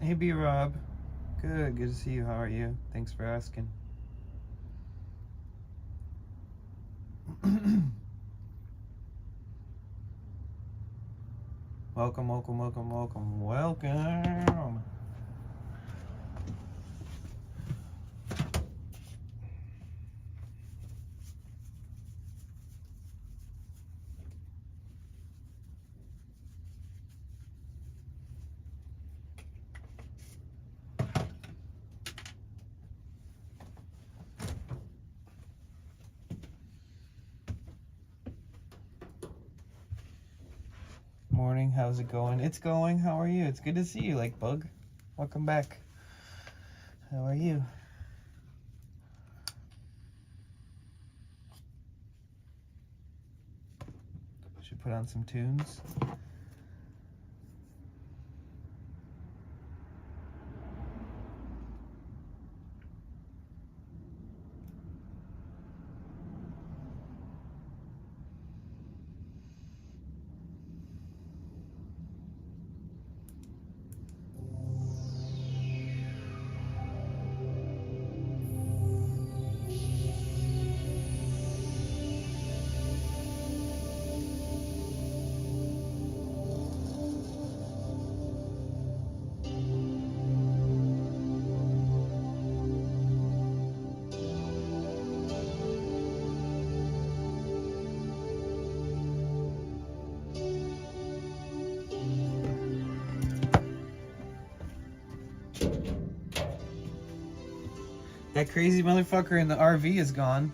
Hey, B-Rob. Good to see you. How are you? Thanks for asking. Welcome. Morning, how's it going? It's going. How are you? It's good to see you, like Bug. Welcome back. How are you? Should put on some tunes. That crazy motherfucker in the RV is gone.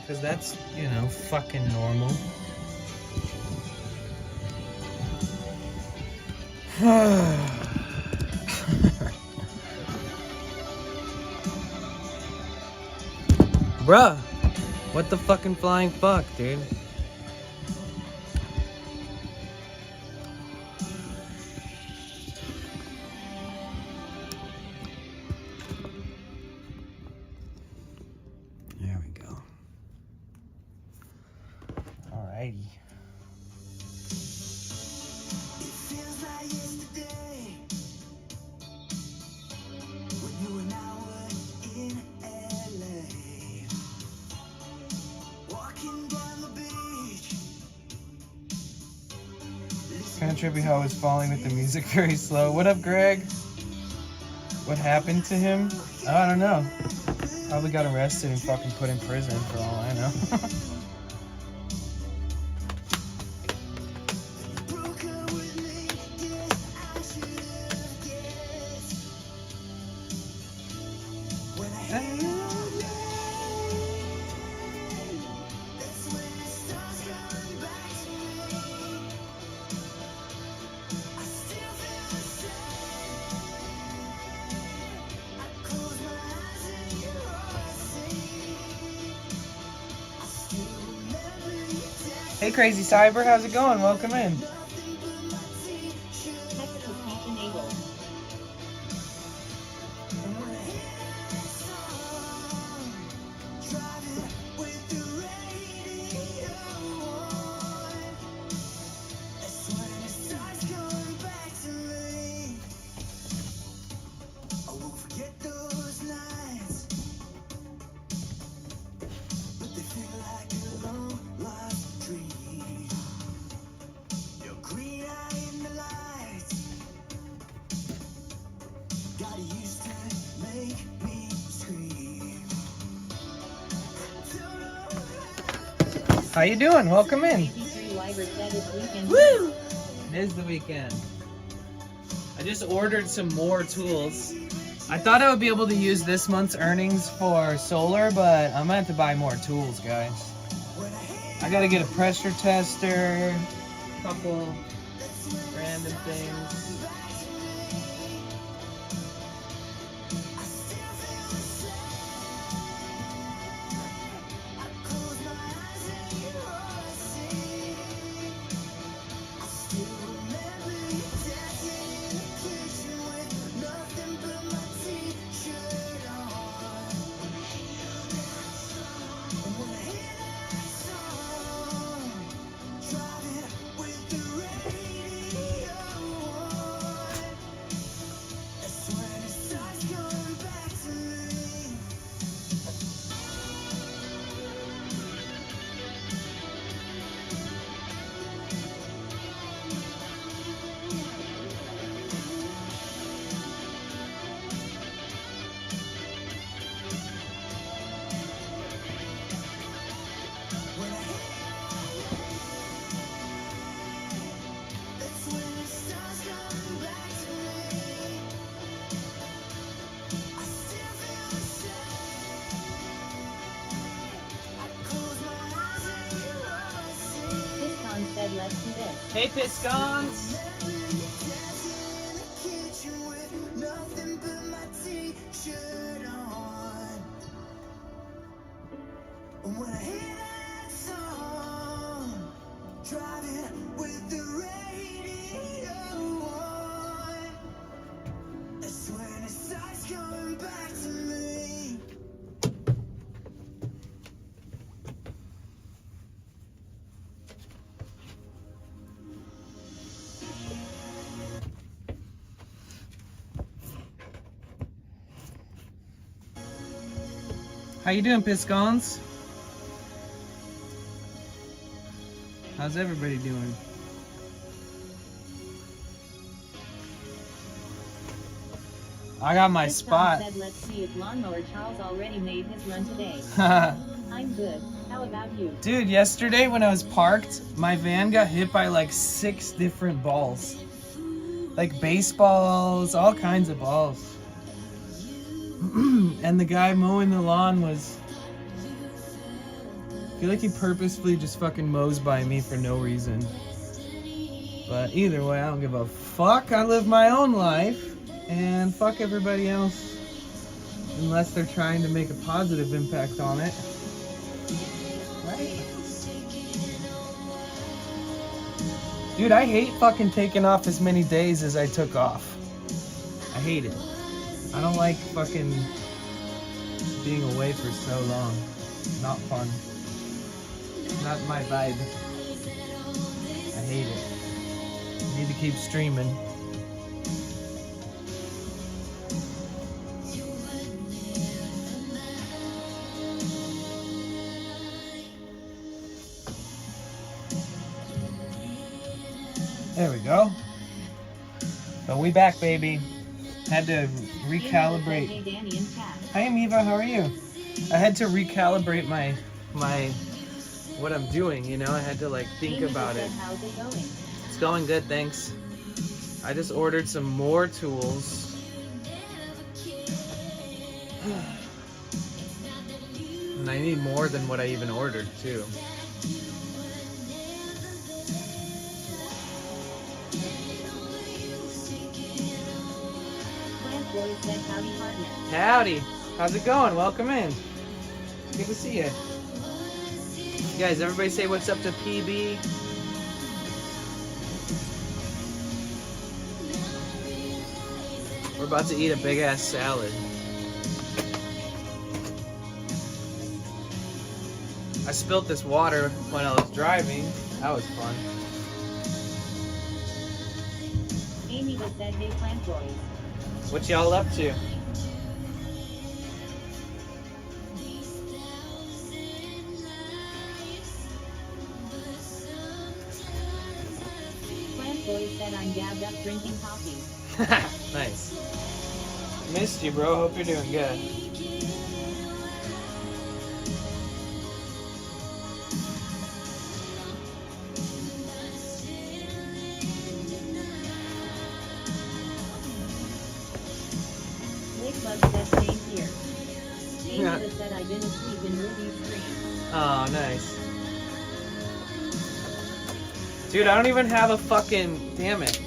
Because that's, you know, fucking normal. Bruh, what the fucking flying fuck, dude? There we go. Alrighty. Kind of trippy how I was falling with the music very slow. What up, Greg? What happened to him? Oh, I don't know. Probably got arrested and fucking put in prison for all I know. Hey, Crazy Cyber, how's it going? Welcome in. How you doing? Welcome in. Woo! It is the weekend. I just ordered some more tools. I thought I would be able to use this month's earnings for solar, but I'm gonna have to buy more tools, guys. I gotta get a pressure tester, a couple random things. Hey, Piscons! How you doing, Piscons? How's everybody doing? I got my spot. Said, let's see if Lawnmower Charles already made his run today. I'm good. How about you? Dude, yesterday when I was parked, my van got hit by like 6 different balls. Like baseballs, all kinds of balls. And the guy mowing the lawn was... I feel like he purposefully just fucking mows by me for no reason. But either way, I don't give a fuck. I live my own life. And fuck everybody else. Unless they're trying to make a positive impact on it. Right? Dude, I hate fucking taking off as many days as I took off. I hate it. I don't like fucking being away for so long. Not fun. Not my vibe. I hate it. I need to keep streaming. There we go. So we back, baby. Had to recalibrate. Hi, Amiva, how are you? I had to recalibrate my what I'm doing, you know? I had to like think about it. How's it going? It's going good, thanks. I just ordered some more tools. And I need more than what I even ordered, too. Howdy. How's it going? Welcome in. Good to see you. You guys, everybody say what's up to PB. We're about to eat a big ass salad. I spilled this water when I was driving. That was fun. Amy just said, hey, plant boys. What y'all up to? Plant boys said I'm gabbed up drinking coffee. Nice. Missed you, bro. Hope you're doing good. Amanda said I didn't sleep in Ruby's stream. Oh, nice. Dude, I don't even have a fucking... Damn it.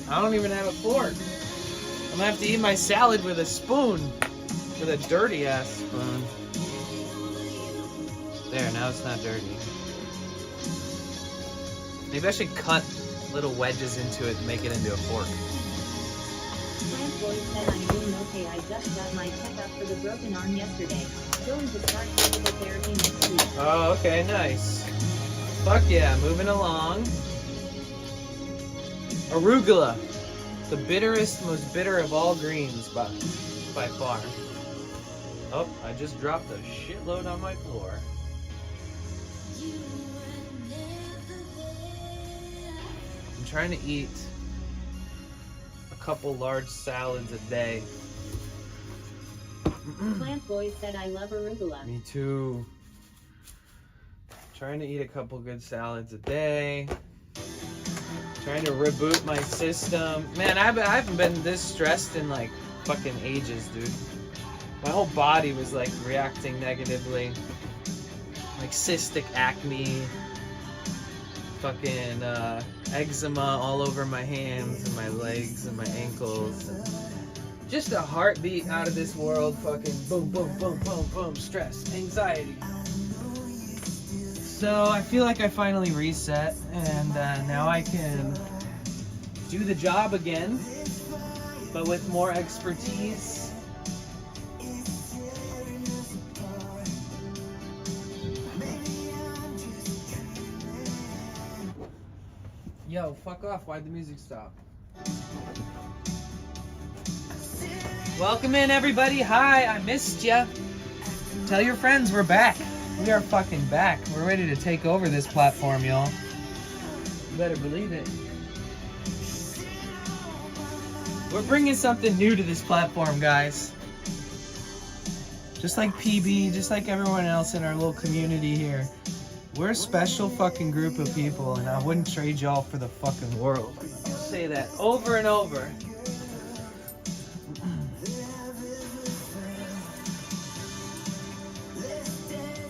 I don't even have a fork. I'm gonna have to eat my salad with a spoon. With a dirty ass spoon. There, now it's not dirty. Maybe I should cut little wedges into it and make it into a fork. Plant Boy said I'm doing okay. I just got my checkup for the broken arm yesterday. Going to start physical therapy next week. Oh, okay, nice. Fuck yeah, moving along. Arugula. The bitterest, most bitter of all greens by far. Oh, I just dropped a shitload on my floor. I'm trying to eat a couple large salads a day. Plant Boy said I love arugula. Me too. Trying to eat a couple good salads a day. Trying to reboot my system. Man, I haven't been this stressed in like fucking ages, dude. My whole body was like reacting negatively. Like cystic acne. Fucking eczema all over my hands and my legs and my ankles. Just a heartbeat out of this world. Fucking boom, boom, boom, boom, boom. Stress, anxiety. So I feel like I finally reset, and now I can do the job again, but with more expertise. Yo, fuck off. Why'd the music stop? Welcome in, everybody. Hi, I missed ya. Tell your friends we're back. We are fucking back. We're ready to take over this platform, y'all. You better believe it. We're bringing something new to this platform, guys. Just like PB, just like everyone else in our little community here. We're a special fucking group of people, and I wouldn't trade y'all for the fucking world. I'll say that over and over.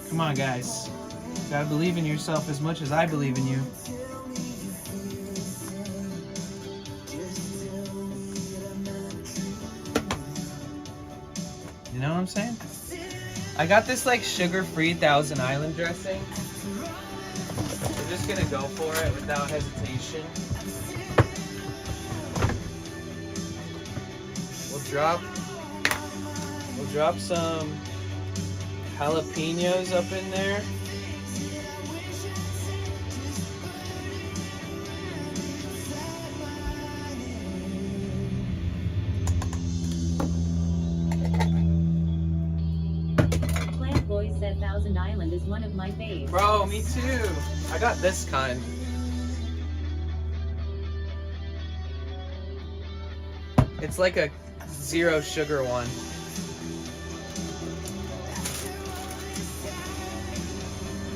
Come on, guys. You gotta believe in yourself as much as I believe in you. You know what I'm saying? I got this like sugar-free Thousand Island dressing. We're just gonna go for it without hesitation. We'll drop some jalapenos up in there. Plant Boy said Thousand Island is one of my faves. Bro, me too. I got this kind. It's like a zero sugar one.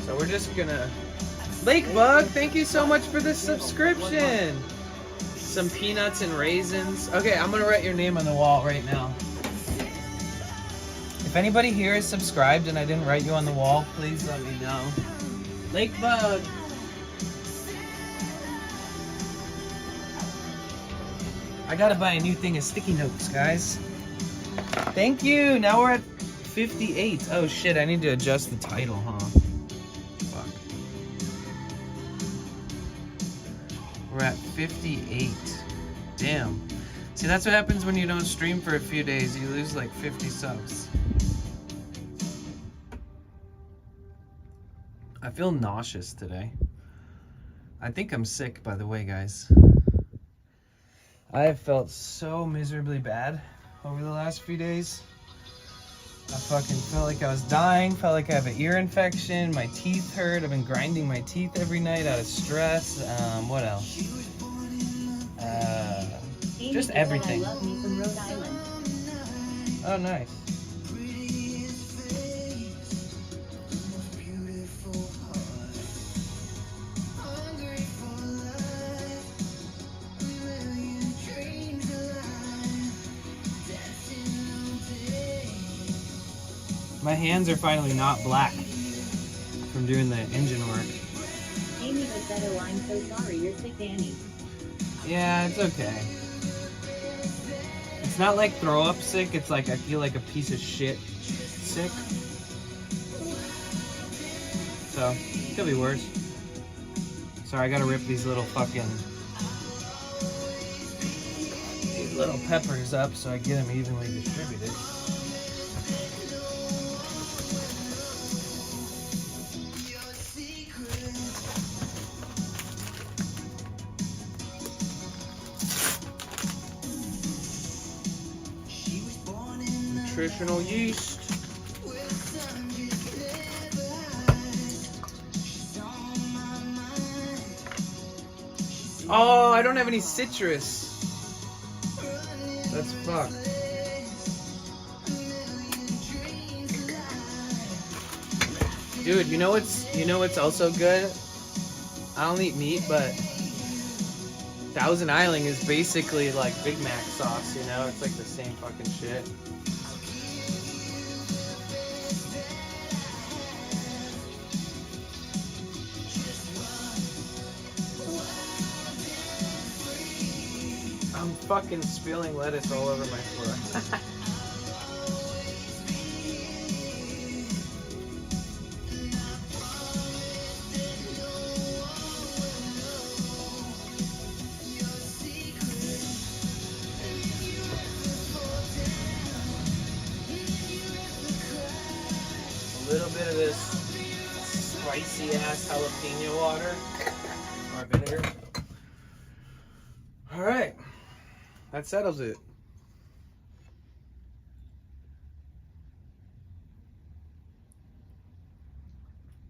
So we're just gonna... Lakebug, thank you so much for the subscription. Some peanuts and raisins. Okay, I'm gonna write your name on the wall right now. If anybody here is subscribed and I didn't write you on the wall, please let me know. Lakebug. I gotta buy a new thing of sticky notes, guys. Thank you. Now we're at 58. Oh shit, I need to adjust the title, huh? Fuck. We're at 58. Damn. See, that's what happens when you don't stream for a few days. You lose like 50 subs. I feel nauseous today. I think I'm sick, by the way, guys. I have felt so miserably bad over the last few days. I fucking felt like I was dying, felt like I have an ear infection, my teeth hurt, I've been grinding my teeth every night out of stress. What else? Just everything. I love me from Rhode Island. Oh, nice. My hands are finally not black from doing the engine work. Amy Bassetto, I'm so sorry you're sick, Danny. Yeah, it's okay. It's not like throw up sick, it's like I feel like a piece of shit sick. So, could be worse. Sorry, I gotta rip these little peppers up so I get them evenly distributed. Nutritional yeast. Oh, I don't have any citrus. That's fucked. Dude, you know what's also good? I don't eat meat, but Thousand Island is basically like Big Mac sauce, you know? It's like the same fucking shit. I'm fucking spilling lettuce all over my floor. A little bit of this spicy ass jalapeno water or vinegar. All right. That settles it.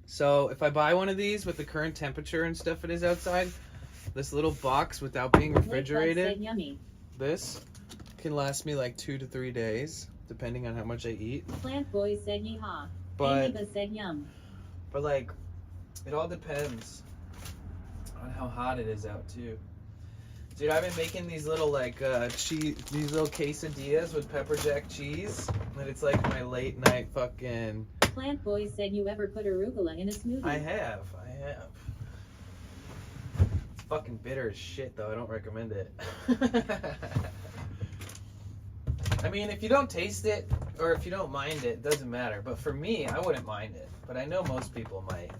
So if I buy one of these with the current temperature and stuff it is outside, this little box without being refrigerated, this can last me like 2 to 3 days, depending on how much I eat. Plant Boy said yeehaw. But Amy said yum. But like, it all depends on how hot it is out too. Dude, I've been making these little like these little quesadillas with pepper jack cheese, and it's like my late night fucking. Plant Boy said you ever put arugula in a smoothie? I have. It's fucking bitter as shit though. I don't recommend it. I mean, if you don't taste it or if you don't mind it, it doesn't matter. But for me, I wouldn't mind it. But I know most people might.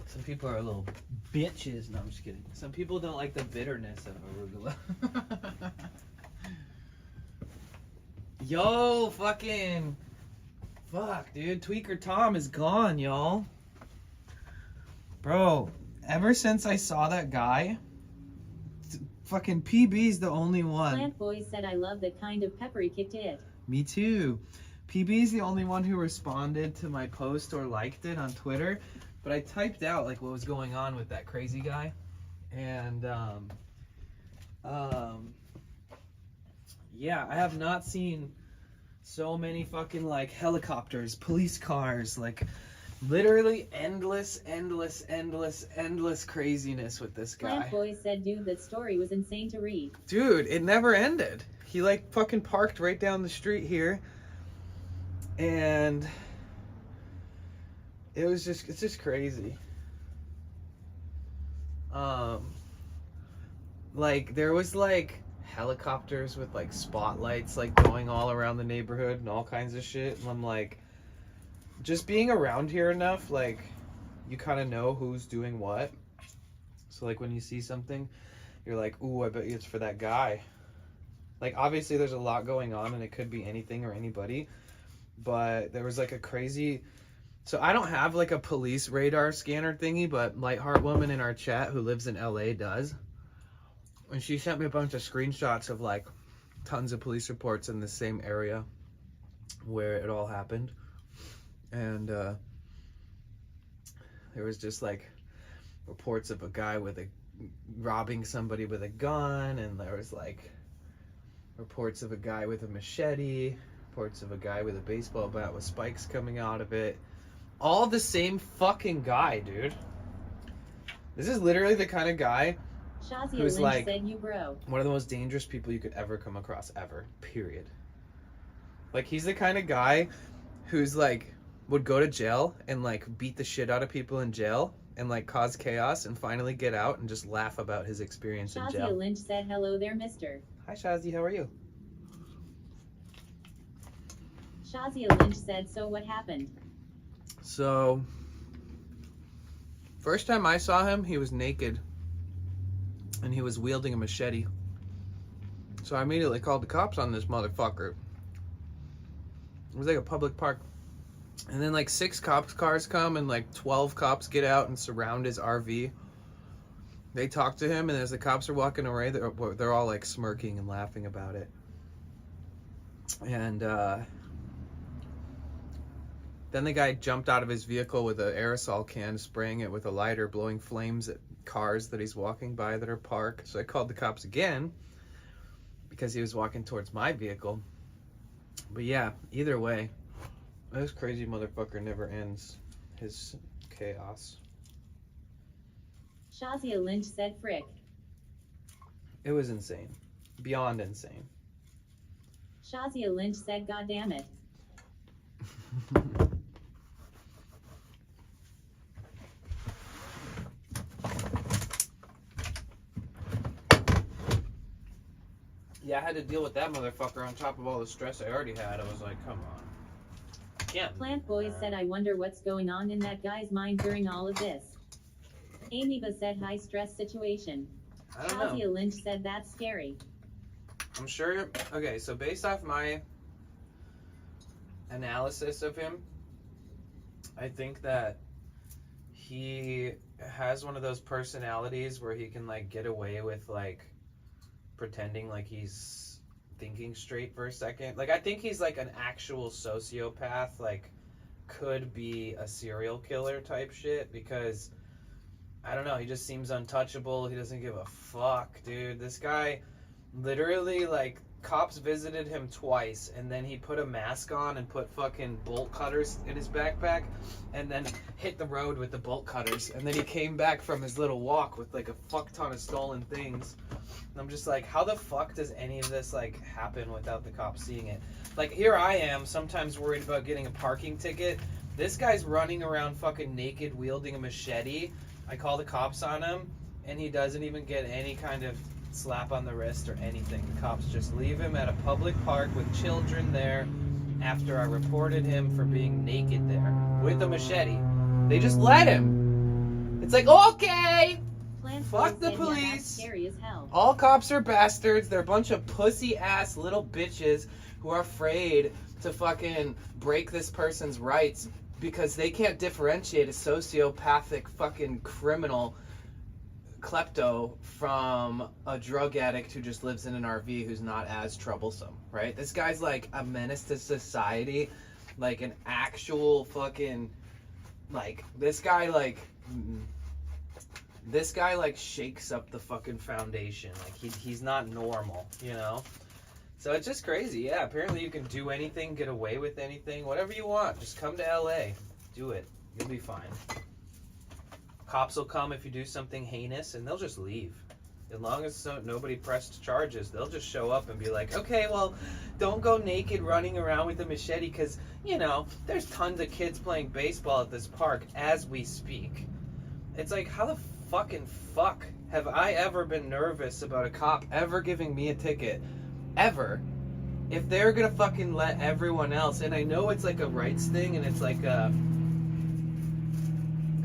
Some people are little bitches. No, I'm just kidding. Some people don't like the bitterness of arugula. Yo, fucking. Fuck, dude. Tweaker Tom is gone, y'all. Bro, ever since I saw that guy, fucking PB's the only one. Plant Boy said I love the kind of peppery kicked it. Me too. PB's the only one who responded to my post or liked it on Twitter. But I typed out like what was going on with that crazy guy, and yeah, I have not seen so many fucking like helicopters, police cars, like literally endless craziness with this guy. Plant Boy said, dude, that story was insane to read. Dude, it never ended. He like fucking parked right down the street here, and it's just crazy. Like there was like helicopters with like spotlights like going all around the neighborhood and all kinds of shit, and I'm like, just being around here enough, like you kind of know who's doing what. So like when you see something, you're like, ooh, I bet you it's for that guy. Like obviously there's a lot going on and it could be anything or anybody, but there was like a crazy. So I don't have like a police radar scanner thingy, but Lightheart Woman in our chat who lives in LA does. And she sent me a bunch of screenshots of like tons of police reports in the same area where it all happened. And there was just like reports of a guy robbing somebody with a gun, and there was like reports of a guy with a machete, reports of a guy with a baseball bat with spikes coming out of it. All the same fucking guy, dude. This is literally the kind of guy who's like one of the most dangerous people you could ever come across, ever. Period. Like he's the kind of guy who's like would go to jail and like beat the shit out of people in jail and like cause chaos and finally get out and just laugh about his experience in jail. Shazia Lynch said, hello there, mister. Hi Shazi, how are you? Shazia Lynch said, so what happened? So, first time I saw him, he was naked and he was wielding a machete. So I immediately called the cops on this motherfucker. It was like a public park. And then like 6 cops cars come and like 12 cops get out and surround his RV. They talk to him, and as the cops are walking away, they're all like smirking and laughing about it. And then the guy jumped out of his vehicle with an aerosol can, spraying it with a lighter, blowing flames at cars that he's walking by that are parked. So I called the cops again because he was walking towards my vehicle. But yeah, either way, this crazy motherfucker never ends his chaos. Shazia Lynch said, frick. It was insane. Beyond insane. Shazia Lynch said, God damn it. Yeah, I had to deal with that motherfucker on top of all the stress I already had. I was like, come on. Can't. Plant Boy said, I wonder what's going on in that guy's mind during all of this. Ameba said, high stress situation. I don't know. Shazia Lynch said, that's scary. I'm sure. Okay, so based off my analysis of him, I think that he has one of those personalities where he can like get away with like pretending like he's thinking straight for a second. Like I think he's like an actual sociopath, like could be a serial killer type shit, because I don't know, he just seems untouchable. He doesn't give a fuck, dude. This guy literally, like, cops visited him twice, and then he put a mask on and put fucking bolt cutters in his backpack, and then hit the road with the bolt cutters, and then he came back from his little walk with like a fuck ton of stolen things. And I'm just like, how the fuck does any of this like happen without the cops seeing it? Like, here I am sometimes worried about getting a parking ticket. This guy's running around fucking naked wielding a machete. I call the cops on him, and he doesn't even get any kind of slap on the wrist or anything. The cops just leave him at a public park with children there after I reported him for being naked there with a machete. They just let him. It's like, okay, fuck the police. Yeah, that's scary as hell. All cops are bastards. They're a bunch of pussy-ass little bitches who are afraid to fucking break this person's rights because they can't differentiate a sociopathic fucking criminal klepto from a drug addict who just lives in an RV who's not as troublesome, right? This guy's like a menace to society, like an actual fucking, like, this guy shakes up the fucking foundation. Like, he's not normal, you know? So it's just crazy. Yeah, apparently you can do anything, get away with anything, whatever you want. Just come to LA. Do it. You'll be fine. Cops will come if you do something heinous, and they'll just leave. As long as nobody pressed charges, they'll just show up and be like, okay, well, don't go naked running around with a machete because, you know, there's tons of kids playing baseball at this park as we speak. It's like, how the fucking fuck have I ever been nervous about a cop ever giving me a ticket? Ever, if they're gonna fucking let everyone else, and I know it's like a rights thing, and it's like a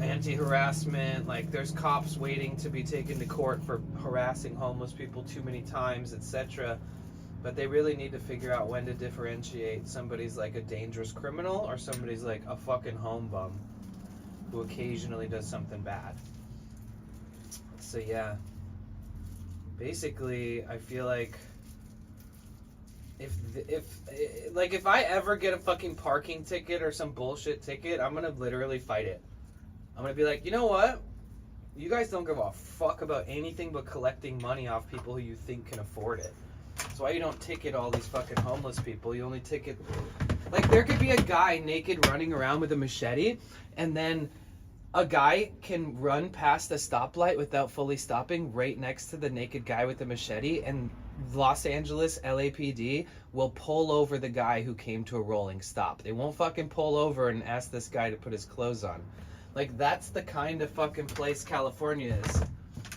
anti-harassment, like there's cops waiting to be taken to court for harassing homeless people too many times, etc. But they really need to figure out when to differentiate somebody's like a dangerous criminal or somebody's like a fucking home bum who occasionally does something bad. So yeah, basically I feel like if I ever get a fucking parking ticket or some bullshit ticket, I'm gonna literally fight it. I'm gonna be like, you know what? You guys don't give a fuck about anything but collecting money off people who you think can afford it. That's why you don't ticket all these fucking homeless people. You only ticket, like, there could be a guy naked running around with a machete, and then a guy can run past a stoplight without fully stopping right next to the naked guy with the machete, and Los Angeles LAPD will pull over the guy who came to a rolling stop. They won't fucking pull over and ask this guy to put his clothes on. Like, that's the kind of fucking place California is.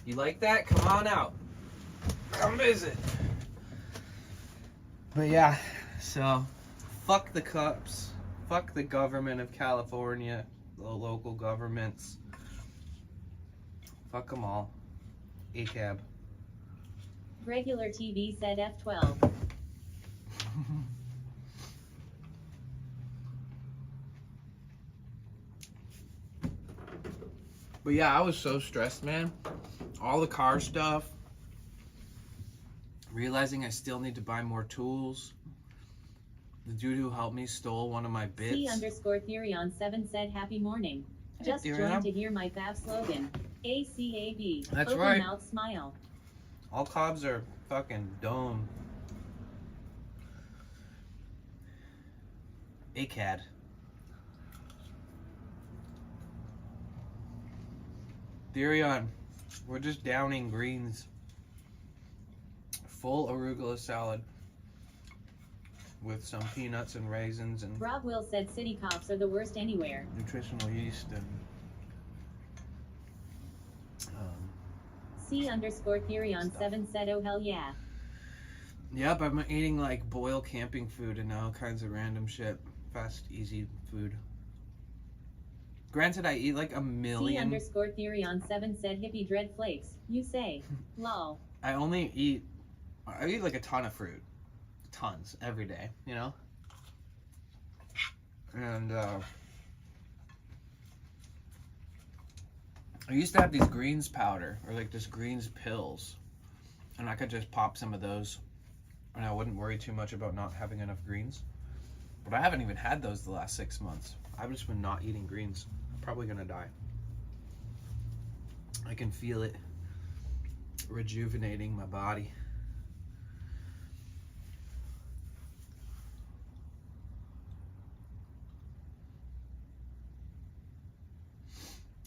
You like that? Come on out. Come visit. But yeah, so fuck the cops. Fuck the government of California, the local governments. Fuck them all. ACAB. Regular TV said F12. But yeah, I was so stressed, man. All the car stuff. Realizing I still need to buy more tools. The dude who helped me stole one of my bits. C_Therion7 said happy morning. Just Therion. joined to hear my fab slogan. ACAB. That's Open right. mouth smile. All cobs are fucking dumb. ACAD. Therion, we're just downing greens. Full arugula salad with some peanuts and raisins and Rob Will said city cops are the worst anywhere. nutritional yeast and C_Therion7 said oh hell yeah. yep, I'm eating like boil camping food and all kinds of random shit. Fast, easy food. Granted, I eat like a million. C_Therion7 said hippie dread flakes. You say. Lol. I eat like a ton of fruit. Tons every day, you know? And I used to have these greens powder or like this greens pills, and I could just pop some of those and I wouldn't worry too much about not having enough greens. But I haven't even had those the last 6 months. I've just been not eating greens. I'm probably gonna die. I can feel it rejuvenating my body.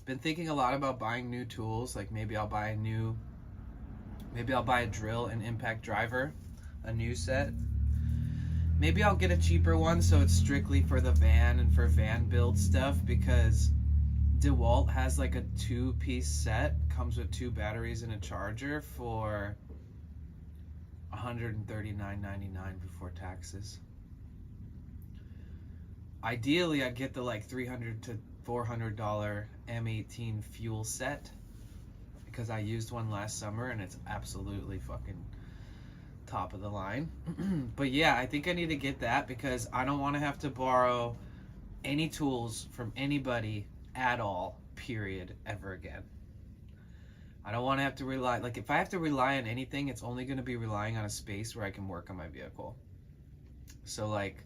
Been thinking a lot about buying new tools. Like maybe I'll buy a drill and impact driver, a new set. Maybe I'll get a cheaper one so it's strictly for the van and for van build stuff, because DeWalt has like a 2-piece set, comes with 2 batteries and a charger for $139.99 before taxes. Ideally, I'd get the like $300 to $400 M18 fuel set, because I used one last summer and it's absolutely fucking top of the line. But yeah, I think I need to get that because I don't want to have to borrow any tools from anybody at all, period, ever again. I don't want to have to rely, like if I have to rely on anything, it's only going to be relying on a space where I can work on my vehicle. So like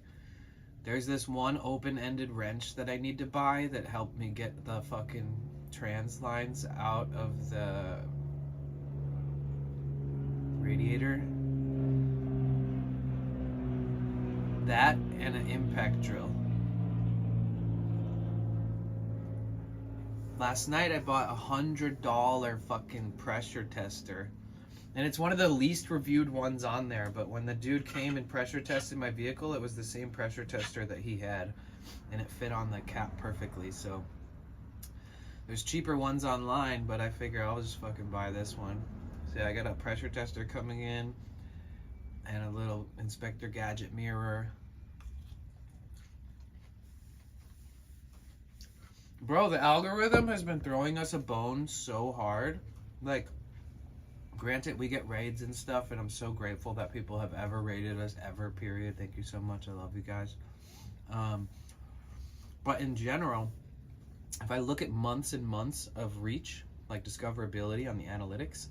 there's this one open-ended wrench that I need to buy that helped me get the fucking trans lines out of the radiator. That and an impact drill. Last night I bought a $100 fucking pressure tester. And it's one of the least reviewed ones on there, but when the dude came and pressure tested my vehicle, it was the same pressure tester that he had, and it fit on the cap perfectly. So there's cheaper ones online, but I figure I'll just fucking buy this one. See, I got a pressure tester coming in and a little Inspector Gadget mirror. Bro, the algorithm has been throwing us a bone so hard. Like, granted, we get raids and stuff, and I'm so grateful that people have ever rated us, ever, period. Thank you so much. I love you guys. But in general, if I look at months and months of reach, like discoverability on the analytics,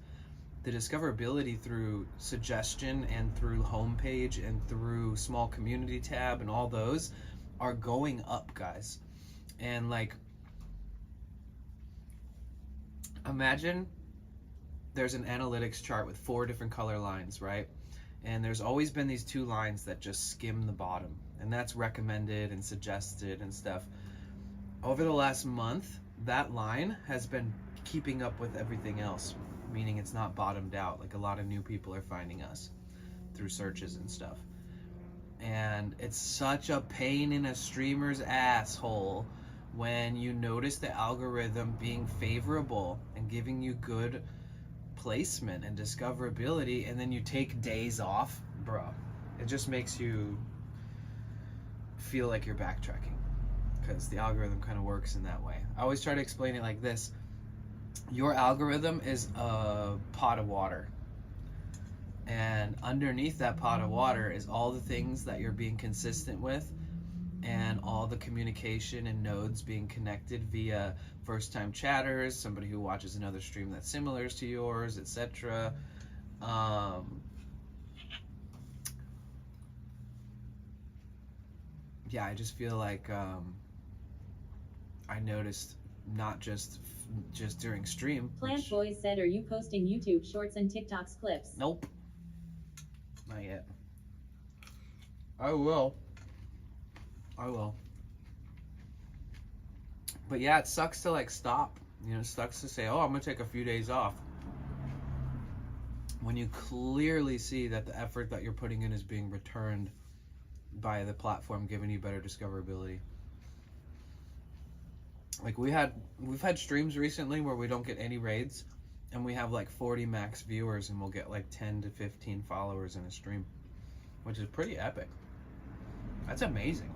the discoverability through suggestion and through homepage and through small community tab and all those are going up, guys. And like, imagine there's an analytics chart with 4 different color lines, right? And there's always been these 2 lines that just skim the bottom, and that's recommended and suggested and stuff. Over the last month, that line has been keeping up with everything else, meaning it's not bottomed out. Like, a lot of new people are finding us. through searches and stuff. And it's such a pain in a streamer's asshole when you notice the algorithm being favorable and giving you good placement and discoverability, and then you take days off, bro. It just makes you feel like you're backtracking, because the algorithm kind of works in that way. I always try to explain it like this. Your algorithm is a pot of water, and underneath that pot of water is all the things that you're being consistent with, and all the communication and nodes being connected via first-time chatters, somebody who watches another stream that's similar to yours, etc. Yeah, I just feel like I noticed not just during stream. Plant Boy said, are you posting YouTube shorts and TikToks clips? Nope. Not yet. I will. But yeah, it sucks to like stop. You know, it sucks to say, oh, I'm gonna take a few days off, when you clearly see that the effort that you're putting in is being returned by the platform, giving you better discoverability. Like we've had streams recently where we don't get any raids, and we have like 40 max viewers, and we'll get like 10 to 15 followers in a stream, which is pretty epic. That's amazing.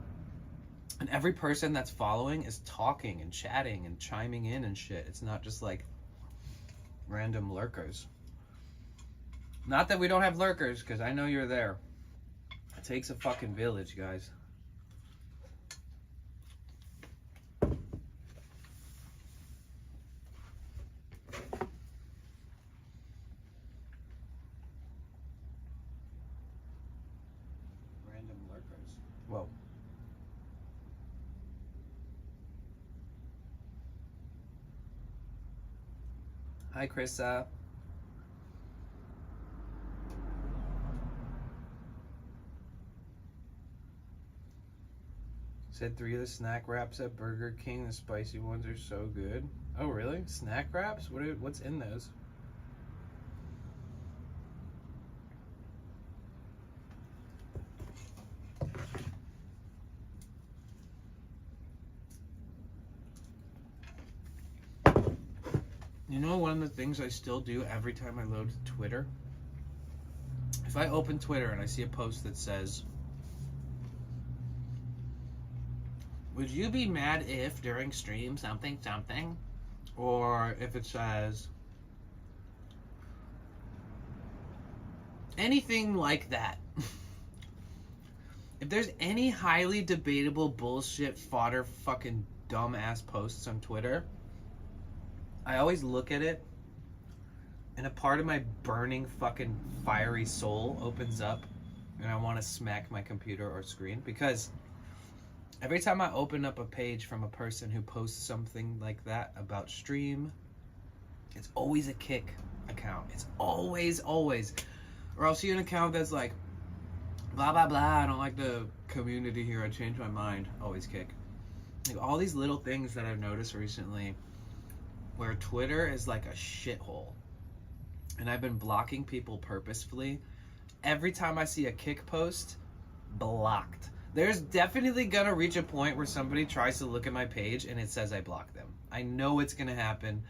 And every person that's following is talking and chatting and chiming in and shit. It's not just like random lurkers. Not that we don't have lurkers, because I know you're there. It takes a fucking village, guys. Random lurkers. Whoa. Hi, Krissa. Said 3 of the snack wraps at Burger King. The spicy ones are so good. Oh, really? Snack wraps? What's in those? You know, one of the things I still do every time I load Twitter? If I open Twitter and I see a post that says, would you be mad if during stream something? Or if it says anything like that. If there's any highly debatable bullshit fodder fucking dumbass posts on Twitter, I always look at it and a part of my burning fucking fiery soul opens up, and I want to smack my computer or screen, because every time I open up a page from a person who posts something like that about stream, it's always a Kick account. It's always. Or I'll see an account that's like, blah, blah, blah, I don't like the community here, I changed my mind. Always Kick. Like, all these little things that I've noticed recently where Twitter is like a shithole. And I've been blocking people purposefully. Every time I see a Kick post, blocked. There's definitely gonna reach a point where somebody tries to look at my page and it says I blocked them. I know it's gonna happen.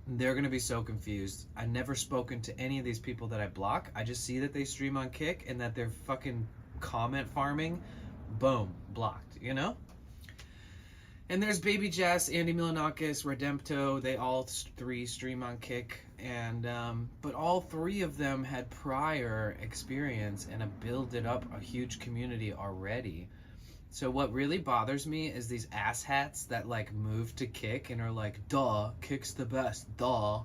They're gonna be so confused. I've never spoken to any of these people that I block. I just see that they stream on Kick and that they're fucking comment farming. Boom, blocked, you know? And there's Baby Jess, Andy Milanakis, Redempto. They all 3 stream on Kick, and but all 3 of them had prior experience and have built up a huge community already. So what really bothers me is these asshats that like move to Kick and are like, duh, Kick's the best, duh.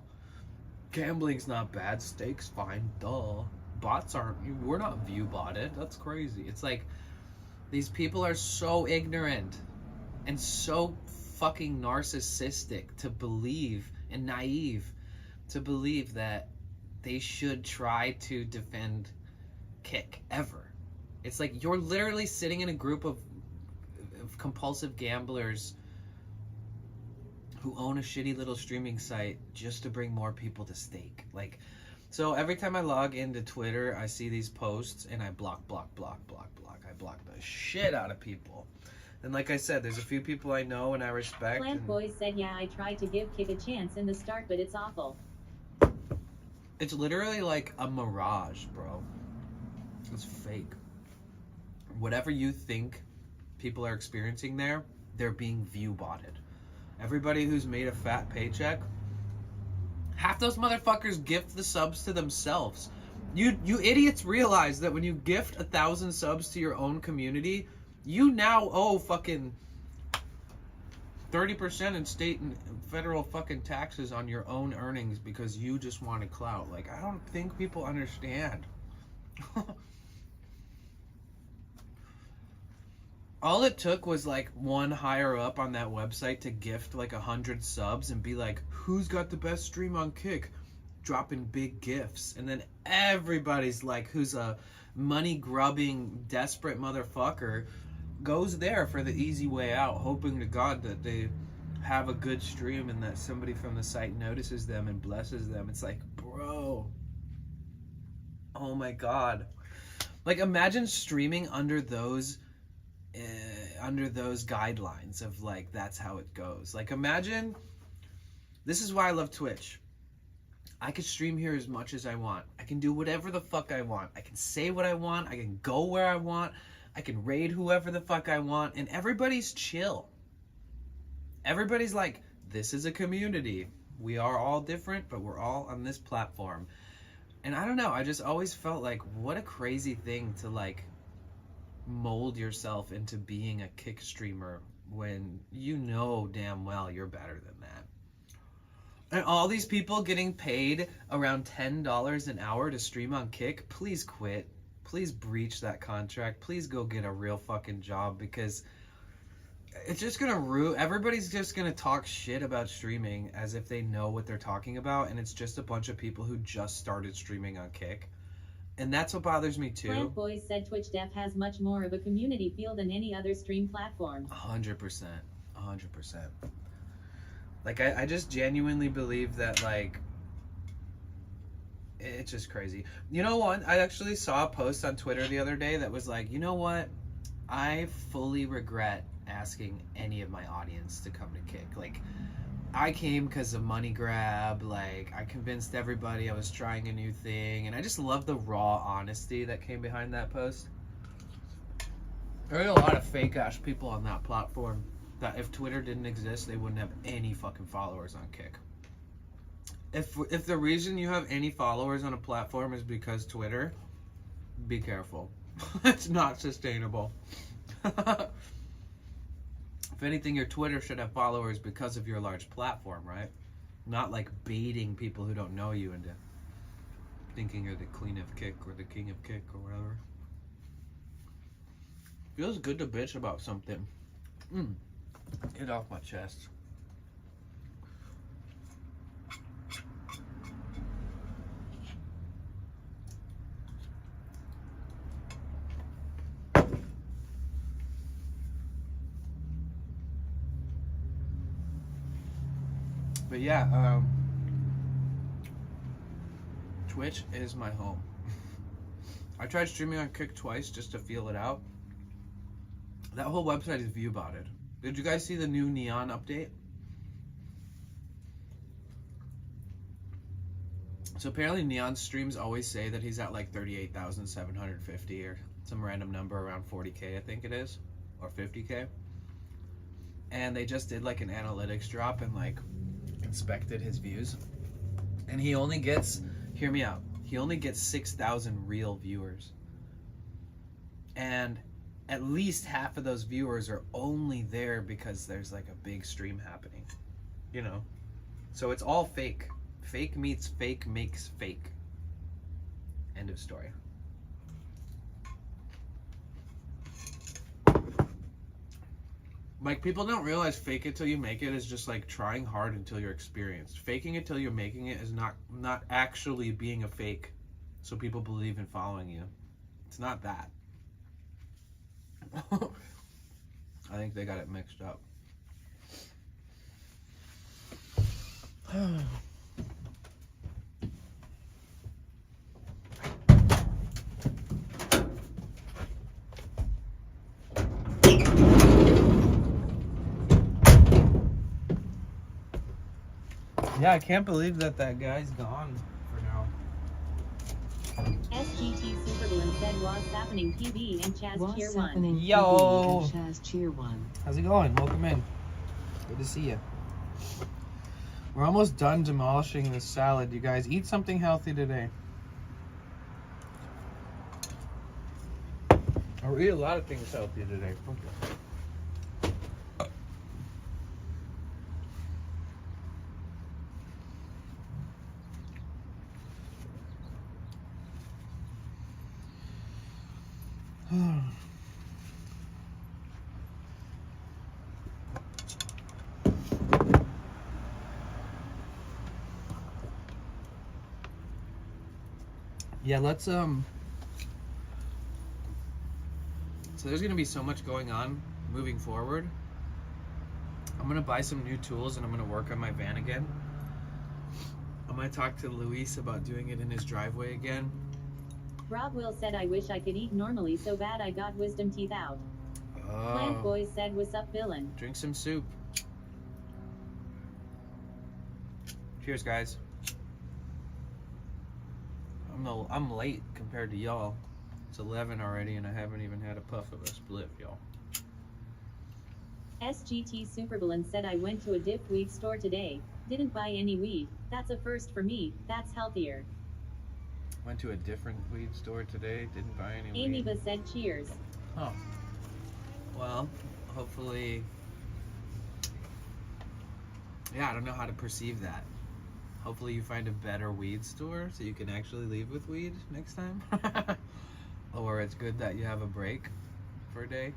Gambling's not bad, steak's fine, duh. Bots aren't, we're not view botted, that's crazy. It's like, these people are so ignorant and so fucking narcissistic to believe, and naive to believe, that they should try to defend Kick ever. It's like you're literally sitting in a group of compulsive gamblers who own a shitty little streaming site just to bring more people to stake. Like, So every time I log into Twitter, I see these posts and I block. I block the shit out of people. And like I said, there's a few people I know and I respect. Plant Boys said, yeah, I tried to give Kick a chance in the start, but it's awful. It's literally like a mirage, bro. It's fake. Whatever you think people are experiencing there, they're being view-botted. Everybody who's made a fat paycheck, half those motherfuckers gift the subs to themselves. You idiots realize that when you gift 1,000 subs to your own community, you now owe fucking 30% in state and federal fucking taxes on your own earnings because you just wanted clout. Like, I don't think people understand. All it took was like one higher up on that website to gift like 100 subs and be like, who's got the best stream on Kick? Dropping big gifts. And then everybody's like, who's a money grubbing, desperate motherfucker, goes there for the easy way out, hoping to God that they have a good stream and that somebody from the site notices them and blesses them. It's like, bro, oh my God. Like, imagine streaming under those guidelines of like, that's how it goes. Like, imagine, this is why I love Twitch. I can stream here as much as I want. I can do whatever the fuck I want. I can say what I want. I can go where I want. I can raid whoever the fuck I want. And everybody's chill. Everybody's like, this is a community. We are all different, but we're all on this platform. And I don't know, I just always felt like, what a crazy thing to like mold yourself into being a Kick streamer when you know damn well you're better than that. And all these people getting paid around $10 an hour to stream on Kick, please quit. Please breach that contract. Please go get a real fucking job, because it's just gonna everybody's just gonna talk shit about streaming as if they know what they're talking about, and it's just a bunch of people who just started streaming on Kick. And that's what bothers me too. Plant Boys said Twitch Dev has much more of a community feel than any other stream platform. 100%. 100%. Like, I just genuinely believe that, like, it's just crazy. You know what? I actually saw a post on Twitter the other day that was like, you know what? I fully regret asking any of my audience to come to Kick. Like, I came because of money grab. Like, I convinced everybody I was trying a new thing. And I just love the raw honesty that came behind that post. There are a lot of fake-ass people on that platform that if Twitter didn't exist, they wouldn't have any fucking followers on Kick. If the reason you have any followers on a platform is because Twitter, be careful. It's not sustainable. If anything, your Twitter should have followers because of your large platform, right? Not like baiting people who don't know you into thinking you're the queen of Kick or the king of Kick or whatever. Feels good to bitch about something. Get off my chest. But yeah, Twitch is my home. I tried streaming on Kick twice just to feel it out. That whole website is view-botted. Did you guys see the new Neon update? So apparently Neon's streams always say that he's at like 38,750 or some random number around 40K, I think it is, or 50K. And they just did like an analytics drop and like inspected his views. And he only gets, hear me out, he only gets 6,000 real viewers. And at least half of those viewers are only there because there's like a big stream happening, you know? So it's all fake. Fake meets fake makes fake. End of story. Like, people don't realize fake it till you make it is just like trying hard until you're experienced. Faking it till you're making it is not actually being a fake so people believe in following you. It's not that. I think they got it mixed up. Yeah, I can't believe that guy's gone for now. SGT Superballoon said what's happening PB and Chaz What's cheer 1. happening? Yo! PB and Chaz cheer 1. How's it going? Welcome in. Good to see you. We're almost done demolishing this salad, you guys. Eat something healthy today. Or eat a lot of things healthy today. Yeah, let's so there's gonna be so much going on moving forward. I'm gonna buy some new tools and I'm gonna work on my van again. I'm gonna talk to Luis about doing it in his driveway again. Rob Will said I wish I could eat normally so bad I got wisdom teeth out. Plant Boys said what's up villain. Drink some soup. Cheers, guys. I'm late compared to y'all. It's 11 already and I haven't even had a puff of a spliff, y'all. SGT Superballoon said I went to a dip weed store today. Didn't buy any weed. That's a first for me. That's healthier. Went to a different weed store today. Didn't buy any Amy weed. said cheers. Oh. Well, hopefully... Yeah, I don't know how to perceive that. Hopefully you find a better weed store so you can actually leave with weed next time. Or it's good that you have a break for a day.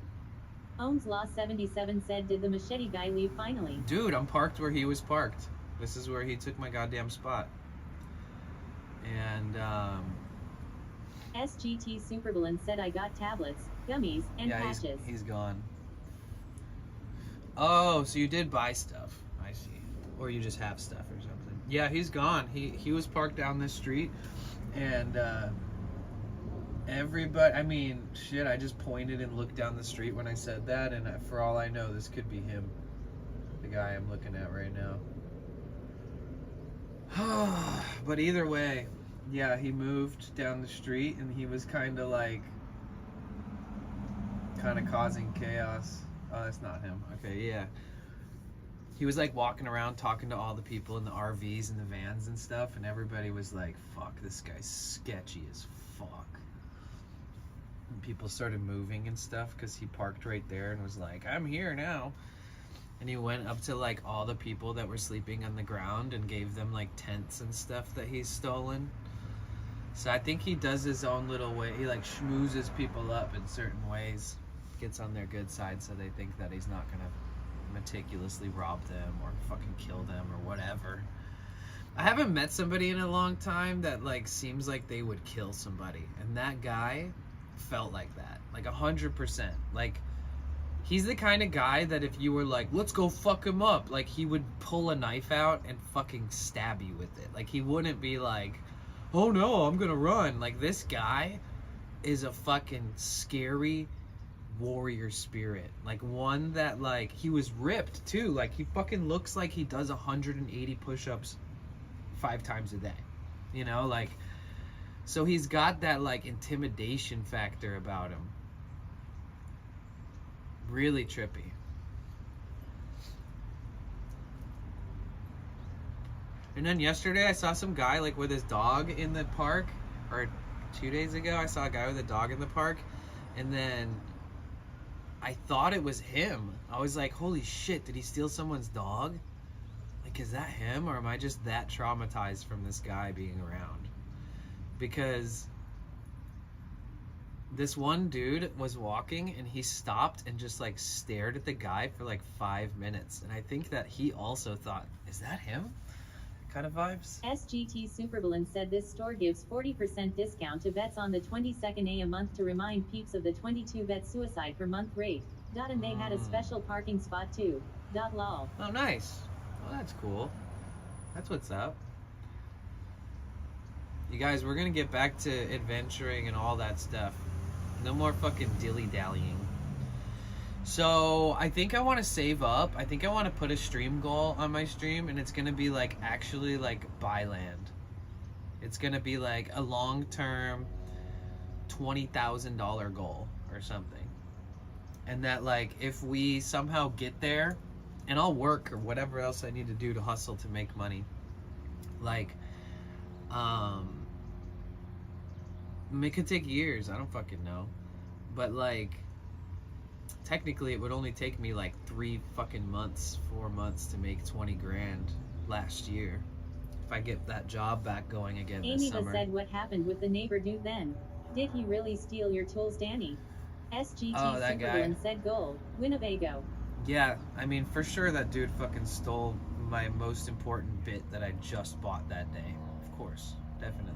Owns Law 77 said did the machete guy leave finally? Dude, I'm parked where he was parked. This is where he took my goddamn spot. And, SGT Superballoon said I got tablets, gummies, and patches. He's gone. Oh, so you did buy stuff. I see. Or you just have stuff or something. Yeah, he's gone. He was parked down this street, and everybody, I mean, shit, I just pointed and looked down the street when I said that, and for all I know, this could be him. The guy I'm looking at right now. But either way, yeah, he moved down the street, and he was kind of causing chaos. Oh, that's not him. Okay, yeah. He was like walking around talking to all the people in the RVs and the vans and stuff, and everybody was like, fuck, this guy's sketchy as fuck. And people started moving and stuff because he parked right there and was like, I'm here now. And he went up to like all the people that were sleeping on the ground and gave them like tents and stuff that he's stolen. So I think he does his own little way. He like schmoozes people up in certain ways, gets on their good side so they think that he's not gonna meticulously rob them or fucking kill them or whatever. I haven't met somebody in a long time that like seems like they would kill somebody, and that guy felt like that, like 100%. Like he's the kind of guy that if you were like, let's go fuck him up, like he would pull a knife out and fucking stab you with it. Like he wouldn't be like, oh no, I'm gonna run. Like this guy is a fucking scary warrior spirit, like one that like he was ripped too, like he fucking looks like he does 180 push-ups 5 times a day, you know, like, so he's got that like intimidation factor about him. Really trippy. And then yesterday I saw some guy like with his dog in the park, or 2 days ago I saw a guy with a dog in the park, and then I thought it was him. I was like, holy shit, did he steal someone's dog? Like, is that him, or am I just that traumatized from this guy being around? Because this one dude was walking and he stopped and just like stared at the guy for like 5 minutes. And I think that he also thought, is that him? Kind of vibes. SGT Superballoon said this store gives 40% discount to vets on the 22nd a month to remind peeps of the 22 vet suicide per month rate. And they had a special parking spot too. Lol. Oh, nice. Well, that's cool. That's what's up. You guys, we're gonna get back to adventuring and all that stuff. No more fucking dilly-dallying. So I think I want to save up. I think I want to put a stream goal on my stream, and it's gonna be like actually like buy land. It's gonna be like a long-term $20,000 goal or something, and that like if we somehow get there, and I'll work or whatever else I need to do to hustle to make money. Like, it could take years. I don't fucking know, but like. Technically, it would only take me like 4 months to make 20 grand last year if I get that job back going again this Amy summer. said, what happened with the neighbor dude then? Did he really steal your tools, Danny? SGT Oh, that guy. Supervillain said goal, Winnebago. Yeah, I mean, for sure that dude fucking stole my most important bit that I just bought that day. Of course, definitely.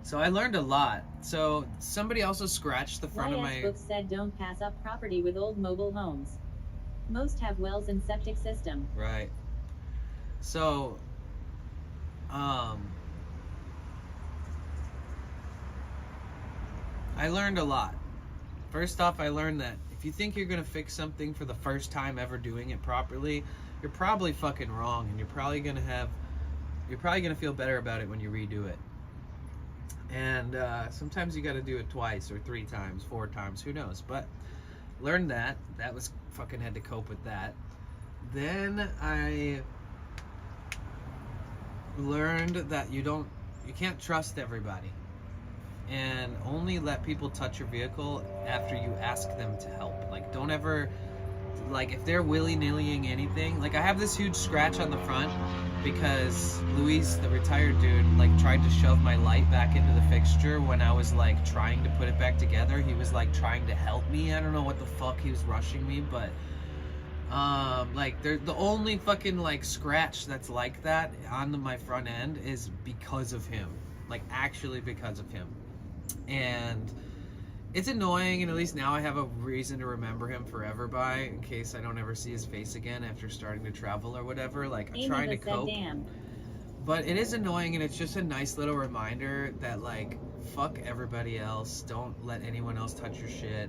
So I learned a lot. So somebody also scratched the front of my... Book said don't pass up property with old mobile homes. Most have wells and septic system. Right. So, I learned a lot. First off, I learned that if you think you're gonna fix something for the first time ever doing it properly, you're probably fucking wrong, and you're probably gonna feel better about it when you redo it. And sometimes you got to do it twice or 3 times, 4 times, who knows. But learned that was fucking had to cope with that. Then I learned that you can't trust everybody, and only let people touch your vehicle after you ask them to help. Like, don't ever, like, if they're willy-nillying anything. Like, I have this huge scratch on the front because Luis, the retired dude, like tried to shove my light back into the fixture when I was like trying to put it back together. He was like trying to help me. I don't know what the fuck, he was rushing me, but like the only fucking like scratch that's like that on my front end is because of him. Like, actually because of him. And it's annoying, and at least now I have a reason to remember him forever by, in case I don't ever see his face again after starting to travel or whatever. Like, I'm trying to cope. Damn. But it is annoying, and it's just a nice little reminder that, like, fuck everybody else. Don't let anyone else touch your shit.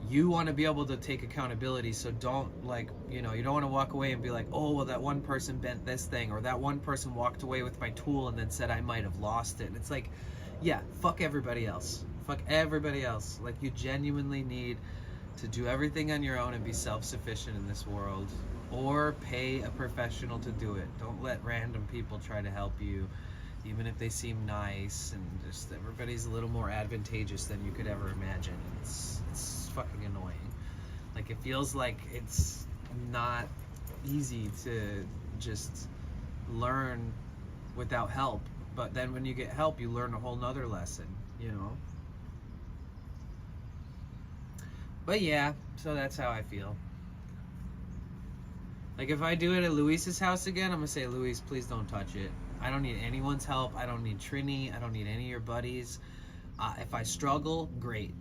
You want to be able to take accountability, so don't, like, you know, you don't want to walk away and be like, oh, well, that one person bent this thing, or that one person walked away with my tool and then said I might have lost it. And it's like, yeah, fuck everybody else. Fuck everybody else. Like, you genuinely need to do everything on your own and be self-sufficient in this world, or pay a professional to do it. Don't let random people try to help you, even if they seem nice, and just everybody's a little more advantageous than you could ever imagine. It's fucking annoying. Like, it feels like it's not easy to just learn without help, but then when you get help, you learn a whole nother lesson, you know? But yeah, so that's how I feel. Like, if I do it at Luis's house again, I'm gonna say, Luis, please don't touch it. I don't need anyone's help. I don't need Trini. I don't need any of your buddies. If I struggle, great.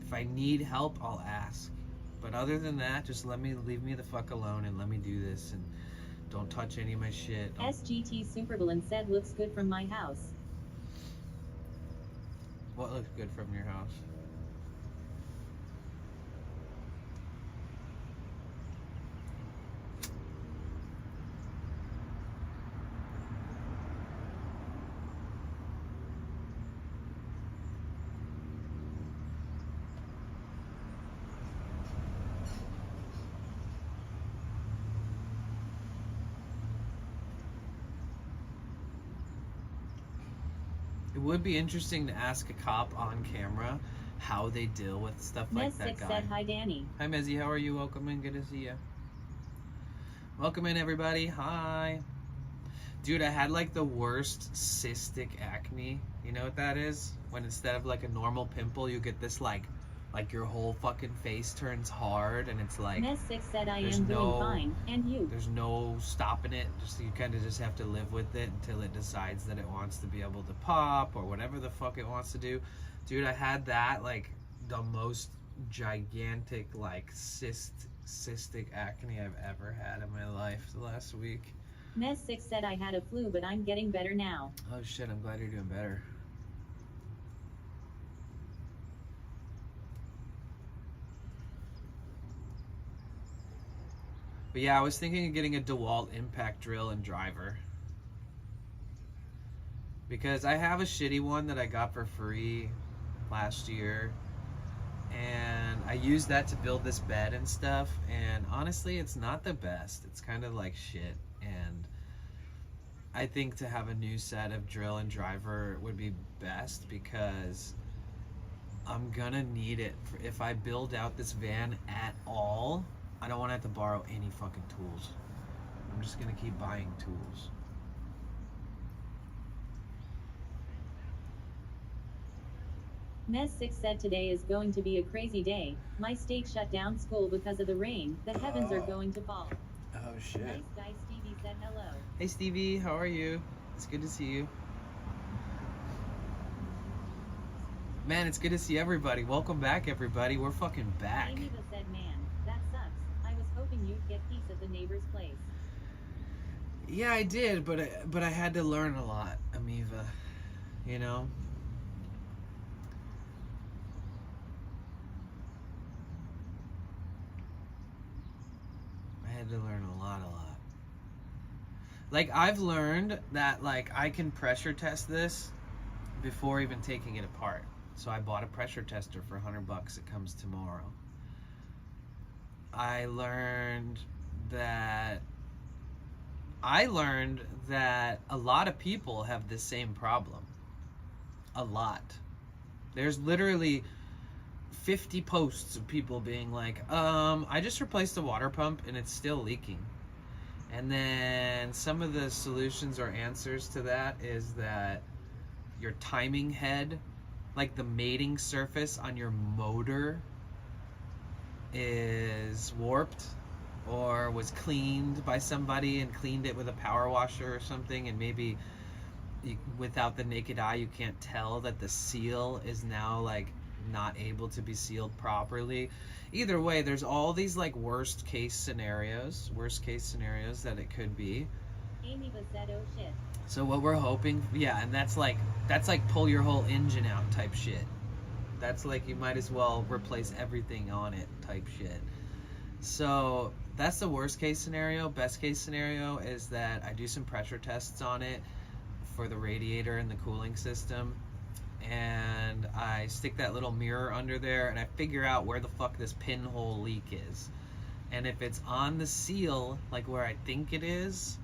If I need help, I'll ask. But other than that, just leave me the fuck alone and let me do this, and don't touch any of my shit. SGT Supervillain said looks good from my house. What looks good from your house? It would be interesting to ask a cop on camera how they deal with stuff like that guy. said hi, Danny. Hi, Mezzy. How are you? Welcome in. Good to see you. Welcome in, everybody. Hi. Dude, I had like the worst cystic acne. You know what that is? When instead of like a normal pimple, you get this like your whole fucking face turns hard, and it's like Mess6 said I am doing fine, and you? There's no stopping it. Just you kind of just have to live with it until it decides that it wants to be able to pop or whatever the fuck it wants to do. Dude, I had that like the most gigantic like cystic acne I've ever had in my life the last week. Mess6 said I had a flu, but I'm getting better now. Oh shit, I'm glad you're doing better. But yeah, I was thinking of getting a DeWalt impact drill and driver. Because I have a shitty one that I got for free last year. And I used that to build this bed and stuff. And honestly, it's not the best. It's kind of like shit. And I think to have a new set of drill and driver would be best, because I'm gonna need it if I build out this van at all. I don't want to have to borrow any fucking tools. I'm just gonna keep buying tools. Mes6 said today is going to be a crazy day. My state shut down school because of the rain. The heavens are going to fall. Oh shit. Nice guy Stevie said hello. Hey Stevie, how are you? It's good to see you. Man, it's good to see everybody. Welcome back, everybody. We're fucking back. Amiva said, man, that sucks. I was hoping you'd get peace at the neighbor's place. Yeah, I did, but I had to learn a lot, Amiva. You know? I had to learn a lot. Like, I've learned that, like, I can pressure test this before even taking it apart. So I bought a pressure tester for $100. It comes tomorrow. I learned that a lot of people have the same problem. A lot. There's literally 50 posts of people being like, I just replaced the water pump and it's still leaking. And then some of the solutions or answers to that is that your timing head, like the mating surface on your motor, is warped or was cleaned by somebody and cleaned it with a power washer or something, and maybe without the naked eye you can't tell that the seal is now like not able to be sealed properly. Either way, there's all these like worst case scenarios that it could be. Amy said, oh shit. So what we're hoping, yeah, and that's like pull your whole engine out type shit. That's like you might as well replace everything on it type shit. So that's the worst case scenario. Best case scenario is that I do some pressure tests on it for the radiator and the cooling system, and I stick that little mirror under there and I figure out where the fuck this pinhole leak is. And if it's on the seal, like where I think it is,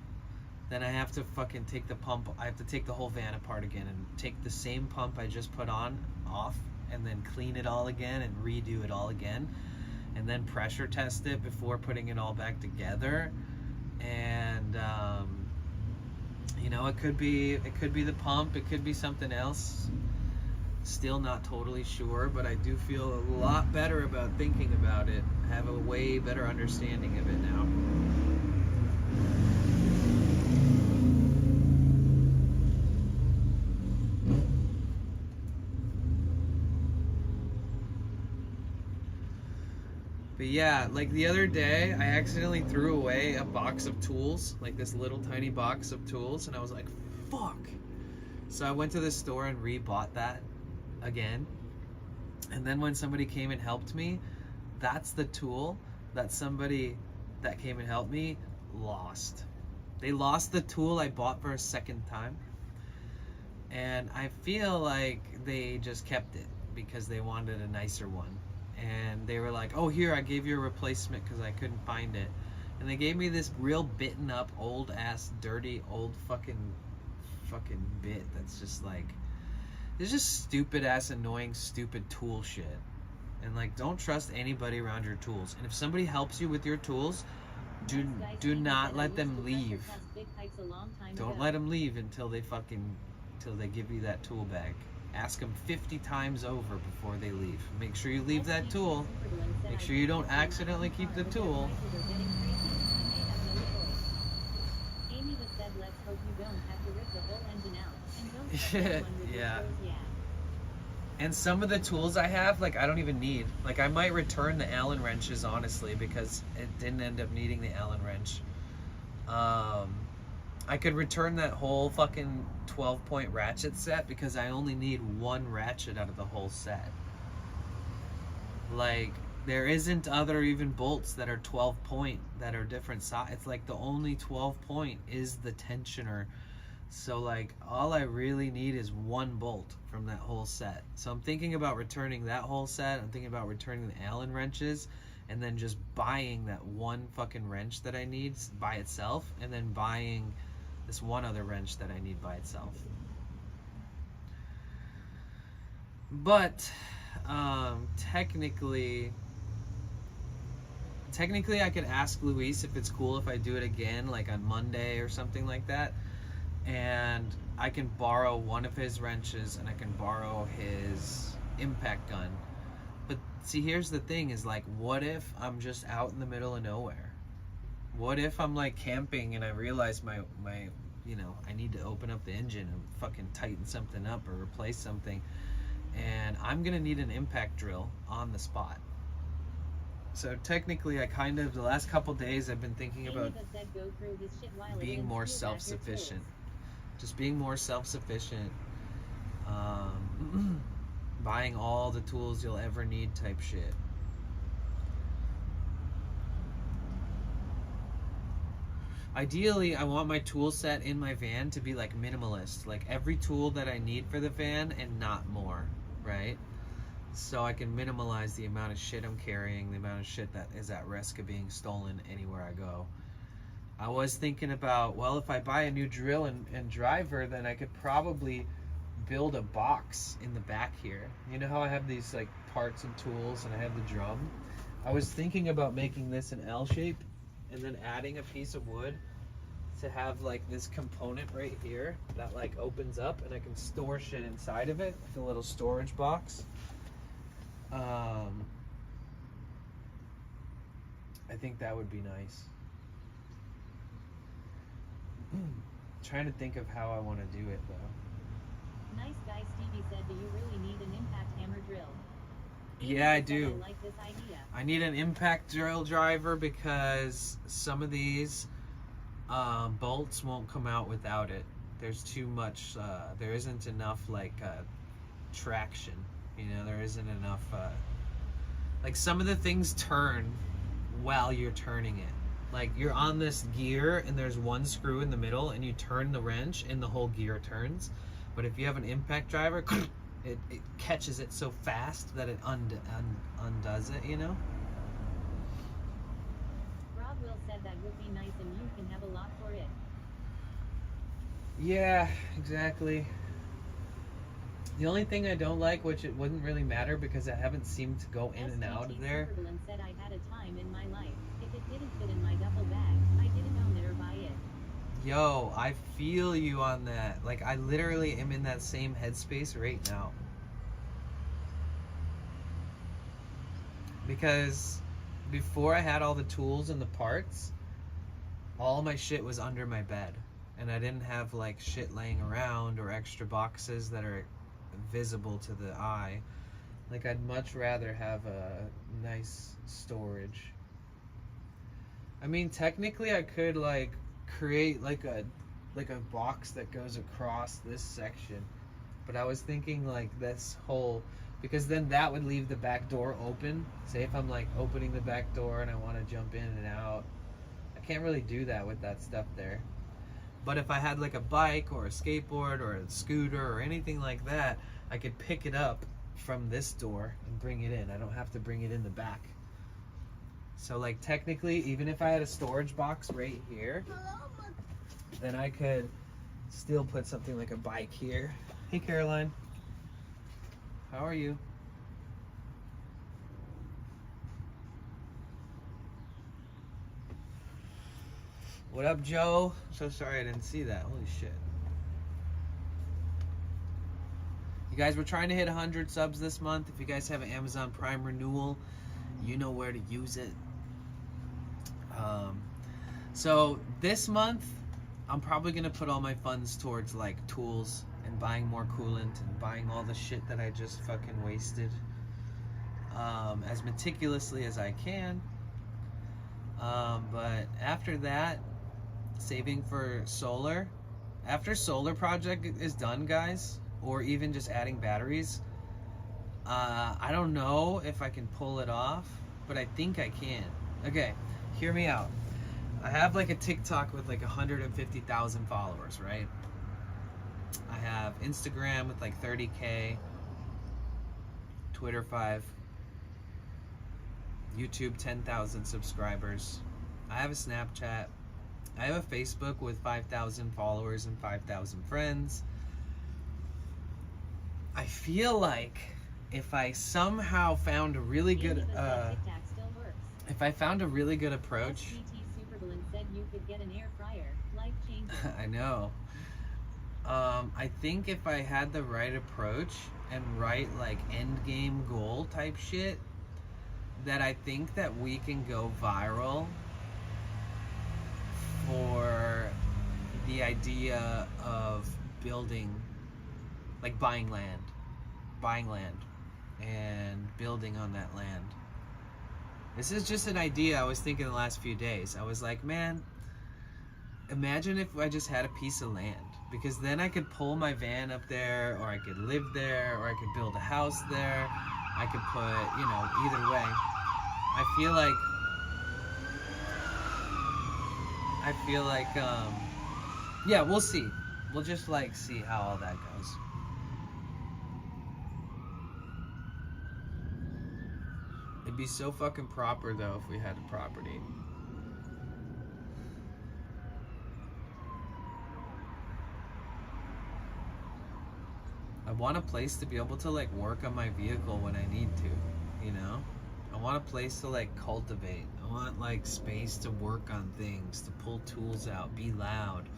then I have to fucking take the pump. I have to take the whole van apart again and take the same pump I just put on off, and then clean it all again and redo it all again, and then pressure test it before putting it all back together. And you know, it could be the pump, it could be something else. Still not totally sure, but I do feel a lot better about thinking about it. I have a way better understanding of it now. But yeah, like the other day, I accidentally threw away a box of tools, like this little tiny box of tools, and I was like, fuck. So I went to the store and rebought that again. And then when somebody came and helped me, that's the tool that somebody that came and helped me lost. They lost the tool I bought for a second time. And I feel like they just kept it because they wanted a nicer one. And they were like, oh, here, I gave you a replacement because I couldn't find it. And they gave me this real bitten up, old ass, dirty, old fucking bit that's just like, it's just stupid ass, annoying, stupid tool shit. And like, don't trust anybody around your tools. And if somebody helps you with your tools, do not let them leave. Don't let them leave until they give you that tool back. Ask them 50 times over before they leave. Make sure you leave that tool. Make sure you don't accidentally keep the tool. Amy said, let's hope you don't have to rip the whole engine out. And don't yeah. And some of the tools I have, like, I don't even need. Like, I might return the Allen wrenches, honestly, because it didn't end up needing the Allen wrench. I could return that whole fucking 12-point ratchet set because I only need one ratchet out of the whole set. Like, There isn't other even bolts that are 12 point that are different size. It's like the only 12 point is the tensioner. So like all I really need is one bolt from that whole set. So I'm thinking about returning that whole set. I'm thinking about returning the Allen wrenches and then just buying that one fucking wrench that I need by itself, and then buying this one other wrench that I need by itself. But technically I could ask Luis if it's cool if I do it again, like on Monday or something like that, and I can borrow one of his wrenches and I can borrow his impact gun. But see, here's the thing is like, what if I'm just out in the middle of nowhere? What if I'm like camping and I realize my you know, I need to open up the engine and fucking tighten something up or replace something, and I'm gonna need an impact drill on the spot. So technically I kind of, the last couple days I've been thinking about being more self-sufficient. Just being more self-sufficient. Buying all the tools you'll ever need type shit. Ideally, I want my tool set in my van to be like minimalist, like every tool that I need for the van and not more, right? So I can minimize the amount of shit I'm carrying, the amount of shit that is at risk of being stolen anywhere I go. I was thinking about, well, if I buy a new drill and driver, then I could probably build a box in the back here. You know how I have these like parts and tools and I have the drum? I was thinking about making this an L shape and then adding a piece of wood to have like this component right here that like opens up and I can store shit inside of it, like a little storage box. I think that would be nice. Trying to think of how I want to do it though. Nice guy Stevie said, do you really need an impact hammer drill? Yeah, I do. I like this idea. I need an impact drill driver because some of these bolts won't come out without it. There's too much, there isn't enough like traction, you know, there isn't enough, like some of the things turn while you're turning it. Like you're on this gear and there's one screw in the middle and you turn the wrench and the whole gear turns. But if you have an impact driver, it catches it so fast that it undoes it, you know? Rob Will said that would be nice and you can have a lot for it. Yeah, exactly. The only thing I don't like, which it wouldn't really matter because I haven't seemed to go in and out of there. Supervillain said I had a time in my life. If it didn't fit in my duffel bag, I didn't own it or buy it. Yo, I feel you on that. Like, I literally am in that same headspace right now. Because before I had all the tools and the parts, all my shit was under my bed. And I didn't have, like, shit laying around or extra boxes that are visible to the eye. Like, I'd much rather have a nice storage. I mean, technically I could, like, create like a box that goes across this section, but I was thinking like this whole, because then that would leave the back door open. Say if I'm like opening the back door and I want to jump in and out, I can't really do that with that stuff there. But if I had like a bike or a skateboard or a scooter or anything like that, I could pick it up from this door and bring it in. I don't have to bring it in the back. So like technically, even if I had a storage box right here, then I could still put something like a bike here. Hey Caroline, how are you? What up, Joe? So sorry I didn't see that. Holy shit. You guys, we're trying to hit 100 subs this month. If you guys have an Amazon Prime renewal, you know where to use it. So this month, I'm probably gonna put all my funds towards like tools and buying more coolant and buying all the shit that I just fucking wasted, as meticulously as I can. But after that, saving for solar. After solar project is done, guys, or even just adding batteries, I don't know if I can pull it off, but I think I can. Okay, hear me out. I have like a TikTok with like 150,000 followers, right? I have Instagram with like 30K, Twitter 5, YouTube 10,000 subscribers. I have a Snapchat. I have a Facebook with 5,000 followers and 5,000 friends. I feel like if I somehow found a really good Amy said Tic Tac still works. if I found a really good approach, SGT Supervillain said you could get an air fryer. Life changing. I know. I think if I had the right approach and right like end game goal type shit, that I think that we can go viral for the idea of building, like buying land and building on that land. This is just an idea I was thinking the last few days. I was like, man, imagine if I just had a piece of land, because then I could pull my van up there, or I could live there, or I could build a house there. I could put, you know, either way. I feel like, yeah, we'll see. We'll just like see how all that goes. It'd be so fucking proper though if we had a property. I want a place to be able to like work on my vehicle when I need to, you know? I want a place to like cultivate. I want like space to work on things, to pull tools out, be loud,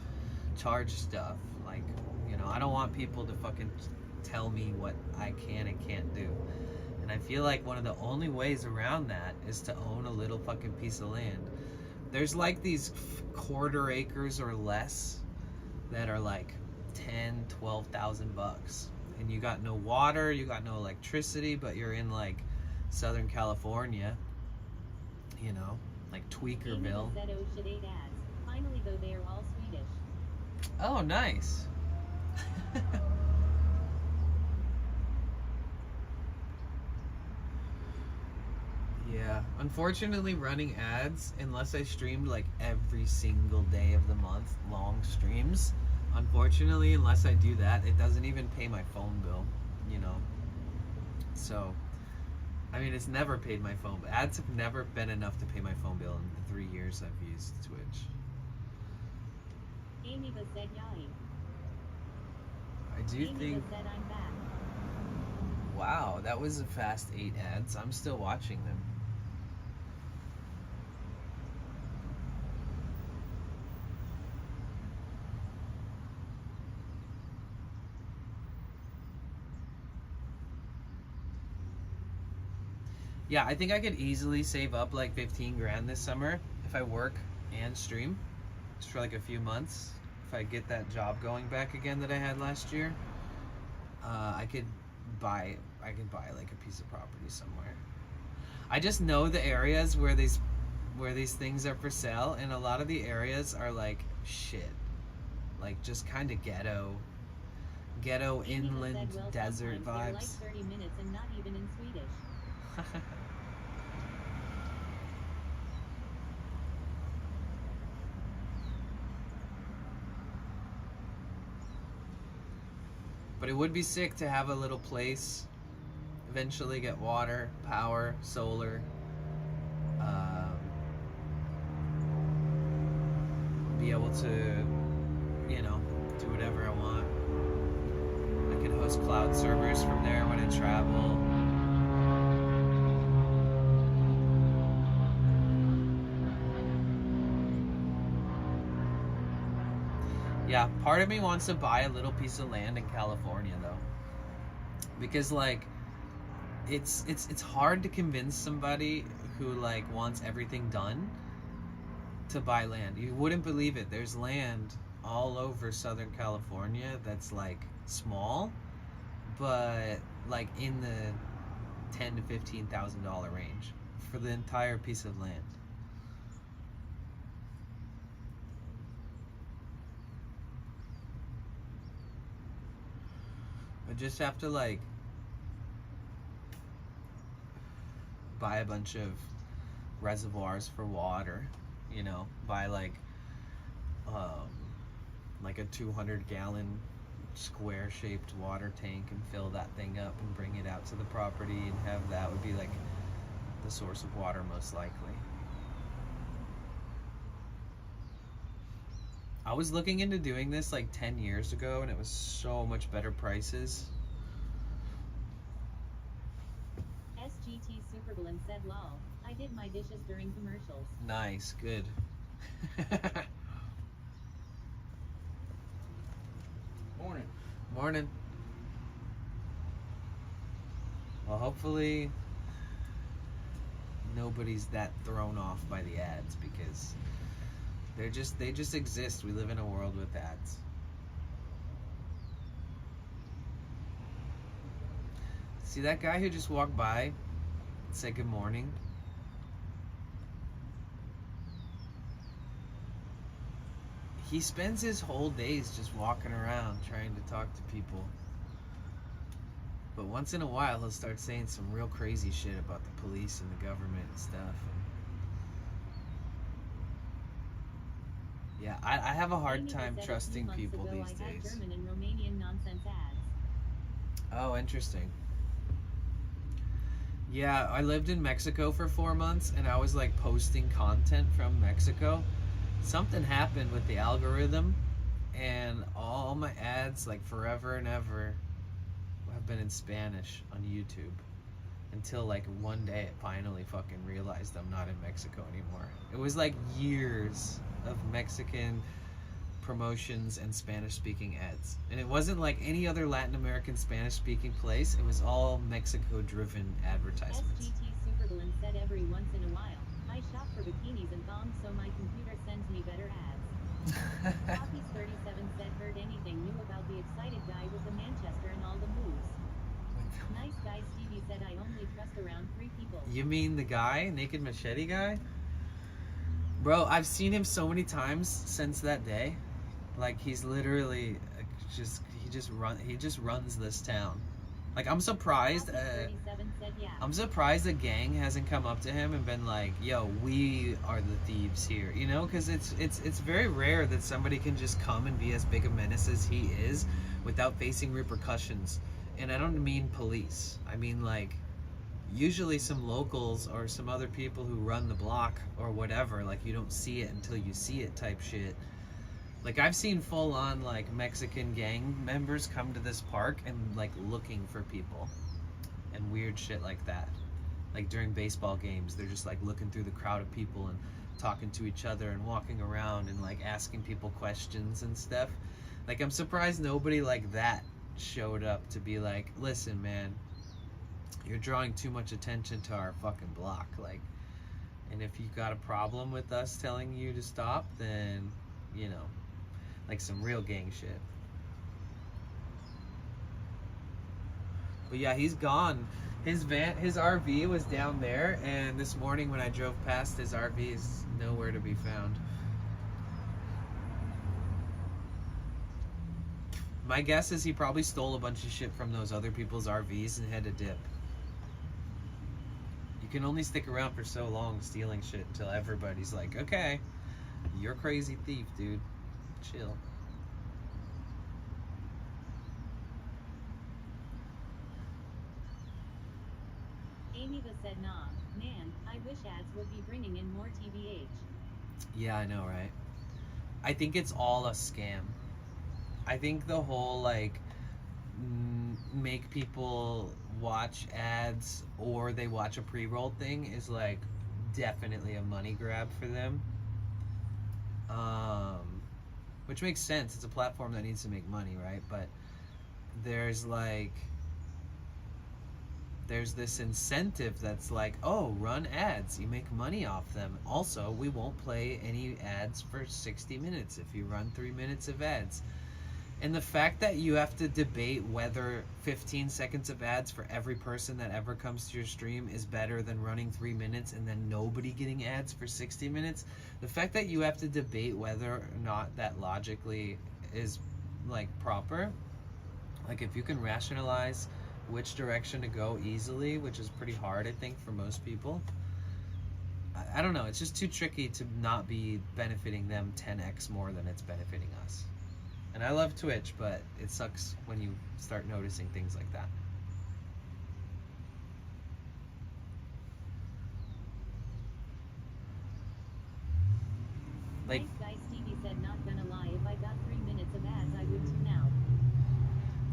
charge stuff. Like, you know, I don't want people to fucking tell me what I can and can't do. And I feel like one of the only ways around that is to own a little fucking piece of land. There's like these quarter acres or less that are like 10, 12,000 bucks. And you got no water, you got no electricity, but you're in like Southern California, you know, like Tweakerville. Amy should 8 ads. Finally, though, they are all Swedish. Oh, nice. Yeah, unfortunately running ads, unless I streamed like every single day of the month, long streams, unfortunately, unless I do that, it doesn't even pay my phone bill, you know. So, I mean, it's never paid my phone bill. Ads have never been enough to pay my phone bill in the 3 years I've used Twitch. Amy said yai. I do Amy think, said I'm back. wow, that was a fast 8 ads. I'm still watching them. Yeah, I think I could easily save up like 15 grand this summer if I work and stream just for like a few months. If I get that job going back again that I had last year, I could buy like a piece of property somewhere. I just know the areas where these things are for sale, and a lot of the areas are like shit, like just kind of ghetto Amy inland said, well, desert sometimes they're like vibes. 30 minutes and not even in Swedish. But it would be sick to have a little place, eventually get water, power, solar, be able to, you know, do whatever I want. I can host cloud servers from there when I travel. Yeah, part of me wants to buy a little piece of land in California though, because like it's hard to convince somebody who like wants everything done to buy land. You wouldn't believe it. There's land all over Southern California that's like small, but like in the $10,000 to $15,000 range for the entire piece of land. I just have to like buy a bunch of reservoirs for water, you know, buy like a 200-gallon square shaped water tank and fill that thing up and bring it out to the property and have that would be like the source of water most likely. I was looking into doing this like 10 years ago and it was so much better prices. SGT Superballoon said lol. I did my dishes during commercials. Nice, good. Morning. Morning. Well, hopefully nobody's that thrown off by the ads because they just exist. We live in a world with ads. See that guy who just walked by and said good morning? He spends his whole days just walking around trying to talk to people. But once in a while, he'll start saying some real crazy shit about the police and the government and stuff. Yeah, I have a hard Amy time said a few trusting months people ago these I had days. German and Romanian nonsense ads. Oh, interesting. Yeah, I lived in Mexico for 4 months and I was like posting content from Mexico. Something happened with the algorithm and all my ads like forever and ever have been in Spanish on YouTube until like one day it finally fucking realized I'm not in Mexico anymore. It was like years of Mexican promotions and Spanish speaking ads, and it wasn't like any other Latin American Spanish speaking place. It was all Mexico driven advertisements. SGT Superballoon said every once in a while, I shop for bikinis and thongs so my computer sends me better ads. Coffees 37 said heard anything new about the excited guy with the Manchester and all the moves. Nice guy Stevie said I only trust around 3 people. You mean the guy, Naked Machete guy? Bro, I've seen him so many times since that day. Like he's literally he just runs this town. Like I'm surprised Coffees 37 said yeah. I'm surprised the gang hasn't come up to him and been like, "Yo, we are the thieves here," you know? Because it's very rare that somebody can just come and be as big a menace as he is without facing repercussions. And I don't mean police. I mean like usually some locals or some other people who run the block or whatever. Like you don't see it until you see it type shit. Like I've seen full on like Mexican gang members come to this park and like looking for people and weird shit like that. Like during baseball games, they're just like looking through the crowd of people and talking to each other and walking around and like asking people questions and stuff. Like I'm surprised nobody like that showed up to be like, listen man, you're drawing too much attention to our fucking block. Like, and if you got a problem with us telling you to stop, then, you know, like some real gang shit. But yeah, he's gone. His RV was down there, and this morning when I drove past, his RV is nowhere to be found. My guess is he probably stole a bunch of shit from those other people's RVs and had to dip. You can only stick around for so long stealing shit until everybody's like, okay, you're a crazy thief, dude. Chill. Amy said nah, man, I wish ads would be bringing in more TBH. Yeah, I know, right? I think it's all a scam. I think the whole like make people watch ads or they watch a pre-roll thing is like definitely a money grab for them. Which makes sense. It's a platform that needs to make money, right? But there's this incentive that's like, oh, run ads, you make money off them. Also, we won't play any ads for 60 minutes if you run 3 minutes of ads. And the fact that you have to debate whether 15 seconds of ads for every person that ever comes to your stream is better than running 3 minutes and then nobody getting ads for 60 minutes, the fact that you have to debate whether or not that logically is like proper, like if you can rationalize which direction to go easily, which is pretty hard I think for most people, I don't know. It's just too tricky to not be benefiting them 10x more than it's benefiting us. And I love Twitch, but it sucks when you start noticing things like that. Like, Nice guy Stevie said, not gonna lie, if I got 3 minutes of ads, I would tune out.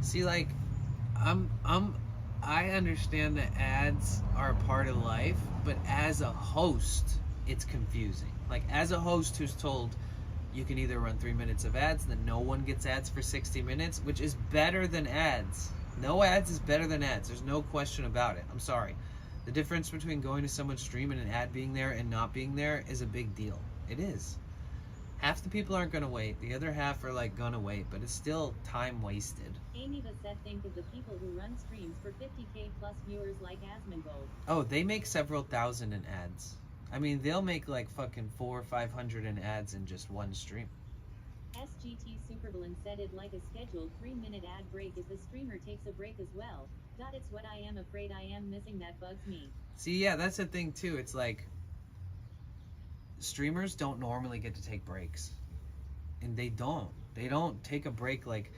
see, like, I understand that ads are a part of life, but as a host, it's confusing. Like, as a host who's told you can either run 3 minutes of ads, then no one gets ads for 60 minutes, which is better than ads. No ads is better than ads. There's no question about it. I'm sorry. The difference between going to someone's stream and an ad being there and not being there is a big deal. It is. Half the people aren't going to wait. The other half are like going to wait, but it's still time wasted. Amy said, think of the people who run streams for 50k plus viewers like Asmongold. Oh, they make several thousand in ads. I mean, they'll make like fucking 400 or 500 in ads in just one stream. SGT Supervillain said it like a scheduled 3-minute ad break if the streamer takes a break as well. It's what I am afraid I am missing that bugs me. See, yeah, that's the thing too. It's like streamers don't normally get to take breaks. And they don't. They don't take a break. Like,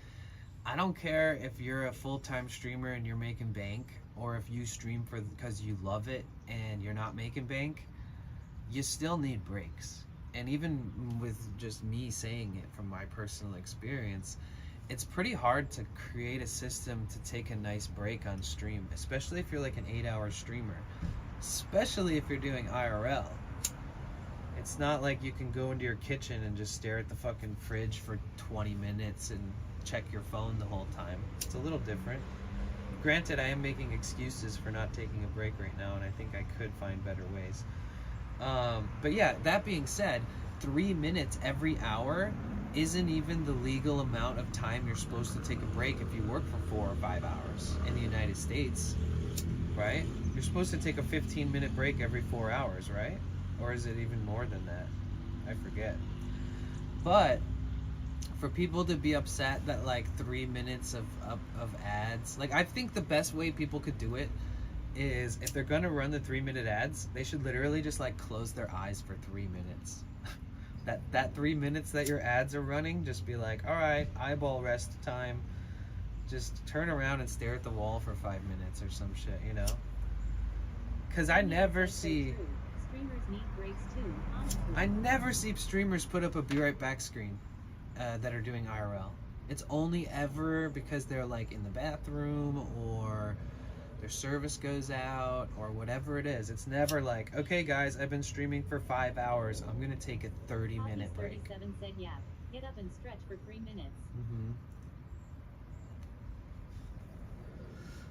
I don't care if you're a full-time streamer and you're making bank, or if you stream because you love it and you're not making bank. You still need breaks. And even with just me saying it from my personal experience, it's pretty hard to create a system to take a nice break on stream, especially if you're like an 8-hour streamer, especially if you're doing IRL. It's not like you can go into your kitchen and just stare at the fucking fridge for 20 minutes and check your phone the whole time. It's a little different. Granted, I am making excuses for not taking a break right now, and I think I could find better ways. But yeah, that being said, 3 minutes every hour isn't even the legal amount of time you're supposed to take a break if you work for 4 or 5 hours in the United States, right? You're supposed to take a 15-minute break every 4 hours, right? Or is it even more than that? I forget. But for people to be upset that like 3 minutes of ads, like, I think the best way people could do it is, if they're gonna run the 3-minute ads, they should literally just like close their eyes for 3 minutes. that 3 minutes that your ads are running, just be like, all right, eyeball rest time. Just turn around and stare at the wall for 5 minutes or some shit, you know? Because I never see... Streamers need breaks too, honestly. I never see streamers put up a be right back screen that are doing IRL. It's only ever because they're like in the bathroom, or their service goes out, or whatever it is. It's never like, okay guys, I've been streaming for 5 hours, I'm gonna take a 30-minute break. 37 said, yeah, get up and stretch for 3 minutes.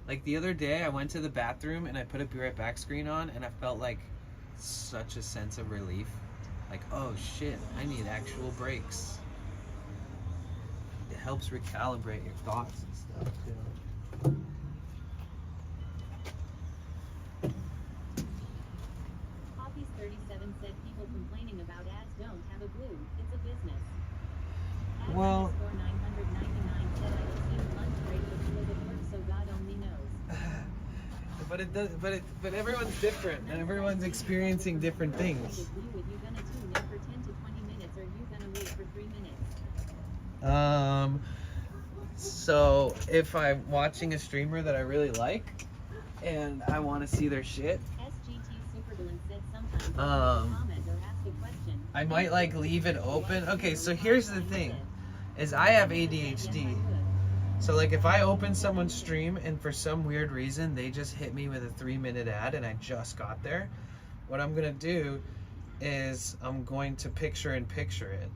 Like the other day, I went to the bathroom and I put a be right back screen on, and I felt like such a sense of relief. Like, oh shit, I need actual breaks. It helps recalibrate your thoughts and stuff too. Poppy's 37 said, people complaining about ads don't have a glue. It's a business. Ad Well- underscore 999 said, I was seeing lunch break, but it was at work, so God only knows. But it does. But everyone's different, and everyone's experiencing different things. If you gonna tune in for 10 to 20 minutes, or you gonna wait for 3 minutes? So if I'm watching a streamer that I really like, and I want to see their shit, SGT Supervillain said sometimes comment or ask a question. I might like leave it open. Okay, so here's the thing, is I have ADHD. So like if I open someone's stream and for some weird reason they just hit me with a 3-minute ad and I just got there, what I'm gonna do is I'm going to picture-in-picture it.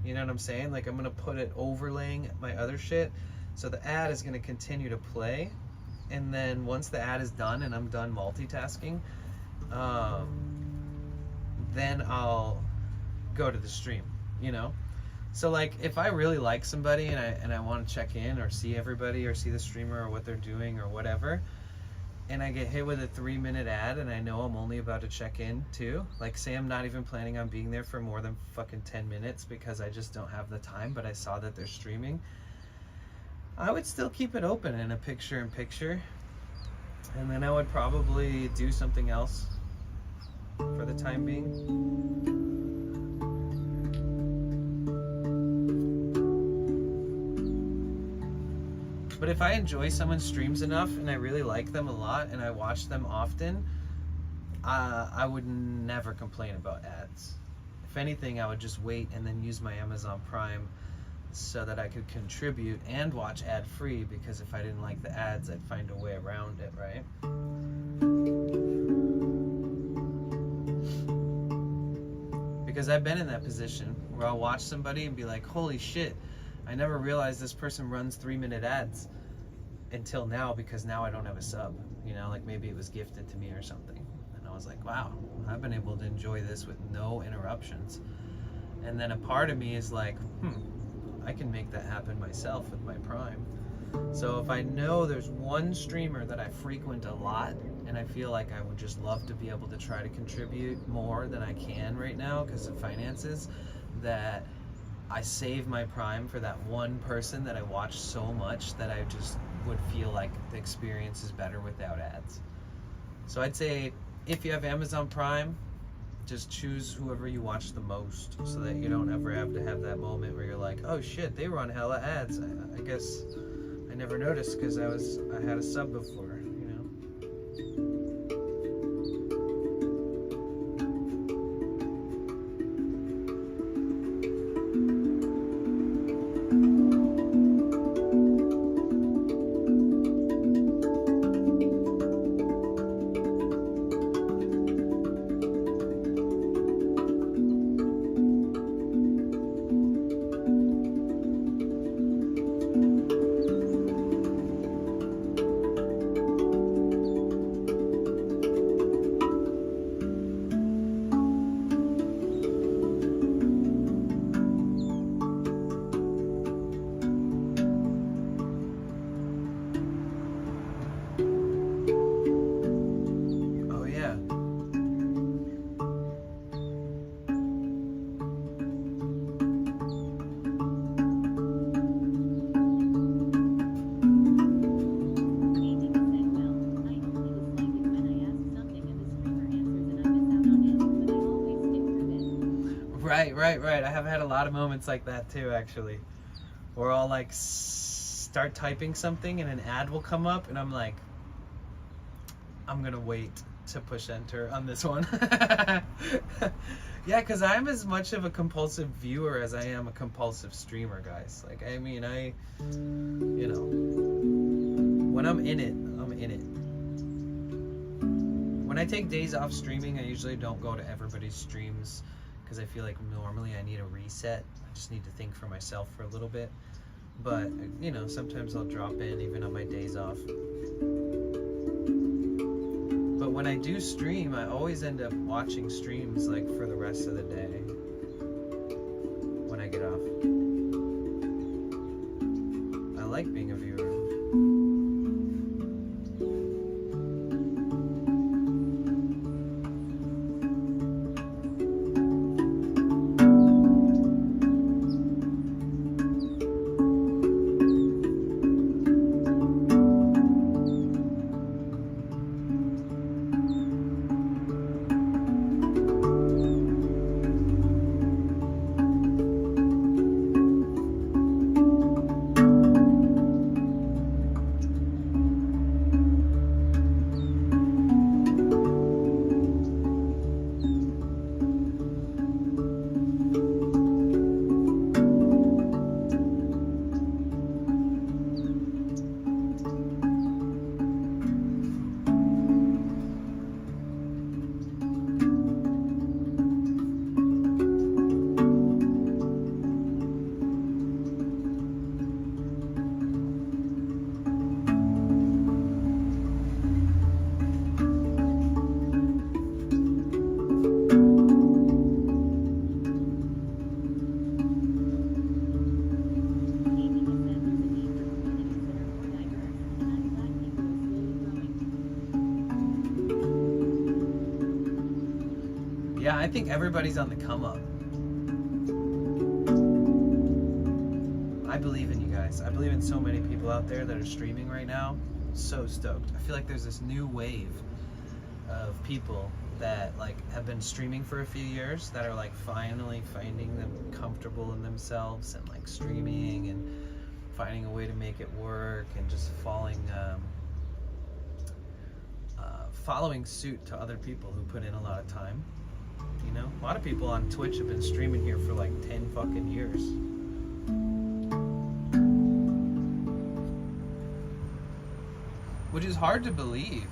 You know what I'm saying? Like, I'm gonna put it overlaying my other shit, so the ad is gonna continue to play, and then once the ad is done and I'm done multitasking, then I'll go to the stream, you know? So like, if I really like somebody and I want to check in or see everybody or see the streamer or what they're doing or whatever, and I get hit with a 3-minute ad and I know I'm only about to check in too, like say I'm not even planning on being there for more than fucking 10 minutes because I just don't have the time, but I saw that they're streaming, I would still keep it open in a picture-in-picture, and then I would probably do something else for the time being. But if I enjoy someone's streams enough and I really like them a lot and I watch them often, I would never complain about ads. If anything, I would just wait and then use my Amazon Prime so that I could contribute and watch ad-free, because if I didn't like the ads, I'd find a way around it, right? Because I've been in that position where I'll watch somebody and be like, holy shit, I never realized this person runs 3-minute ads until now, because now I don't have a sub, you know, like maybe it was gifted to me or something. And I was like, wow, I've been able to enjoy this with no interruptions. And then a part of me is like, I can make that happen myself with my Prime. So if I know there's one streamer that I frequent a lot and I feel like I would just love to be able to try to contribute more than I can right now because of finances, that I save my Prime for that one person that I watch so much that I just would feel like the experience is better without ads. So I'd say if you have Amazon Prime, just choose whoever you watch the most so that you don't ever have to have that moment where you're like, oh shit, they run hella ads. I guess I never noticed because I had a sub before, you know? Right. I have had a lot of moments like that too, actually, where I'll like start typing something and an ad will come up and I'm like, I'm gonna wait to push enter on this one. Yeah, because I'm as much of a compulsive viewer as I am a compulsive streamer, guys. Like, I mean, you know, when I'm in it, I'm in it. When I take days off streaming, I usually don't go to everybody's streams, because I feel like normally I need a reset. I just need to think for myself for a little bit. But, you know, sometimes I'll drop in even on my days off. But when I do stream, I always end up watching streams like for the rest of the day when I get off. I like being a viewer. Yeah, I think everybody's on the come up. I believe in you guys. I believe in so many people out there that are streaming right now. So stoked. I feel like there's this new wave of people that like have been streaming for a few years that are like finally finding them comfortable in themselves and like streaming and finding a way to make it work and just following suit to other people who put in a lot of time. You know, a lot of people on Twitch have been streaming here for like 10 fucking years. Which is hard to believe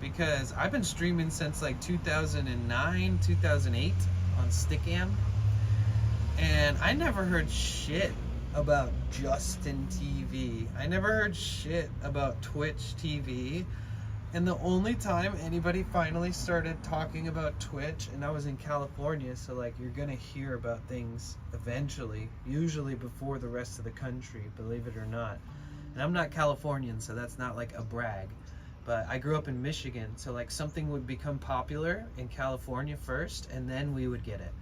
because I've been streaming since like 2009, 2008 on Stickam. And I never heard shit about Justin TV. I never heard shit about Twitch TV. And the only time anybody finally started talking about Twitch, and I was in California, so like you're gonna hear about things eventually, usually before the rest of the country, believe it or not. And I'm not Californian, so that's not like a brag. But I grew up in Michigan, so like something would become popular in California first, and then we would get it.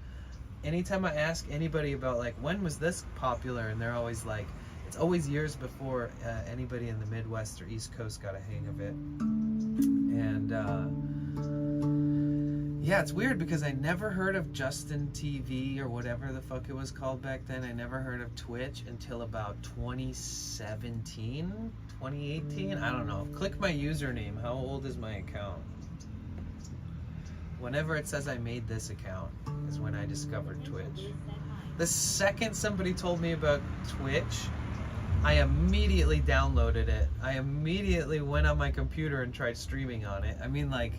Anytime I ask anybody about like, when was this popular? And they're always like, it's always years before anybody in the Midwest or East Coast got a hang of it. And yeah, it's weird because I never heard of Justin TV or whatever the fuck it was called back then. I never heard of Twitch until about 2017, 2018. I don't know. Click my username. How old is my account? Whenever it says I made this account is when I discovered Twitch. The second somebody told me about Twitch, I immediately downloaded it. I immediately went on my computer and tried streaming on it. I mean, like,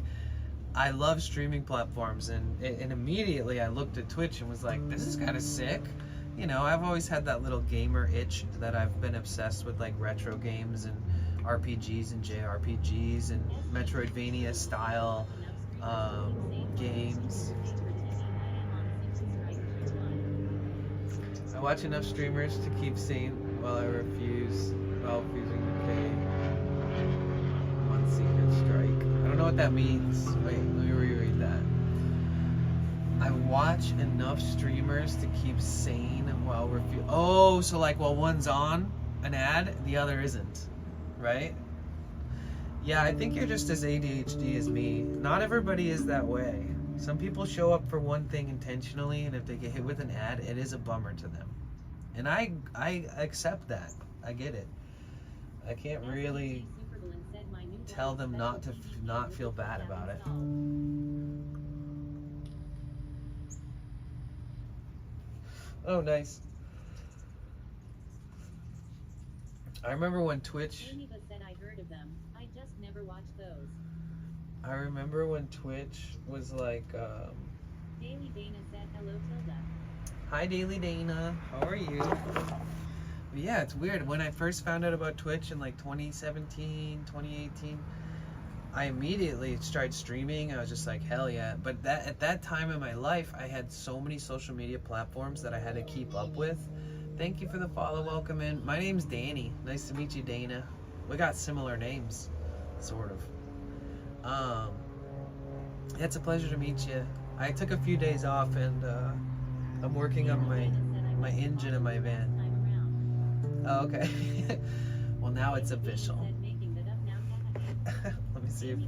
I love streaming platforms, and immediately I looked at Twitch and was like, this is kind of sick. You know, I've always had that little gamer itch that I've been obsessed with, like retro games and RPGs and JRPGs and Metroidvania style games. I watch enough streamers to keep sane while I refuse, while refusing to pay on Secret Strike. I don't know what that means. Wait, let me reread that. I watch enough streamers to keep sane while refusing. Oh, so like while one's on an ad, the other isn't, right? Yeah, I think you're just as ADHD as me. Not everybody is that way. Some people show up for one thing intentionally, and if they get hit with an ad, it is a bummer to them. And I accept that. I get it. I can't really tell them not to not feel bad about it. Oh, nice. I remember when Twitch... I just never watched those. I remember when Twitch was like... Daily Dana said hello, Tilda. Hi, Daily Dana. How are you? But yeah, it's weird. When I first found out about Twitch in like 2017, 2018, I immediately started streaming. I was just like, hell yeah. But at that time in my life, I had so many social media platforms that I had to keep up with. Thank you for the follow. Welcome in. My name's Danny. Nice to meet you, Dana. We got similar names, sort of. It's a pleasure to meet you. I took a few days off, and I'm working on my engine in my van. Oh, okay. Well, now it's official. Let me see if...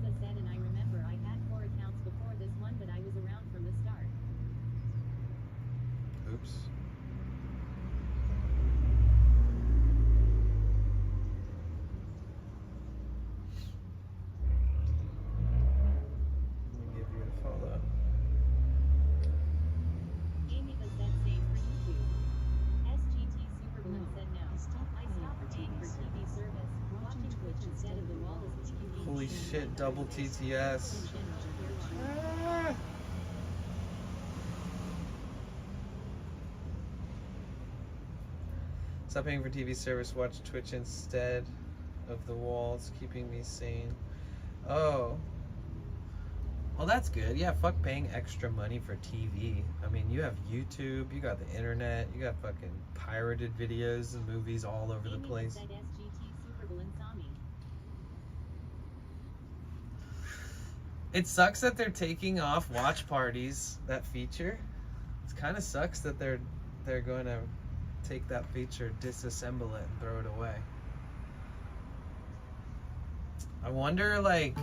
Oops. Holy shit, double TTS. Ah. Stop paying for TV service, watch Twitch instead of the walls, keeping me sane. Oh. Well, that's good. Yeah, fuck paying extra money for TV. I mean, you have YouTube, you got the internet, you got fucking pirated videos and movies all over the place. It sucks that they're taking off watch parties, that feature. It kind of sucks that they're going to take that feature, disassemble it, and throw it away. I wonder, like...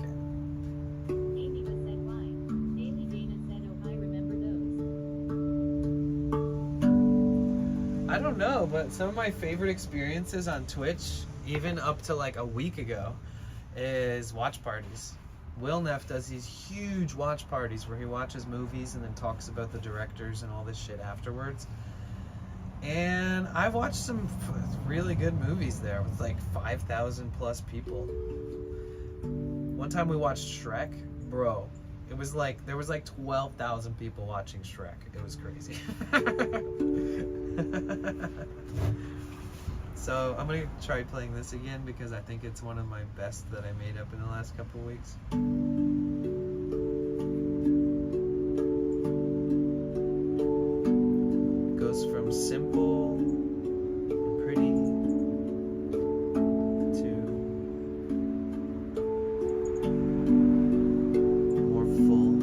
I don't know, but some of my favorite experiences on Twitch, even up to like a week ago, is watch parties. Will Neff does these huge watch parties where he watches movies and then talks about the directors and all this shit afterwards. And I've watched some really good movies there with like 5,000 plus people. One time we watched Shrek, bro. It was like, there was like 12,000 people watching Shrek. It was crazy. So I'm gonna try playing this again because I think it's one of my best that I made up in the last couple of weeks. It goes from simple, pretty, to more full.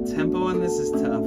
Tempo on this is tough.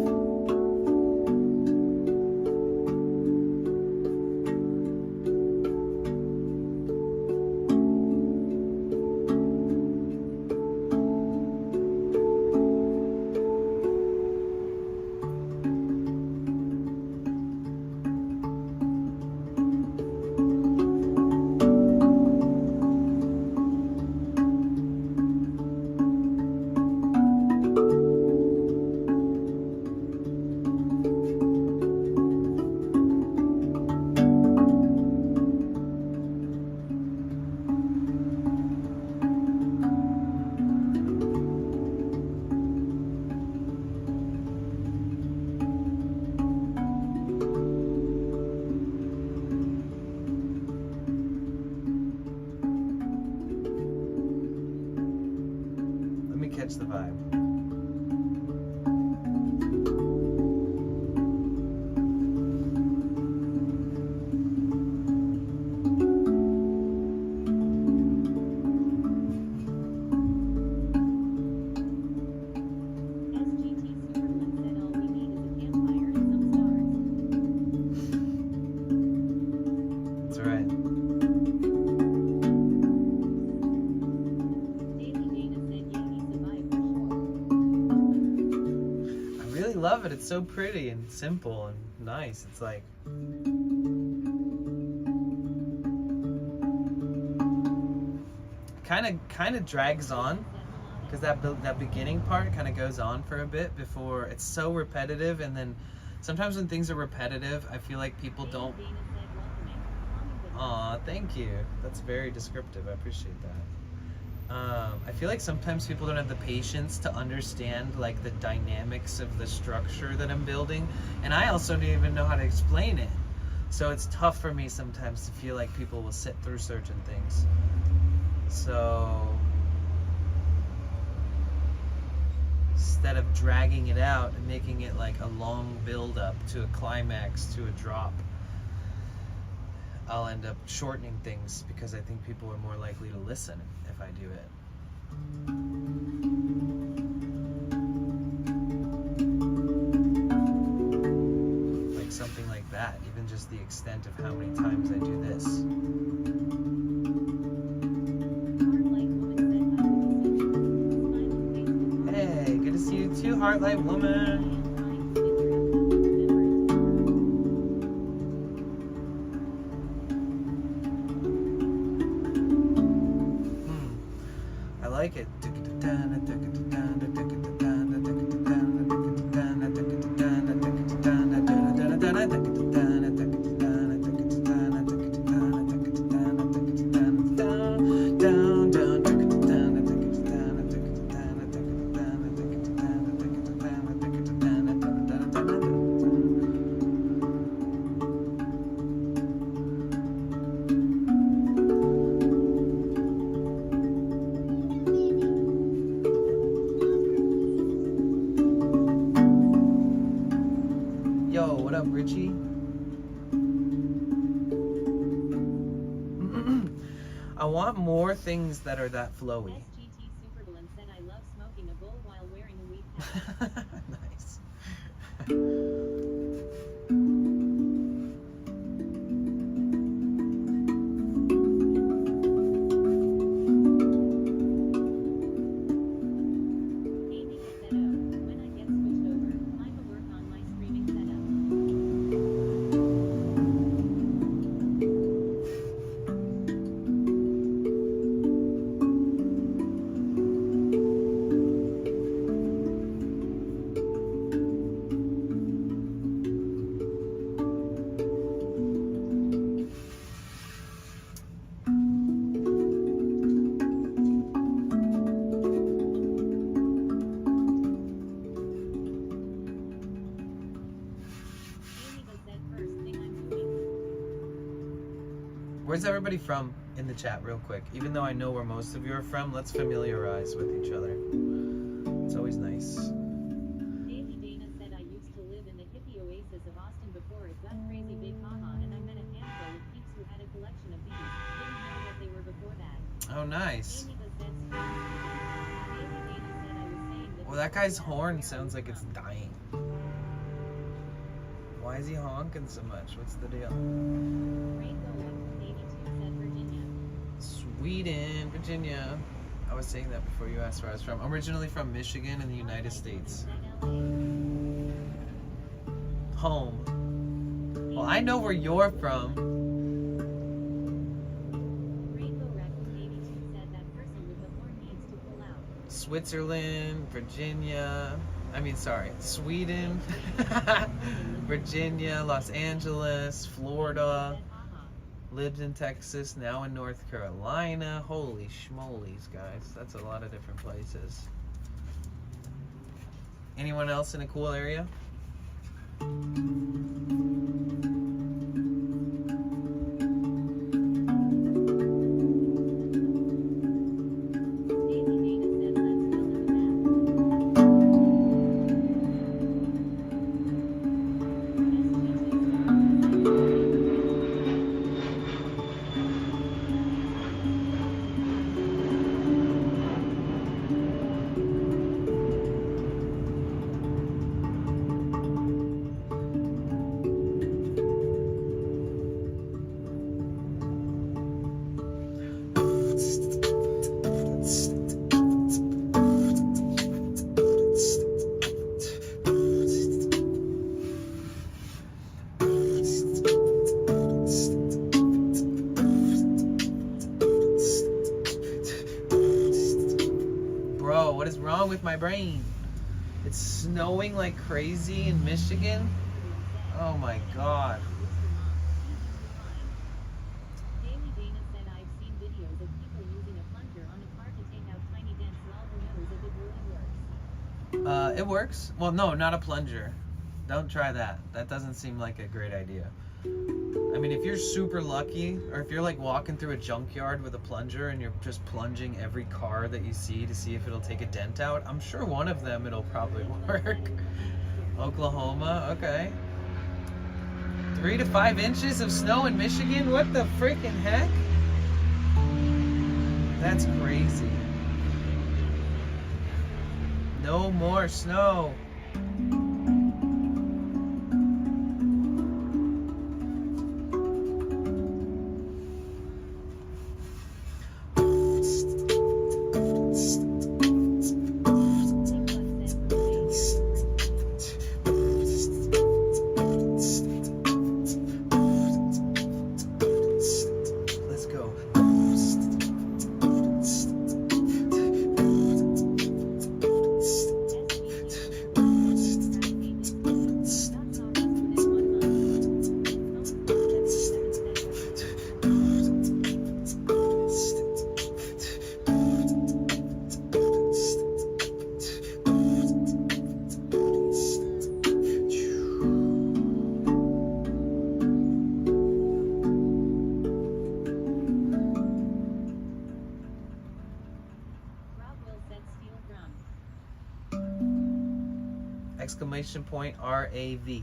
Catch the vibe. That's right. Love it. It's so pretty and simple and nice. It's like kind of drags on because that beginning part kind of goes on for a bit before it's so repetitive, and then sometimes when things are repetitive, I feel like people don't. Aw, thank you. That's very descriptive. I appreciate that. I feel like sometimes people don't have the patience to understand like the dynamics of the structure that I'm building, and I also don't even know how to explain it. So it's tough for me sometimes to feel like people will sit through certain things. So instead of dragging it out and making it like a long build up to a climax, to a drop, I'll end up shortening things because I think people are more likely to listen if I do it. Like something like that, even just the extent of how many times I do this. Hey, good to see you too, Heartlight Woman. like it. Yo, what up, Richie? I want more things that are that flowy. SGT Supervillain said I love smoking a bowl while wearing a weed hat. Nice. Amy has said, oh, when I get switched over, I'ma work on my streaming setup. Amy has said first thing I'm doing. Where's everybody from in the chat, real quick? Even though I know where most of you are from, let's familiarize with each other. It's always nice. Daily Dana said I used to live in the hippie oasis of Austin before it got crazy big haha, and I met a handful of peeps who had a collection of these. Didn't know what they were before that. Oh, nice. Amy has said Daily Dana said I was saying that Well, that guy's horn sounds like it's dying. Why is he honking so much? What's the deal? Rainbow X82 said Virginia. Sweden, Virginia. I was saying that before you asked where I was from. I'm originally from Michigan in the United States. Home. Well, I know where you're from. Rainbow Raccoon 82 said that person with the horn needs to pull out. Switzerland, Virginia. Sweden, Virginia, Los Angeles, Florida. Said haha. Lived in Texas, now in North Carolina. Holy schmolies, guys. That's a lot of different places. Anyone else in a cool area? Daily Dana said let's fill in the map. Bro, what is wrong with my brain? It's snowing like crazy in Michigan. Oh my god. Daily Dana said I've seen videos of people using a plunger on a car to take out tiny dents. Lol, who knows if it really works. It works. Well, no, not a plunger. Don't try that. That doesn't seem like a great idea. I mean, if you're super lucky, or if you're like walking through a junkyard with a plunger and you're just plunging every car that you see to see if it'll take a dent out, I'm sure one of them it'll probably work. Oklahoma, okay. 3 to 5 inches of snow in Michigan? What the freaking heck? That's crazy. No more snow. Let's go. exclamation point RAV.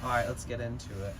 Alright, let's get into it.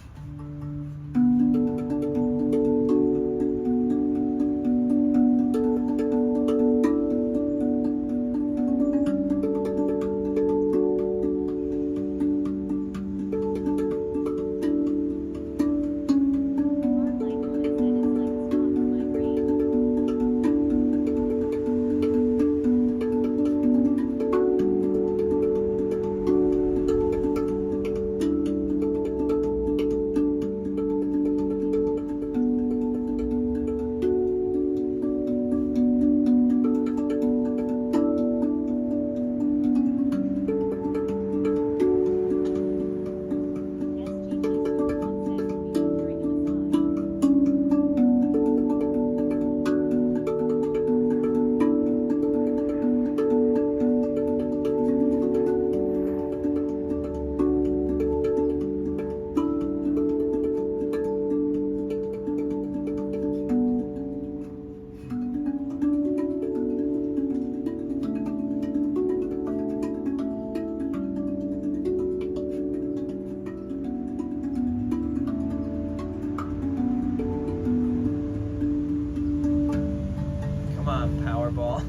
Powerball.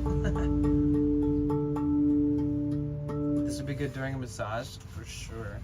This would be good during a massage for sure.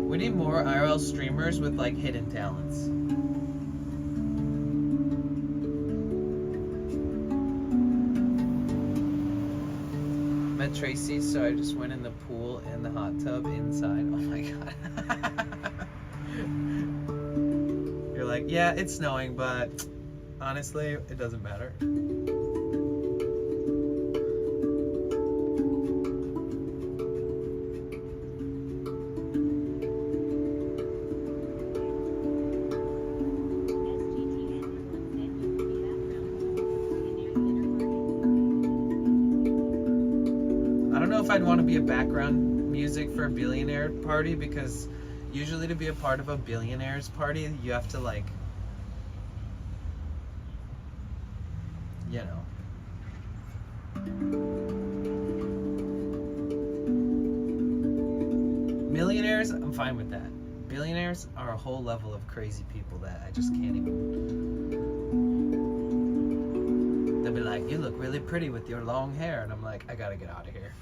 We need more IRL streamers with like hidden talents. Met Tracy, so I just went in the pool and the hot tub inside. Oh my god. You're like, yeah, it's snowing, but honestly, it doesn't matter. I don't know if I'd want to be a background music for a billionaire party, because usually to be a part of a billionaire's party, you have to like, you know. Millionaires, I'm fine with that. Billionaires are a whole level of crazy people that I just can't even. They'll be like, you look really pretty with your long hair. And I'm like, I gotta get out of here.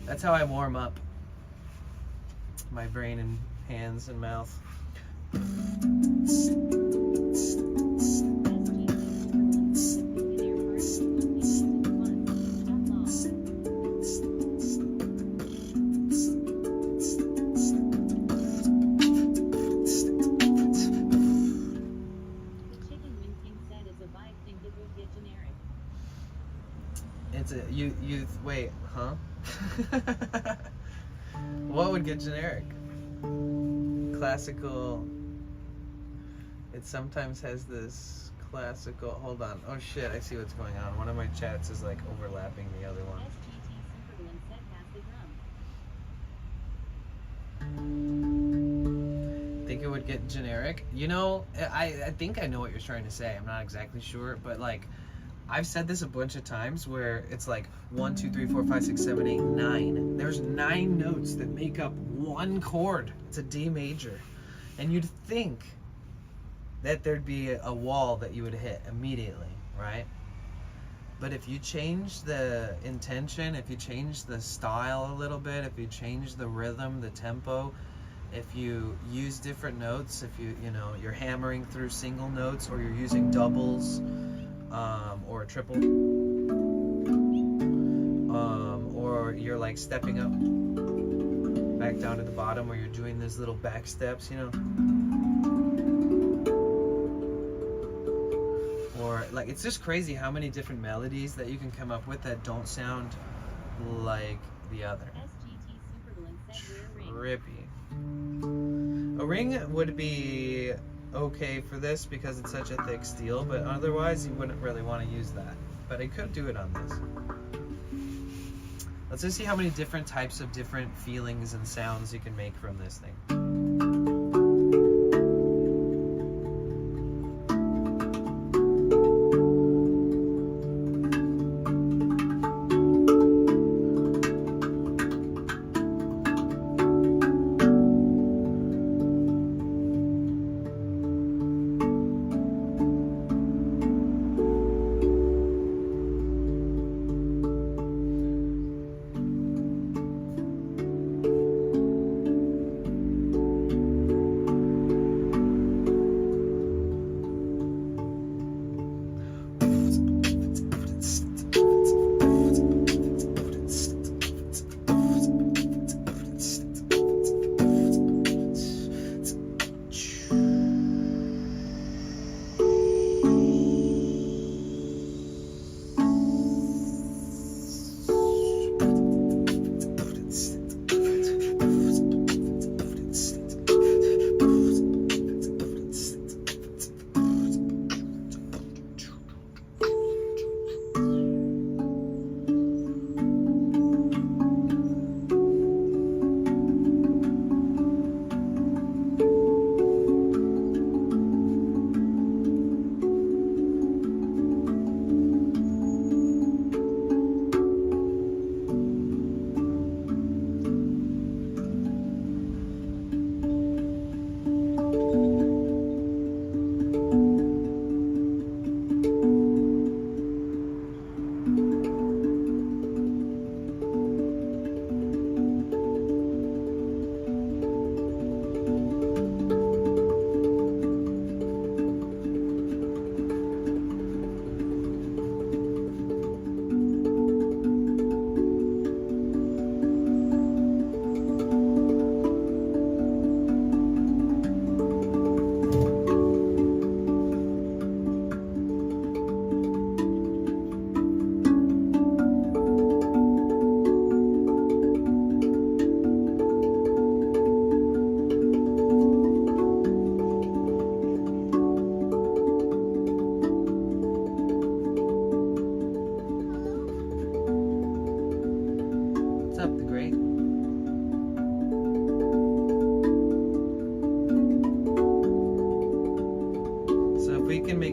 That's how I warm up my brain and hands and mouth. It's a you wait, huh? What would get generic? Classical. It sometimes has this classical. Hold on. Oh shit! I see what's going on. One of my chats is like overlapping the other one. SGT Supervillain said pass the drum. Think it would get generic? You know, I think I know what you're trying to say. I'm not exactly sure, but like, I've said this a bunch of times where it's like 1, 2, 3, 4, 5, 6, 7, 8, 9. There's 9 notes that make up one chord. It's a D major, and you'd think that there'd be a wall that you would hit immediately, right? But if you change the intention, if you change the style a little bit, if you change the rhythm, the tempo, if you use different notes, if you're hammering through single notes, or you're using doubles, or triple, or you're like stepping up back down to the bottom, where you're doing these little back steps, or like, it's just crazy how many different melodies that you can come up with that don't sound like the other. SGT Supervillain said wear ring. Trippy. A ring would be okay for this because it's such a thick steel, but otherwise you wouldn't really want to use that. But I could do it on this. Let's just see how many different types of different feelings and sounds you can make from this thing.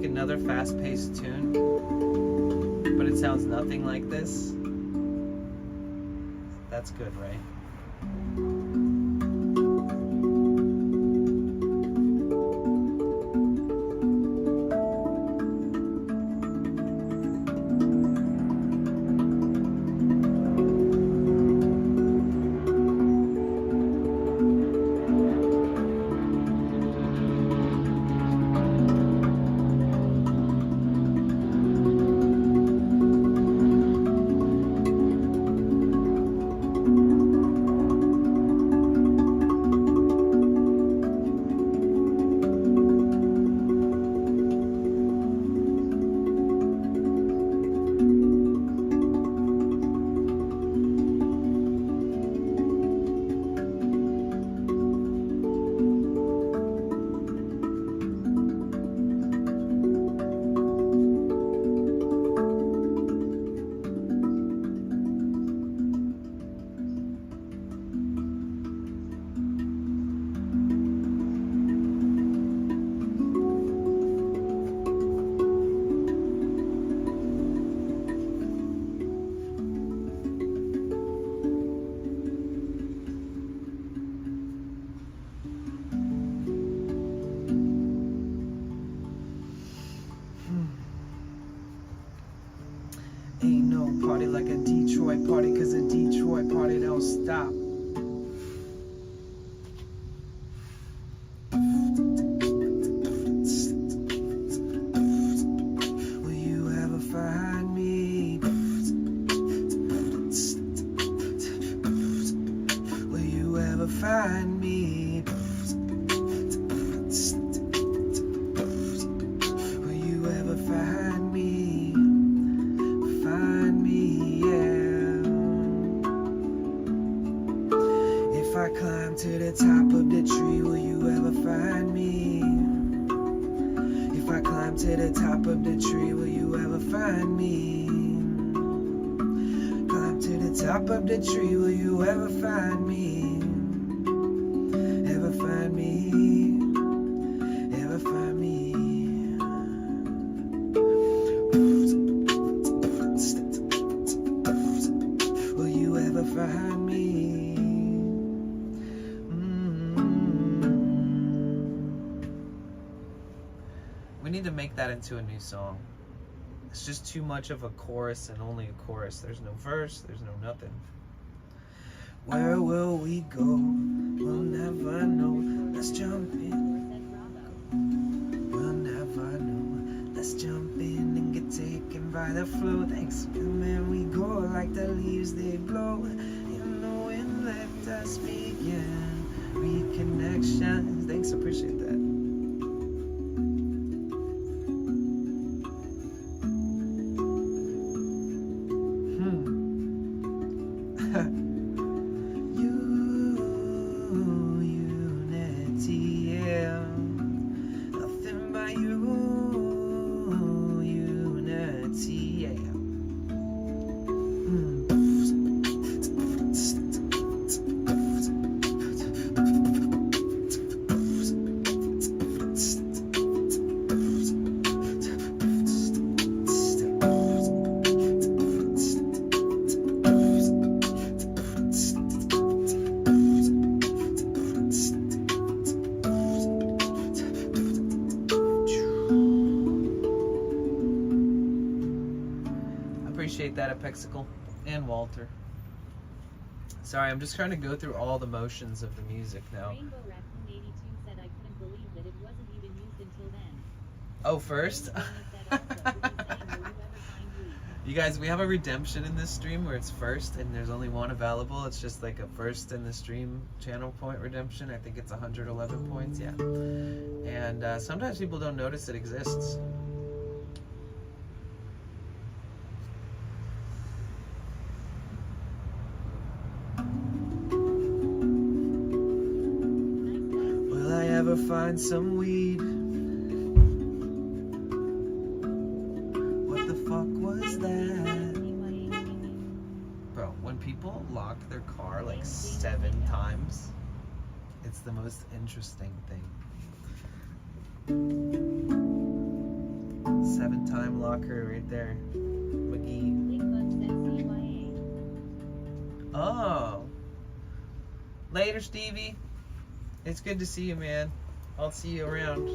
Another fast-paced tune, but it sounds nothing like this. That's good, right? Ain't no party like a Detroit party, cause a Detroit party don't stop. Will you ever find me? Will you ever find me? Will you ever find me? Find me, yeah. If I climb to the top of the tree, will you ever find me? If I climb to the top of the tree, will you ever find me? Climb to the top of the tree, will you ever find me? Ever find me? Ever find me? Will you ever find me? We need to make that into a new song. It's just too much of a chorus and only a chorus. There's no verse, there's no nothing. Where will we go? We'll never know. Let's jump in. We'll never know. Let's jump in and get taken by the flow. Thanks. And then we go like the leaves they blow. You know when left us begin. Reconnection. Thanks, appreciate that. Appreciate that, Apexical and Walter. Sorry, I'm just trying to go through all the motions of the music now. Rainbow Raccoon 82 said I couldn't believe that it wasn't even used until then. Oh, first? You guys, we have a redemption in this stream where it's first and there's only one available. It's just like a first in the stream channel point redemption. I think it's 111 points, yeah. And sometimes people don't notice it exists. Will I ever find some weed? What the fuck was that? Bro, when people lock their car like 7 times, it's the most interesting thing. 7-time locker right there. McGee. Oh. Later, Stevie. It's good to see you, man. I'll see you around.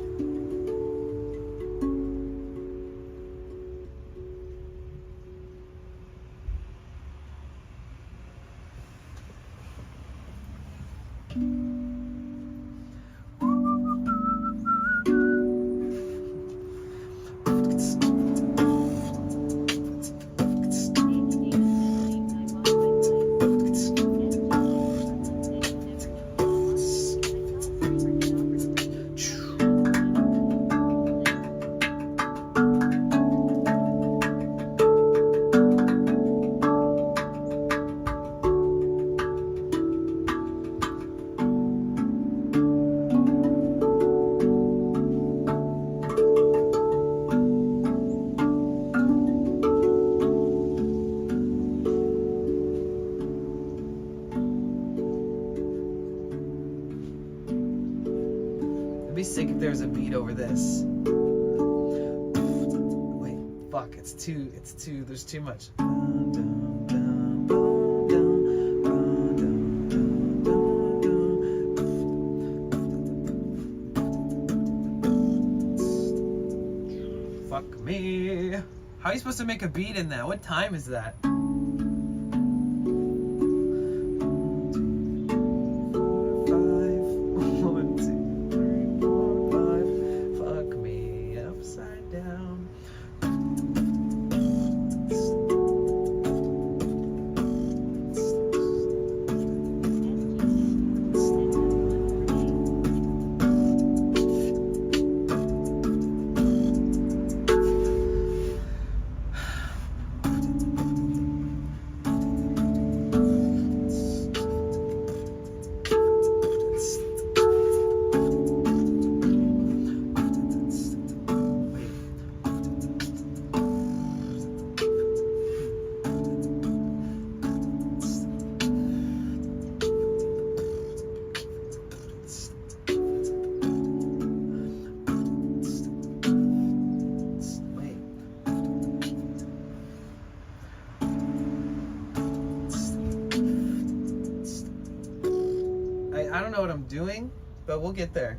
It'd be sick if there's a beat over this. Wait, fuck, it's too, there's too much. Fuck me. How you supposed to make a beat in that? What time is that? I don't know what I'm doing, but we'll get there.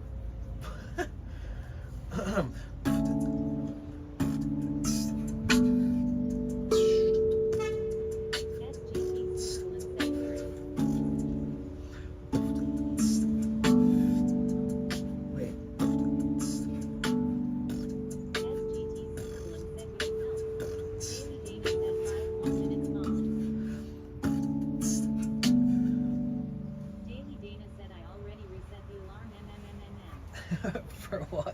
For what?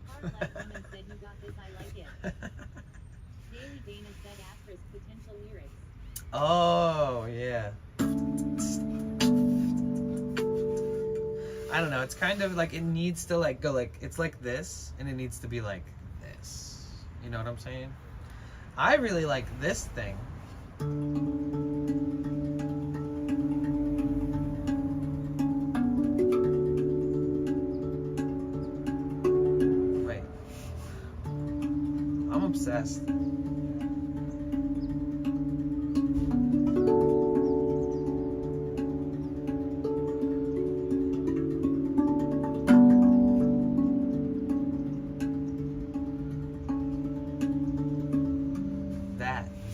Hard Life Woman said you got this, I like it. Daily Dana said asterisk potential lyrics. Oh, yeah. I don't know, it's kind of like it needs to like go like, it's like this, and it needs to be like this. You know what I'm saying? I really like this thing. Wait. I'm obsessed.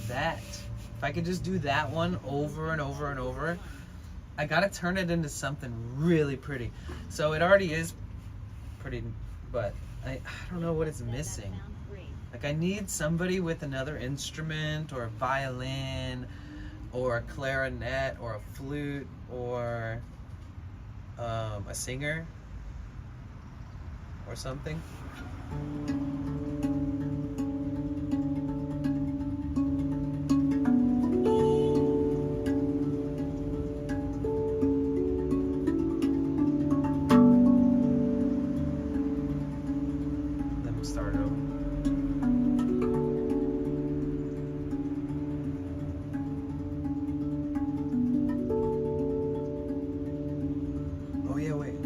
That. If I could just do that one over and over and over, I gotta turn it into something really pretty. So it already is pretty, but I don't know what it's missing. Like I need somebody with another instrument, or a violin, or a clarinet, or a flute, or a singer, or something. Start over. Oh yeah, wait.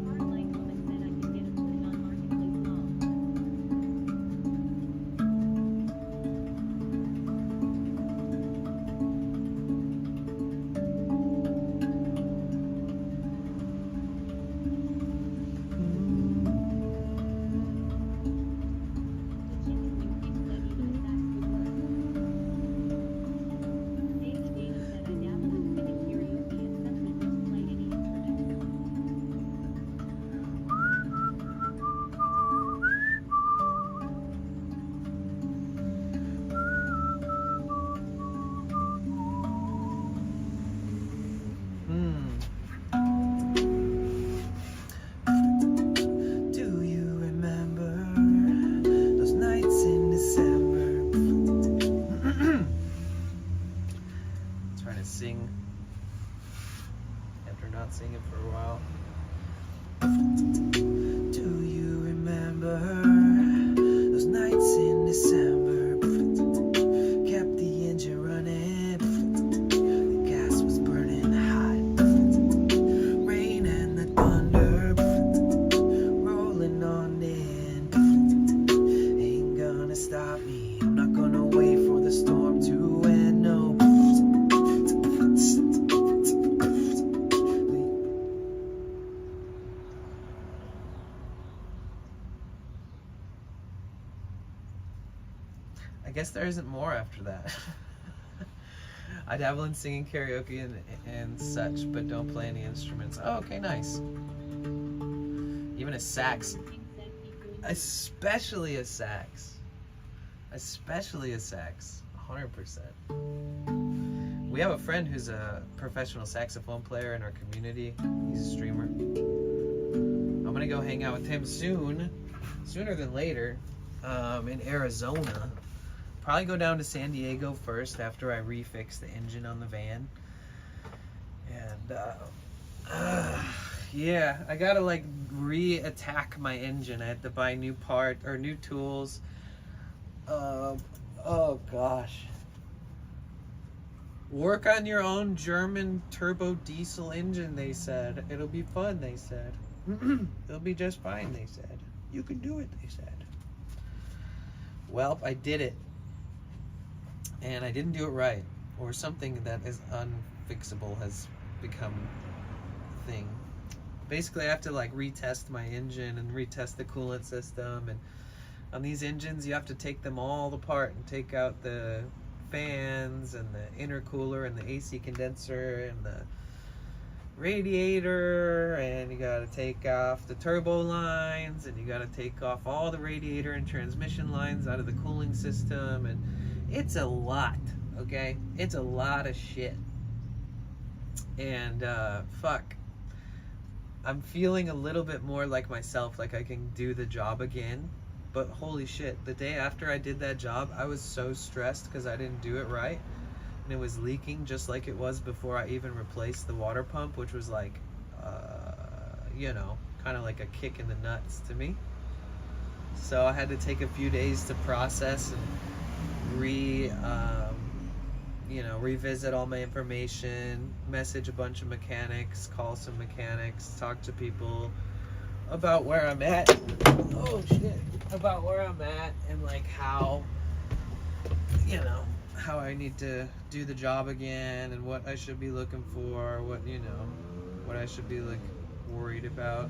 Hard Life Woman said I could get a put it on Marketplace Sing after not singing for a while. Do you remember those nights in December? Kept the engine running, the gas was burning hot, rain and the thunder rolling on in. Ain't gonna stop me, I'm not gonna wait for there isn't more after that. I dabble in singing, karaoke, and such, but don't play any instruments. Oh, okay, nice. Even a sax. Especially a sax. Especially a sax. 100%. We have a friend who's a professional saxophone player in our community. He's a streamer. I'm gonna go hang out with him soon, sooner than later, in Arizona. Probably go down to San Diego first after I refix the engine on the van. And yeah, I gotta like re-attack my engine. I had to buy new tools. Oh gosh. Work on your own German turbo diesel engine, they said. It'll be fun, they said. It'll be just fine, they said. You can do it, they said. Well, I did it. And I didn't do it right. Or something that is unfixable has become a thing. Basically, I have to like retest my engine and retest the coolant system. And on these engines, you have to take them all apart and take out the fans and the intercooler and the AC condenser and the radiator, and you gotta take off the turbo lines, and you gotta take off all the radiator and transmission lines out of the cooling system, and it's a lot, okay? It's a lot of shit. And fuck, I'm feeling a little bit more like myself, like I can do the job again. But holy shit, the day after I did that job, I was so stressed because I didn't do it right. And it was leaking just like it was before I even replaced the water pump, which was like, you know, kind of like a kick in the nuts to me. So I had to take a few days to process and revisit all my information, message a bunch of mechanics, call some mechanics, talk to people about where I'm at. Oh shit. About where I'm at and like how, you know, how I need to do the job again and what I should be looking for, what, you know, what I should be like worried about.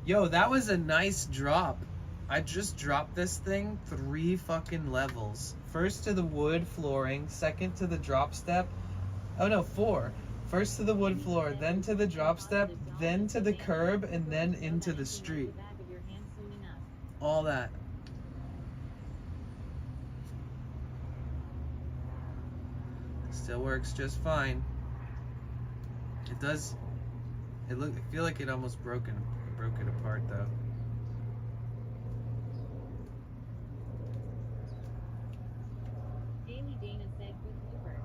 Yo, that was a nice drop. I just dropped this thing 3 fucking levels. First to the wood flooring, second to the drop step. Oh no, 4. First to the wood floor, then to the drop step, then to the curb, and then into the street. All that. Still works just fine. It does. I feel like it almost broke it apart though. Daily Dana said good blooper.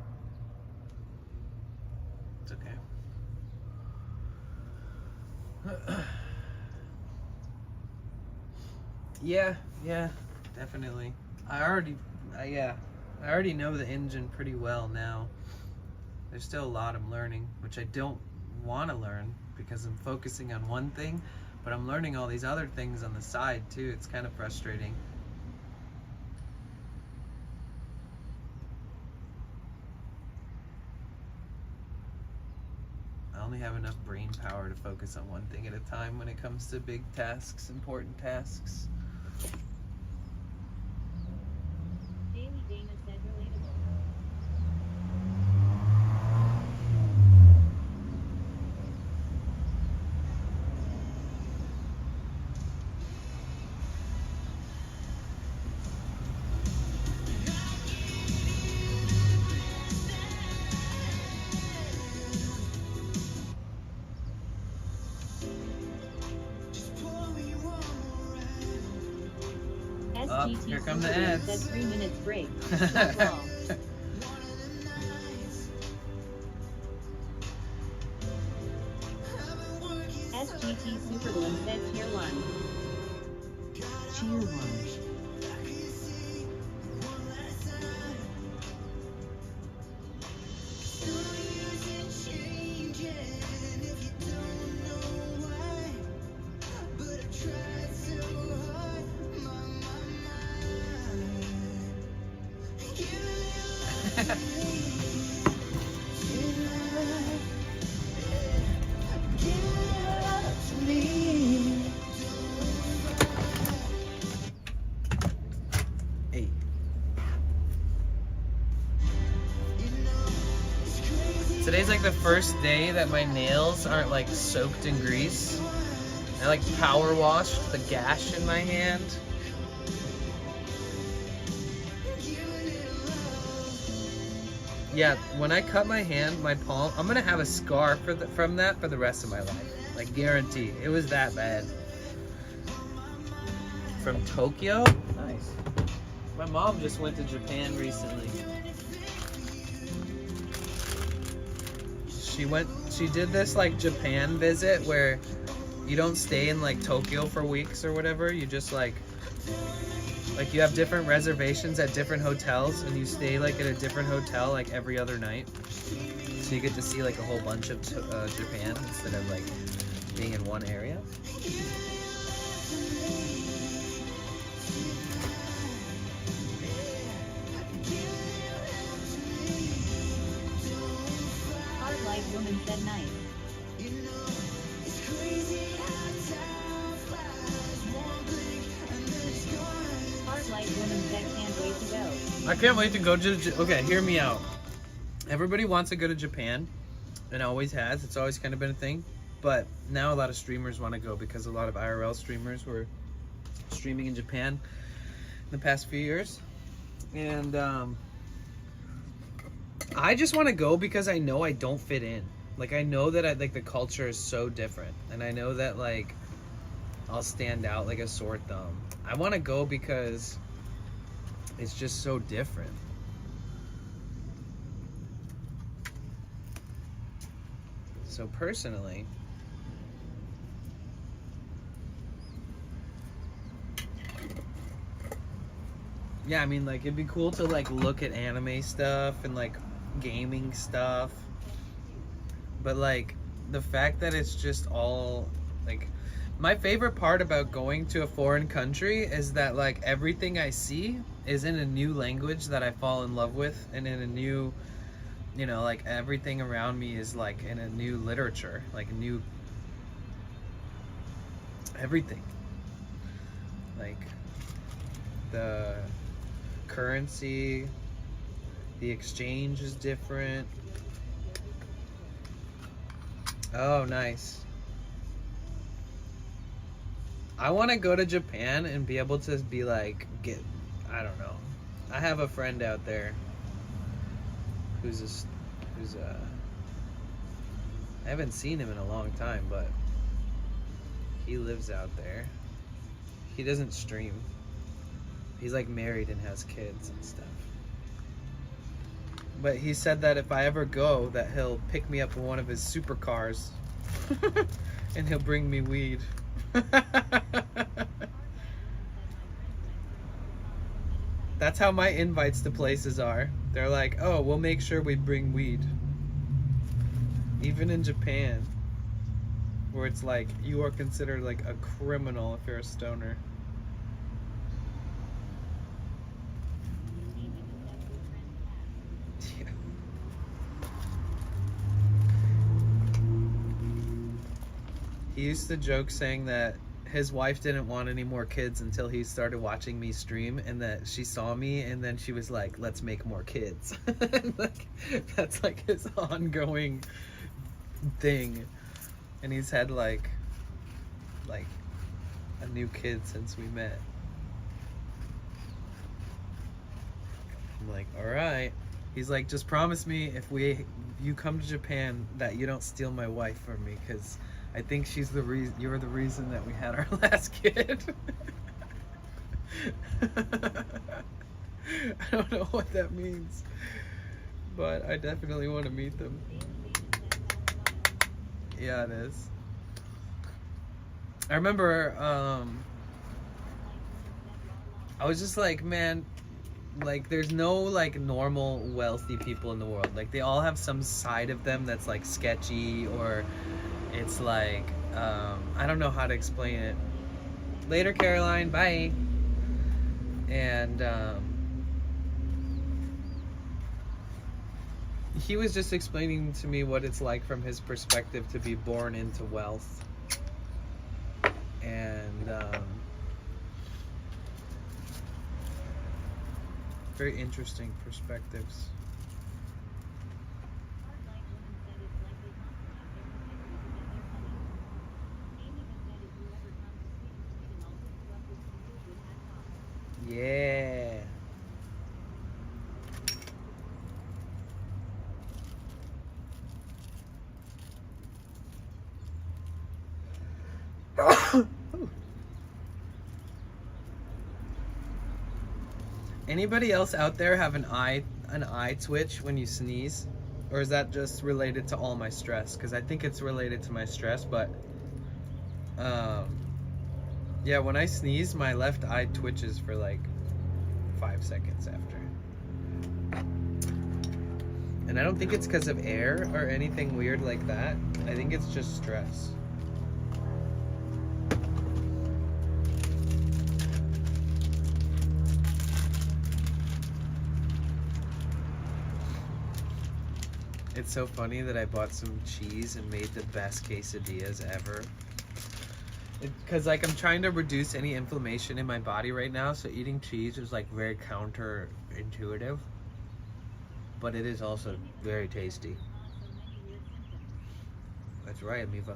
It's okay. Yeah, definitely. I already know the engine pretty well now. There's still a lot I'm learning, which I don't want to learn because I'm focusing on one thing, but I'm learning all these other things on the side too. It's kind of frustrating. I only have enough brain power to focus on one thing at a time when it comes to big tasks, important tasks. Daily Dana said relatable. SGT here come the Superman ads. said 3 minutes break. Stop wall. SGT Superballoon said tier 1. Tier 1. Hey. Today's like the first day that my nails aren't like soaked in grease. I like power washed the gash in my hand. Yeah, when I cut my hand, my palm, I'm gonna have a scar from that for the rest of my life. Like, guarantee. It was that bad. From Tokyo? Nice. My mom just went to Japan recently. She did this like Japan visit where you don't stay in like Tokyo for weeks or whatever. You just like you have different reservations at different hotels and you stay like at a different hotel like every other night. So you get to see like a whole bunch of Japan instead of like being in one area. Hard life woman said nice. Hard life woman said can't wait to go. I can't wait to go to okay, hear me out. Everybody wants to go to Japan and always has. It's always kind of been a thing. But now a lot of streamers want to go because a lot of IRL streamers were streaming in Japan in the past few years. And I just want to go because I know I don't fit in. Like, I know that like the culture is so different. And I know that like I'll stand out like a sore thumb. I want to go because it's just so different. So personally, yeah, I mean, like, it'd be cool to like look at anime stuff and like gaming stuff, but like the fact that it's just all like, my favorite part about going to a foreign country is that like everything I see is in a new language that I fall in love with, and in a new, you know, like everything around me is like in a new literature, like a new everything. Like the currency, the exchange is different. Oh, nice. I want to go to Japan and be able to be like, I don't know. I have a friend out there who's I haven't seen him in a long time, but he lives out there. He doesn't stream. He's like married and has kids and stuff. But he said that if I ever go, that he'll pick me up in one of his supercars and he'll bring me weed. That's how my invites to places are. They're like, oh, we'll make sure we bring weed. Even in Japan, where it's like you are considered like a criminal if you're a stoner. Yeah. He used to joke saying that his wife didn't want any more kids until he started watching me stream, and that she saw me and then she was like, let's make more kids. Like, that's like his ongoing thing. And he's had like a new kid since we met. I'm like, all right. He's like, just promise me if you come to Japan that you don't steal my wife from me, because I think she's the reason, you're the reason that we had our last kid. I don't know what that means, but I definitely want to meet them. Yeah, it is. I remember, I was just like, man, like, there's no like normal wealthy people in the world. Like, they all have some side of them that's like sketchy, or it's like, I don't know how to explain it. Later, Caroline, bye. And he was just explaining to me what it's like from his perspective to be born into wealth. And very interesting perspectives. Anybody else out there have an eye twitch when you sneeze? Or is that just related to all my stress? Because I think it's related to my stress, but yeah, when I sneeze, my left eye twitches for like 5 seconds after. And I don't think it's because of air or anything weird like that. I think it's just stress. It's so funny that I bought some cheese and made the best quesadillas ever. Because like I'm trying to reduce any inflammation in my body right now, so eating cheese is like very counterintuitive. But it is also very tasty. That's right, Amiva.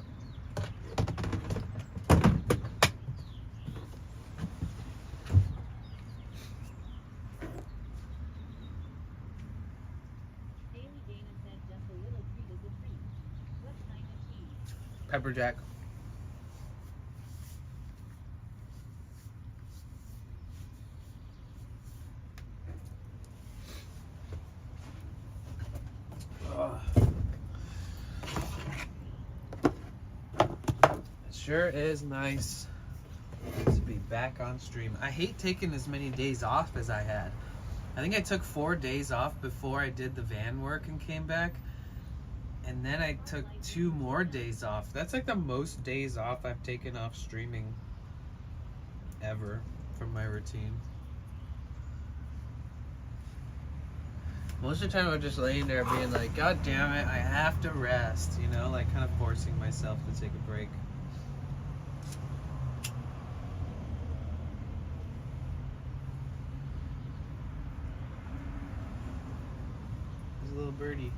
Pepper jack. It sure is nice to be back on stream. I hate taking as many days off as I had. I think I took 4 days off before I did the van work and came back. And then I took 2 more days off. That's like the most days off I've taken off streaming ever from my routine. Most of the time I'm just laying there being like, God damn it, I have to rest, you know, like kind of forcing myself to take a break. There's a little birdie.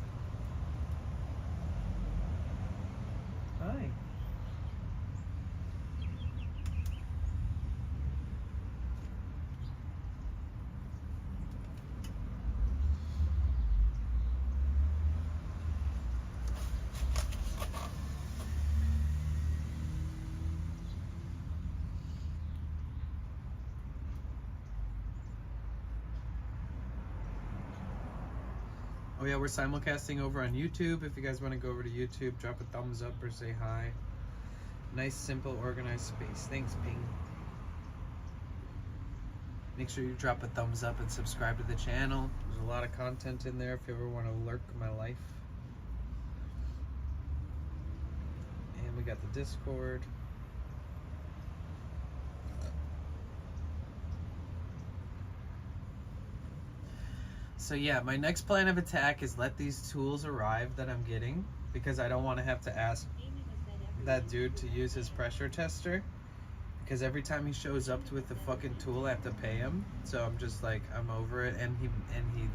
Hi. Oh yeah, we're simulcasting over on YouTube. If you guys want to go over to YouTube, drop a thumbs up or say hi. Nice, simple, organized space. Thanks, Ping. Make sure you drop a thumbs up and subscribe to the channel. There's a lot of content in there if you ever want to lurk my life. And we got the Discord. So yeah, my next plan of attack is let these tools arrive that I'm getting, because I don't want to have to ask that dude to use his pressure tester, because every time he shows up with the fucking tool I have to pay him. So I'm just like, I'm over it. And he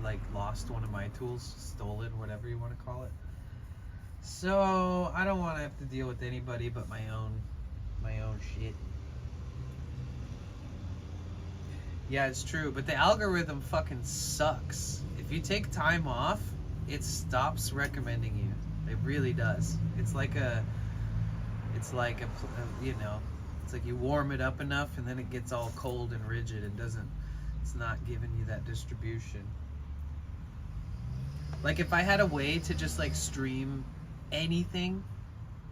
like lost one of my tools, stolen, whatever you want to call it. So I don't want to have to deal with anybody but my own shit. Yeah, it's true, but the algorithm fucking sucks. If you take time off, it stops recommending you. It really does. It's like you know, it's like you warm it up enough and then it gets all cold and rigid and it's not giving you that distribution. Like if I had a way to just like stream anything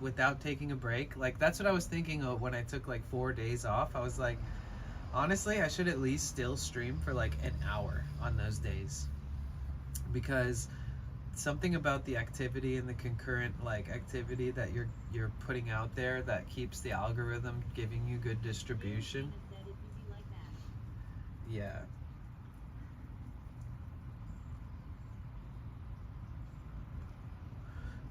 without taking a break, like that's what I was thinking of when I took like 4 days off. I was like, honestly, I should at least still stream for like an hour on those days, because something about the activity and the concurrent like activity that you're putting out there that keeps the algorithm giving you good distribution. Yeah.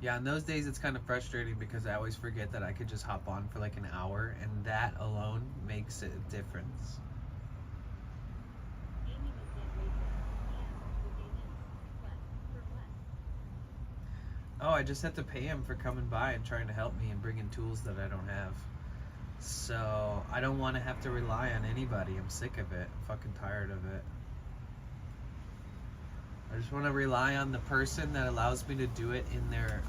Yeah, on those days it's kind of frustrating because I always forget that I could just hop on for like an hour, and that alone makes a difference. Oh, I just had to pay him for coming by and trying to help me and bringing tools that I don't have. So I don't want to have to rely on anybody. I'm sick of it. I'm fucking tired of it. I just want to rely on the person that allows me to do it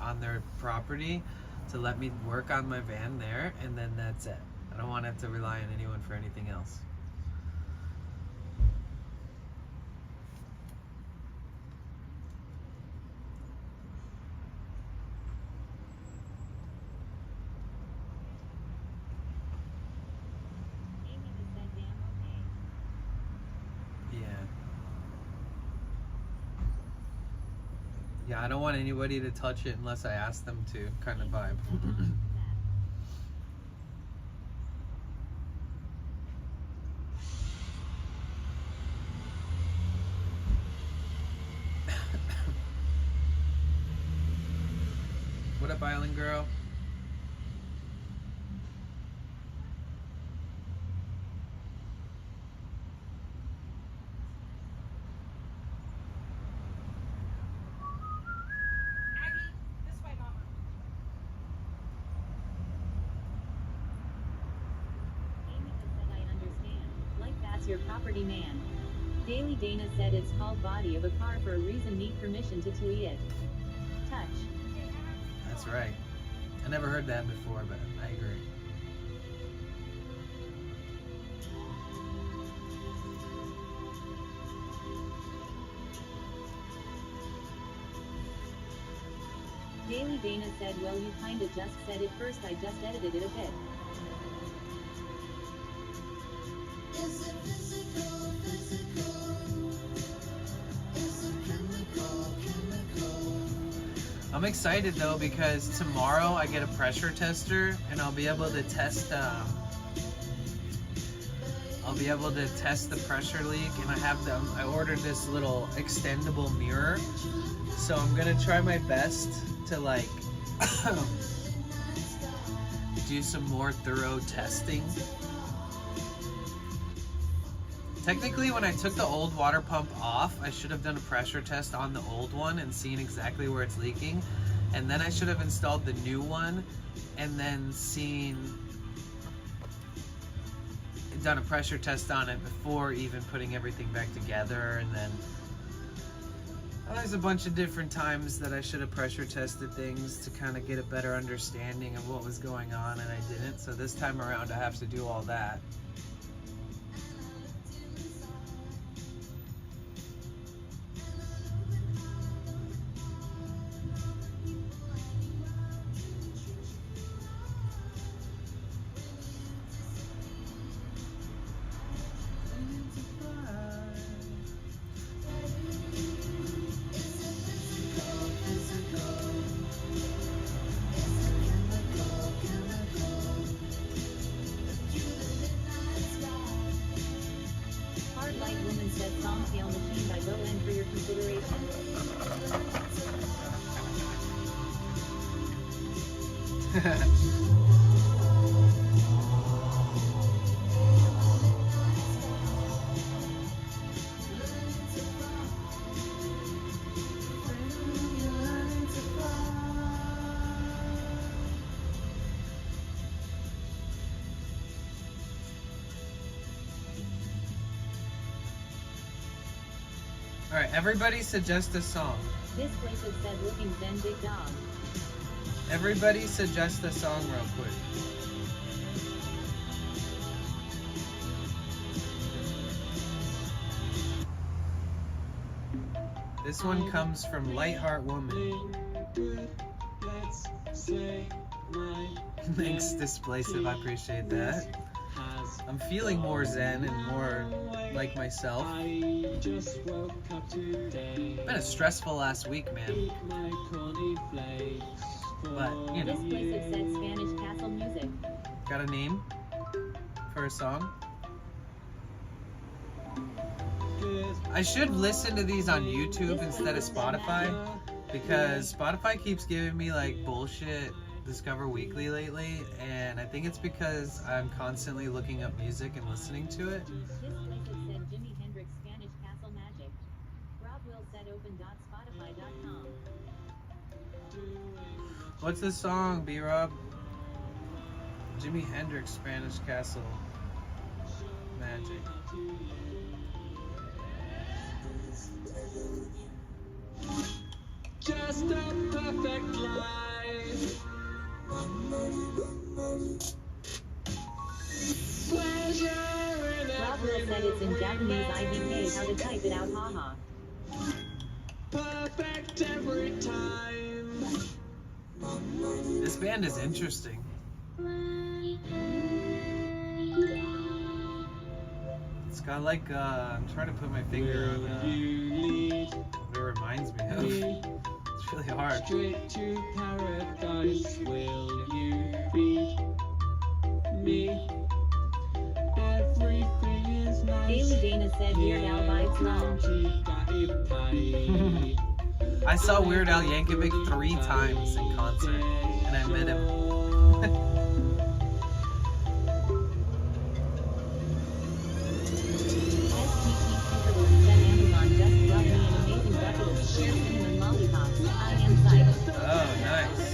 on their property, to let me work on my van there, and then that's it. I don't want to have to rely on anyone for anything else. Amy just said, damn, okay. Yeah. Yeah, I don't want anybody to touch it unless I ask them to, kind of vibe. What up, Island Girl? Amy just said, I understand. Like that's your property, man. Daily Dana said it's called body of a car for a reason. Need permission to tweet it. Touch. That's right. I never heard that before, but I agree. Daily Dana said, well, you kinda just said it first. I just edited it a bit. I'm excited though because tomorrow I get a pressure tester and I'll be able to test. I'll be able to test the pressure leak, and I ordered this little extendable mirror, so I'm gonna try my best to like do some more thorough testing. Technically, when I took the old water pump off, I should have done a pressure test on the old one and seen exactly where it's leaking. And then I should have installed the new one and then done a pressure test on it before even putting everything back together. And then there's a bunch of different times that I should have pressure tested things to kind of get a better understanding of what was going on, and I didn't. So this time around, I have to do all that. Hard Light Woman said song Tail Machine by VANLIFE for your consideration. Alright, everybody suggest a song. This place has said looking Zen Big Dog. Everybody suggest a song real quick. This one comes from Lightheart Woman. Thanks, Displacive, I appreciate that. I'm feeling more zen and more like myself. Been a stressful last week, man. But, you This know. place has said Spanish Castle music. Got a name for a song? I should listen to these on YouTube instead of Spotify, because Spotify keeps giving me like bullshit Discover Weekly lately, and I think it's because I'm constantly looking up music and listening to it. This place has said Jimi Hendrix Spanish Castle magic. Rob Will said open.spotify.com. What's the song, B-Rob? Jimi Hendrix Spanish Castle Magic. Just a perfect life. Rockville said it's in Japanese IDK. How to type it out? Haha. Perfect every time. This band is interesting. It's got like I'm trying to put my finger on what it reminds me of. It's really hard. Straight to paradise, will you feed me? Everything is nice. Daily Dana said Weird Al vibes lol. I saw Weird Al Yankovic 3 times in concert, and I met him. Oh, nice.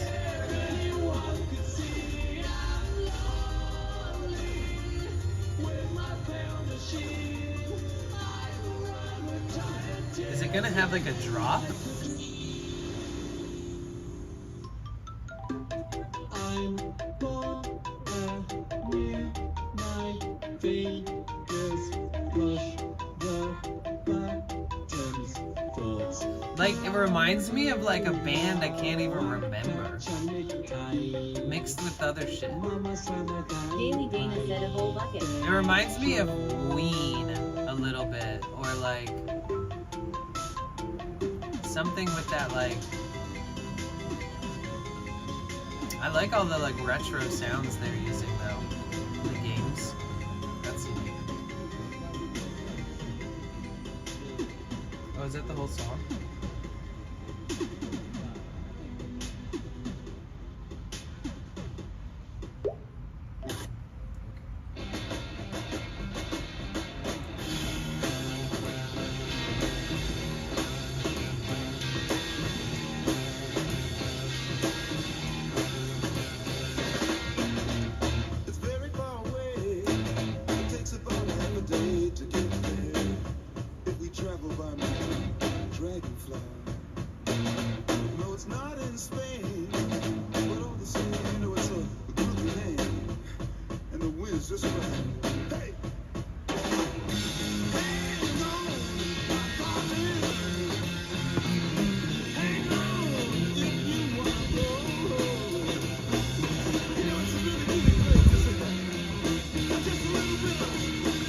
Is it gonna have like a drop? I'm born anew, my fingers push the buttons. Thoughts Like, it reminds me of like a band I can't even remember. Mixed with other shit. Daily Dana said a whole bucket. It reminds me of Weed a little bit, or like something with that like. I like all the like retro sounds they're using though. The games. That's unique. Oh, is that the whole song? It's very far away. It takes about half a day to get there. If we travel by dragonfly. No, it's not in Spain. But all the same, you know it's a good name. And the wind's just right. Hey! Hang on, my darling. Hang on if you wanna go. You know it's a really easy place to sit down. Just a little bit of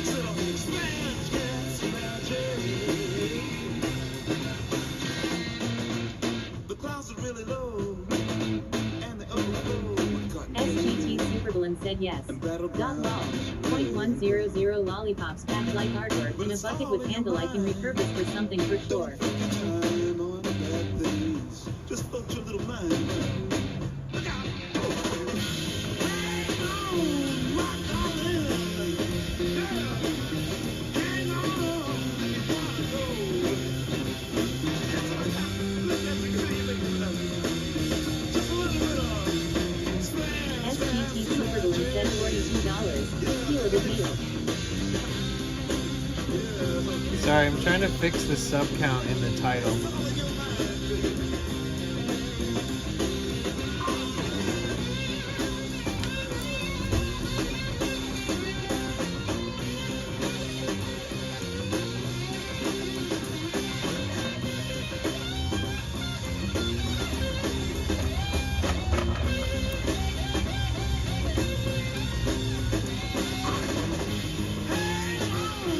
sit on the expand, yes, magic. The clouds are really low, and they overflow with cotton SGT Superballoon said yes. and battle Dot lol. 0.100 lollipops packed like artwork in a bucket with handle I can repurpose for something for sure. time on bad things. Just float your little mind. Look out! Hang on, my darling. Hang on, just a little bit of SGT Superballoon said $42. Steal the deal. Sorry, I'm trying to fix the sub count in the title.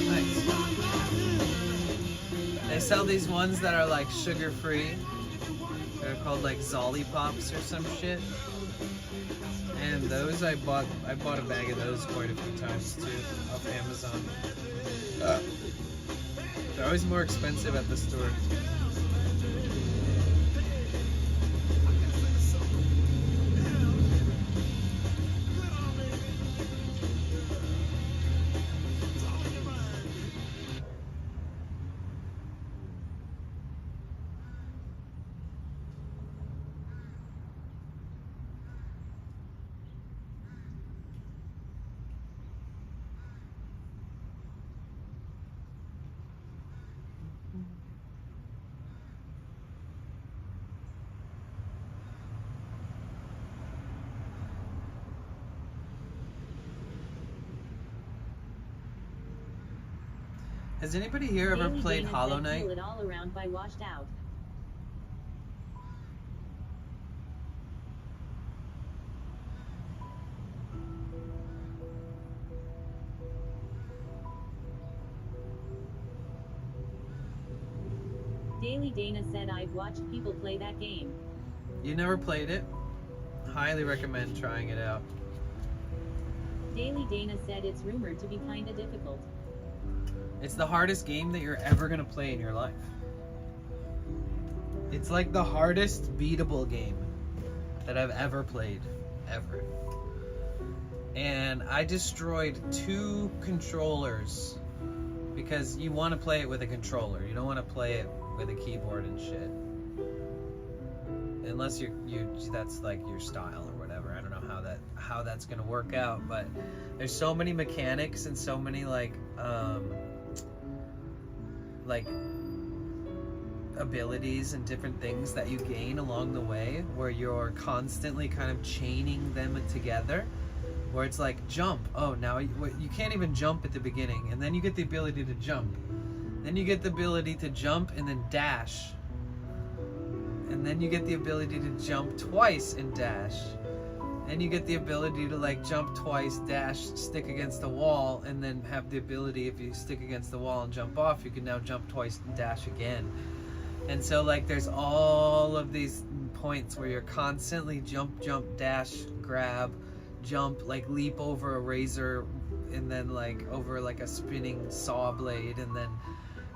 Nice. They sell these ones that are like sugar free. They're called like Zolly Pops or some shit. And those I bought a bag of those quite a few times too off Amazon. They're always more expensive at the store. Has anybody here ever Daily played Dana Hollow said Knight? feel it all around by washed out. Daily Dana said I've watched people play that game. You never played it? Highly recommend trying it out. Daily Dana said it's rumored to be kinda difficult. It's the hardest game that you're ever gonna play in your life. It's like the hardest beatable game that I've ever played, ever. And I destroyed 2 controllers because you want to play it with a controller. You don't want to play it with a keyboard and shit. Unless you that's like your style or whatever. I don't know how that's gonna work out, but there's so many mechanics and so many like abilities and different things that you gain along the way where you're constantly kind of chaining them together, where it's like jump, oh now you can't even jump at the beginning, and then you get the ability to jump, then you get the ability to jump and then dash, and then you get the ability to jump twice and dash, and you get the ability to like jump twice, dash, stick against the wall, and then have the ability, if you stick against the wall and jump off, you can now jump twice and dash again. And so like there's all of these points where you're constantly jump, dash, grab, jump, like leap over a razor, and then like over like a spinning saw blade, and then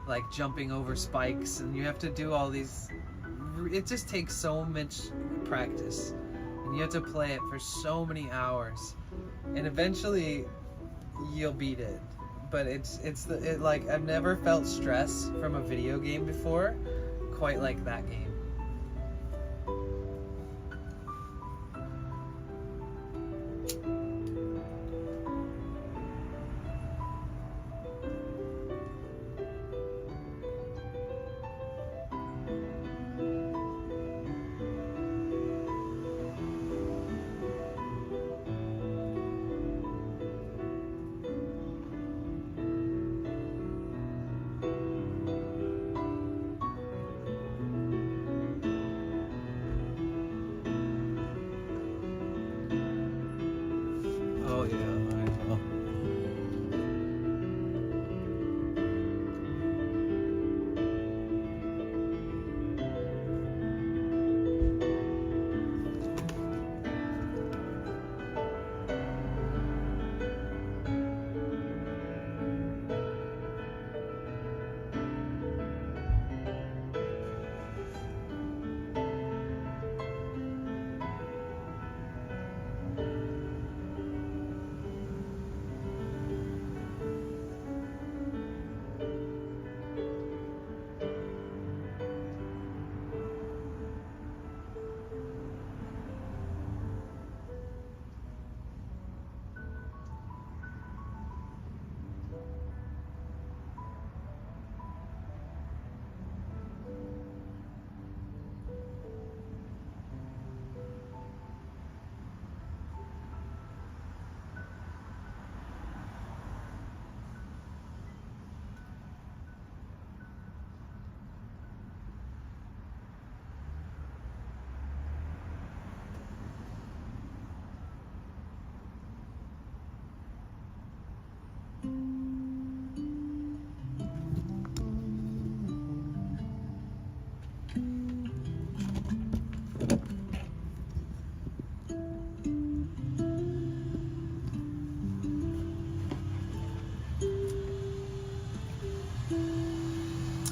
like jumping over spikes, and you have to do all these. It just takes so much practice, and you have to play it for so many hours, and eventually you'll beat it. But it's like I've never felt stress from a video game before quite like that game. Oh yeah, I will.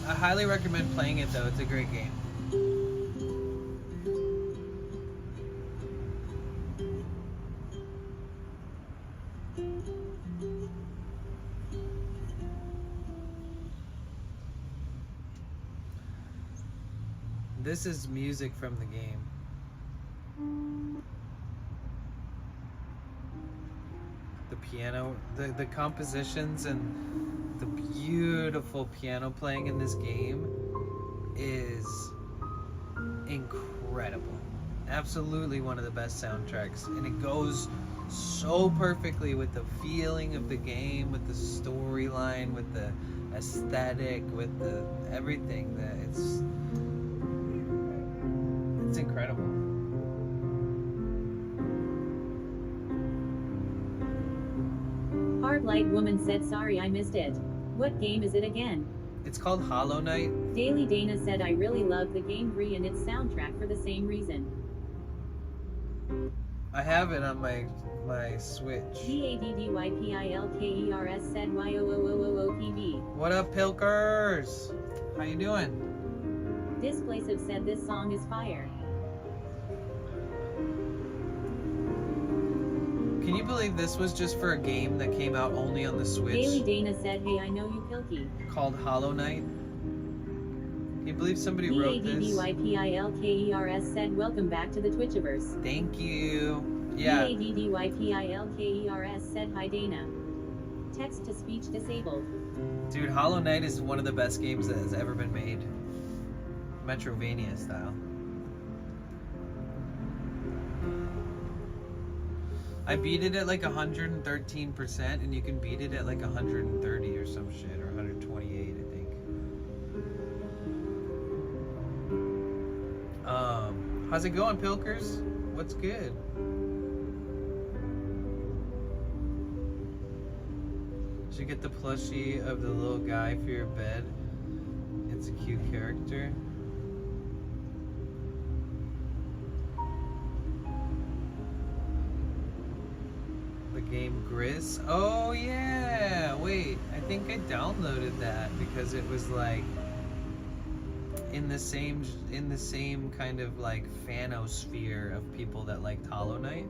I highly recommend playing it though, it's a great game. This is music from the game. The piano, the compositions and the beautiful piano playing in this game is incredible. Absolutely one of the best soundtracks, and it goes so perfectly with the feeling of the game, with the storyline, with the aesthetic, with the everything, that it's incredible. Hard Light Woman said sorry I missed it. What game is it again? It's called Hollow Knight. Daily Dana said I really love the game Bree and its soundtrack for the same reason. I have it on my Switch. GADDYPILKERS said YOOOOOPB. What up, Pilkers? How you doing? Displacive said this song is fire. Can you believe this was just for a game that came out only on the Switch? Daily Dana said hey I know you Pilky. Called Hollow Knight. Can you believe somebody wrote this? DADDYPILKERS said welcome back to the Twitchiverse. Thank you. Yeah. DADDYPILKERS said hi Dana. Text to speech disabled. Dude, Hollow Knight is one of the best games that has ever been made. Metrovania style. I beat it at like 113%, and you can beat it at like 130 or some shit, or 128, I think. How's it going, Pilkers? What's good? Should get the plushie of the little guy for your bed. It's a cute character. The game Gris. Oh yeah. Wait, I think I downloaded that because it was like in the same kind of like fanosphere of people that liked Hollow Knight.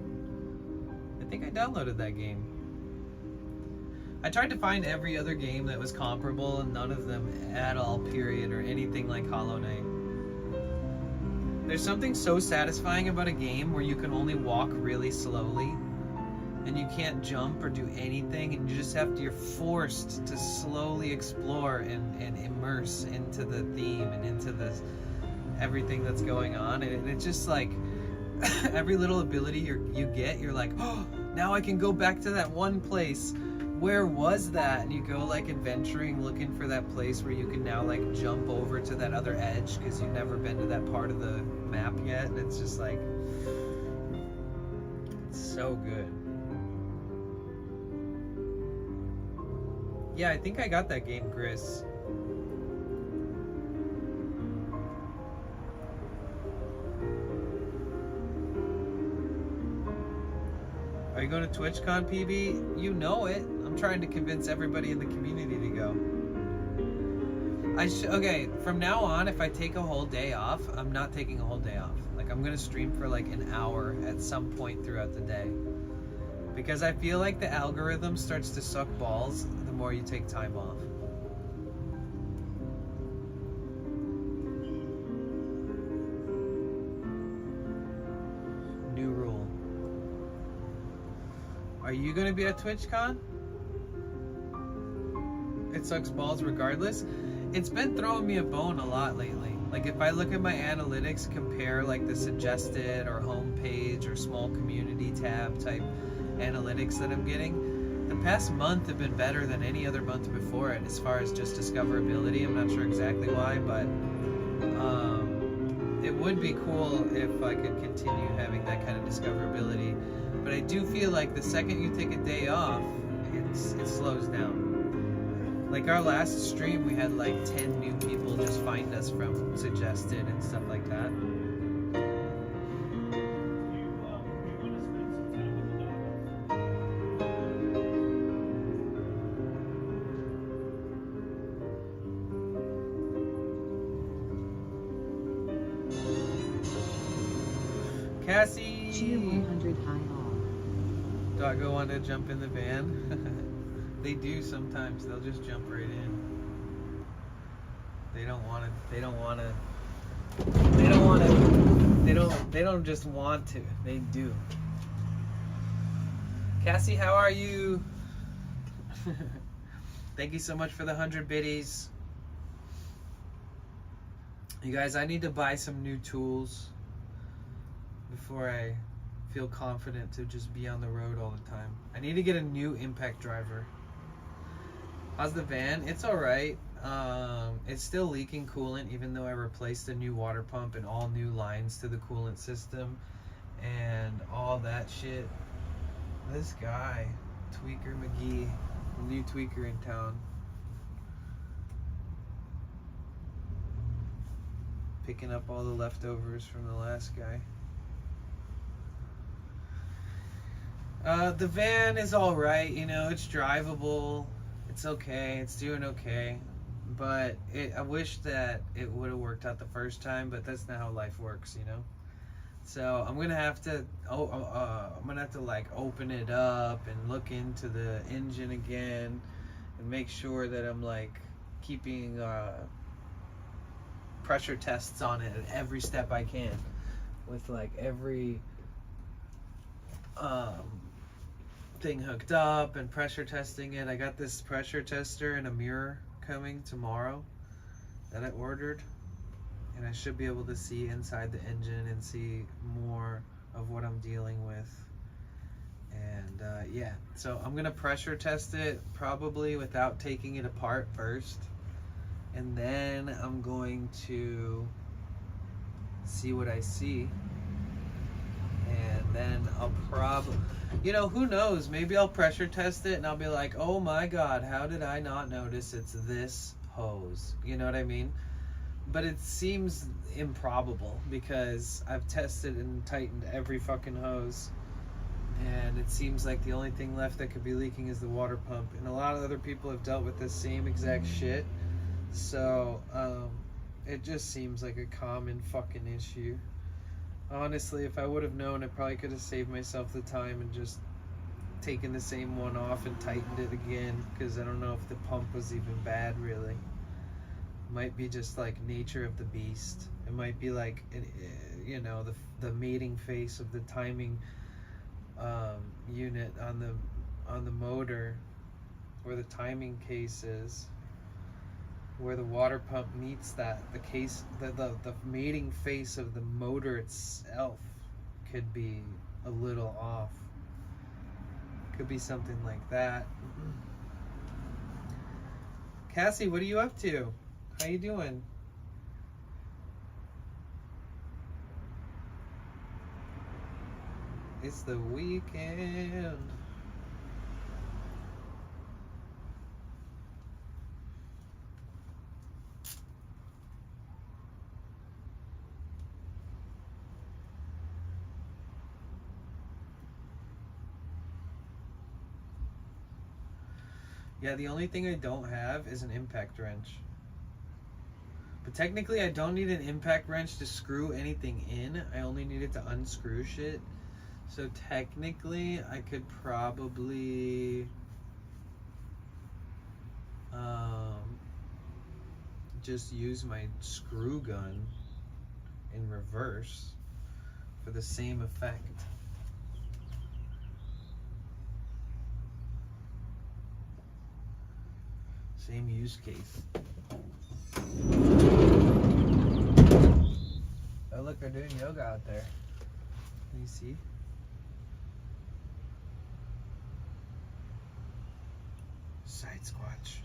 I think I downloaded that game. I tried to find every other game that was comparable, and none of them at all, period, or anything like Hollow Knight. There's something so satisfying about a game where you can only walk really slowly, and you can't jump or do anything, and you're forced to slowly explore and immerse into the theme and into everything that's going on. And it's just like every little ability you get, you're like, oh, now I can go back to that one place. Where was that? And you go like adventuring, looking for that place where you can now like jump over to that other edge because you've never been to that part of the map yet. And it's just like, it's so good. Yeah, I think I got that game, Gris. Are you going to TwitchCon, PB? You know it. I'm trying to convince everybody in the community to go. Okay, from now on, if I take a whole day off, I'm not taking a whole day off. Like, I'm going to stream for like an hour at some point throughout the day. Because I feel like the algorithm starts to suck balls the more you take time off. New rule. Are you going to be at TwitchCon? It sucks balls regardless. It's been throwing me a bone a lot lately. Like if I look at my analytics, compare like the suggested or homepage or small community tab type analytics that I'm getting, the past month have been better than any other month before it as far as just discoverability. I'm not sure exactly why, but it would be cool if I could continue having that kind of discoverability. But I do feel like the second you take a day off, it slows down. Like our last stream, we had like 10 new people just find us from suggested and stuff like that. Cassie! Cheer 100 high all. Doggo want to jump in the van? They do sometimes. They'll just jump right in. They don't want to. They don't want to. They don't want to. They don't just want to. They do. Cassie, how are you? Thank you so much for the 100 biddies. You guys, I need to buy some new tools before I feel confident to just be on the road all the time. I need to get a new impact driver. How's the van? It's alright. It's still leaking coolant even though I replaced a new water pump and all new lines to the coolant system and all that shit. This guy, Tweaker McGee, the new tweaker in town. Picking up all the leftovers from the last guy. The van is alright, you know, it's drivable. It's okay, it's doing okay. But I wish that it would have worked out the first time, but that's not how life works, you know? So I'm gonna have to, like open it up and look into the engine again and make sure that I'm like keeping pressure tests on it at every step I can, with like every thing hooked up and pressure testing it. I got this pressure tester and a mirror coming tomorrow that I ordered, and I should be able to see inside the engine and see more of what I'm dealing with. And yeah, so I'm gonna pressure test it probably without taking it apart first, and then I'm going to see what I see, and then I'll probably, you know, who knows, maybe I'll pressure test it and I'll be like, oh my god, how did I not notice it's this hose? You know what I mean? But it seems improbable because I've tested and tightened every fucking hose, and it seems like the only thing left that could be leaking is the water pump, and a lot of other people have dealt with the same exact shit. So it just seems like a common fucking issue. Honestly, if I would have known, I probably could have saved myself the time and just taken the same one off and tightened it again, because I don't know if the pump was even bad really. It might be just like nature of the beast. It might be like, you know, the mating face of the timing unit on the motor, where the timing case is, where the water pump meets that, the mating face of the motor itself could be a little off. Could be something like that. Cassie, what are you up to? How you doing? It's the weekend. Yeah, the only thing I don't have is an impact wrench. But technically I don't need an impact wrench to screw anything in. I only need it to unscrew shit. So technically I could probably just use my screw gun in reverse for the same effect. Same use case. Oh look, they're doing yoga out there. Can you see? Side squatch.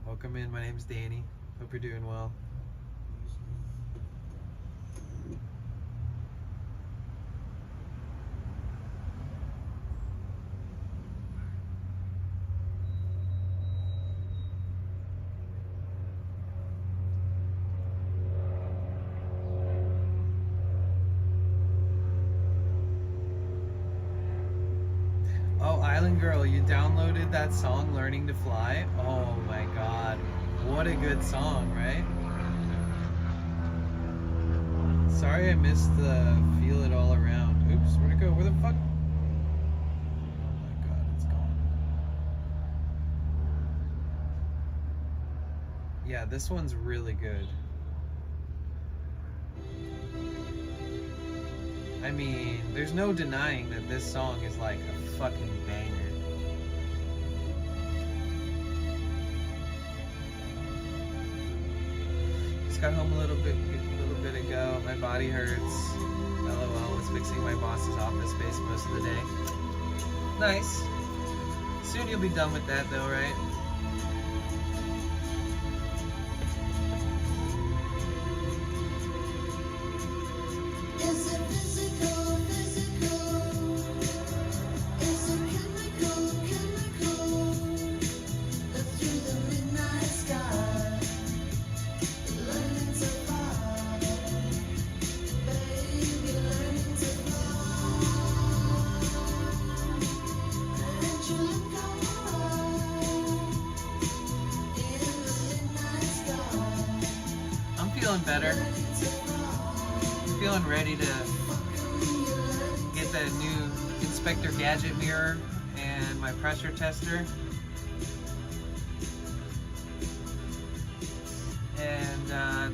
Welcome in, my name's Danny. Hope you're doing well. Oh, Island Girl, you downloaded that song, Learning to Fly? Oh my god. What a good song, right? Sorry I missed the Feel It All Around. Oops, where'd it go? Where the fuck? Oh my god, it's gone. Yeah, this one's really good. I mean, there's no denying that this song is like a fucking banger. Just got home a little bit ago. My body hurts. LOL. Was fixing my boss's office space most of the day. Nice. Soon you'll be done with that though, right? Is it physical, physical? Is it chemical? Through the midnight sky, learning to fly, baby, learning to fly. And you look alright in the midnight sky. I'm feeling better. I'm feeling ready to get the new Inspector Gadget mirror and my pressure tester. And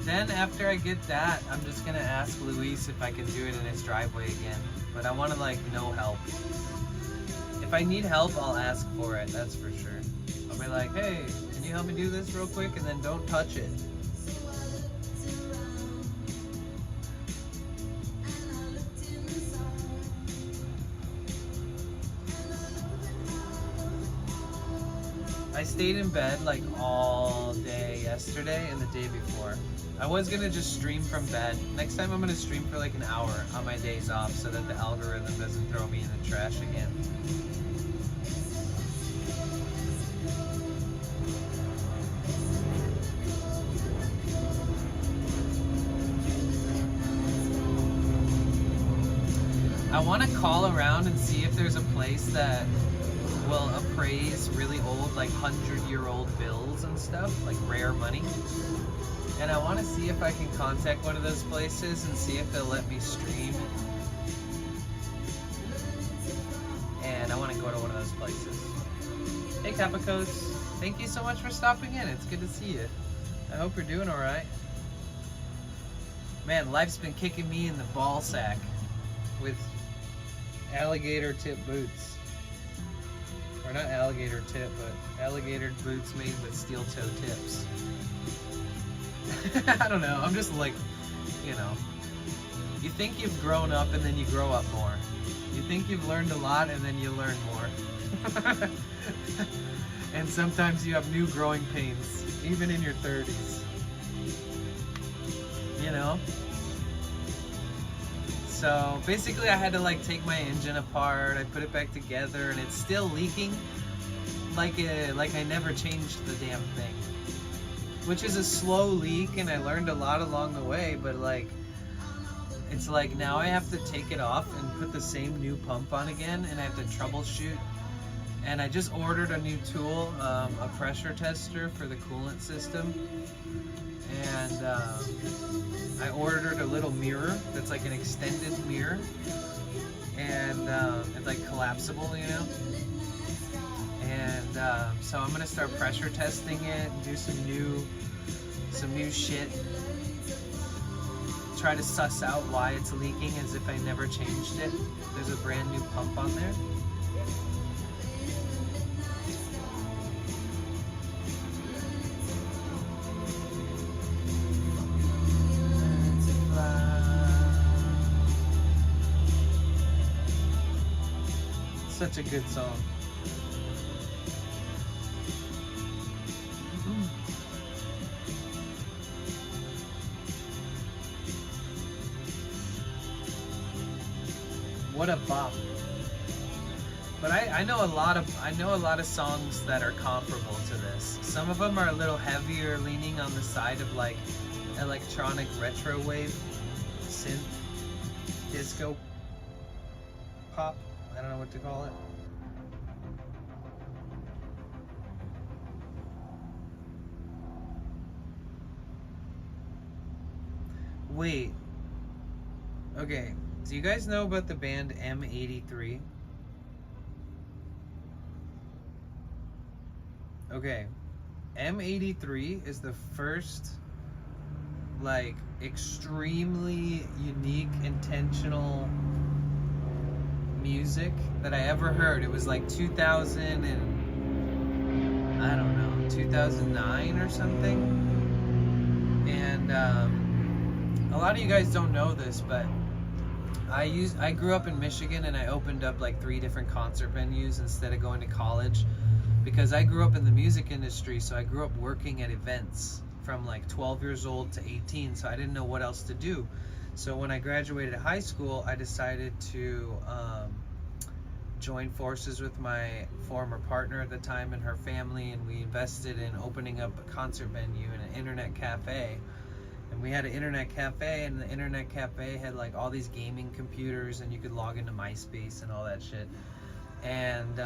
then after I get that, I'm just gonna ask Luis if I can do it in his driveway again. But I want to like no help. If I need help, I'll ask for it. That's for sure. I'll be like, hey, can you help me do this real quick? And then don't touch it. I stayed in bed like all day yesterday and the day before. I was gonna just stream from bed. Next time I'm gonna stream for like an hour on my days off so that the algorithm doesn't throw me in the trash again. I want to call around and see if there's a place that will appraise really old, like 100-year-old bills and stuff, like rare money. And I want to see if I can contact one of those places and see if they'll let me stream. And I want to go to one of those places. Hey Capicos, thank you so much for stopping in. It's good to see you. I hope you're doing alright. Man, life's been kicking me in the ball sack with alligator tip boots. Or not alligator tip, but alligator boots made with steel toe tips. I don't know, I'm just like, you know, you think you've grown up and then you grow up more. You think you've learned a lot and then you learn more. And sometimes you have new growing pains, even in your 30s. You know? So basically I had to like take my engine apart, I put it back together, and it's still leaking like I never changed the damn thing. Which is a slow leak, and I learned a lot along the way, but like, it's like now I have to take it off and put the same new pump on again, and I have to troubleshoot. And I just ordered a new tool, a pressure tester for the coolant system. And I ordered a little mirror that's like an extended mirror, and it's like collapsible, you know. And so I'm gonna start pressure testing it and do some new shit. Try to suss out why it's leaking as if I never changed it. There's a brand new pump on there. Such a good song. What a bop. But I know a lot of songs that are comparable to this. Some of them are a little heavier, leaning on the side of like electronic retro wave, synth, disco, pop. I don't know what to call it. Wait. Okay. Do you guys know about the band M83? Okay. M83 is the first, like, extremely unique, intentional music that I ever heard. It was like 2000 and I don't know, 2009 or something. And a lot of you guys don't know this, but I grew up in Michigan, and I opened up like 3 different concert venues instead of going to college, because I grew up in the music industry. So I grew up working at events from like 12 years old to 18. So I didn't know what else to do. So when I graduated high school, I decided to join forces with my former partner at the time and her family, and we invested in opening up a concert venue and an internet cafe. And we had an internet cafe, and the internet cafe had like all these gaming computers, and you could log into MySpace and all that shit. And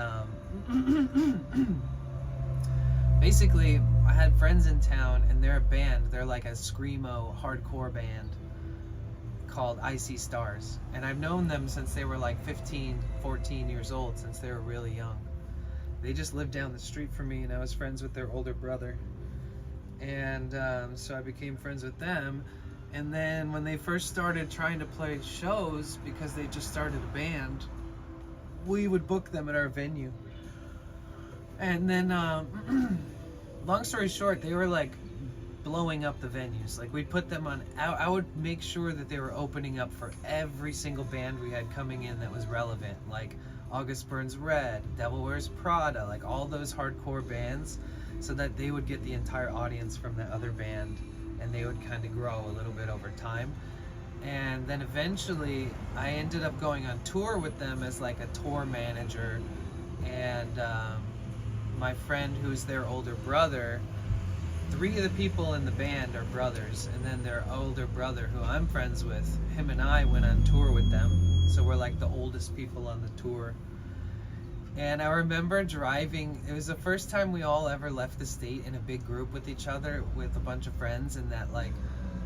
basically, I had friends in town, and they're a band. They're like a screamo hardcore band called Icy Stars. And I've known them since they were like 15, 14 years old, since they were really young. They just lived down the street from me, and I was friends with their older brother. And so I became friends with them. And then when they first started trying to play shows, because they just started a band, we would book them at our venue. And then long story short, they were like blowing up the venues. Like, we'd put them on, I would make sure that they were opening up for every single band we had coming in that was relevant, like August Burns Red, Devil Wears Prada, like all those hardcore bands, so that they would get the entire audience from that other band, and they would kind of grow a little bit over time. And then eventually I ended up going on tour with them as like a tour manager. And my friend, who's their older brother, 3 of the people in the band are brothers, and then their older brother, who I'm friends with, him and I went on tour with them. So we're like the oldest people on the tour. And I remember driving, it was the first time we all ever left the state in a big group with each other, with a bunch of friends, and that like,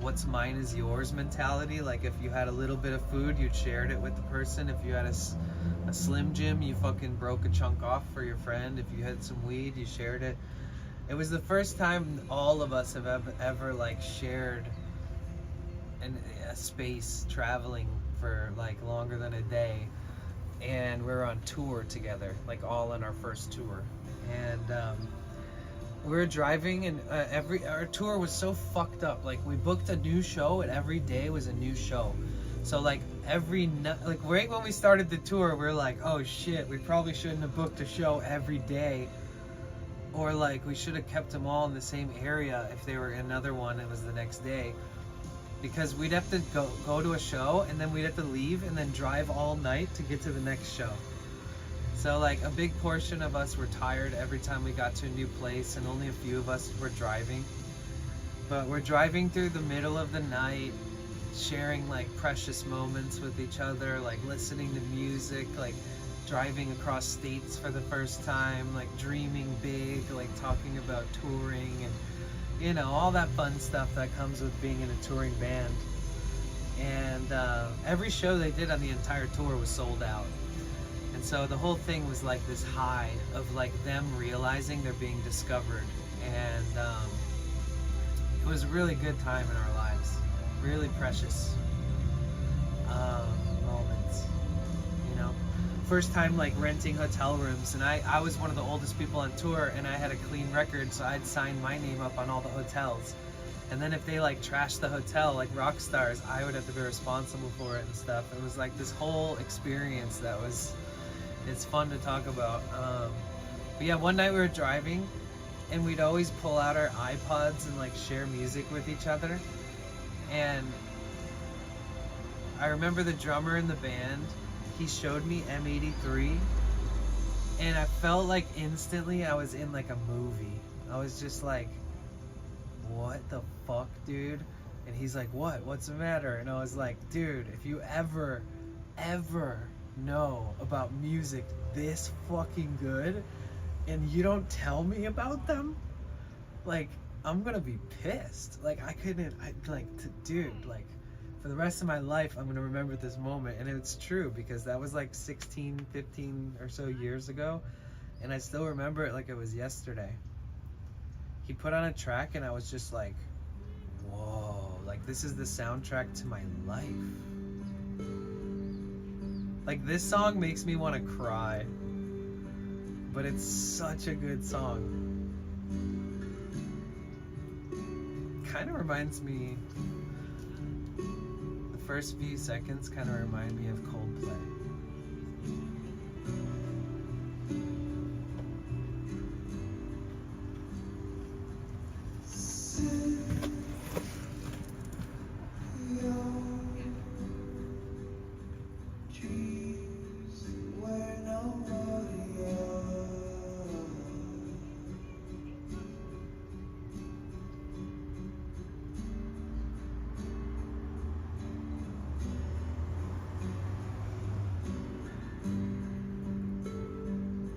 what's mine is yours mentality. Like, if you had a little bit of food, you shared it with the person. If you had a Slim Jim, you fucking broke a chunk off for your friend. If you had some weed, you shared it. It was the first time all of us have ever like shared a space traveling for like longer than a day. And we were on tour together, like all on our first tour. And we were driving, and our tour was so fucked up. Like, we booked a new show, and every day was a new show. So like like right when we started the tour, we were like, oh shit, we probably shouldn't have booked a show every day. Or like, we should have kept them all in the same area. If they were another one, it was the next day. Because we'd have to go to a show, and then we'd have to leave and then drive all night to get to the next show. So like, a big portion of us were tired every time we got to a new place, and only a few of us were driving. But we're driving through the middle of the night, sharing like precious moments with each other, like listening to music, like driving across states for the first time, like dreaming big, like talking about touring, and you know, all that fun stuff that comes with being in a touring band. And every show they did on the entire tour was sold out. And so the whole thing was like this high of like them realizing they're being discovered. And it was a really good time in our lives. Really precious moments, you know. First time like renting hotel rooms, and I was one of the oldest people on tour, and I had a clean record, so I'd sign my name up on all the hotels. And then if they like trashed the hotel like rock stars, I would have to be responsible for it and stuff. It was like this whole experience that was, it's fun to talk about. But yeah, one night we were driving, and we'd always pull out our iPods and like share music with each other. And I remember the drummer in the band, he showed me M83, and I felt like instantly I was in like a movie. I was just like, what the fuck, dude? And he's like, what's the matter? And I was like, dude, if you ever know about music this fucking good and you don't tell me about them, like, I'm gonna be pissed. Like, dude, like, for the rest of my life, I'm gonna remember this moment. And it's true, because that was like 16, 15 or so years ago, and I still remember it like it was yesterday. He put on a track, and I was just like, whoa, like, this is the soundtrack to my life. Like, this song makes me want to cry, but it's such a good song. Kind of reminds me, the first few seconds kind of remind me of Coldplay.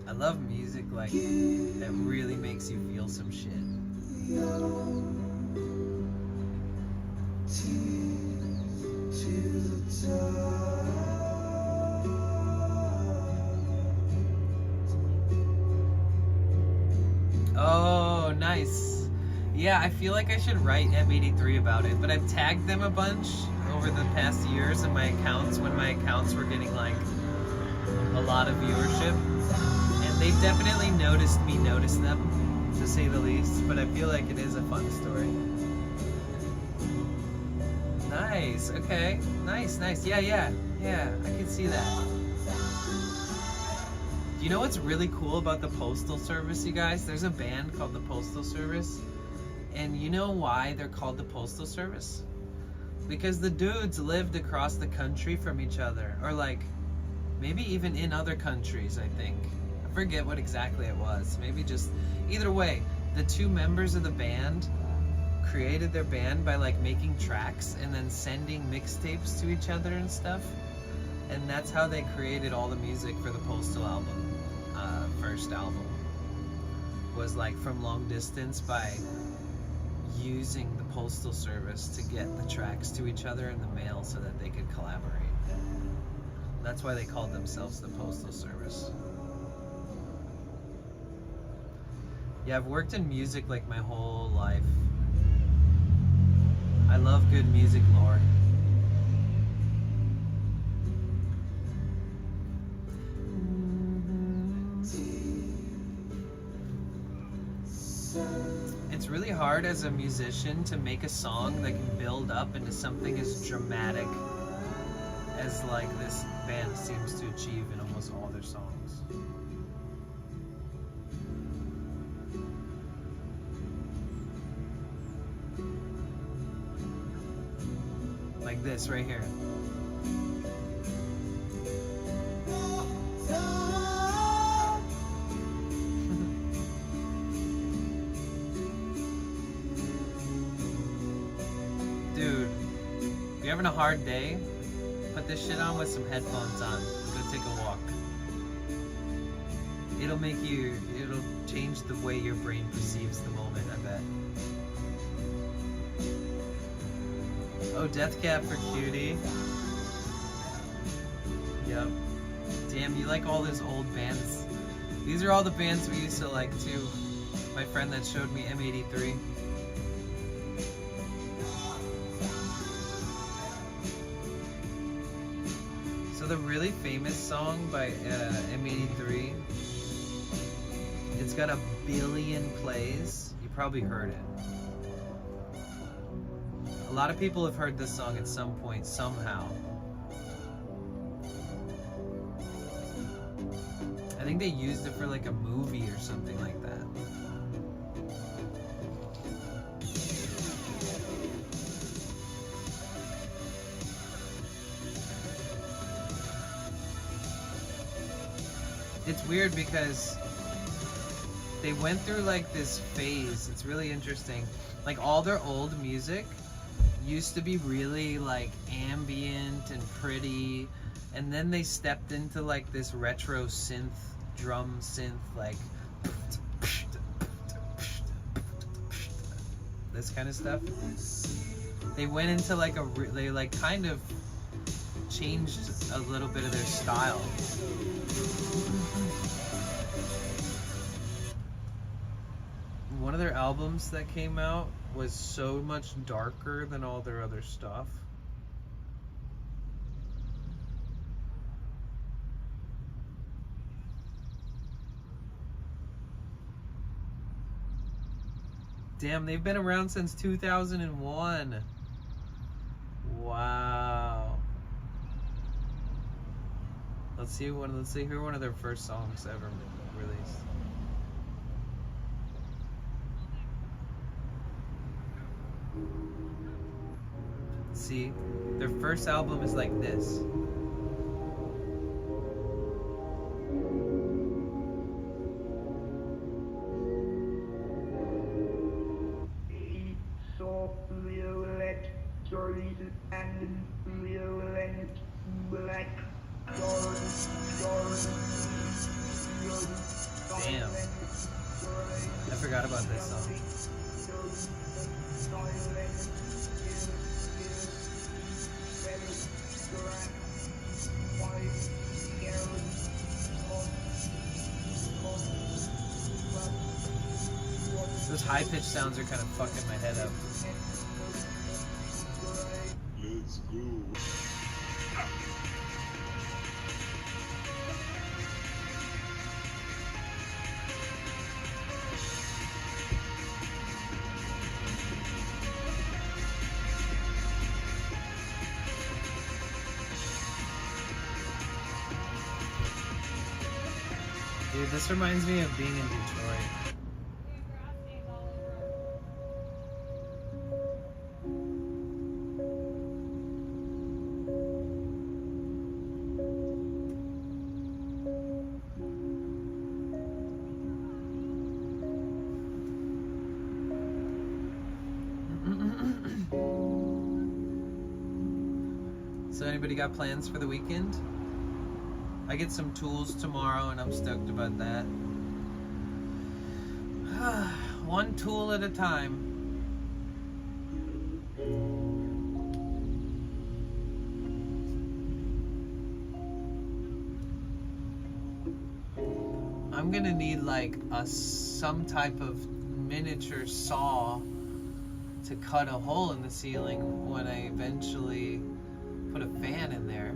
I love music like that really makes you feel some shit. Oh, nice. Yeah, I feel like I should write M83 about it, but I've tagged them a bunch over the past years in my accounts when my accounts were getting like a lot of viewership. And they've definitely noticed me notice them, to say the least, but I feel like it is a fun story. Nice, okay. Nice, nice. Yeah, I can see that. You know what's really cool about the Postal Service, you guys? There's a band called the Postal Service. And you know why they're called the Postal Service? Because the dudes lived across the country from each other. Or like, maybe even in other countries, I think. I forget what exactly it was. Maybe just, either way, the two members of the band created their band by like making tracks and then sending mixtapes to each other and stuff. And that's how they created all the music for the Postal album. First album was like from long distance by using the Postal Service to get the tracks to each other in the mail so that they could collaborate. That's why they called themselves the Postal Service. Yeah, I've worked in music like my whole life. I love good music lore. It's really hard as a musician to make a song that can build up into something as dramatic as like this band seems to achieve in almost all their songs. Like this right here. Dude, if you're having a hard day, put this shit on with some headphones on. Go take a walk. It'll change the way your brain perceives the moment, I bet. Oh, Death Cab for Cutie. Yep. Damn, you like all those old bands. These are all the bands we used to like too. My friend that showed me M83. So the really famous song by M83, it's got 1 billion plays. You probably heard it. A lot of people have heard this song at some point, somehow. I think they used it for like a movie or something like that. It's weird because they went through like this phase. It's really interesting. Like all their old music used to be really like ambient and pretty, and then they stepped into like this retro drum synth, like this kind of stuff. They went into like they like kind of changed a little bit of their style. One of their albums that came out was so much darker than all their other stuff. Damn, they've been around since 2001. Wow. Let's see hear one of their first songs ever released. See, their first album is like this. Damn. I forgot about this song. Those high-pitched sounds are kind of fucking my head up. Let's go. Dude, this reminds me of being in Detroit. So anybody got plans for the weekend? I get some tools tomorrow and I'm stoked about that. One tool at a time. I'm gonna need like some type of miniature saw to cut a hole in the ceiling when I eventually put a fan in there.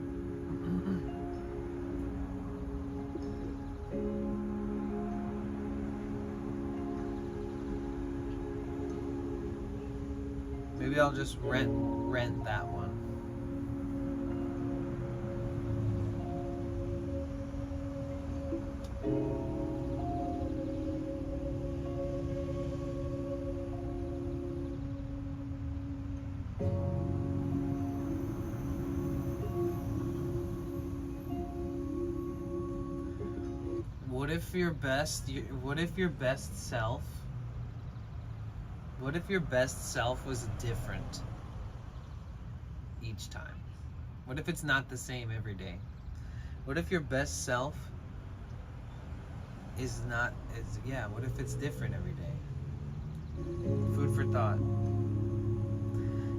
Maybe I'll just rent that one. What if your best self was different each time? What if it's not the same every day? What if your best self what if it's different every day? Food for thought.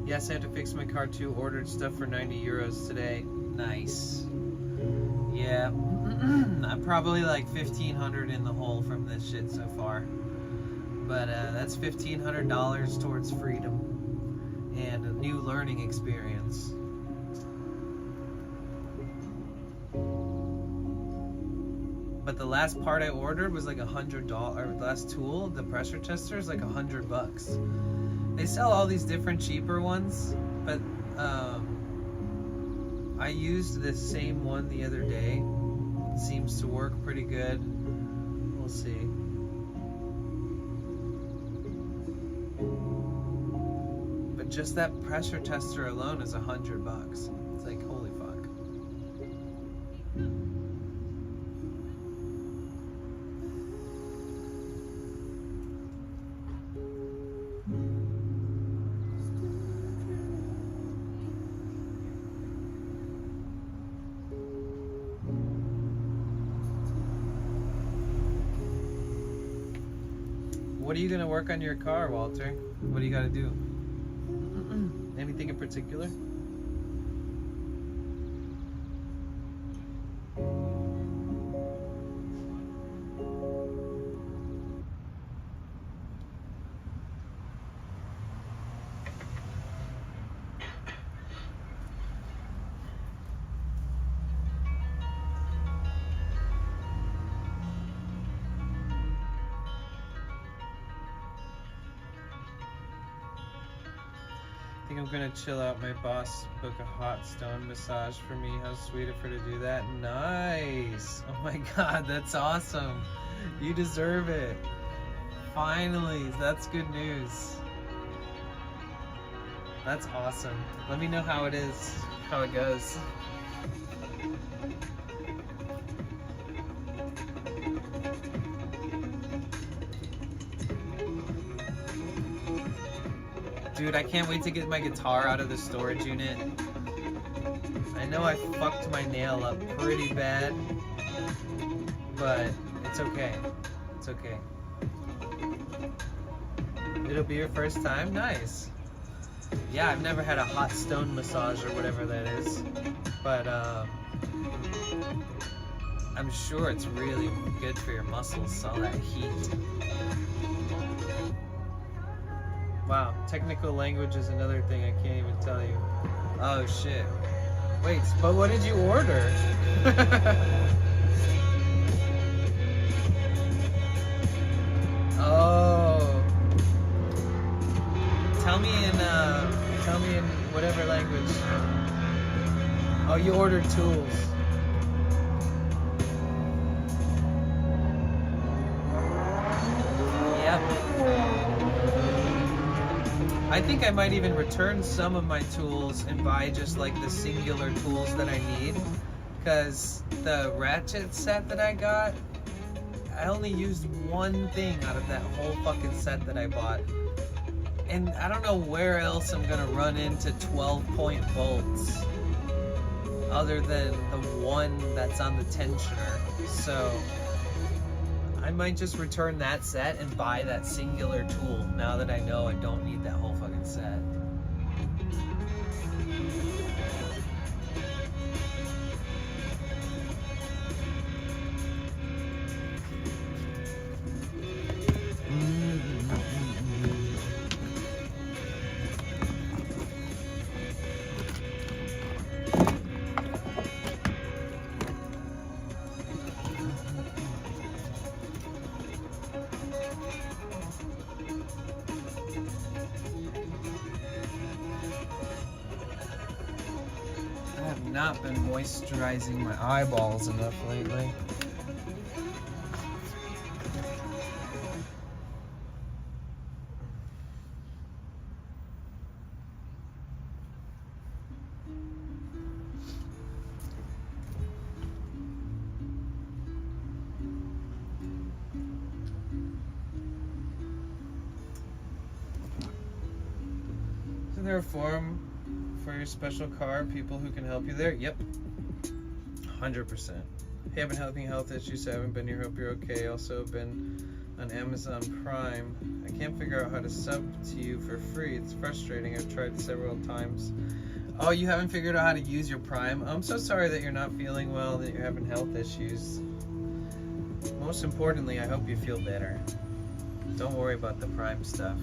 Yes, I had to fix my car too. Ordered stuff for 90 euros today. Nice. Yeah. I'm probably like 1,500 in the hole from this shit so far. But that's $1,500 towards freedom and a new learning experience. But the last part I ordered was like $100. The last tool, the pressure tester, is like $100. They sell all these different cheaper ones, but I used this same one the other day. It seems to work pretty good. We'll see. But just that pressure tester alone is $100. It's like, holy fuck. What are you gonna work on your car, Walter? What do you gotta do? Anything in particular? I think I'm gonna chill out. My boss book a hot stone massage for me. How sweet of her to do that. Nice. Oh my god, that's awesome. You deserve it. Finally, that's good news. That's awesome. Let me know how it is, how it goes. Dude, I can't wait to get my guitar out of the storage unit. I know I fucked my nail up pretty bad, but it's okay. It's okay. It'll be your first time? Nice. Yeah, I've never had a hot stone massage or whatever that is, but I'm sure it's really good for your muscles, all that heat. Wow, technical language is another thing I can't even tell you. Oh shit. Wait, but what did you order? Oh. Tell me in whatever language. Oh, you ordered tools. Yep. I think I might even return some of my tools and buy just like the singular tools that I need, because the ratchet set that I got, I only used one thing out of that whole fucking set that I bought. And I don't know where else I'm gonna run into 12-point bolts other than the one that's on the tensioner. So I might just return that set and buy that singular tool now that I know I don't need that whole fucking set. Not been moisturizing my eyeballs enough lately. Is there a forum for your special car, people who can help you there? Yep. 100%. Hey, I've been having health issues, so I haven't been here. Hope you're okay. Also been on Amazon Prime. I can't figure out how to sub to you for free. It's frustrating. I've tried several times. Oh, you haven't figured out how to use your Prime? I'm so sorry that you're not feeling well, that you're having health issues. Most importantly, I hope you feel better. Don't worry about the Prime stuff.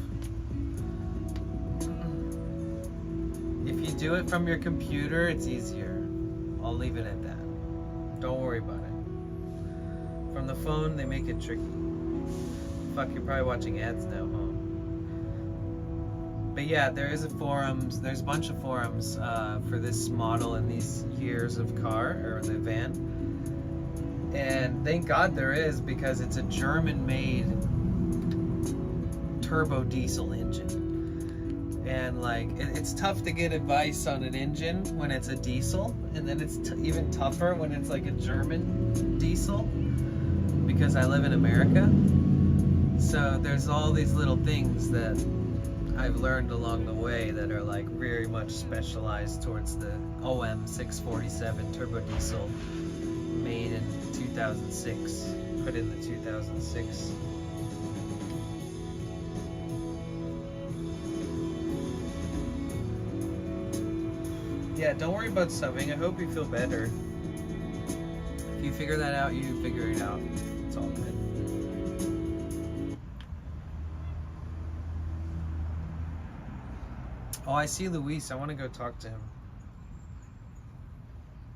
If you do it from your computer, it's easier. I'll leave it at that. Don't worry about it. From the phone, they make it tricky. Fuck, you're probably watching ads now, huh? But yeah, there is a forums. There's a bunch of forums for this model and these years of car, or the van. And thank God there is, because it's a German-made turbo diesel engine. And like, it's tough to get advice on an engine when it's a diesel, and then it's even tougher when it's like a German diesel, because I live in America. So there's all these little things that I've learned along the way that are like very much specialized towards the OM 647 turbo diesel, made in 2006, put in the 2006. Yeah, don't worry about subbing. I hope you feel better. If you figure that out, you figure it out. It's all good. Oh, I see Luis. I want to go talk to him.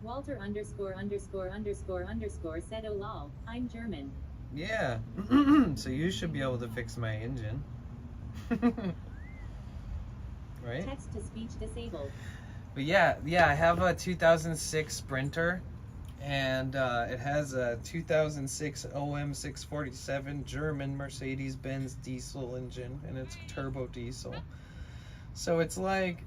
Walter _____ said, oh lol, I'm German. Yeah. So you should be able to fix my engine. right? Text to speech disabled. But yeah, I have a 2006 Sprinter, and it has a 2006 OM647 German Mercedes-Benz diesel engine, and it's turbo diesel. So it's like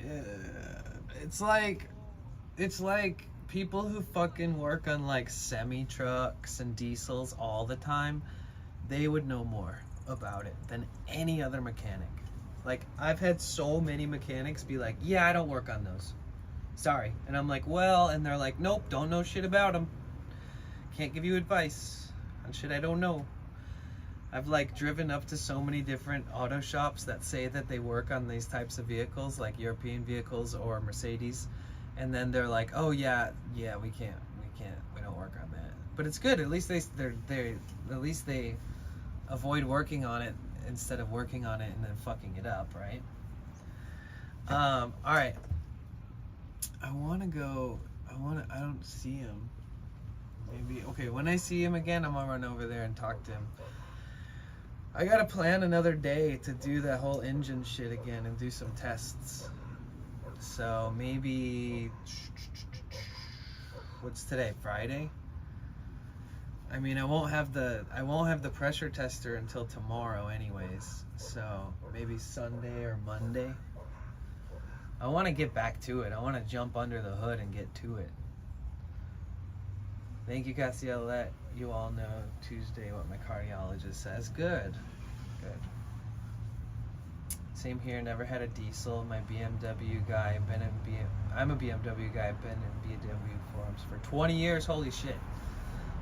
people who fucking work on like semi trucks and diesels all the time, they would know more about it than any other mechanic. Like, I've had so many mechanics be like, yeah, I don't work on those. Sorry. And I'm like, well, and they're like, nope, don't know shit about them. Can't give you advice on shit I don't know. I've like driven up to so many different auto shops that say that they work on these types of vehicles, like European vehicles or Mercedes, and then they're like, oh yeah, we don't work on that. But it's good. At least they avoid working on it instead of working on it and then fucking it up, right? All right. I don't see him. Maybe, okay, when I see him again, I'm gonna run over there and talk to him. I gotta plan another day to do that whole engine shit again and do some tests. So maybe, what's today, Friday? I mean, I won't have the pressure tester until tomorrow anyways. So maybe Sunday or Monday. I want to get back to it. I want to jump under the hood and get to it. Thank you, Cassie. I'll let you all know Tuesday what my cardiologist says. Good. Same here. Never had a diesel. My BMW guy. I'm a BMW guy. I've been in BMW forums for 20 years. Holy shit.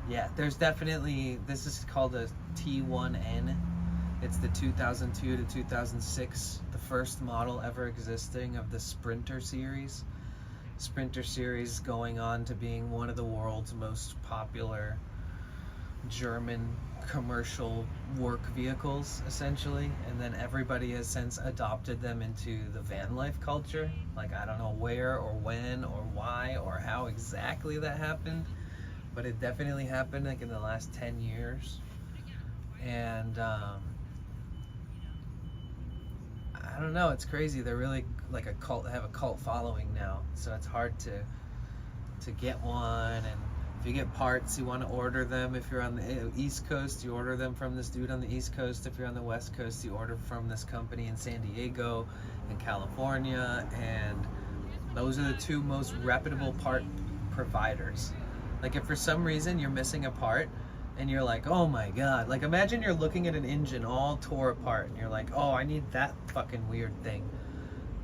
Yeah, there's definitely. This is called a T1N. It's the 2002 to 2006, the first model ever existing of the Sprinter series. Sprinter series going on to being one of the world's most popular German commercial work vehicles, essentially. And then everybody has since adopted them into the van life culture. Like, I don't know where or when or why or how exactly that happened, but it definitely happened like in the last 10 years. And I don't know, it's crazy. They're really like a cult, have a cult following now. So it's hard to get one, and if you get parts, you want to order them. If you're on the East Coast, you order them from this dude on the East Coast. If you're on the West Coast, you order from this company in San Diego and California, and those are the two most reputable part providers. Like, if for some reason you're missing a part and you're like, oh my god, like imagine you're looking at an engine all tore apart and you're like, oh, I need that fucking weird thing.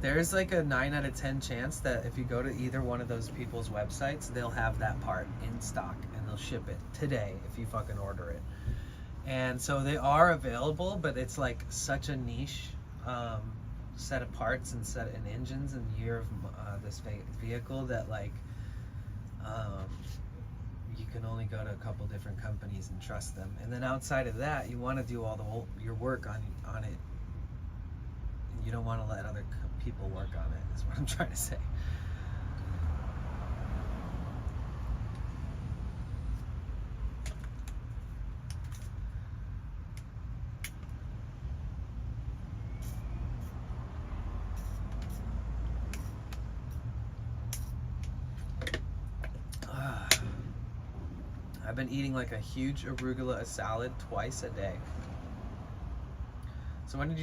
There's like a 9 out of 10 chance that if you go to either one of those people's websites, they'll have that part in stock and they'll ship it today if you fucking order it. And so they are available, but it's like such a niche set of parts and engines and year of this vehicle that like you can only go to a couple different companies and trust them. And then outside of that, you want to do all your work on it. You don't want to let other people work on it, is what I'm trying to say. I've been eating like a huge arugula salad twice a day. So when do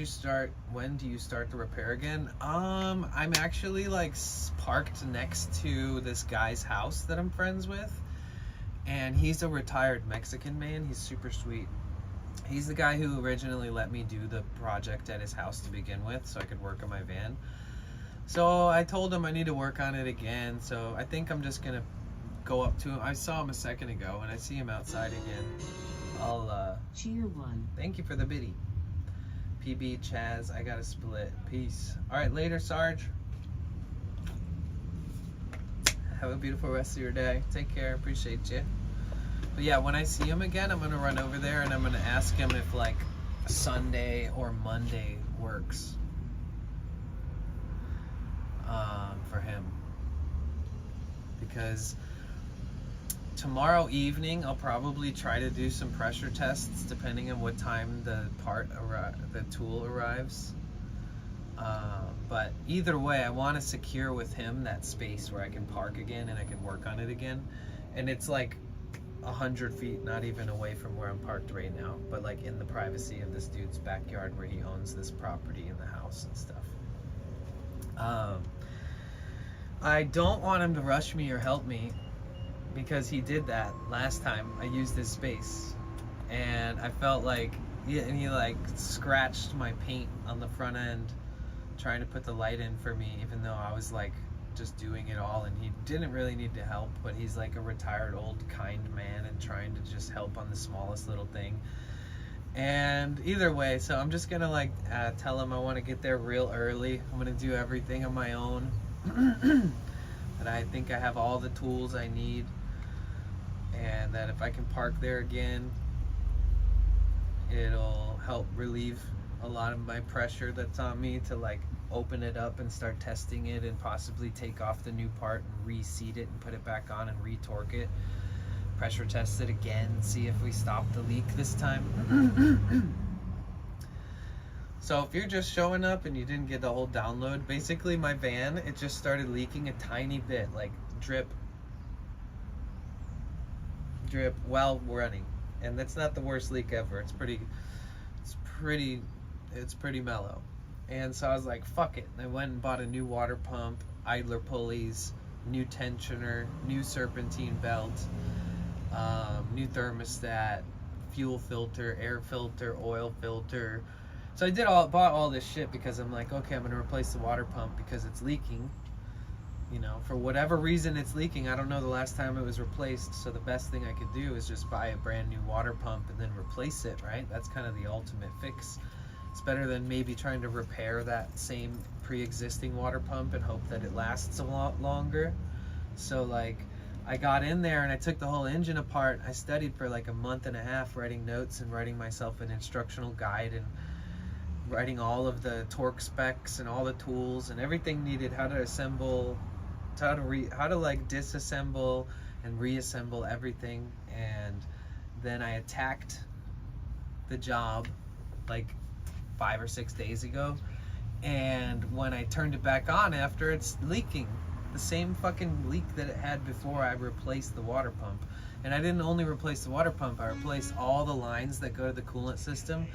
you start the repair again? I'm actually like parked next to this guy's house that I'm friends with, and he's a retired Mexican man. He's super sweet. He's the guy who originally let me do the project at his house to begin with so I could work on my van. So I told him I need to work on it again, so I think I'm just gonna go up to him. I saw him a second ago and I see him outside again. I'll Cheer 1. thank you for the biddy. PB Chaz, I gotta split. Peace. Alright, later, Sarge. Have a beautiful rest of your day. Take care. Appreciate you. But yeah, when I see him again, I'm gonna run over there and I'm gonna ask him if like Sunday or Monday works for him. Because tomorrow evening, I'll probably try to do some pressure tests depending on what time the tool arrives. But either way, I want to secure with him that space where I can park again and I can work on it again. And it's like 100 feet, not even away from where I'm parked right now, but like in the privacy of this dude's backyard where he owns this property and the house and stuff. I don't want him to rush me or help me, because he did that last time I used his space, and I felt like he like scratched my paint on the front end trying to put the light in for me, even though I was like just doing it all, and he didn't really need to help, but he's like a retired old kind man and trying to just help on the smallest little thing. And either way, so I'm just gonna like tell him I want to get there real early. I'm gonna do everything on my own. That I think I have all the tools I need, and that if I can park there again, it'll help relieve a lot of my pressure that's on me to like open it up and start testing it and possibly take off the new part and reseat it and put it back on and retorque it. Pressure test it again, see if we stop the leak this time. So if you're just showing up and you didn't get the whole download, basically my van, it just started leaking a tiny bit, like drip while running. And that's not the worst leak ever. It's pretty mellow. And so I was like, fuck it. I went and bought a new water pump, idler pulleys, new tensioner, new serpentine belt, new thermostat, fuel filter, air filter, oil filter. So I bought all this shit because I'm like, okay, I'm gonna replace the water pump because it's leaking. You know, for whatever reason it's leaking. I don't know the last time it was replaced, so the best thing I could do is just buy a brand new water pump and then replace it, right? That's kind of the ultimate fix. It's better than maybe trying to repair that same pre-existing water pump and hope that it lasts a lot longer. So like, I got in there and I took the whole engine apart. I studied for like a month and a half, writing notes and writing myself an instructional guide and writing all of the torque specs and all the tools and everything needed, how to assemble, how to like disassemble and reassemble everything. And then I attacked the job like 5 or 6 days ago, and when I turned it back on after, it's leaking the same fucking leak that it had before I replaced the water pump. And I didn't only replace the water pump, I replaced all the lines that go to the coolant system,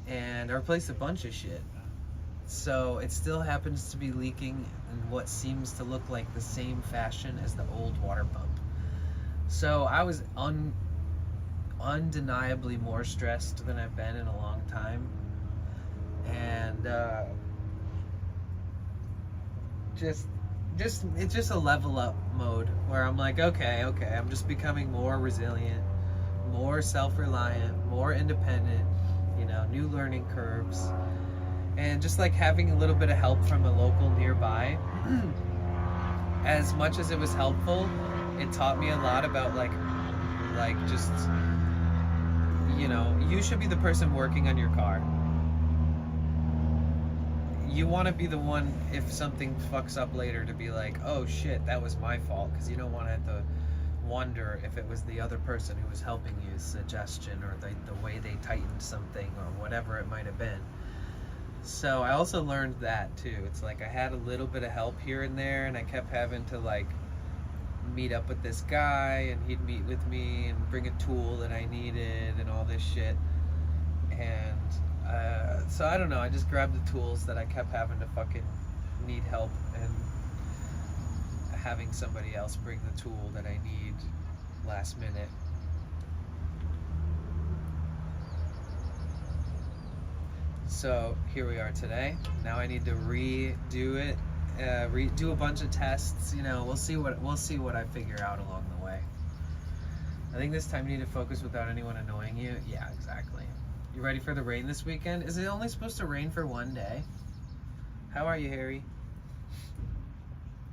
and I replaced a bunch of shit. So it still happens to be leaking in what seems to look like the same fashion as the old water pump. So I was undeniably more stressed than I've been in a long time. And it's just a level up mode where I'm like, okay, I'm just becoming more resilient, more self-reliant, more independent, you know, new learning curves, and just like having a little bit of help from a local nearby. As much as it was helpful, it taught me a lot about like just, you know, you should be the person working on your car. You want to be the one, if something fucks up later, to be like, oh shit, that was my fault, because you don't want to have to wonder if it was the other person who was helping you, suggestion, or the way they tightened something, or whatever it might have been. So I also learned that too. It's like I had a little bit of help here and there, and I kept having to like meet up with this guy, and he'd meet with me and bring a tool that I needed and all this shit. And so I don't know, I just grabbed the tools that I kept having to fucking need help, and having somebody else bring the tool that I need last minute. So here we are today. Now I need to redo it, do a bunch of tests. You know, we'll see what I figure out along the way. I think this time you need to focus without anyone annoying you. Yeah, exactly. You ready for the rain this weekend? Is it only supposed to rain for one day? How are you, Harry?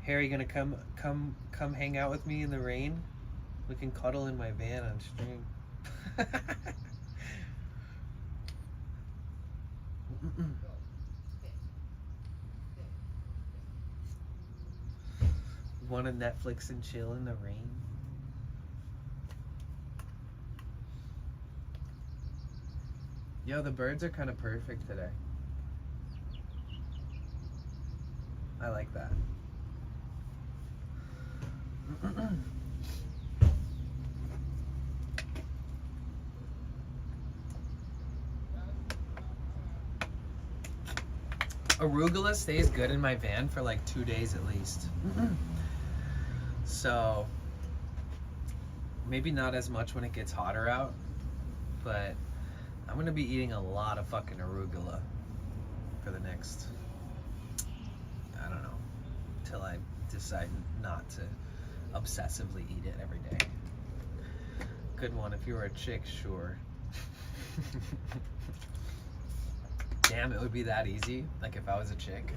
Harry, gonna come hang out with me in the rain? We can cuddle in my van on stream. Want to Netflix and chill in the rain? Yo, the birds are kind of perfect today. I like that. Arugula stays good in my van for like 2 days at least. So maybe not as much when it gets hotter out, but I'm gonna be eating a lot of fucking arugula for the next, I don't know, till I decide not to obsessively eat it every day. Good one if you were a chick, sure. Damn, it would be that easy, like if I was a chick.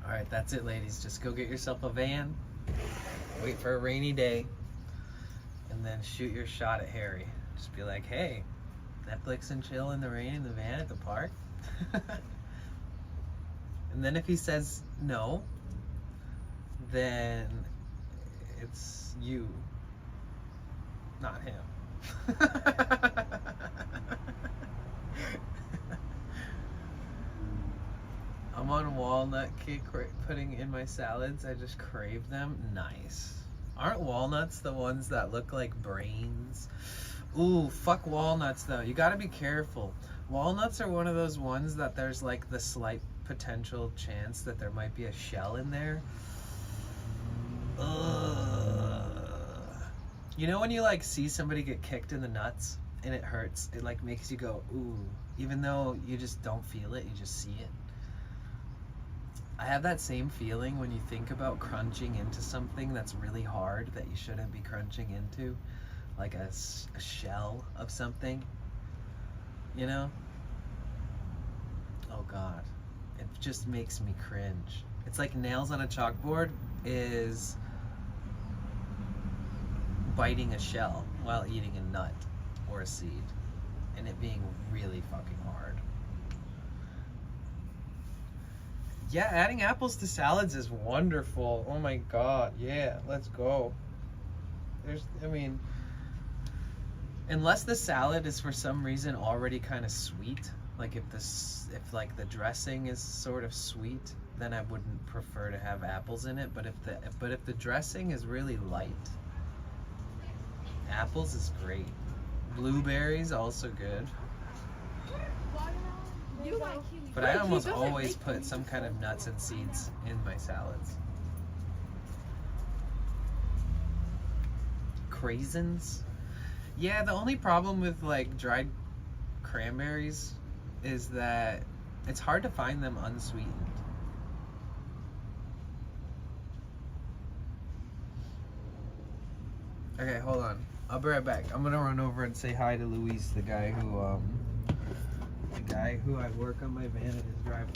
Alright, that's it, ladies. Just go get yourself a van, wait for a rainy day, and then shoot your shot at Harry. Just be like, hey, Netflix and chill in the rain in the van at the park. And then if he says no, then it's you, not him. I'm on walnut cake pudding in my salads. I just crave them. Nice. Aren't walnuts the ones that look like brains? Ooh, fuck walnuts though. You gotta be careful. Walnuts are one of those ones that there's like the slight potential chance that there might be a shell in there. Ugh. You know when you like see somebody get kicked in the nuts and it hurts? It like makes you go, ooh, even though you just don't feel it, you just see it. I have that same feeling when you think about crunching into something that's really hard that you shouldn't be crunching into, like a shell of something, you know? Oh God, it just makes me cringe. It's like nails on a chalkboard is biting a shell while eating a nut or a seed, and it being really fucking hard. Yeah, adding apples to salads is wonderful. Oh my God, yeah, let's go. I mean, unless the salad is for some reason already kind of sweet, like if like the dressing is sort of sweet, then I wouldn't prefer to have apples in it. But if the dressing is really light, apples is great. Blueberries also good. But I almost always put some kind of nuts and seeds in my salads. Craisins? Yeah, the only problem with like dried cranberries is that it's hard to find them unsweetened. Okay, hold on. I'll be right back. I'm gonna run over and say hi to Luis, the guy who I work on my van in his driveway.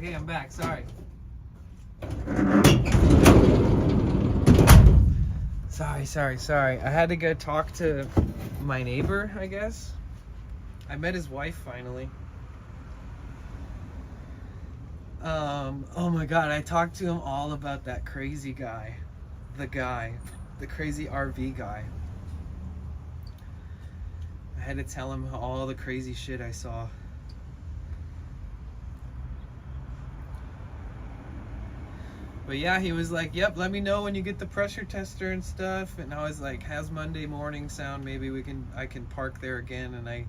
Okay, I'm back. Sorry. Sorry. I had to go talk to my neighbor, I guess. I met his wife finally. Oh my god, I talked to him all about that crazy guy. The crazy RV guy. I had to tell him all the crazy shit I saw. But yeah, he was like, yep, let me know when you get the pressure tester and stuff. And I was like, how's Monday morning sound? Maybe I can park there again and I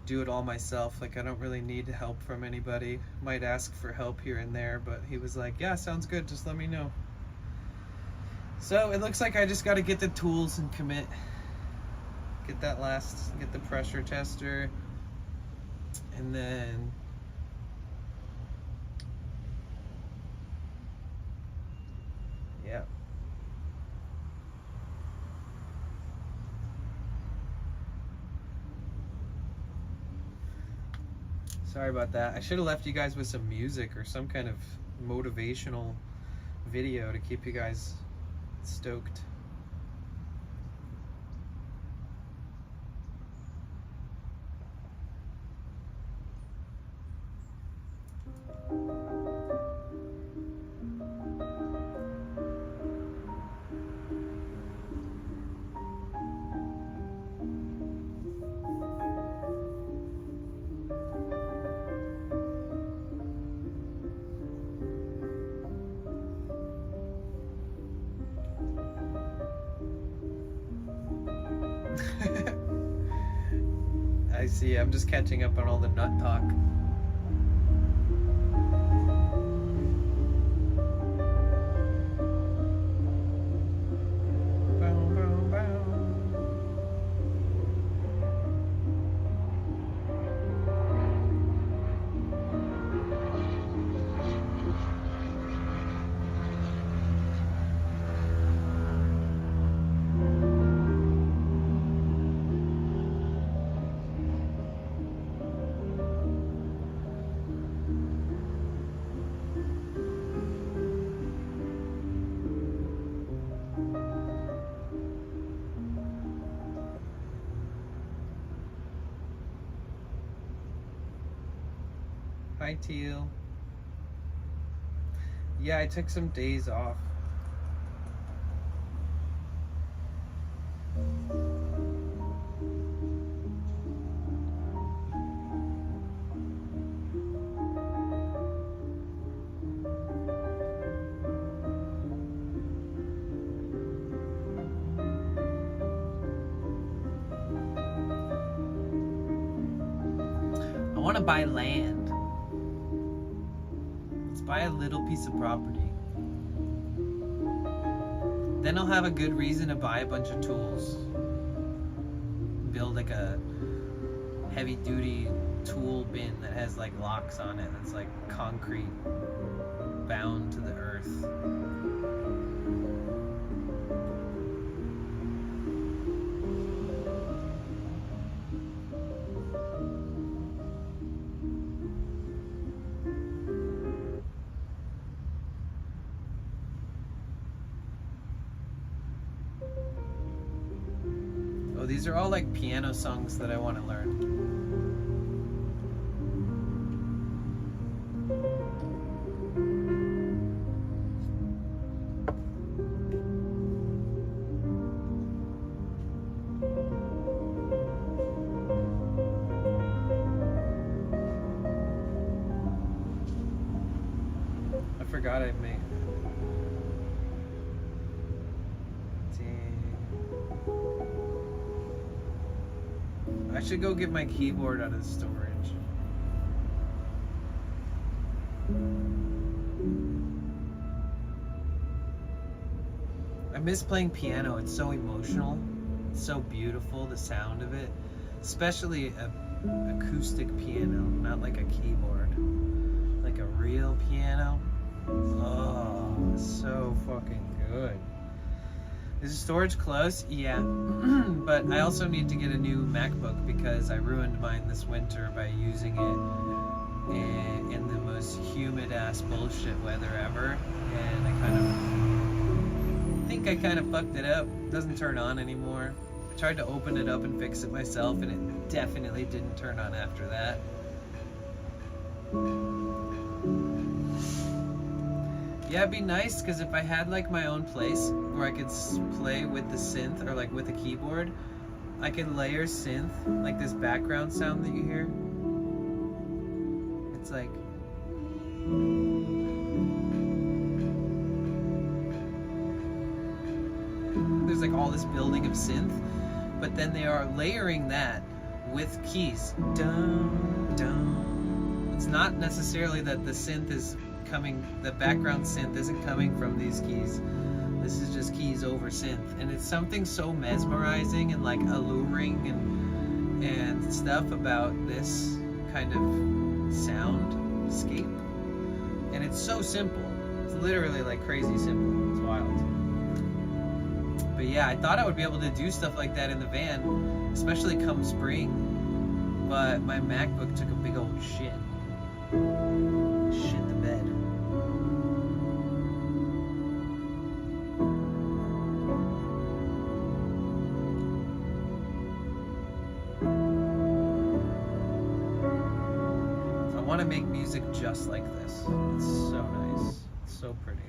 do it all myself. Like, I don't really need help from anybody. Might ask for help here and there, but he was like, yeah, sounds good, just let me know. So it looks like I just got to get the tools and commit. Get the pressure tester, and then yeah. Sorry about that. I should have left you guys with some music or some kind of motivational video to keep you guys stoked. I see. I'm just catching up on all the nut talk. Hi, Teal. Yeah, I took some days off. I want to buy land. Buy a little piece of property. Then I'll have a good reason to buy a bunch of tools. Build like a heavy duty tool bin that has like locks on it, that's like concrete bound to the earth. Oh, these are all like piano songs that I want to learn. I forgot I made. I should go get my keyboard out of storage. I miss playing piano. It's so emotional. It's so beautiful, the sound of it. Especially a acoustic piano, not like a keyboard. Like a real piano. Oh, so fucking good. Is the storage close? Yeah. But I also need to get a new MacBook because I ruined mine this winter by using it in the most humid ass bullshit weather ever, and I kind of fucked it up. It doesn't turn on anymore. I tried to open it up and fix it myself, and it definitely didn't turn on after that. Yeah, it'd be nice, because if I had like my own place where I could play with the synth or like with a keyboard, I could layer synth, like this background sound that you hear. It's like there's like all this building of synth, but then they are layering that with keys. Dun, dun. It's not necessarily that the synth is coming, the background synth isn't coming from these keys. This is just keys over synth, and it's something so mesmerizing and like alluring and stuff about this kind of soundscape. And it's so simple. It's literally like crazy simple. It's wild. But yeah, I thought I would be able to do stuff like that in the van, especially come spring. But my MacBook took a big old shit. Shit the bed. I want to make music just like this. It's so nice. It's so pretty.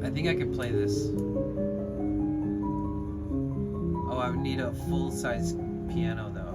I think I could play this. Oh, I would need a full-size piano though.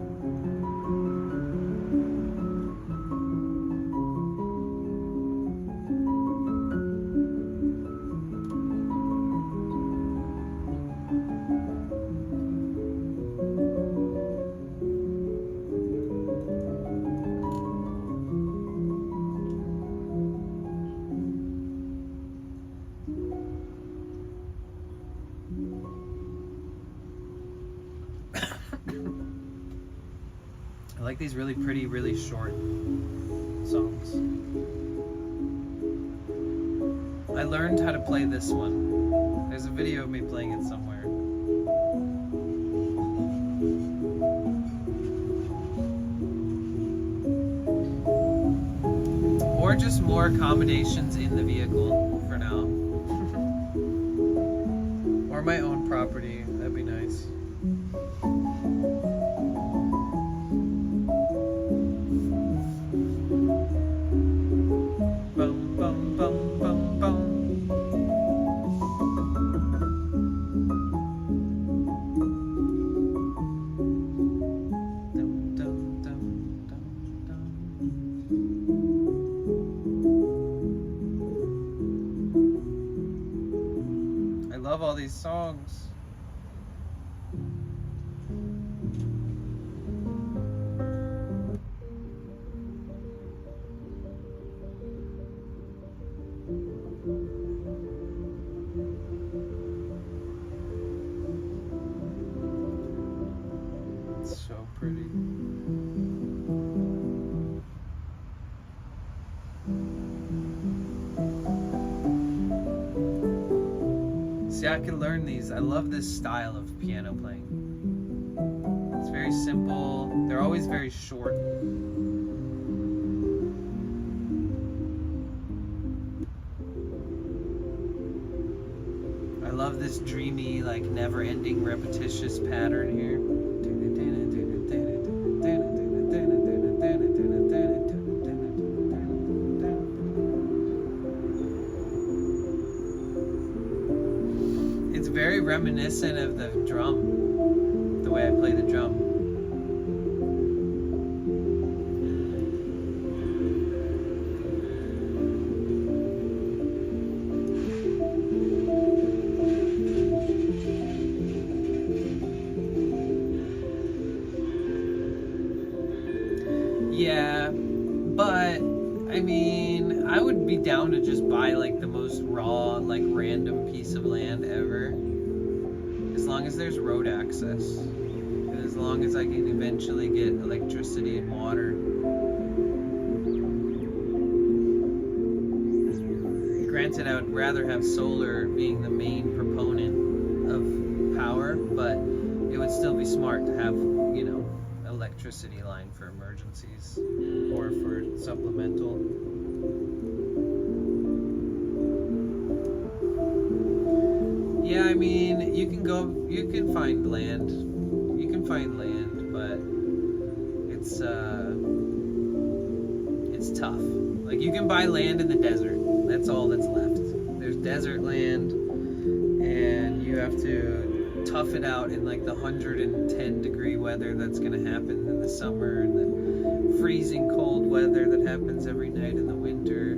I like these really pretty, really short songs. I learned how to play this one. There's a video of me playing it somewhere. Or just more accommodations in the vehicle for now. Or my own property, that'd be nice. Bum, bum, bum, bum, bum. Dum, dum, dum, dum, dum. I love all these songs. It's so pretty. See, I can learn these. I love this style of piano playing. It's very simple. They're always very short. I love this dreamy, like never-ending, repetitious pattern here. It's very reminiscent of the drum, the way I play the drum. Yeah, but I mean, I would be down to just buy like the most raw, like random piece of land ever, as long as there's road access. Because as long as I can eventually get electricity and water. Granted, I would rather have solar being the main proponent of power, but it would still be smart to have, you know, electricity line for emergencies or for supplemental. Yeah, I mean, you can find land. You can find land, but it's tough. Like, you can buy land in the desert. That's all that's left. There's desert land, and you have to tough it out in like the 110 degree weather that's gonna happen in the summer, and the freezing cold weather that happens every night in the winter.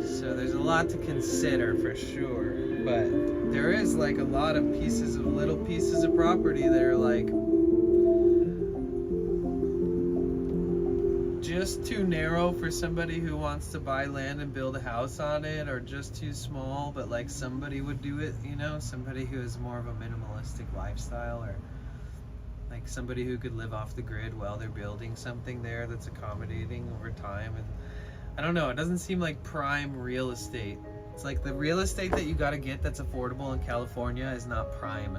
So there's a lot to consider for sure, but there is like a lot of little pieces of property that are like just too narrow for somebody who wants to buy land and build a house on it, or just too small, but like somebody would do it, you know, somebody who has more of a minimalistic lifestyle, or like somebody who could live off the grid while they're building something there that's accommodating over time. And I don't know, it doesn't seem like prime real estate. It's like the real estate that you gotta get that's affordable in California is not prime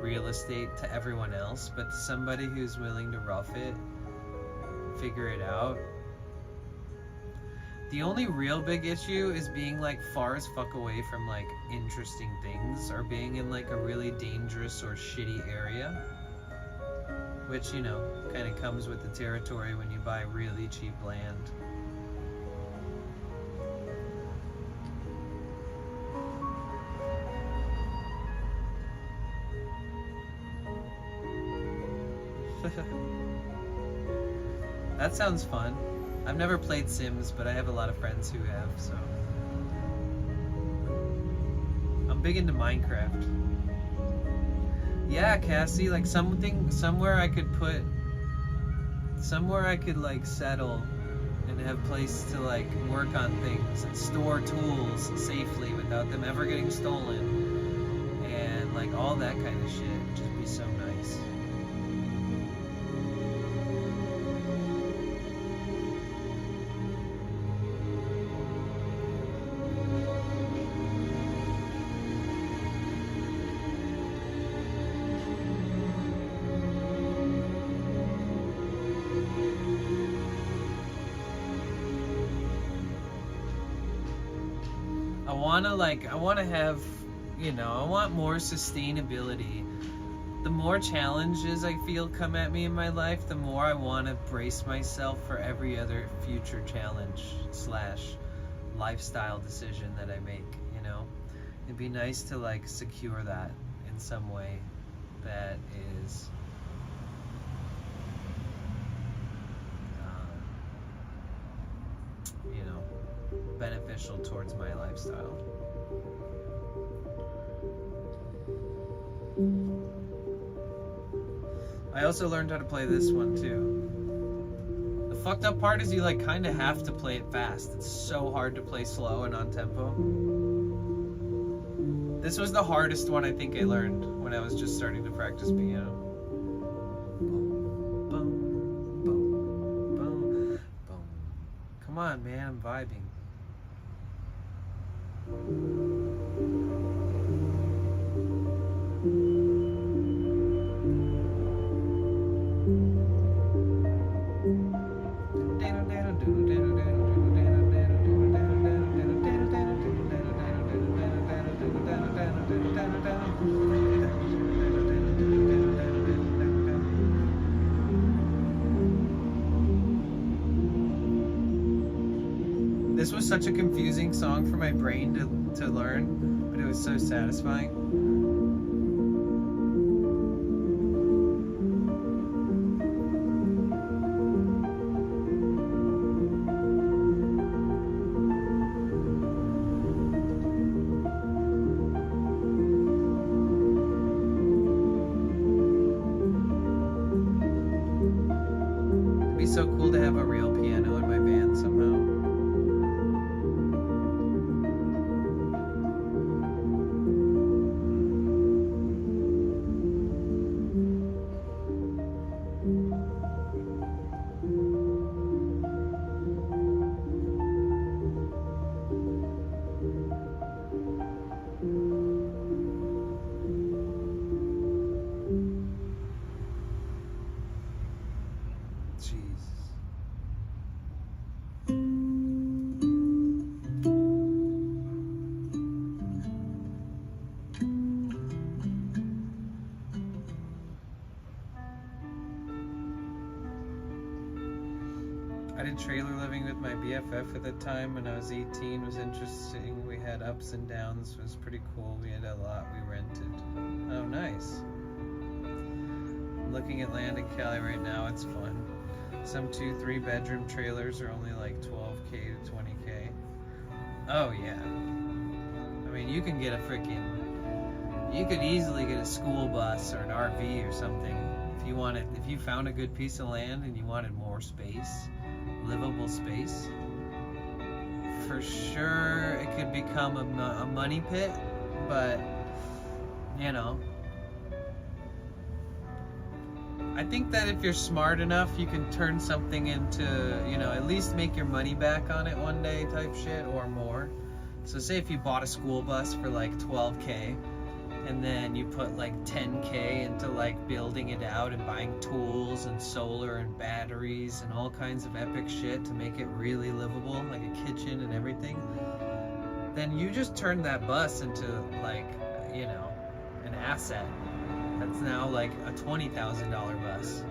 real estate to everyone else, but to somebody who's willing to rough it, figure it out. The only real big issue is being like far as fuck away from like interesting things, or being in like a really dangerous or shitty area, which, you know, kind of comes with the territory when you buy really cheap land. That sounds fun. I've never played Sims, but I have a lot of friends who have, so. I'm big into Minecraft. Yeah, Cassie, like somewhere I could like settle and have place to like work on things and store tools safely without them ever getting stolen, and like all that kind of shit would just be so nice. I want to have, you know, I want more sustainability. The more challenges I feel come at me in my life, the more I want to brace myself for every other future challenge / lifestyle decision that I make, you know? It'd be nice to like secure that in some way that is you know, beneficial towards my lifestyle. I also learned how to play this one too. The fucked up part is you like kind of have to play it fast. It's so hard to play slow and on tempo. This was the hardest one I think I learned when I was just starting to practice piano. Boom, boom, boom, boom, boom. Come on, man, I'm vibing. This was such a confusing song for my brain to learn, but it was so satisfying. It'd be so cool to have a real piano in my band somehow. trailer living with my BFF at the time when I was 18 was interesting. We had ups and downs. It was pretty cool. We had a lot we rented. Oh, nice. I'm looking at land in Cali right now. It's fun. Some 2-3 bedroom trailers are only like 12K to 20K. Oh yeah. I mean, you can get a freaking... You could easily get a school bus or an RV or something if you wanted. If you found a good piece of land and you wanted more space, livable space. For sure, it could become a money pit, but you know. I think that if you're smart enough, you can turn something into, you know, at least make your money back on it one day type shit or more. So say if you bought a school bus for like 12K and then you put like 10K into like building it out and buying tools and solar and batteries and all kinds of epic shit to make it really livable, like a kitchen and everything, then you just turn that bus into like, you know, an asset. That's now like a $20,000 bus.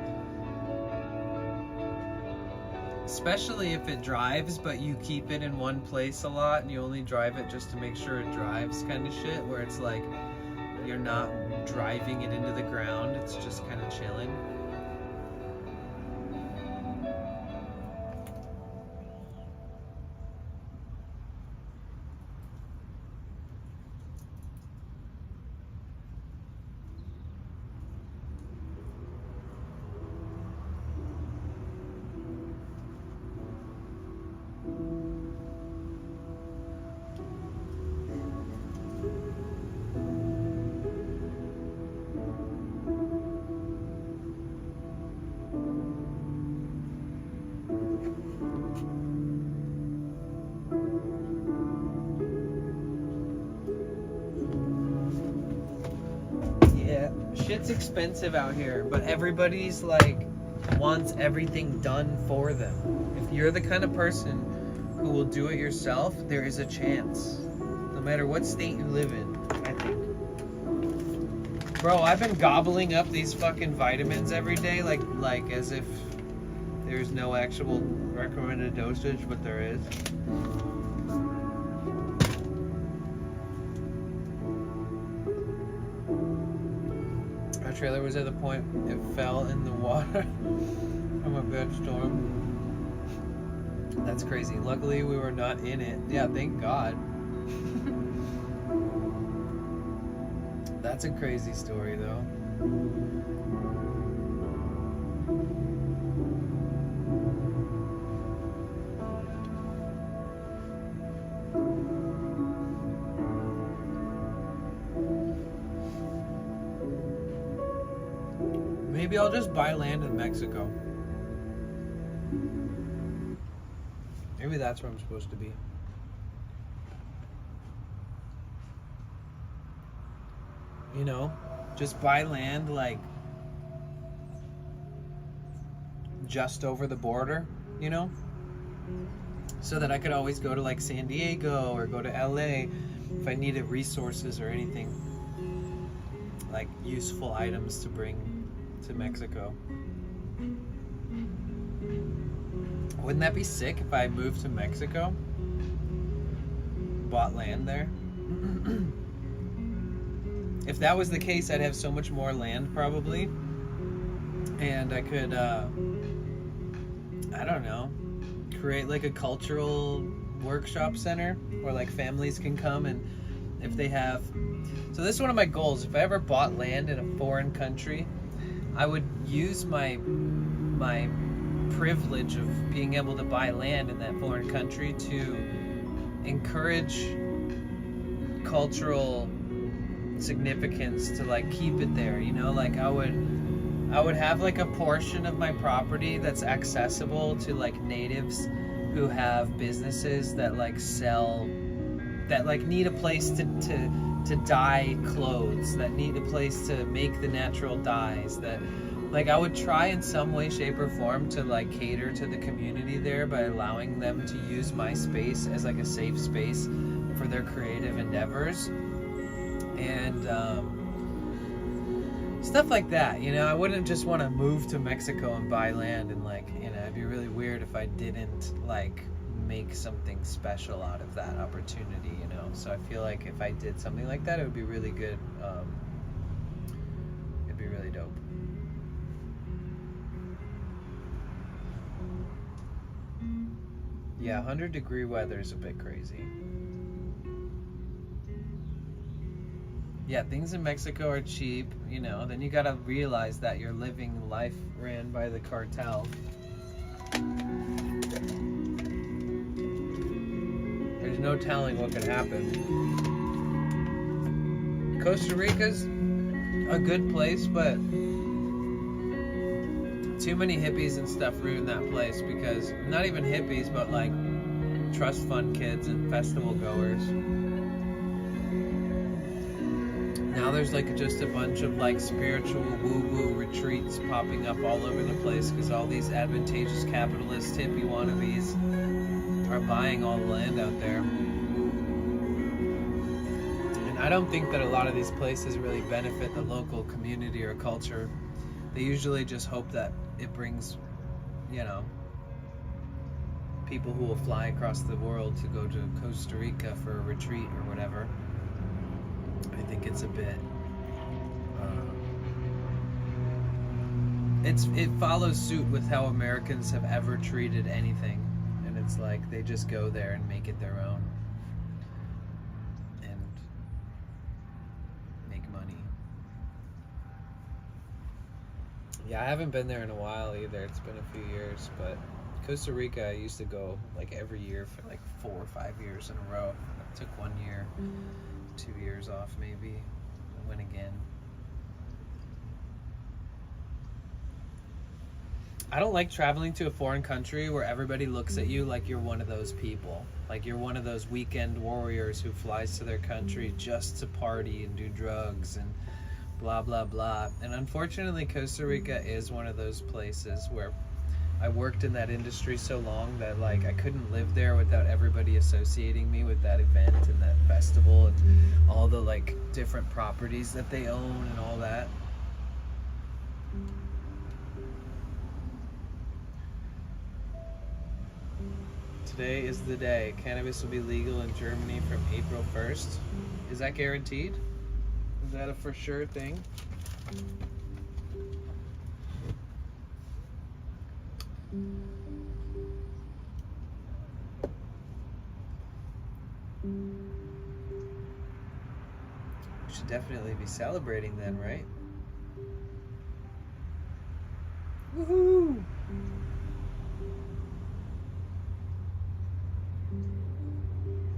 Especially if it drives, but you keep it in one place a lot and you only drive it just to make sure it drives kind of shit, where it's like you're not driving it into the ground, it's just kind of chilling. Shit's expensive out here, but everybody's like wants everything done for them. If you're the kind of person who will do it yourself, there is a chance. No matter what state you live in, I think. Bro, I've been gobbling up these fucking vitamins every day, like as if there's no actual recommended dosage, but there is. Trailer was at the point it fell in the water from a bad storm. That's crazy. Luckily we were not in it. Yeah, thank God. That's a crazy story though. Maybe I'll just buy land in Mexico. Maybe that's where I'm supposed to be. You know, just buy land like just over the border, you know? So that I could always go to like San Diego or go to LA if I needed resources or anything. Like useful items to bring to Mexico. Wouldn't that be sick if I moved to Mexico? Bought land there? If that was the case, I'd have so much more land probably. And I could, I don't know, create like a cultural workshop center where like families can come and if they have... So this is one of my goals. If I ever bought land in a foreign country, I would use my privilege of being able to buy land in that foreign country to encourage cultural significance, to like keep it there, you know? Like I would have like a portion of my property that's accessible to like natives who have businesses that like sell, that like need a place to dye clothes, that need a place to make the natural dyes, that like I would try in some way, shape or form to like cater to the community there by allowing them to use my space as like a safe space for their creative endeavors and stuff like that, you know? I wouldn't just want to move to Mexico and buy land and like, you know, it'd be really weird if I didn't like make something special out of that opportunity, you know. So I feel like if I did something like that, it would be really good. It'd be really dope. Yeah, 100-degree weather is a bit crazy. Yeah, things in Mexico are cheap, you know. Then you gotta realize that you're living life ran by the cartel. There's no telling what could happen. Costa Rica's a good place, but too many hippies and stuff ruin that place, because not even hippies, but like trust fund kids and festival goers. Now there's like just a bunch of like spiritual woo-woo retreats popping up all over the place because all these advantageous capitalist hippie wannabes are buying all the land out there. And I don't think that a lot of these places really benefit the local community or culture. They usually just hope that it brings, you know, people who will fly across the world to go to Costa Rica for a retreat or whatever. I think it's a bit it follows suit with how Americans have ever treated anything, and it's like they just go there and make it their own and make money. Yeah, I haven't been there in a while either. It's been a few years, but Costa Rica I used to go like every year for like 4 or 5 years in a row. I took 1 year, 2 years off maybe, and went again. I don't like traveling to a foreign country where everybody looks at you like you're one of those people. Like you're one of those weekend warriors who flies to their country just to party and do drugs and blah, blah, blah. And unfortunately, Costa Rica is one of those places where I worked in that industry so long that like I couldn't live there without everybody associating me with that event and that festival and all the like different properties that they own and all that. Today is the day. Cannabis will be legal in Germany from April 1st. Is that guaranteed? Is that a for sure thing? We should definitely be celebrating then, right? Woohoo!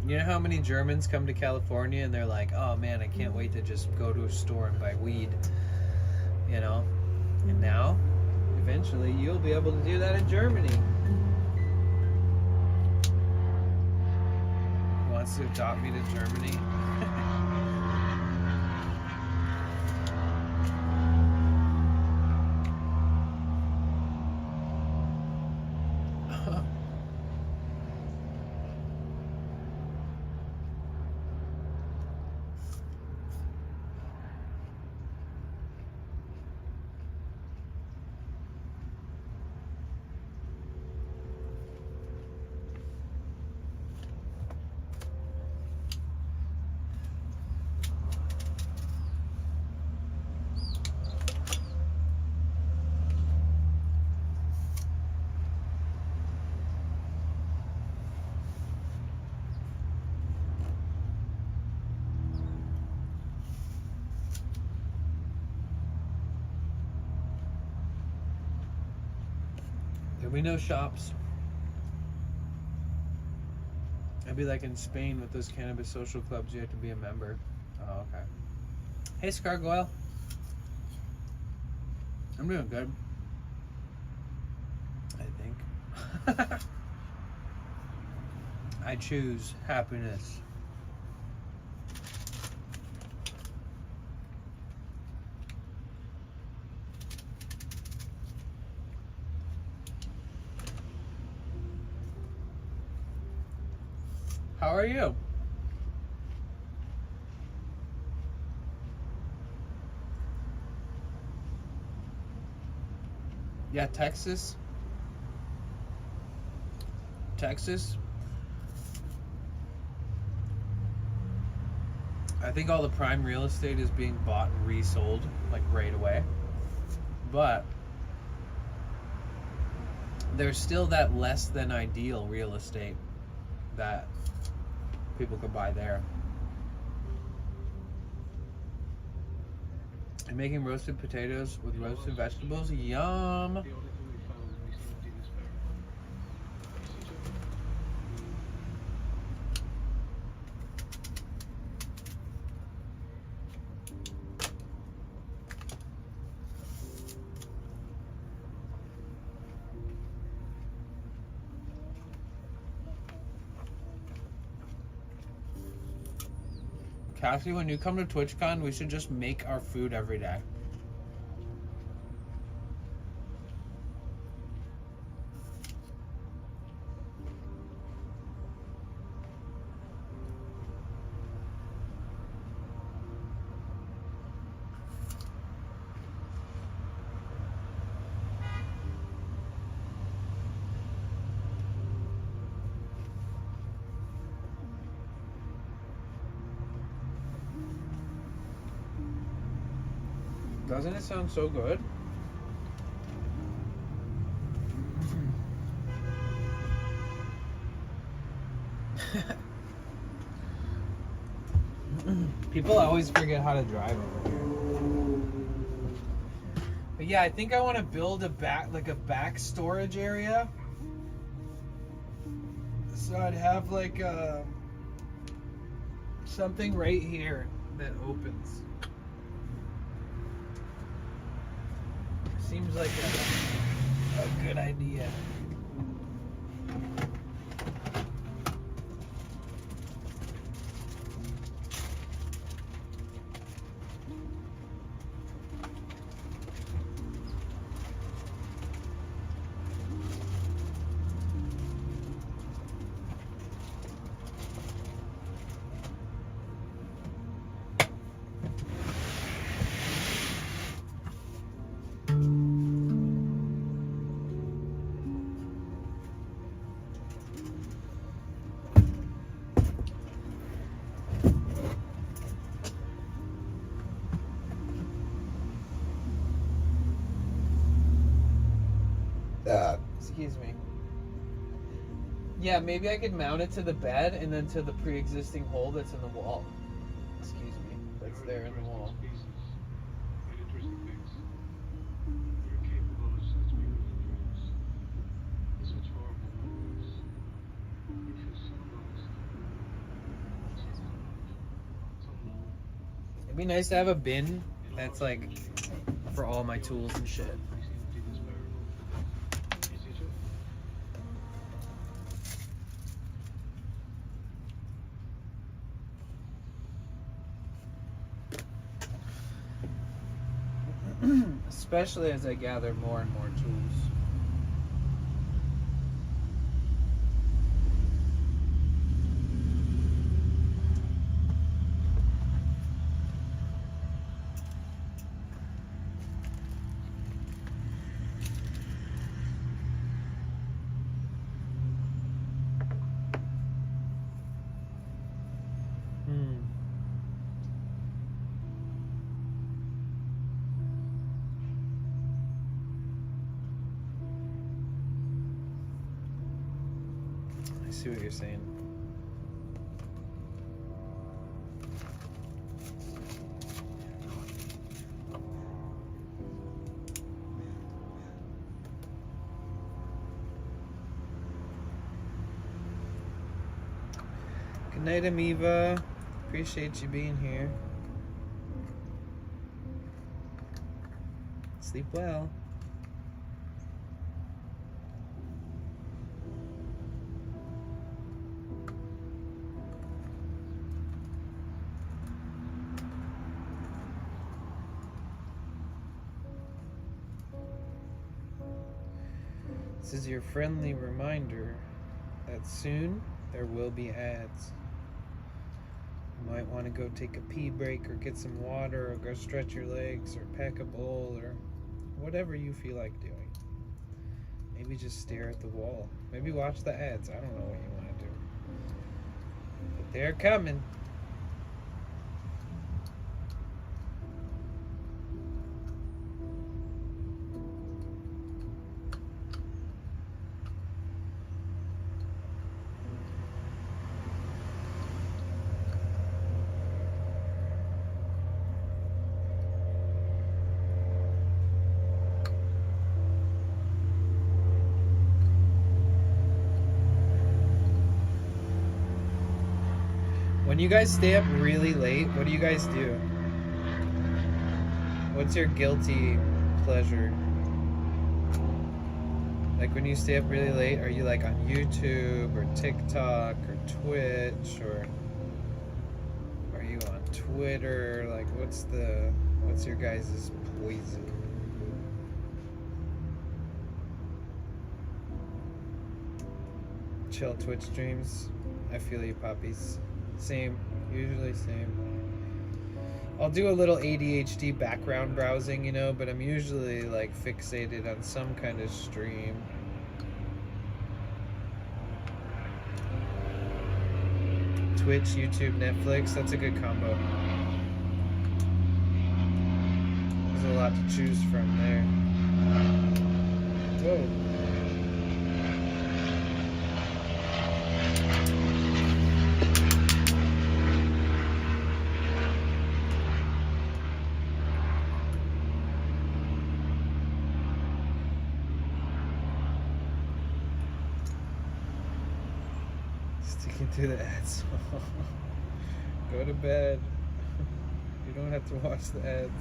You know how many Germans come to California and they're like, oh man, I can't wait to just go to a store and buy weed, you know? And now, eventually, you'll be able to do that in Germany. Who wants to adopt me to Germany? There'll be no shops. It'd be like in Spain with those cannabis social clubs, you have to be a member. Oh, okay. Hey, Scargoyle. I'm doing good. I think. I choose happiness. How are you? Yeah, Texas. Texas, I think all the prime real estate is being bought and resold like right away. But there's still that less than ideal real estate that people could buy there. And making roasted potatoes with roasted vegetables, yum. Cassie, when you come to TwitchCon, we should just make our food every day. Doesn't it sound so good? People always forget how to drive over here. But yeah, I think I want to build a back storage area. So I'd have like something right here that opens. Seems like a good idea. Excuse me. Yeah, maybe I could mount it to the bed and then to the pre-existing hole that's in the wall. Excuse me. That's there in the wall. It'd be nice to have a bin that's like for all my tools and shit. Especially as I gather more and more tools. I see what you're saying. Good night, Amiva. Appreciate you being here. Sleep well. This is your friendly reminder that soon there will be ads. You might want to go take a pee break or get some water or go stretch your legs or pack a bowl or whatever you feel like doing. Maybe just stare at the wall. Maybe watch the ads. I don't know what you want to do. But they're coming. When you guys stay up really late, what do you guys do? What's your guilty pleasure? Like when you stay up really late, are you like on YouTube or TikTok or Twitch, or are you on Twitter? Like what's your guys' poison? Chill Twitch streams. I feel you, puppies. Same, usually same. I'll do a little ADHD background browsing, you know, but I'm usually like fixated on some kind of stream. Twitch, YouTube, Netflix, that's a good combo. There's a lot to choose from there. Whoa. Sticking to the ads. Go to bed. You don't have to watch the ads.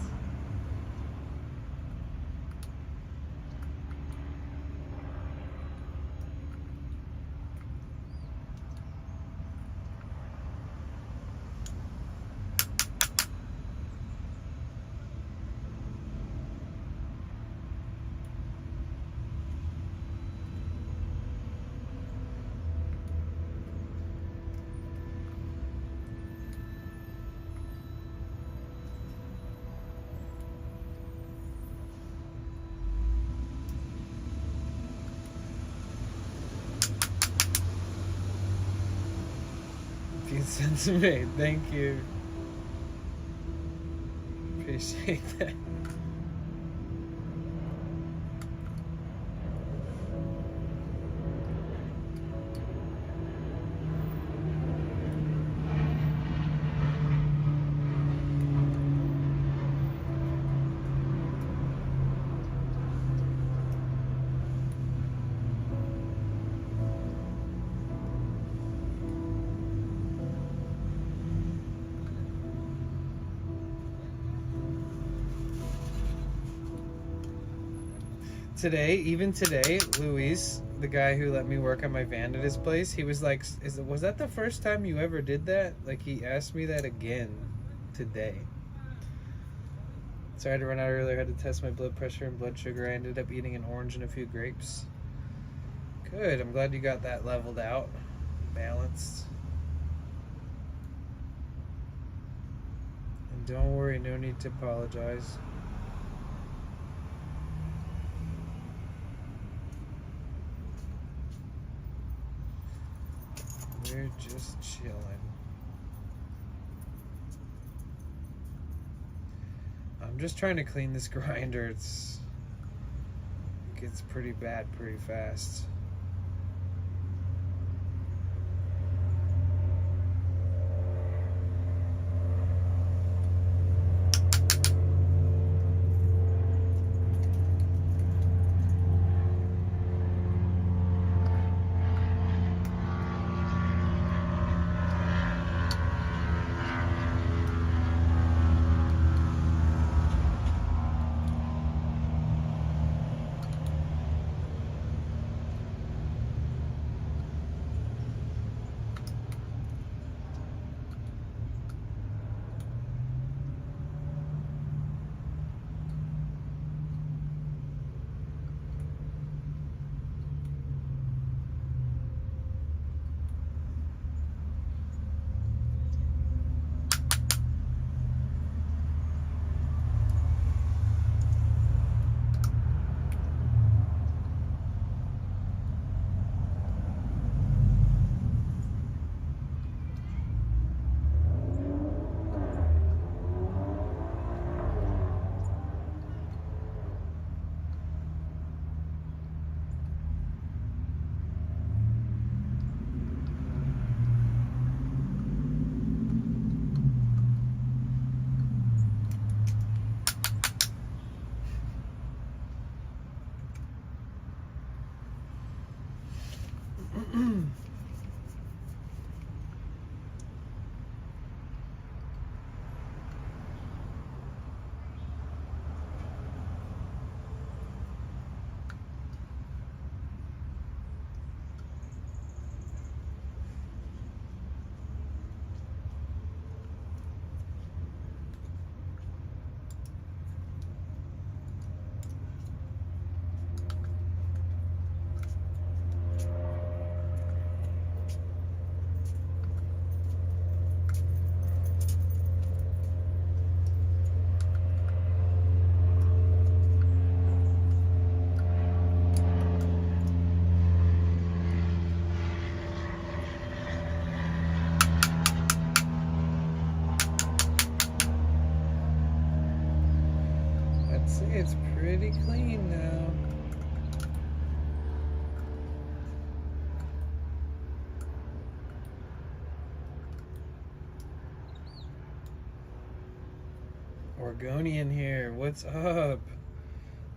Good sense made. Thank you. Appreciate that. Even today, Luis, the guy who let me work on my van at his place, he was like, was that the first time you ever did that? Like, he asked me that again today. Sorry to run out earlier. I had to test my blood pressure and blood sugar. I ended up eating an orange and a few grapes. Good. I'm glad you got that leveled out, balanced. And don't worry, no need to apologize. We're just chilling. I'm just trying to clean this grinder. It gets pretty bad pretty fast. say it's pretty clean now. Oregonian here, what's up?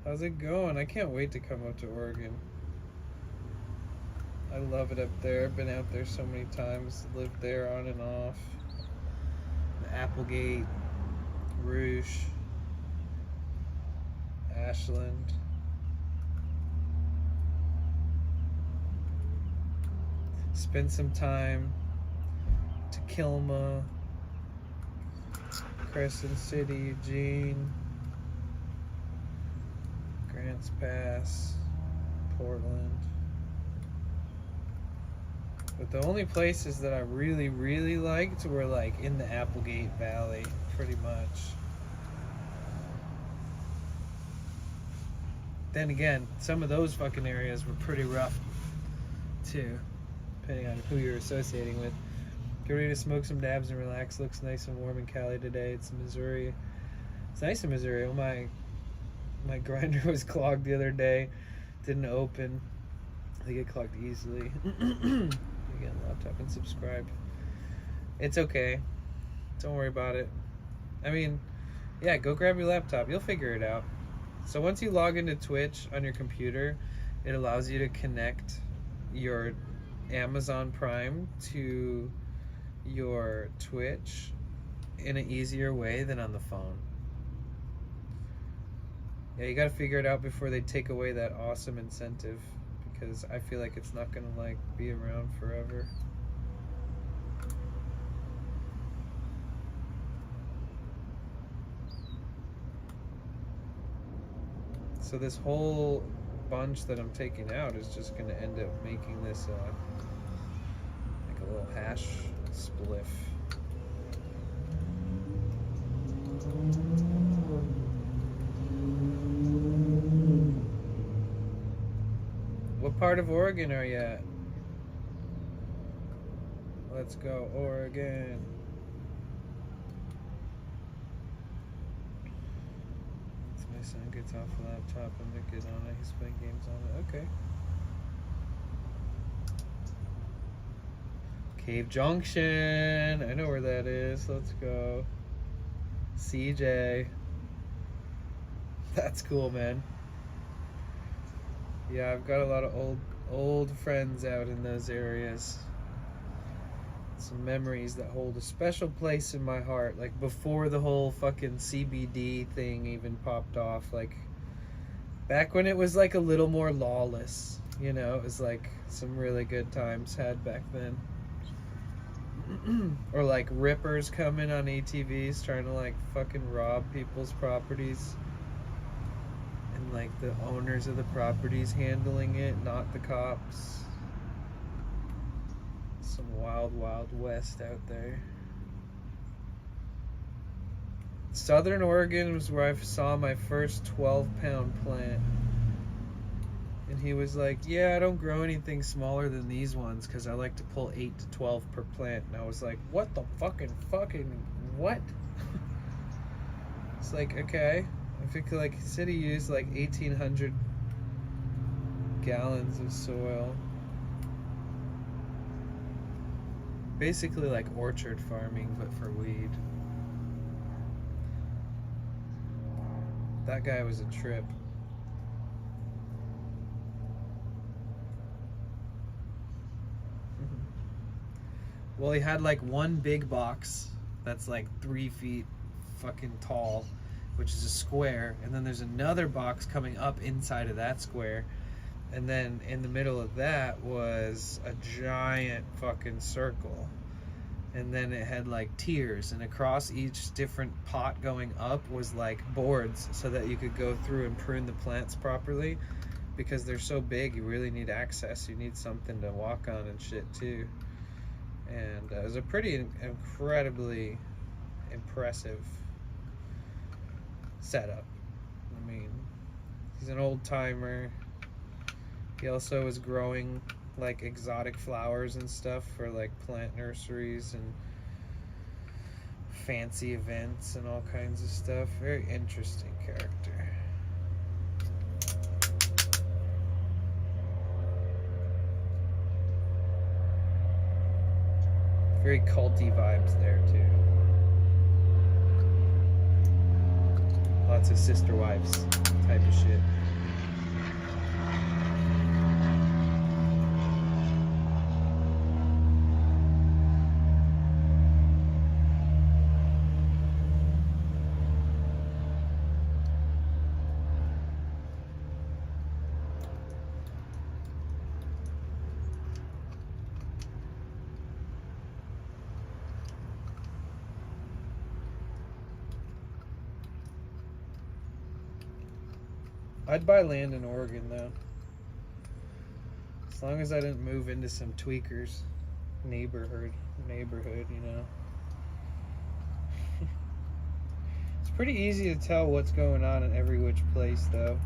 How's it going? I can't wait to come up to Oregon. I love it up there. I've been out there so many times, lived there on and off. The Applegate, Rouge, Ashland. Spent some time to Kilma, Crescent City, Eugene, Grants Pass, Portland. But the only places that I really, really liked were like in the Applegate Valley, pretty much. Then again, some of those fucking areas were pretty rough too, depending on who you're associating with. Get ready to smoke some dabs and relax. Looks nice and warm in Cali today. It's Missouri. It's nice in Missouri. Oh, my grinder was clogged the other day. Didn't open. They get clogged easily. Again, laptop and subscribe. It's okay. Don't worry about it. I mean, yeah, go grab your laptop. You'll figure it out. So once you log into Twitch on your computer, it allows you to connect your Amazon Prime to your Twitch in an easier way than on the phone. Yeah, you gotta figure it out before they take away that awesome incentive, because I feel like it's not gonna like be around forever. So this whole bunch that I'm taking out is just gonna end up making this like a little hash spliff. What part of Oregon are you at? Let's go, Oregon. My son gets off the laptop and Nick is on it. He's playing games on it. Okay. Cave Junction. I know where that is. Let's go. CJ. That's cool, man. Yeah, I've got a lot of old friends out in those areas. Some memories that hold a special place in my heart, like before the whole fucking CBD thing even popped off, like back when it was like a little more lawless, you know. It was like some really good times had back then. Or like rippers coming on ATVs trying to like fucking rob people's properties, and like the owners of the properties handling it, not the cops. Some wild, wild west out there. Southern Oregon was where I saw my first 12-pound plant. And he was like, yeah, I don't grow anything smaller than these ones because I like to pull 8 to 12 per plant. And I was like, what the fucking what? It's like, okay. I think like the city used like 1,800 gallons of soil. Basically like orchard farming, but for weed. That guy was a trip. Well, he had like one big box that's like 3 feet fucking tall, which is a square, and then there's another box coming up inside of that square, and then in the middle of that was a giant fucking circle, and then it had like tiers, and across each different pot going up was like boards so that you could go through and prune the plants properly, because they're so big you really need access. You need something to walk on and shit too. And it was a pretty incredibly impressive setup. I mean, he's an old timer. He also was growing like exotic flowers and stuff for like plant nurseries and fancy events and all kinds of stuff. Very interesting character. Very culty vibes there too. Lots of sister wives type of shit. I'd buy land in Oregon though. As long as I didn't move into some tweakers neighborhood, you know. It's pretty easy to tell what's going on in every which place though.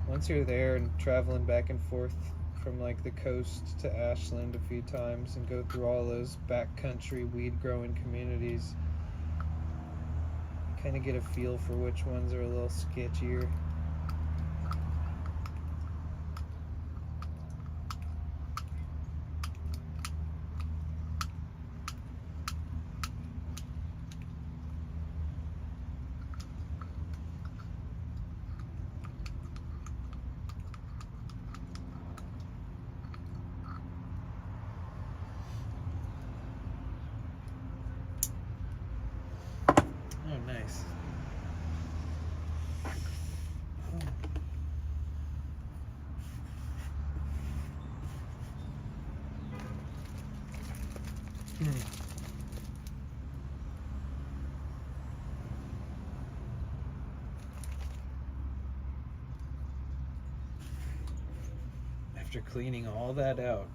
Once you're there and traveling back and forth from like the coast to Ashland a few times and go through all those backcountry weed growing communities, kind of get a feel for which ones are a little sketchier. Oh, nice. After cleaning all that out,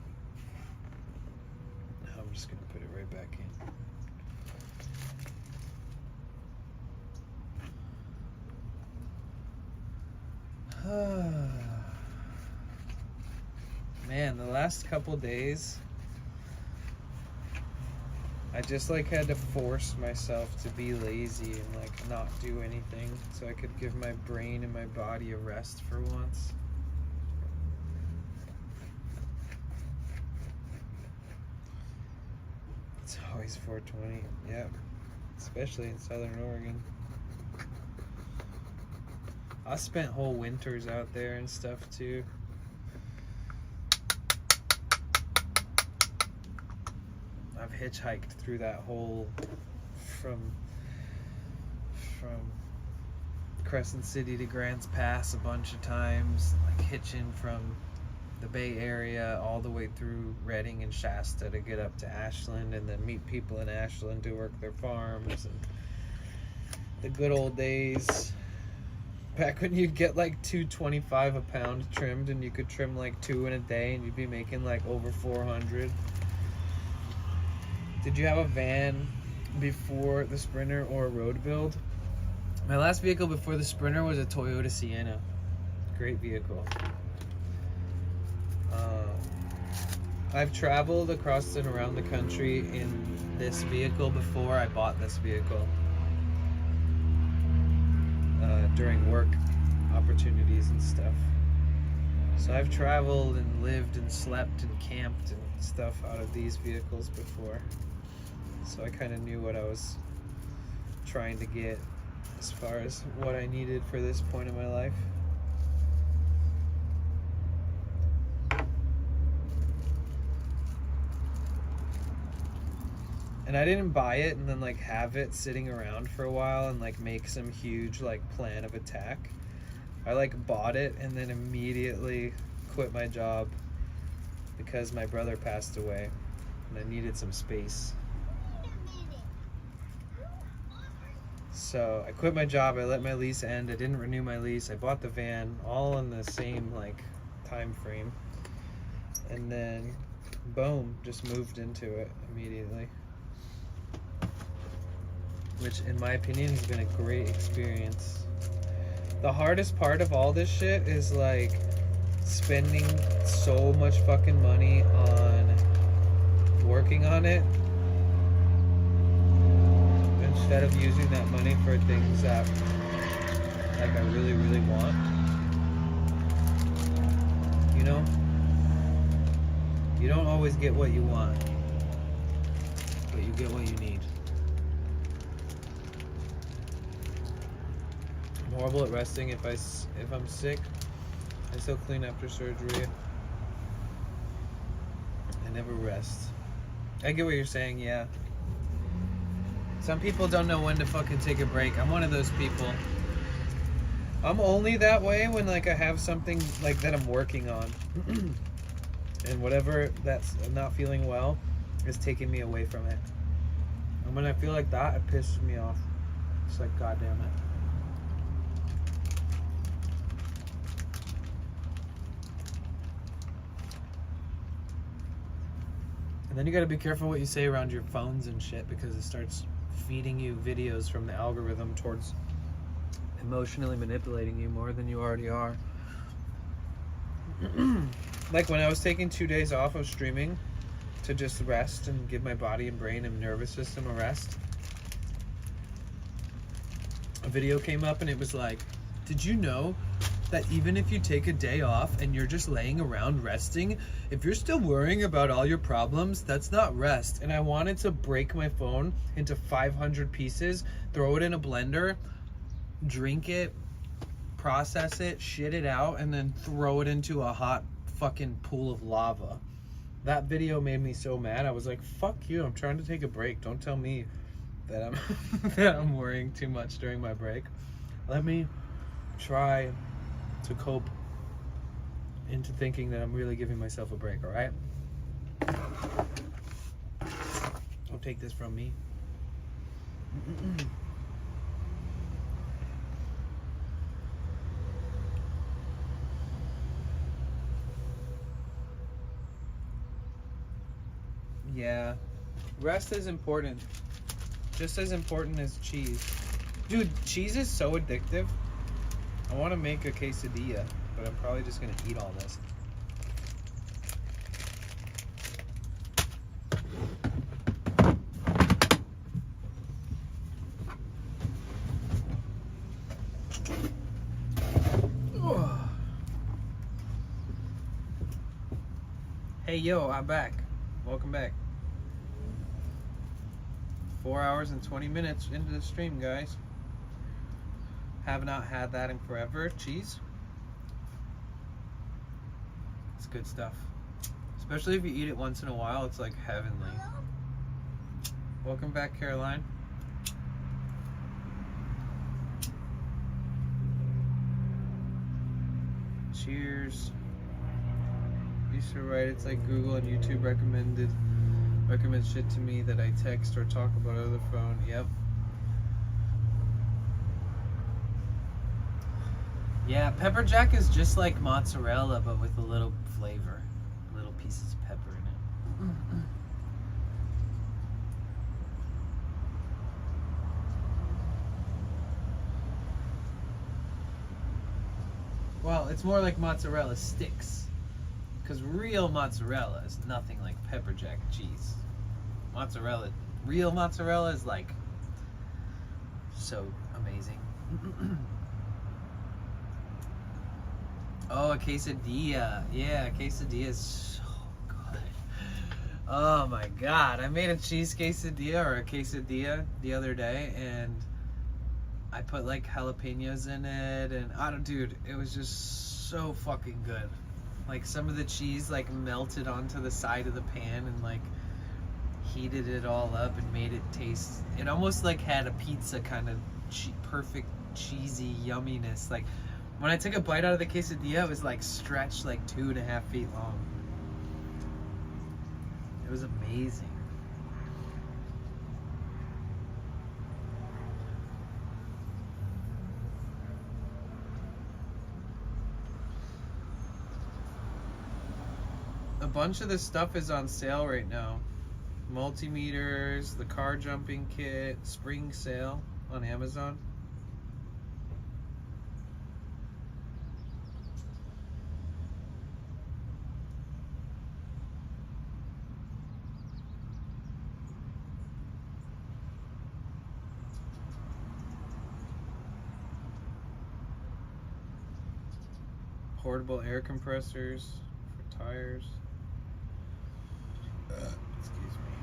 now I'm just gonna put it right back in. Man, the last couple days I just like had to force myself to be lazy and like not do anything so I could give my brain and my body a rest for once. It's always 420, yeah, especially in Southern Oregon. I spent whole winters out there and stuff too. I've hitchhiked through that whole from Crescent City to Grants Pass a bunch of times, like hitching from the Bay Area all the way through Redding and Shasta to get up to Ashland and then meet people in Ashland to work their farms, and the good old days. Back when you'd get like $2.25 a pound trimmed and you could trim like 2 in a day and you'd be making like over 400. Did you have a van before the Sprinter or a road build? My last vehicle before the Sprinter was a Toyota Sienna. Great vehicle. I've traveled across and around the country in this vehicle before I bought this vehicle. During work opportunities and stuff. So I've traveled and lived and slept and camped and stuff out of these vehicles before. So I kind of knew what I was trying to get as far as what I needed for this point in my life. And I didn't buy it and then like have it sitting around for a while and like make some huge like plan of attack. I like bought it and then immediately quit my job because my brother passed away and I needed some space. So I quit my job, I let my lease end, I didn't renew my lease, I bought the van all in the same like time frame, and then boom, just moved into it immediately. Which in my opinion has been a great experience. The hardest part of all this shit is like spending so much fucking money on working on it instead of using that money for things that like I really, really want. You know? You don't always get what you want. but you get what you need. I'm horrible at resting. If I'm sick, I still clean after surgery. I never rest. I get what you're saying, yeah. Some people don't know when to fucking take a break. I'm one of those people. I'm only that way when like I have something like that I'm working on. And whatever that's not feeling well is taking me away from it. And when I feel like that, it pisses me off. It's like, God damn it. And then you gotta be careful what you say around your phones and shit, because it starts feeding you videos from the algorithm towards emotionally manipulating you more than you already are. Like when I was taking 2 days off of streaming to just rest and give my body and brain and nervous system a rest, a video came up and it was like, did you know that even if you take a day off and you're just laying around resting, if you're still worrying about all your problems, that's not rest. And I wanted to break my phone into 500 pieces, throw it in a blender, drink it, process it, shit it out, and then throw it into a hot fucking pool of lava. That video made me so mad. I was like, fuck you, I'm trying to take a break. Don't tell me that I'm that I'm worrying too much during my break. Let me try to cope into thinking that I'm really giving myself a break, all right? Don't take this from me. Yeah, rest is important. Just as important as cheese. Dude, cheese is so addictive. I want to make a quesadilla, but I'm probably just going to eat all this. Hey, yo, I'm back. Welcome back. 4 hours and 20 minutes into the stream, guys. Have not had that in forever. Cheese. It's good stuff. Especially if you eat it once in a while, it's like heavenly. Welcome back, Caroline. Cheers. You're so right, it's like Google and YouTube recommend shit to me that I text or talk about on the phone. Yep. Yeah, pepper jack is just like mozzarella, but with a little flavor. Little pieces of pepper in it. Well, it's more like mozzarella sticks. Because real mozzarella is nothing like pepper jack cheese. Real mozzarella is like so amazing. Oh, a quesadilla. Yeah, a quesadilla is so good. Oh my god. I made a cheese quesadilla or a quesadilla the other day, and I put like jalapenos in it, and dude, it was just so fucking good. Like some of the cheese like melted onto the side of the pan and like heated it all up and made it taste, it almost like had a pizza kind of perfect cheesy yumminess. Like when I took a bite out of the quesadilla, it was like stretched like 2.5 feet long. It was amazing. A bunch of this stuff is on sale right now. Multimeters, the car jumping kit, spring sale on Amazon. Portable air compressors for tires. Excuse me.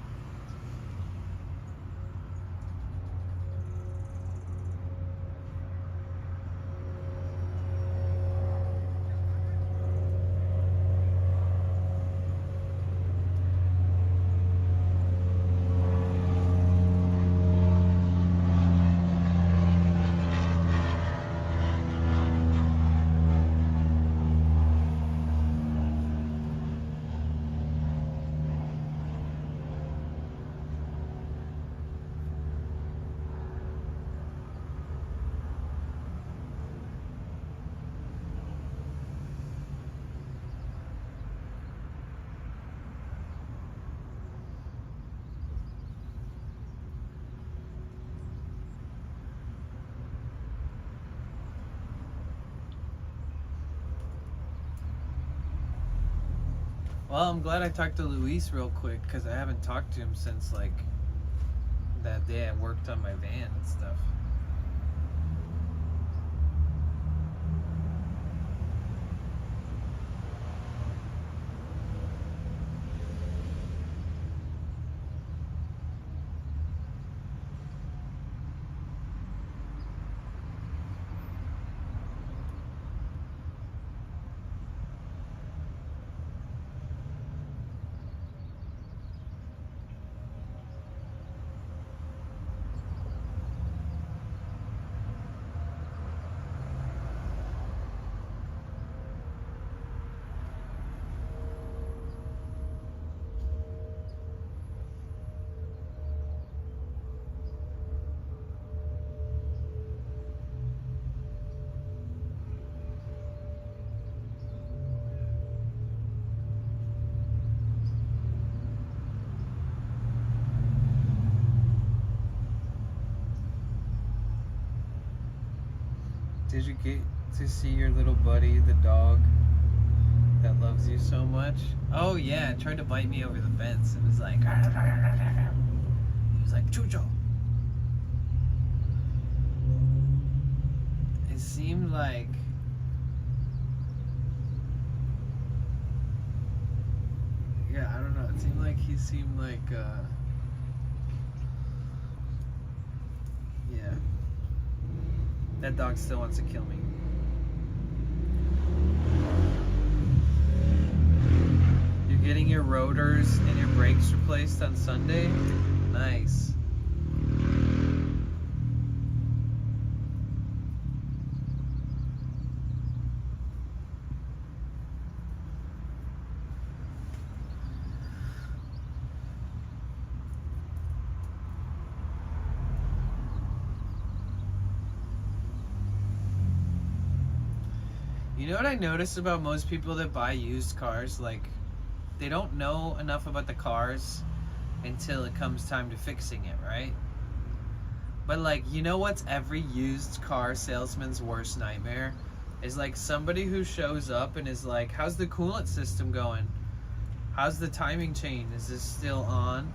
Well, I'm glad I talked to Luis real quick because I haven't talked to him since like that day I worked on my van and stuff. Did you get to see your little buddy, the dog that loves you so much? Oh yeah, it tried to bite me over the fence. It was like, he was like, Chucho. It seemed like, yeah, I don't know. It seemed like yeah. That dog still wants to kill me. You're getting your rotors and your brakes replaced on Sunday? Nice. You know what I notice about most people that buy used cars? Like, they don't know enough about the cars until it comes time to fixing it, right? But like, you know what's every used car salesman's worst nightmare? Is like somebody who shows up and is like, how's the coolant system going? How's the timing chain? Is this still on?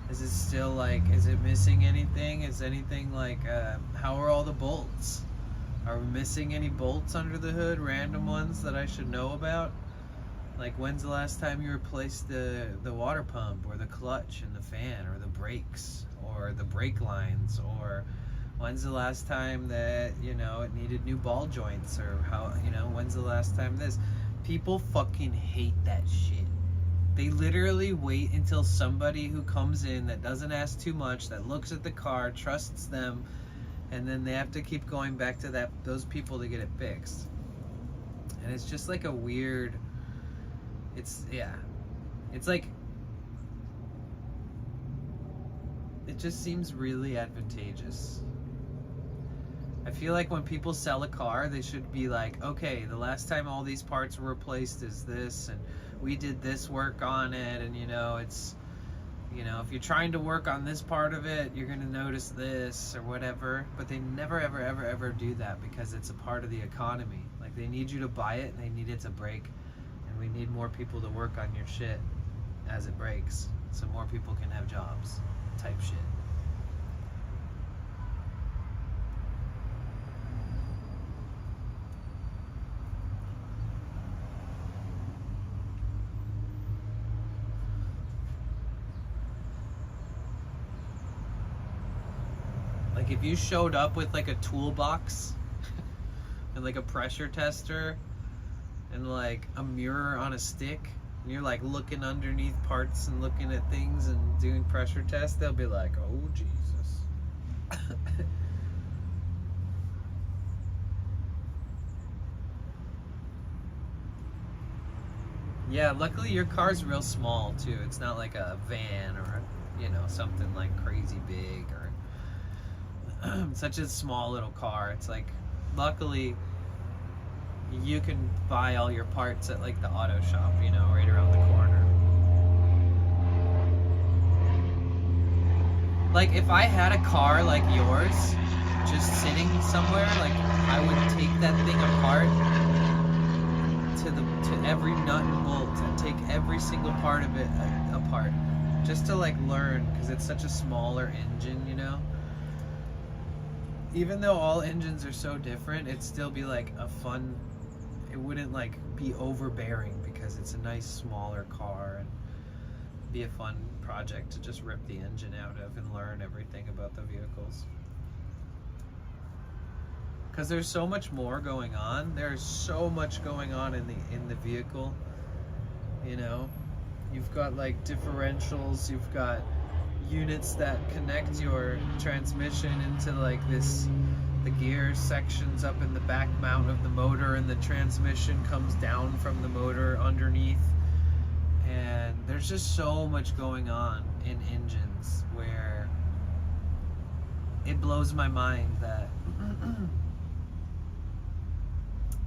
Is it still like, is it missing anything? Is anything like, how are all the bolts? Are we missing any bolts under the hood? Random ones that I should know about? Like, when's the last time you replaced the water pump or the clutch and the fan or the brakes or the brake lines? Or when's the last time that, you know, it needed new ball joints? Or how, you know, when's the last time this? People fucking hate that shit. They literally wait until somebody who comes in that doesn't ask too much, that looks at the car, trusts them, and then they have to keep going back to those people to get it fixed. And it's just like a weird, it's like, it just seems really advantageous. I feel like when people sell a car, they should be like, okay, the last time all these parts were replaced is this, and we did this work on it, and you know, it's, you know, if you're trying to work on this part of it, you're gonna notice this or whatever. But they never ever ever ever do that because it's a part of the economy. Like, they need you to buy it and they need it to break, and we need more people to work on your shit as it breaks so more people can have jobs type shit. Like, if you showed up with like a toolbox and like a pressure tester and like a mirror on a stick, and you're like looking underneath parts and looking at things and doing pressure tests, they'll be like, oh Jesus. Yeah, luckily your car's real small too. It's not like a van or, you know, something like crazy big or such a small little car. It's like, luckily you can buy all your parts at like the auto shop, you know, right around the corner. Like, if I had a car like yours just sitting somewhere, like, I would take that thing apart to every nut and bolt and take every single part of it apart, just to like learn, because it's such a smaller engine, you know. Even though all engines are so different, it'd still be like a fun. It wouldn't like be overbearing because it's a nice smaller car, and be a fun project to just rip the engine out of and learn everything about the vehicles. Because there's so much more going on. There's so much going on in the vehicle. You know, you've got like differentials, you've got units that connect your transmission into like the gear sections up in the back mount of the motor, and the transmission comes down from the motor underneath. And there's just so much going on in engines where it blows my mind that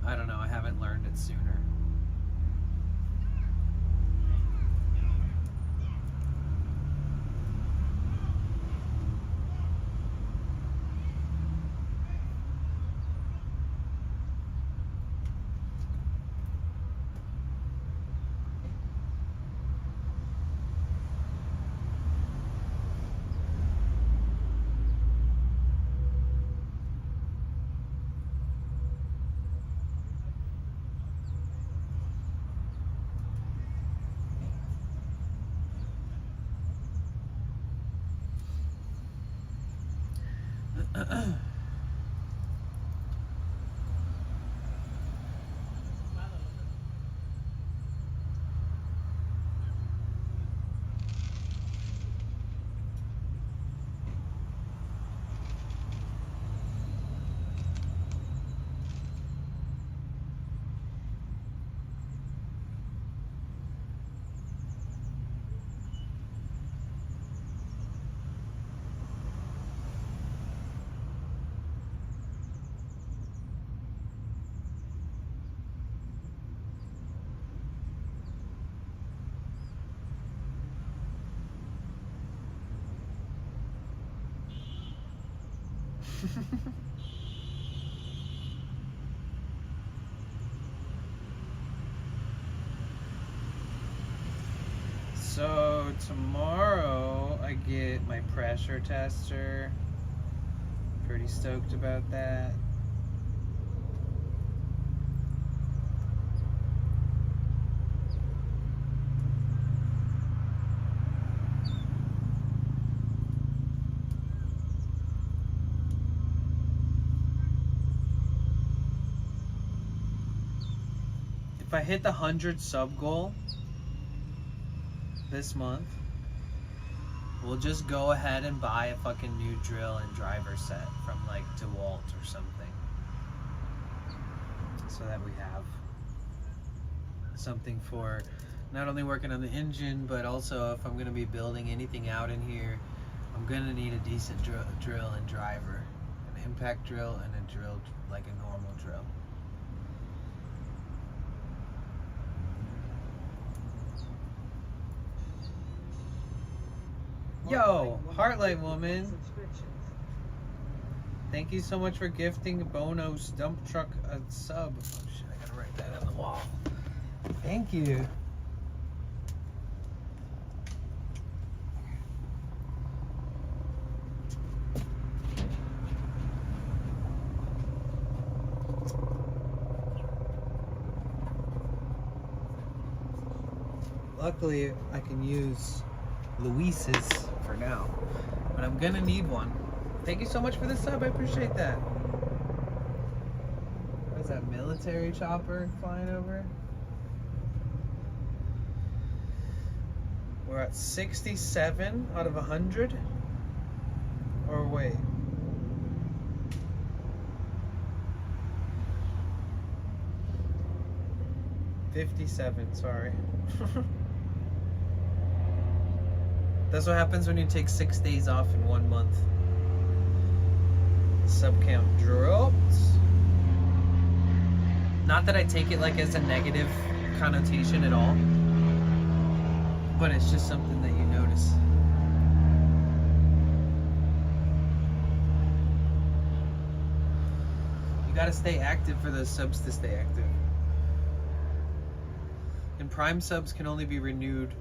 I don't know, I haven't learned it sooner. So tomorrow I get my pressure tester. Pretty stoked about that. If I hit the 100 sub goal this month, we'll just go ahead and buy a fucking new drill and driver set from like DeWalt or something, so that we have something for not only working on the engine, but also if I'm going to be building anything out in here, I'm going to need a decent drill and driver, an impact drill and a drill like a normal drill. Yo, Heartlight Woman. Thank you so much for gifting Bono's dump truck a sub. Oh shit, I gotta write that on the wall. Thank you. Luckily, I can use Luis's for now, but I'm gonna need one. Thank you so much for the sub, I appreciate that. What is that, military chopper flying over? We're at 67 out of 100? Or wait. $57, sorry. That's what happens when you take 6 days off in 1 month. Sub count drops. Not that I take it like as a negative connotation at all, but it's just something that you notice. You gotta stay active for those subs to stay active. and Prime subs can only be renewed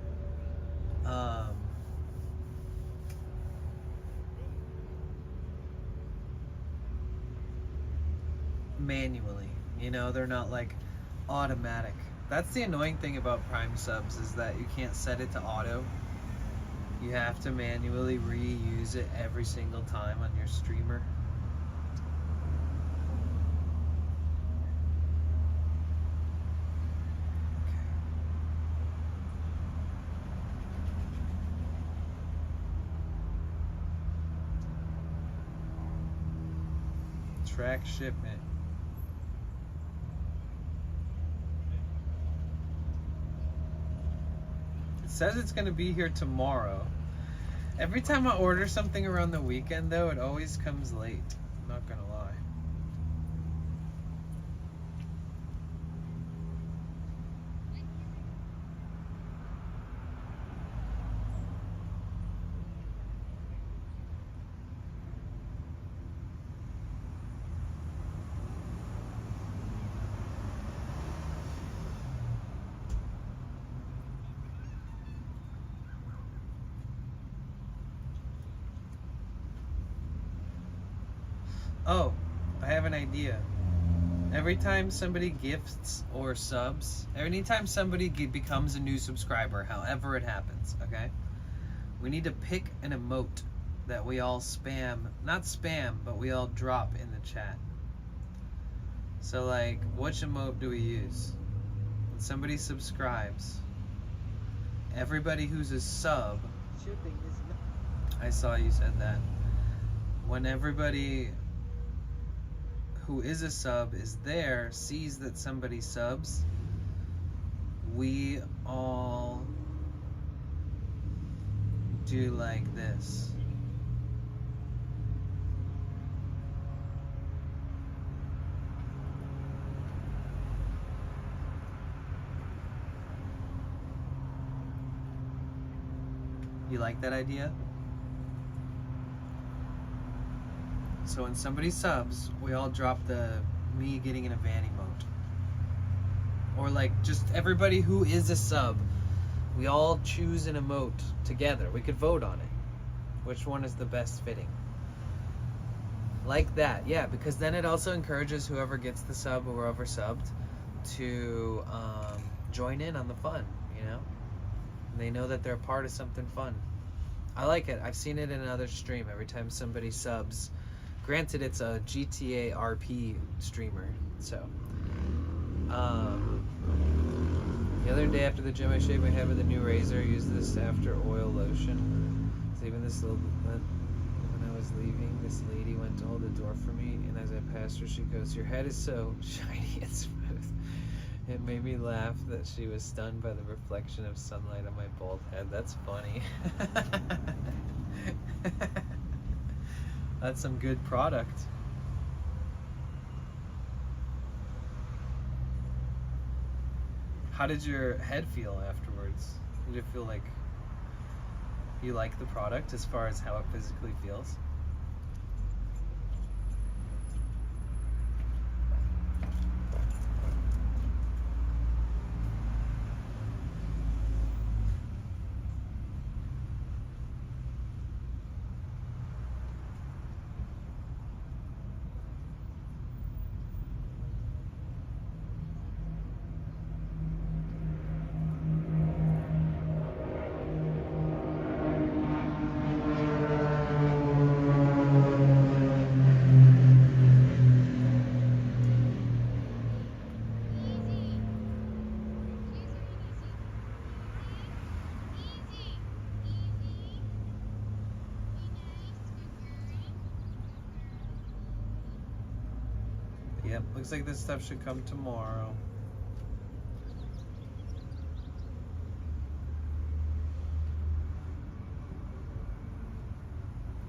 manually. You know, they're not like automatic. That's the annoying thing about Prime subs, is that you can't set it to auto. You have to manually reuse it every single time on your streamer. Track shipment. It says it's going to be here tomorrow. Every time I order something around the weekend, though, it always comes late. I'm not going to lie. Oh, I have an idea. Every time somebody gifts or subs, anytime somebody becomes a new subscriber, however it happens, okay? We need to pick an emote that we all spam, not spam, but we all drop in the chat. So like, which emote do we use? When somebody subscribes, everybody who's a sub, I saw you said that. When everybody who is a sub is there, sees that somebody subs, we all do like this. You like that idea? So when somebody subs, we all drop the me getting in a van emote. Or like just everybody who is a sub, we all choose an emote together. We could vote on it. Which one is the best fitting? Like that, yeah, because then it also encourages whoever gets the sub or whoever subbed to join in on the fun, you know? And they know that they're a part of something fun. I like it. I've seen it in another stream. Every time somebody subs, granted, it's a GTA RP streamer, so. The other day after the gym, I shaved my head with a new razor. I used this after oil lotion. Saving this little. When I was leaving, this lady went to hold the door for me, and as I passed her, she goes, "Your head is so shiny and smooth." It made me laugh that she was stunned by the reflection of sunlight on my bald head. That's funny. That's some good product. How did your head feel afterwards? Did it feel like you like the product as far as how it physically feels? Yep, looks like this stuff should come tomorrow.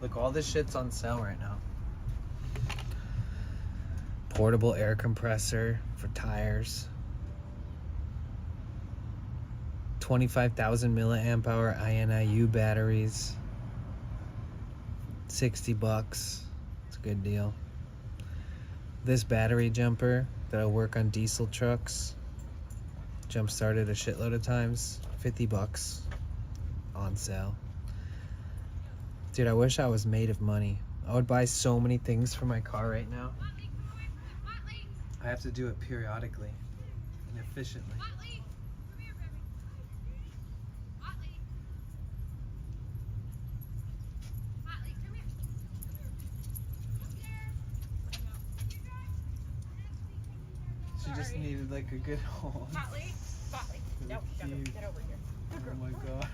Look, all this shit's on sale right now. Portable air compressor for tires. 25,000 milliamp hour INIU batteries. $60. It's a good deal. This battery jumper that'll work on diesel trucks. Jump started a shitload of times. $50 on sale. Dude, I wish I was made of money. I would buy so many things for my car right now. I have to do it periodically and efficiently. She just needed like a good home. Motley, Motley, So no, cute. get over here. Oh my god.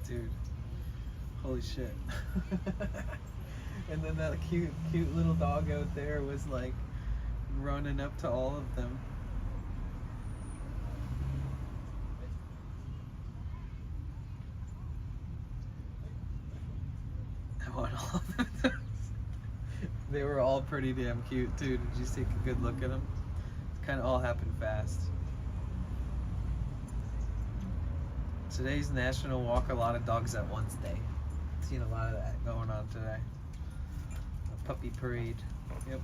Dude, holy shit. And then that cute little dog out there was like running up to all of them. I want all of them. They were all pretty damn cute too. Did you take a good look at them? It kind of all happened fast. Today's National Walk a Lot of Dogs at Once Day. Seen a lot of that going on today. A puppy parade. Yep.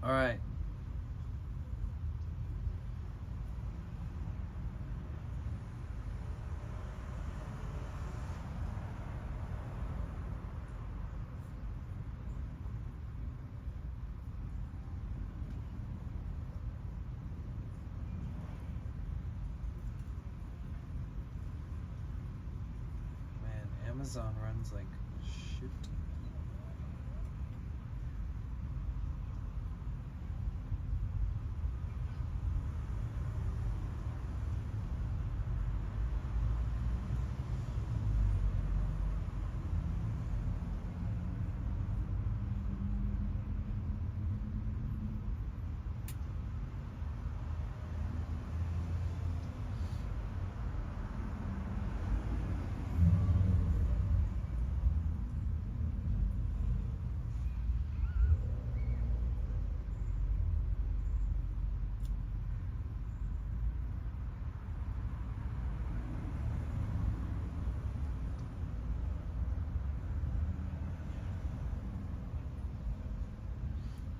All right. Man, Amazon runs like shit.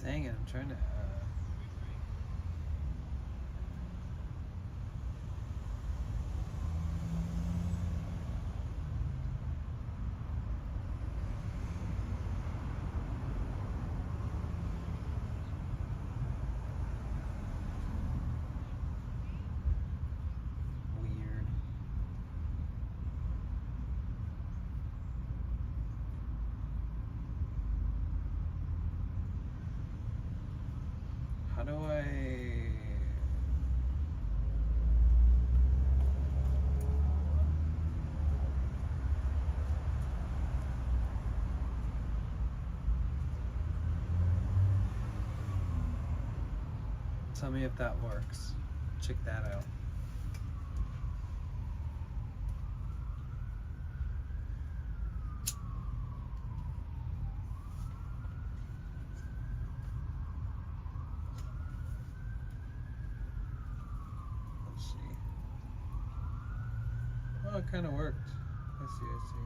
Dang it, I'm trying to. Weird. How do I? Tell me if that works. Check that out. Let's see. Oh, it kind of worked. I see, I see.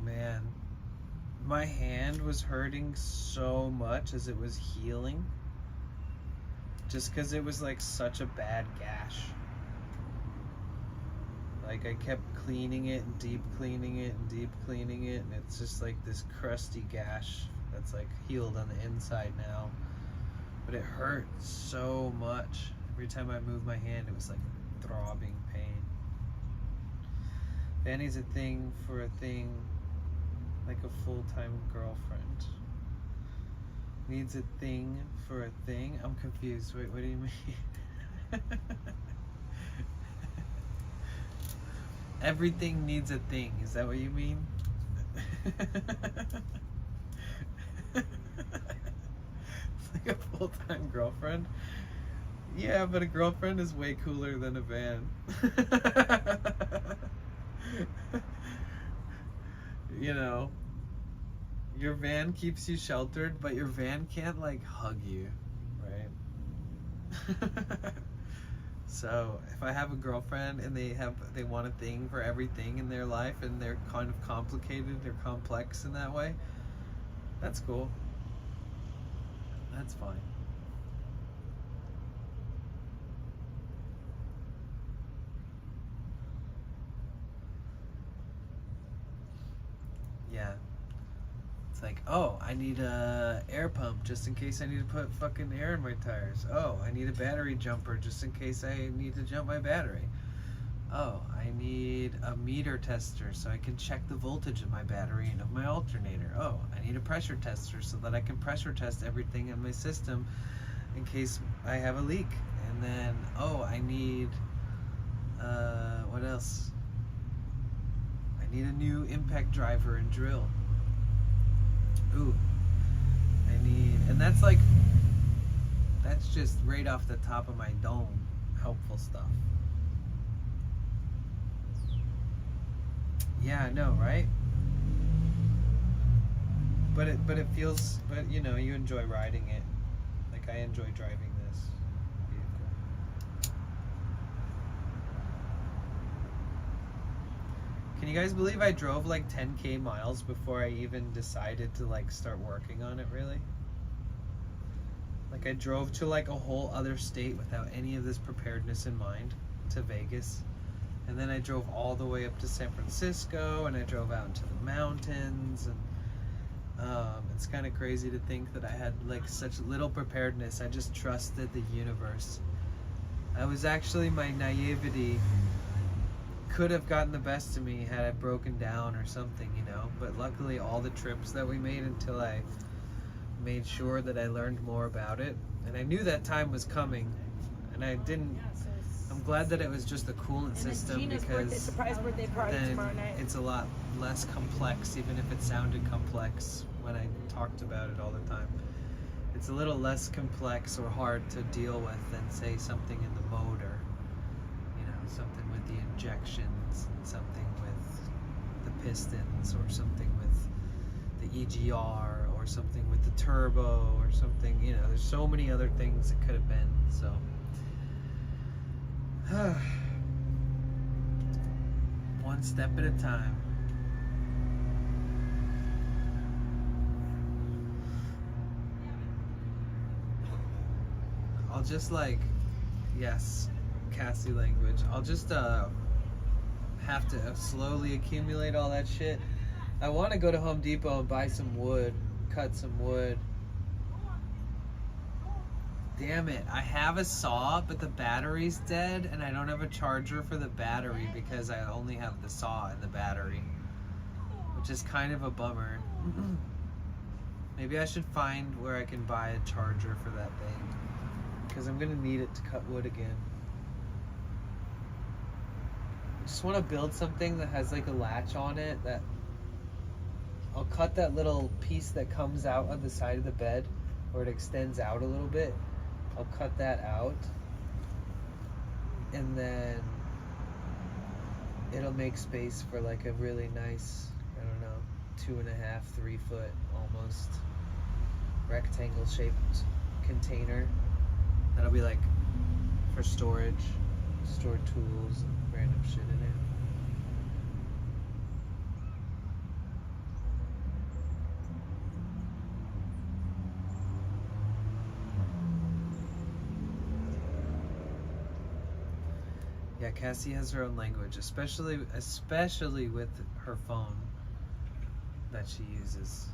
Man, my hand was hurting so much as it was healing. Just because it was like such a bad gash. Like I kept cleaning it and deep cleaning it and deep cleaning it, and it's just like this crusty gash that's like healed on the inside now. But it hurt so much. Every time I moved my hand, it was like throbbing pain. Fanny's a thing for a thing, like a full-time girlfriend. Needs a thing for a thing? I'm confused. Wait, what do you mean? Everything needs a thing. Is that what you mean? It's like a full-time girlfriend. Yeah, but a girlfriend is way cooler than a van. You know, your van keeps you sheltered, but your van can't like hug you, right? So if I have a girlfriend and they want a thing for everything in their life and they're kind of complicated or complex in that way, that's cool. That's fine. Yeah. It's like, oh, I need a air pump just in case I need to put fucking air in my tires. Oh, I need a battery jumper just in case I need to jump my battery. Oh, I need a meter tester so I can check the voltage of my battery and of my alternator. Oh, I need a pressure tester so that I can pressure test everything in my system in case I have a leak. And then, oh, I need, what else? I need a new impact driver and drill. Ooh, I need, and that's like, that's just right off the top of my dome, helpful stuff. Yeah, I know, right? But it feels, but you know, you enjoy riding it. Like I enjoy driving this vehicle. Can you guys believe I drove like 10K miles before I even decided to like start working on it, really? Like I drove to like a whole other state without any of this preparedness in mind, to Vegas. And then I drove all the way up to San Francisco and I drove out into the mountains, and it's kind of crazy to think that I had like such little preparedness. I just trusted the universe. I was actually, my naivety could have gotten the best of me had I broken down or something, you know, but luckily all the trips that we made until I made sure that I learned more about it, and I knew that time was coming, and I didn't, I'm glad that it was just the coolant system, because then it's a lot less complex, even if it sounded complex when I talked about it all the time. It's a little less complex or hard to deal with than say something in the motor, you know, something with the injections, and something with the pistons, or something with the EGR, or something with the turbo, or something, you know, there's so many other things it could have been, so. One step at a time. I'll just like, yes, Cassie language. I'll just have to slowly accumulate all that shit. I want to go to Home Depot and buy some wood, cut some wood. Damn it, I have a saw, but the battery's dead, and I don't have a charger for the battery because I only have the saw and the battery, which is kind of a bummer. Maybe I should find where I can buy a charger for that thing, because I'm gonna need it to cut wood again. I just want to build something that has like a latch on it, that I'll cut that little piece that comes out of the side of the bed, or it extends out a little bit. I'll cut that out, and then it'll make space for like a really nice, I don't know, 2.5, 3 foot almost rectangle shaped container that'll be like for storage, store tools and random shit in it. Yeah, Cassie has her own language, especially with her phone that she uses.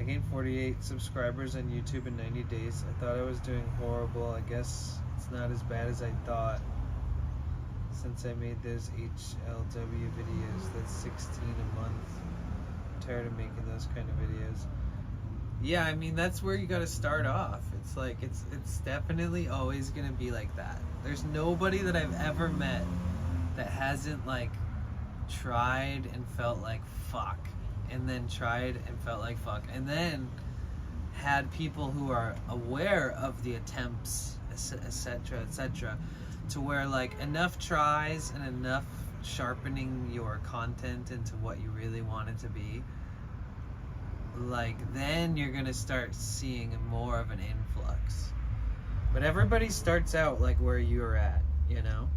I gained 48 subscribers on YouTube in 90 days. I thought I was doing horrible. I guess it's not as bad as I thought. Since I made those HLW videos, that's 16 a month. I'm tired of making those kind of videos. Yeah, I mean, that's where you gotta start off. It's like, it's definitely always gonna be like that. There's nobody that I've ever met that hasn't like tried and felt like fuck, and then tried and felt like fuck, and then had people who are aware of the attempts, etc., etc., to where like enough tries and enough sharpening your content into what you really want it to be, like then you're gonna start seeing more of an influx. But everybody starts out like where you're at, you know?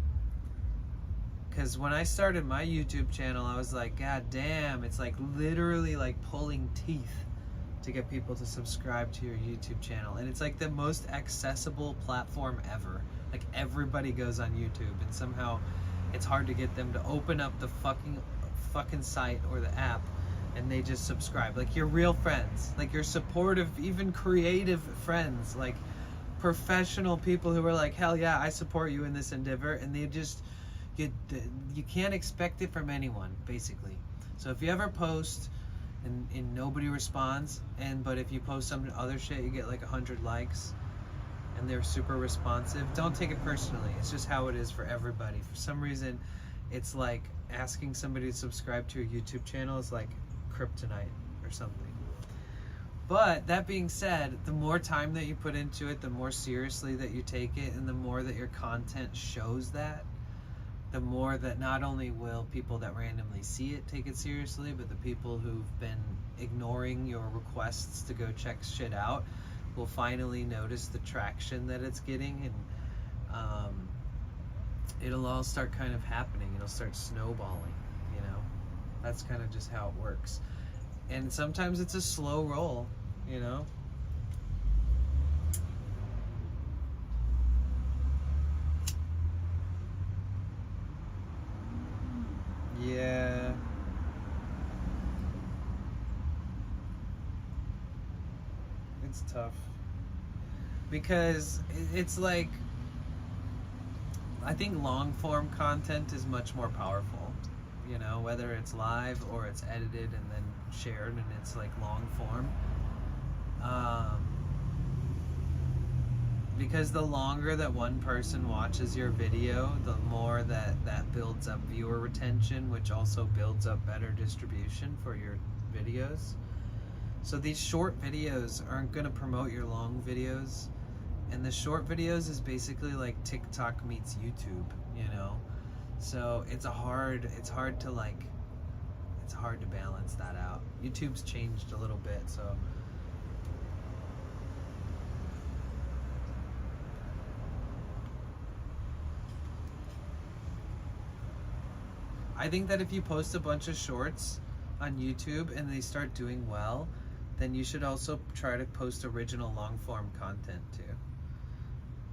Because when I started my YouTube channel, I was like, God damn, it's like literally like pulling teeth to get people to subscribe to your YouTube channel. And it's like the most accessible platform ever. Like everybody goes on YouTube, and somehow it's hard to get them to open up the fucking site or the app and they just subscribe. Like your real friends, like your supportive, even creative friends, like professional people who are like, hell yeah, I support you in this endeavor, and they just you can't expect it from anyone, basically. So if you ever post and nobody responds, but if you post some other shit, you get like 100 likes and they're super responsive, don't take it personally. It's just how it is for everybody. For some reason, it's like asking somebody to subscribe to your YouTube channel is like kryptonite or something. But that being said, the more time that you put into it, the more seriously that you take it, and the more that your content shows that, the more that not only will people that randomly see it take it seriously, but the people who've been ignoring your requests to go check shit out will finally notice the traction that it's getting, and it'll all start kind of happening. It'll start snowballing, you know? That's kind of just how it works. And sometimes it's a slow roll, you know? Yeah. It's tough. Because it's like, I think long form content is much more powerful, you know, whether it's live or it's edited and then shared and it's like long form. Because the longer that one person watches your video, the more that builds up viewer retention, which also builds up better distribution for your videos. So these short videos aren't going to promote your long videos, and the short videos is basically like TikTok meets YouTube, you know? So it's hard to balance that out. YouTube's changed a little bit, so I think that if you post a bunch of shorts on YouTube and they start doing well, then you should also try to post original long form content too.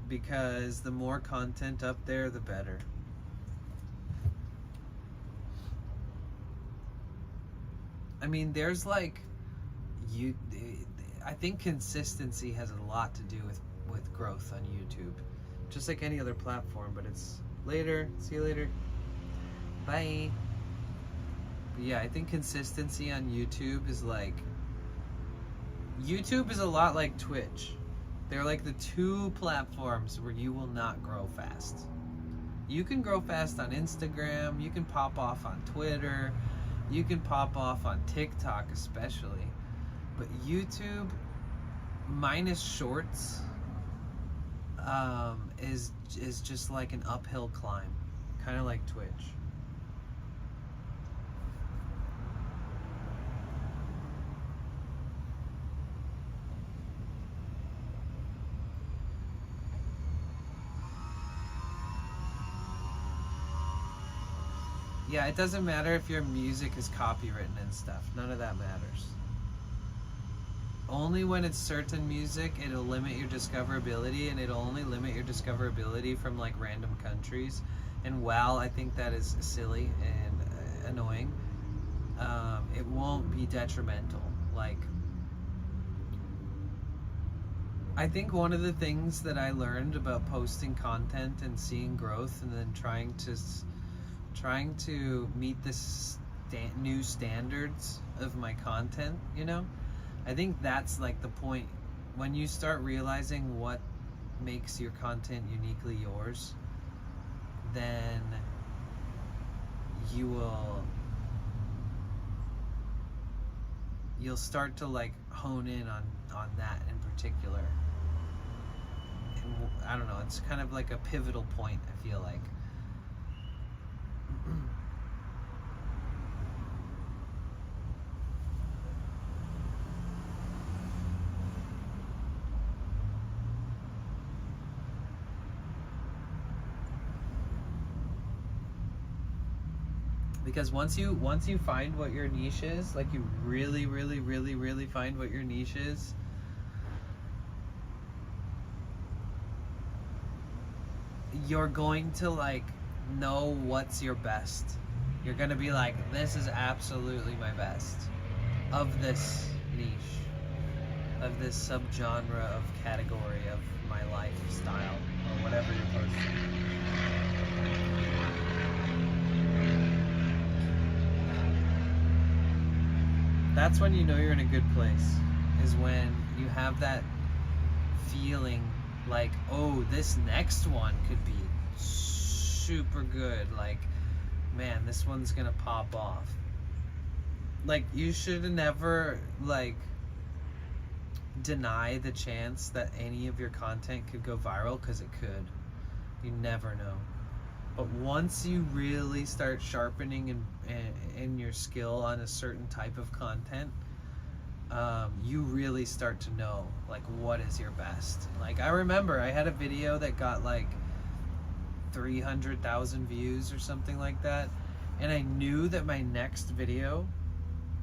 Because the more content up there, the better. I mean, there's like, I think consistency has a lot to do with growth on YouTube. Just like any other platform, but it's later. See you later. Bye. But yeah, I think consistency on YouTube is like, YouTube is a lot like Twitch. They're like the two platforms where you will not grow fast. You can grow fast on Instagram, you can pop off on Twitter, you can pop off on TikTok especially. But YouTube, minus shorts, is just like an uphill climb. Kind of like Twitch. Yeah, it doesn't matter if your music is copywritten and stuff. None of that matters. Only when it's certain music, it'll limit your discoverability, and it'll only limit your discoverability from like random countries. And while I think that is silly and annoying, it won't be detrimental. Like, I think one of the things that I learned about posting content and seeing growth, and then trying to meet this new standards of my content, you know, I think that's like the point. When you start realizing what makes your content uniquely yours, then you'll start to like hone in on that in particular. And I don't know, it's kind of like a pivotal point, I feel like. Because once you find what your niche is, like you really find what your niche is, you're going to like know what's your best. You're gonna be like, this is absolutely my best of this niche, of this subgenre of category of my lifestyle, or whatever you're posting. That's when you know you're in a good place, is when you have that feeling like, oh, this next one could be super good. Like, man, this one's gonna pop off. Like, you should never, like, deny the chance that any of your content could go viral, because it could. You never know. But once you really start sharpening in your skill on a certain type of content, you really start to know like what is your best. Like, I remember I had a video that got like 300,000 views or something like that, and I knew that my next video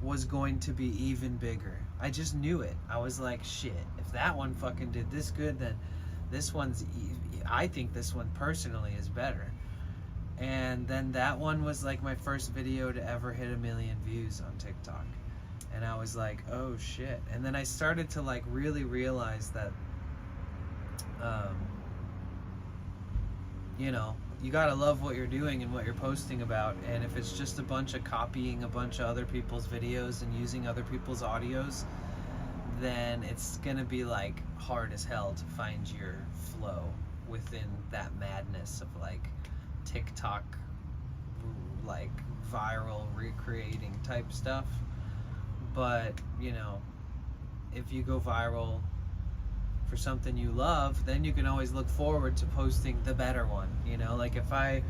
was going to be even bigger. I just knew it. I was like, shit, if that one fucking did this good, then this one's, I think this one personally is better. And then that one was like my first video to ever hit 1 million views on TikTok. And I was like, oh shit. And then I started to like really realize that, you know, you gotta love what you're doing and what you're posting about. And if it's just a bunch of copying a bunch of other people's videos and using other people's audios, then it's gonna be like hard as hell to find your flow within that madness of like TikTok, like viral recreating type stuff. But you know, if you go viral for something you love, then you can always look forward to posting the better one. You know, like if I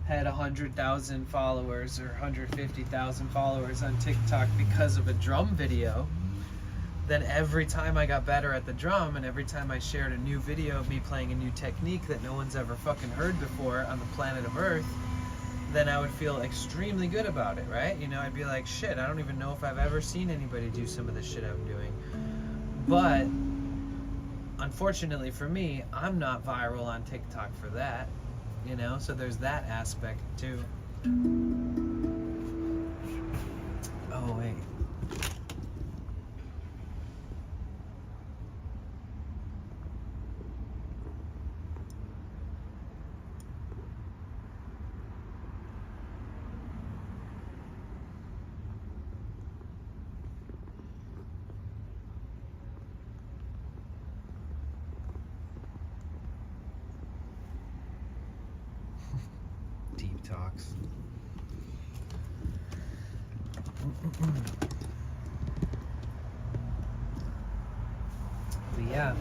had 100,000 followers or 150,000 followers on TikTok because of a drum video, then every time I got better at the drum, and every time I shared a new video of me playing a new technique that no one's ever fucking heard before on the planet of Earth, then I would feel extremely good about it, right? You know, I'd be like, shit, I don't even know if I've ever seen anybody do some of the shit I'm doing. But unfortunately for me, I'm not viral on TikTok for that, you know? So there's that aspect too. Oh, wait. Deep talks. But yeah.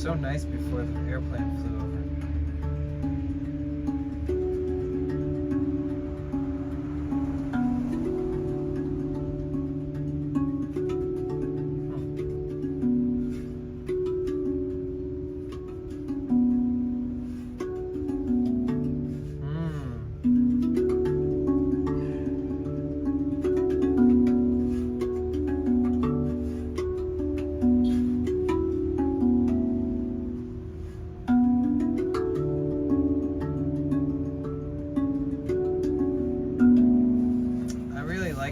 so nice before the airplane flew over.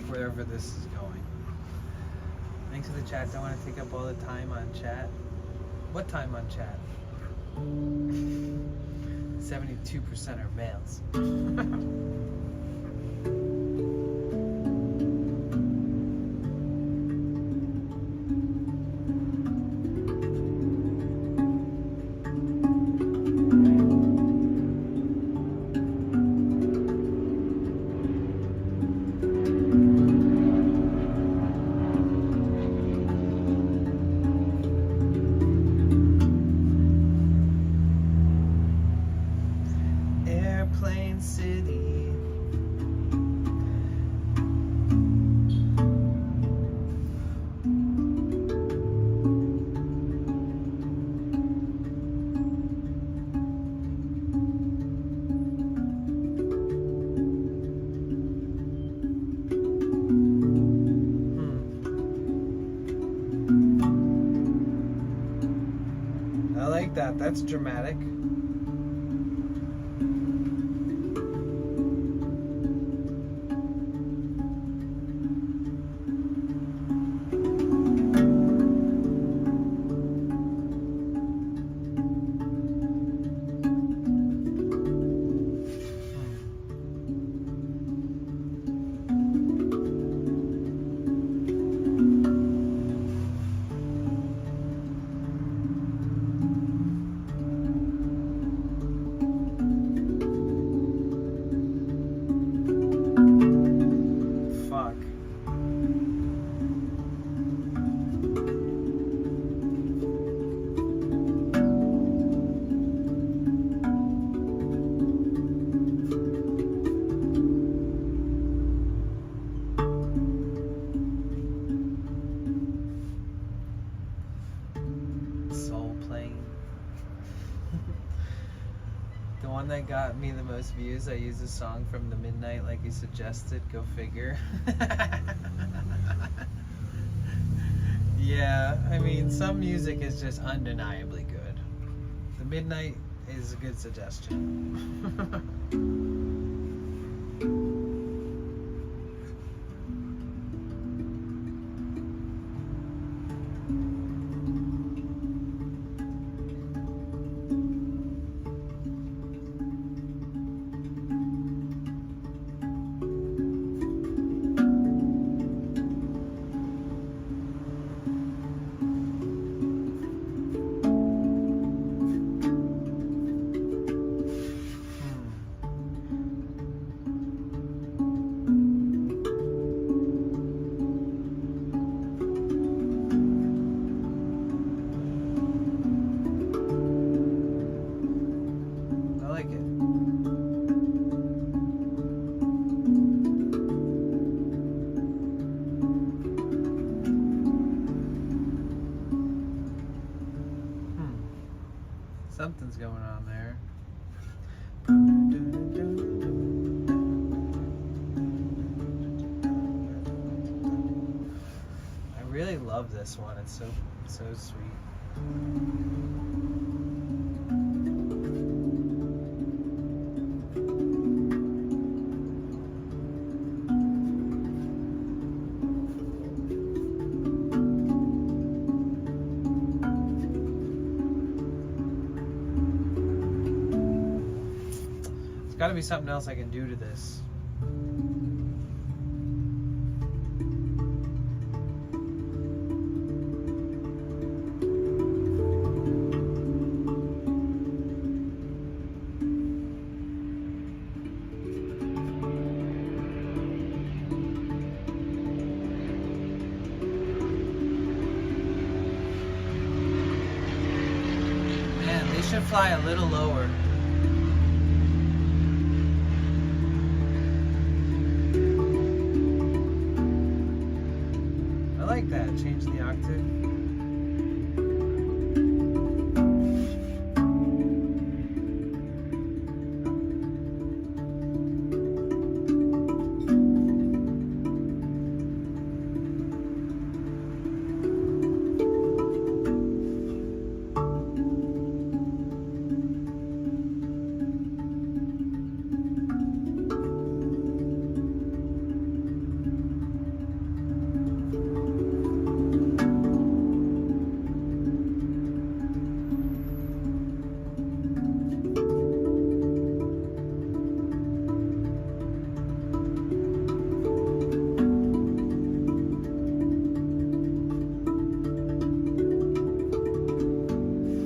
Wherever this is going. Thanks for the chat. Don't want to take up all the time on chat. What time on chat? 72% are males. Airplane City. I like that. That's dramatic. Fuck. Soul Plane. The one that got me the most views, I used a song from the Midnight like you suggested. Go figure. Yeah, I mean, some music is just undeniably good. The Midnight is a good suggestion. I like it. Something's going on there. I really love this one. It's so sweet. There's got to be something else I can do to this. should fly a little lower. I like that. Change the octave.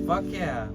Fuck yeah.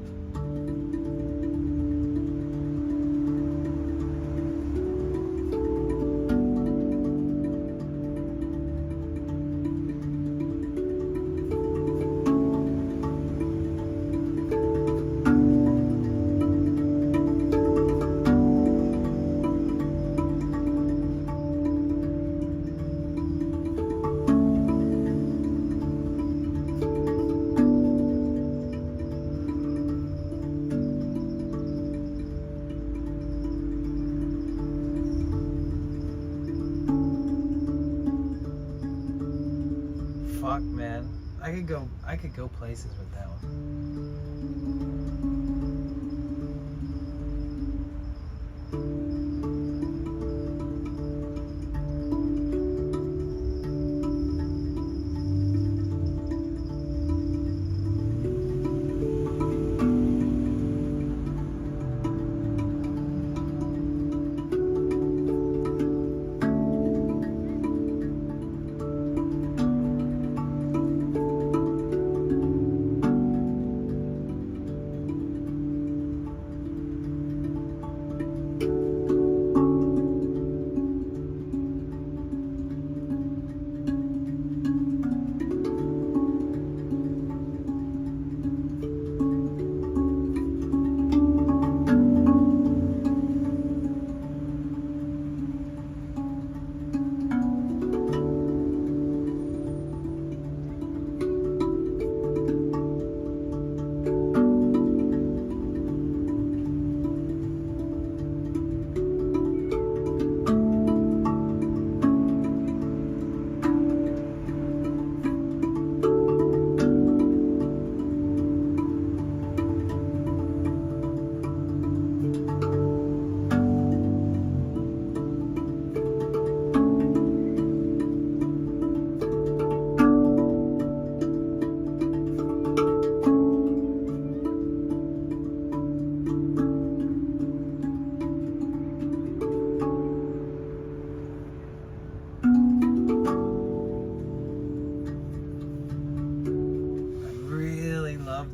Fuck, man. I could go places with that one.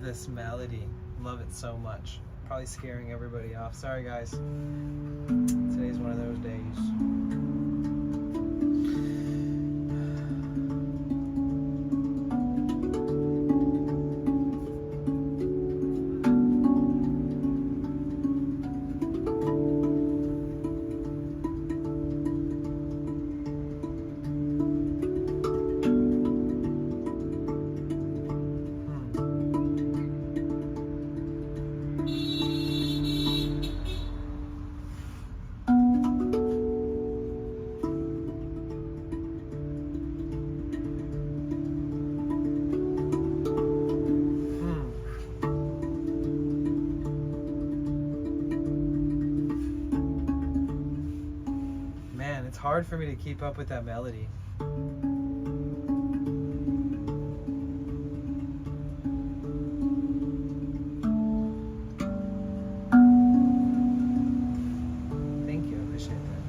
This melody. Love it so much. Probably scaring everybody off. Sorry guys. Today's one of those days. It's hard for me to keep up with that melody. Thank you, I appreciate that.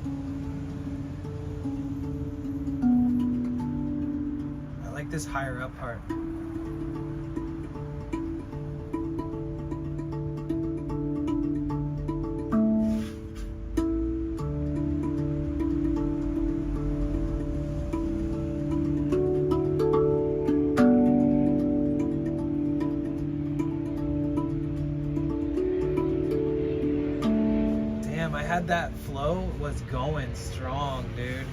I like this higher up part. had that flow was going strong, dude.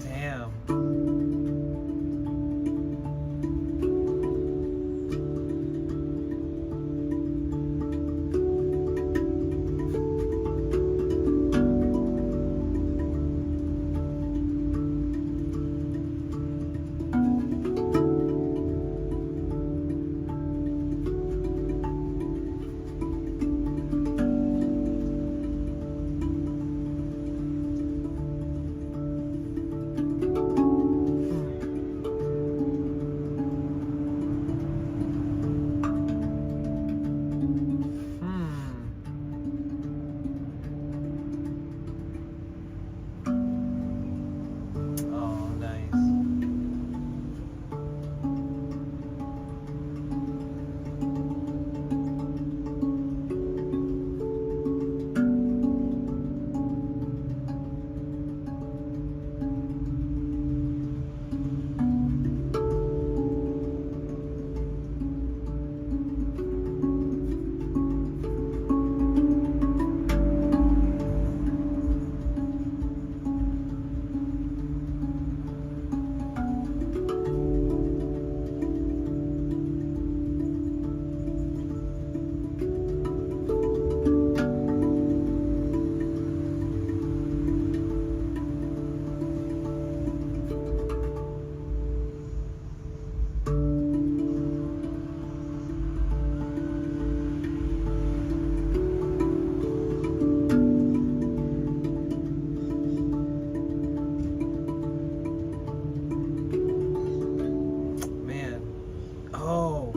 Damn. Oh, nice. Man. Oh.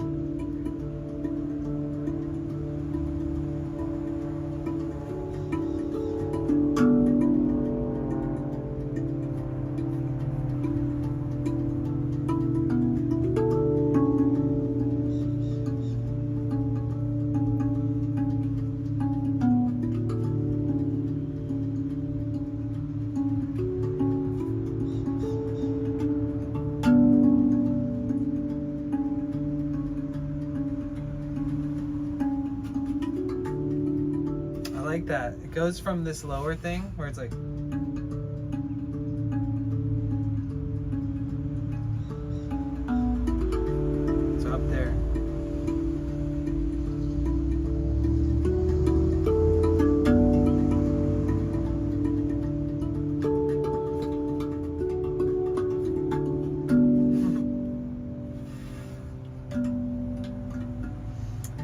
I like that. It goes from this lower thing where it's like it's up there.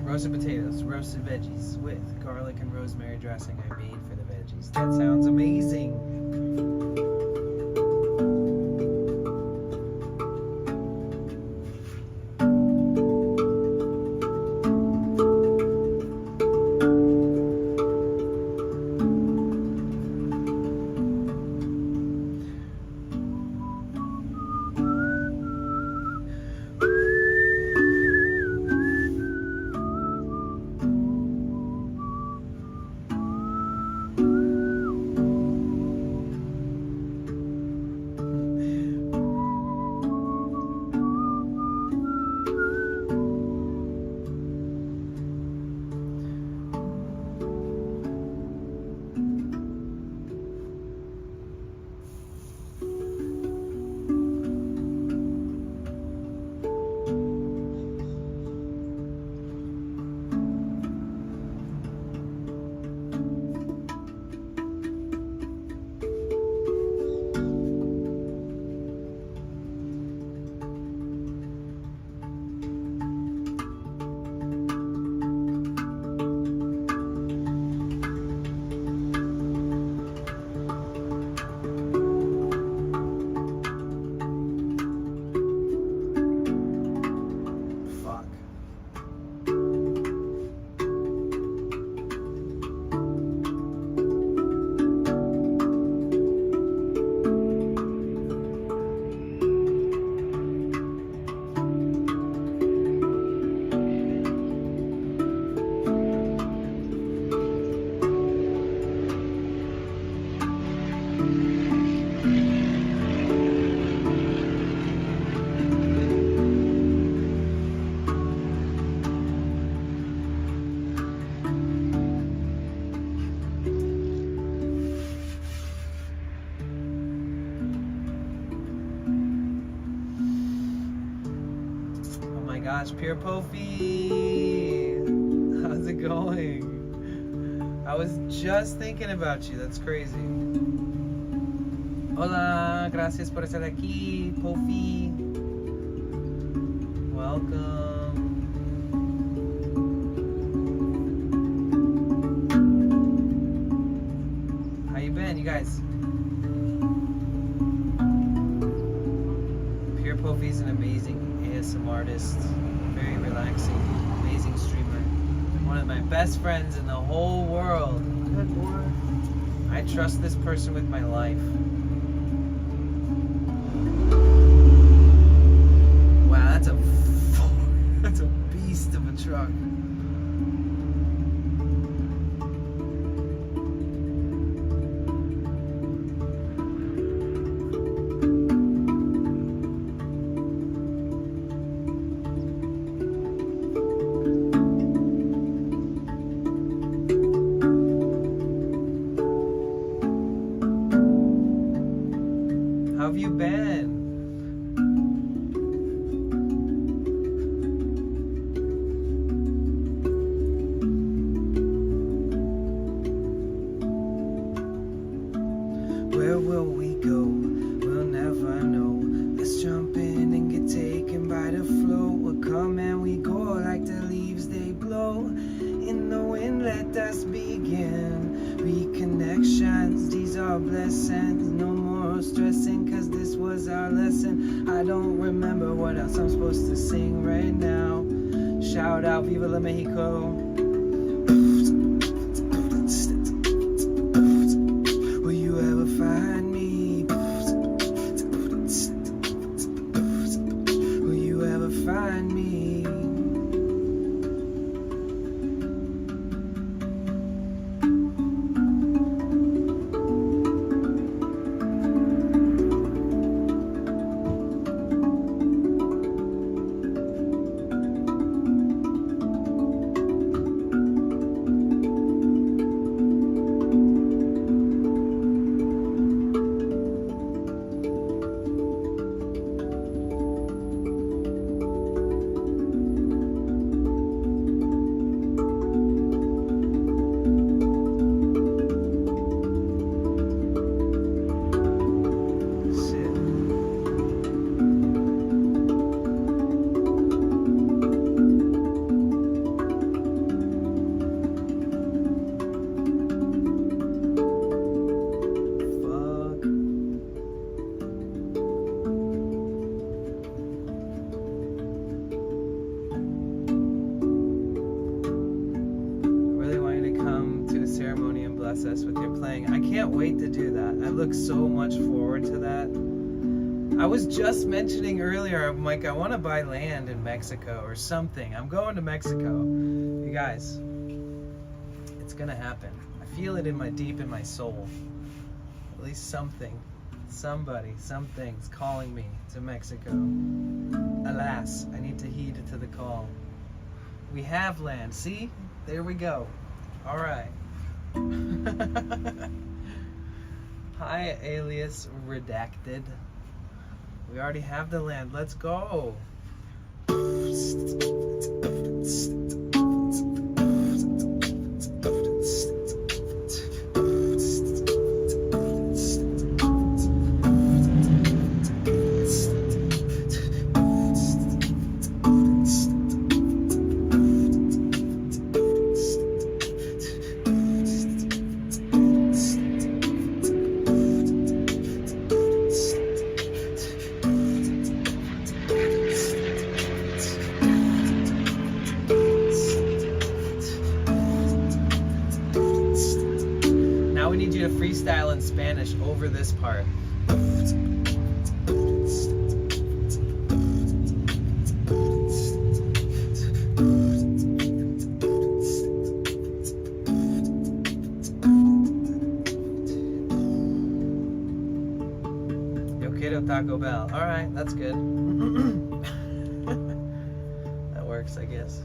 Roasted potatoes, roasted veggies with garlic and rosemary dressing I made for the veggies. That sounds amazing. gosh, Pure Pofi! How's it going? I was just thinking about you. That's crazy. Hola, gracias por estar aquí, Pofi. Welcome. How you been, you guys? Pure Pofi's an amazing ASM artist, very relaxing, amazing streamer, one of my best friends in the whole world. Good boy. I trust this person with my life. Wow, that's a beast of a truck. How have you been? Where will we go? We'll never know. Let's jump in and get taken by the flow. We'll come and we go like the leaves they blow. In the wind, let us begin. Reconnections, these are blessings. No more stressing, cause this was our lesson. I don't remember what else I'm supposed to sing right now. Shout out, Viva la Mexico. Will you ever find me? Will you ever find me? Us with your playing. I can't wait to do that. I look so much forward to that. I was just mentioning earlier, I'm like, I want to buy land in Mexico or something. I'm going to Mexico. You guys, it's gonna happen. I feel it deep in my soul. At least something, somebody, something's calling me to Mexico. Alas, I need to heed to the call. We have land. See? There we go. All right. Hi, alias redacted. We already have the land. Let's go. Freestyle in Spanish over this part. Yo quiero Taco Bell. All right, that's good. That works, I guess.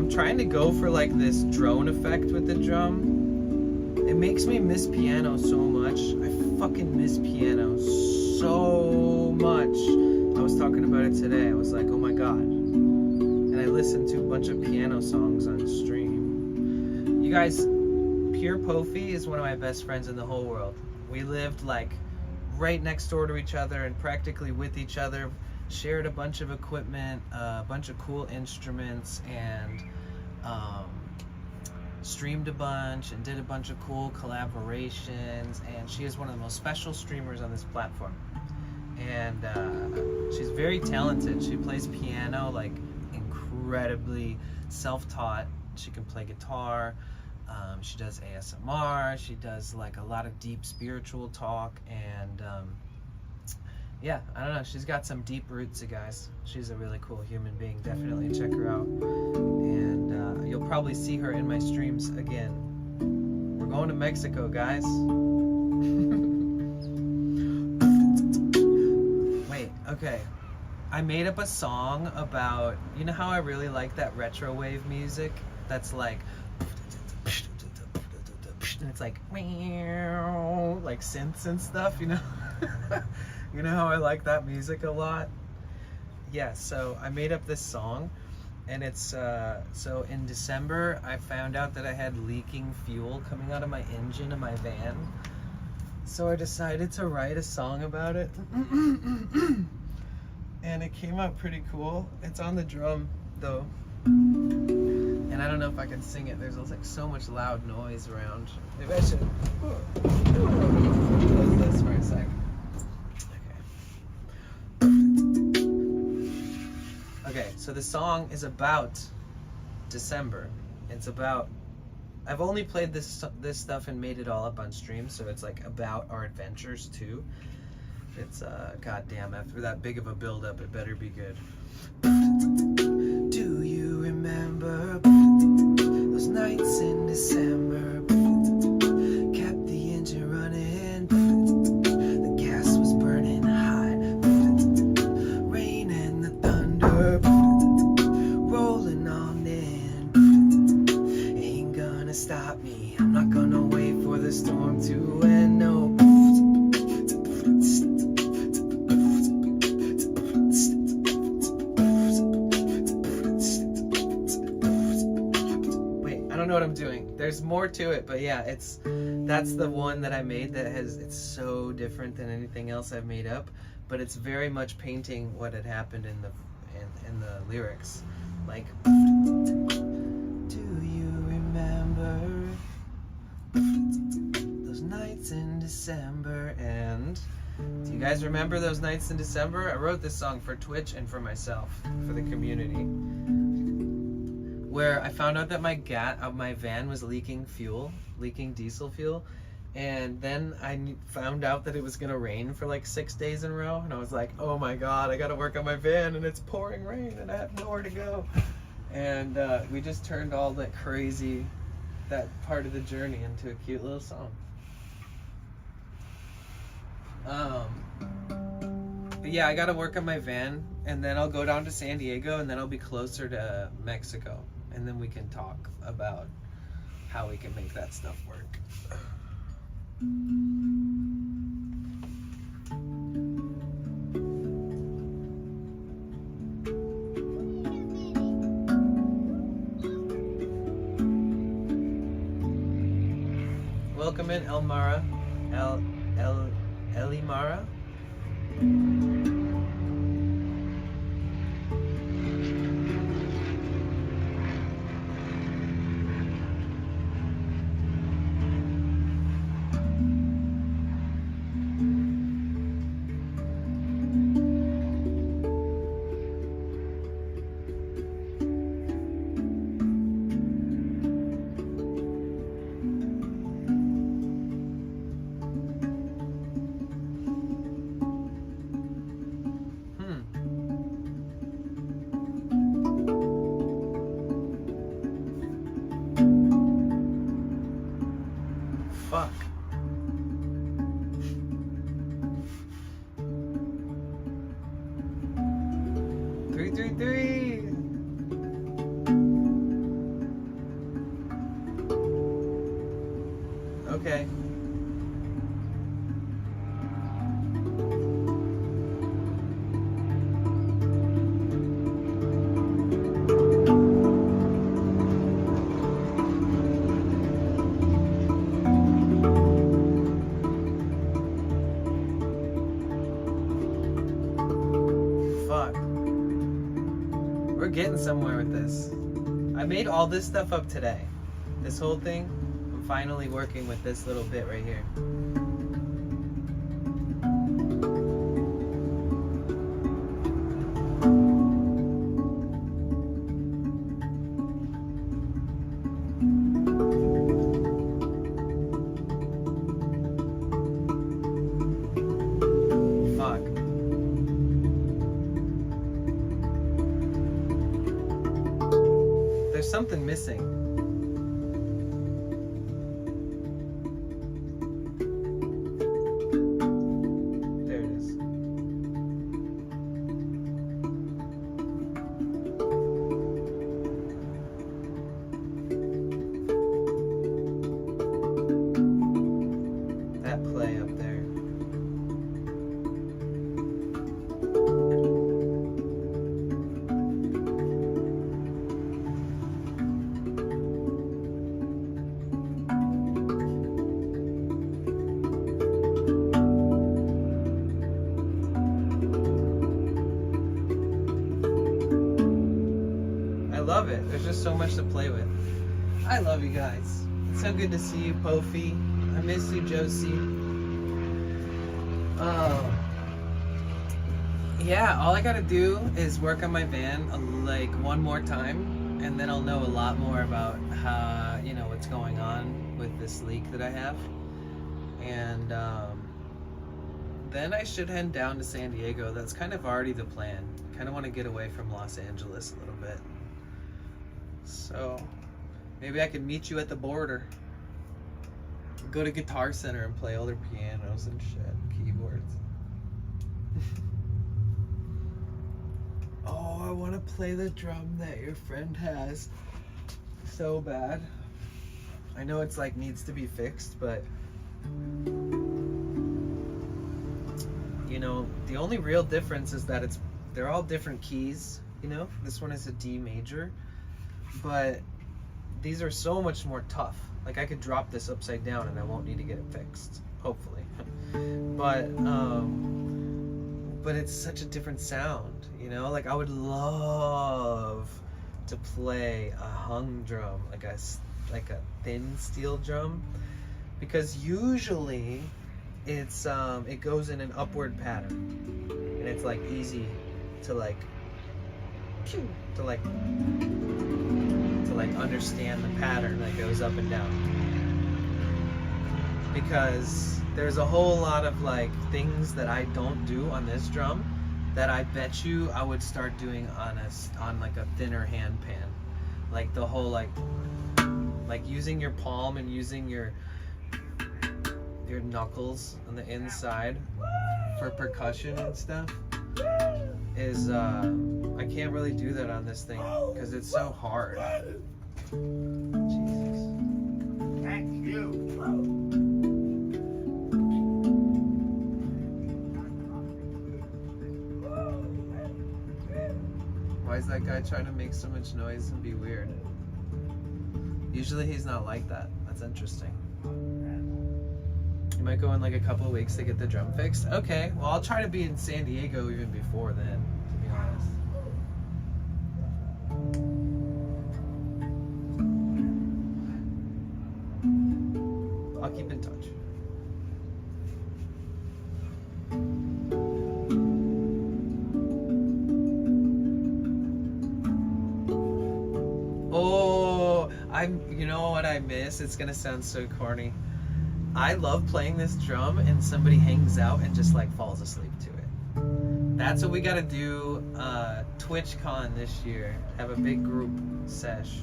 Trying to go for like this drone effect with the drum. It It makes me miss piano so much. I fucking miss piano so much. I was talking about it today. I was like, oh my god. And I listened to a bunch of piano songs on stream. You guys, Pure Pofi is one of my best friends in the whole world. We lived like right next door to each other and practically with each other. Shared a bunch of equipment, a bunch of cool instruments, and streamed a bunch and did a bunch of cool collaborations. And she is one of the most special streamers on this platform. And she's very talented. She plays piano like incredibly, self-taught. She can play guitar. She does ASMR. She does like a lot of deep spiritual talk, and yeah, I don't know. She's got some deep roots, you guys. She's a really cool human being. Definitely check her out. And you'll probably see her in my streams again. We're going to Mexico, guys. Wait, okay. I made up a song about, you know how I really like that retro wave music? That's like, and it's like synths and stuff, you know? You know how I like that music a lot? Yeah, so I made up this song, and it's, so in December, I found out that I had leaking fuel coming out of my engine of my van. So I decided to write a song about it. And it came out pretty cool. It's on the drum, though. And I don't know if I can sing it. There's like so much loud noise around. Maybe I should close this for a sec. Okay, so the song is about December. It's about, I've only played this stuff and made it all up on stream, so it's like about our adventures too. It's goddamn, after that big of a build up, it better be good. Do you remember those nights in December? Kept the engine running, the gas was burning hot, rain and the thunder rolling on in. Ain't gonna stop me, I'm not gonna wait for the storm to end, no. What I'm doing. There's more to it, but yeah, that's the one that I made that it's so different than anything else I've made up, but it's very much painting what had happened in the lyrics. Like, do you remember those nights in December? And do you guys remember those nights in December? I wrote this song for Twitch and for myself, for the community, where I found out that my van was leaking diesel fuel, and then I found out that it was gonna rain for like 6 days in a row, and I was like, oh my god, I gotta work on my van, and it's pouring rain, and I have nowhere to go. And we just turned all that part of the journey into a cute little song. But yeah, I gotta work on my van, and then I'll go down to San Diego, and then I'll be closer to Mexico. And then we can talk about how we can make that stuff work. Welcome in, Elmara. Elimara. Fuck. Three. Okay. getting somewhere with this. I made all this stuff up today. This whole thing, I'm finally working with this little bit right here. Fuck. There's something missing. There it is. That play up there. I love it. There's just so much to play with. I love you guys. It's so good to see you, Pofi. I miss you, Josie. Yeah, all I gotta do is work on my van like one more time, and then I'll know a lot more about how, you know, what's going on with this leak that I have. And then I should head down to San Diego. That's kind of already the plan. Kind of want to get away from Los Angeles a little bit. So maybe I can meet you at the border. Go to Guitar Center and play all their pianos and shit, keyboards. Oh, I want to play the drum that your friend has so bad. I know it's like needs to be fixed, but you know, the only real difference is that they're all different keys, you know? This one is a D major, but these are so much more tough. Like I could drop this upside down and I won't need to get it fixed, hopefully. But it's such a different sound, you know? Like I would love to play a hung drum, like a thin steel drum, because usually it's it goes in an upward pattern, and it's like easy to like understand the pattern that goes up and down, because there's a whole lot of like things that I don't do on this drum that I bet you I would start doing on like a thinner hand pan, like the whole like using your palm and using your knuckles on the inside for percussion and stuff is I can't really do that on this thing because it's so hard. Jesus. Thank you. Why is that guy trying to make so much noise and be weird? Usually he's not like that. That's interesting. You might go in like a couple of weeks to get the drum fixed. Okay, well I'll try to be in San Diego even before then, to be honest. I'll keep in touch. Oh, you know what I miss? It's gonna sound so corny. I love playing this drum and somebody hangs out and just like falls asleep to it. That's what we gotta do TwitchCon this year. Have a big group sesh.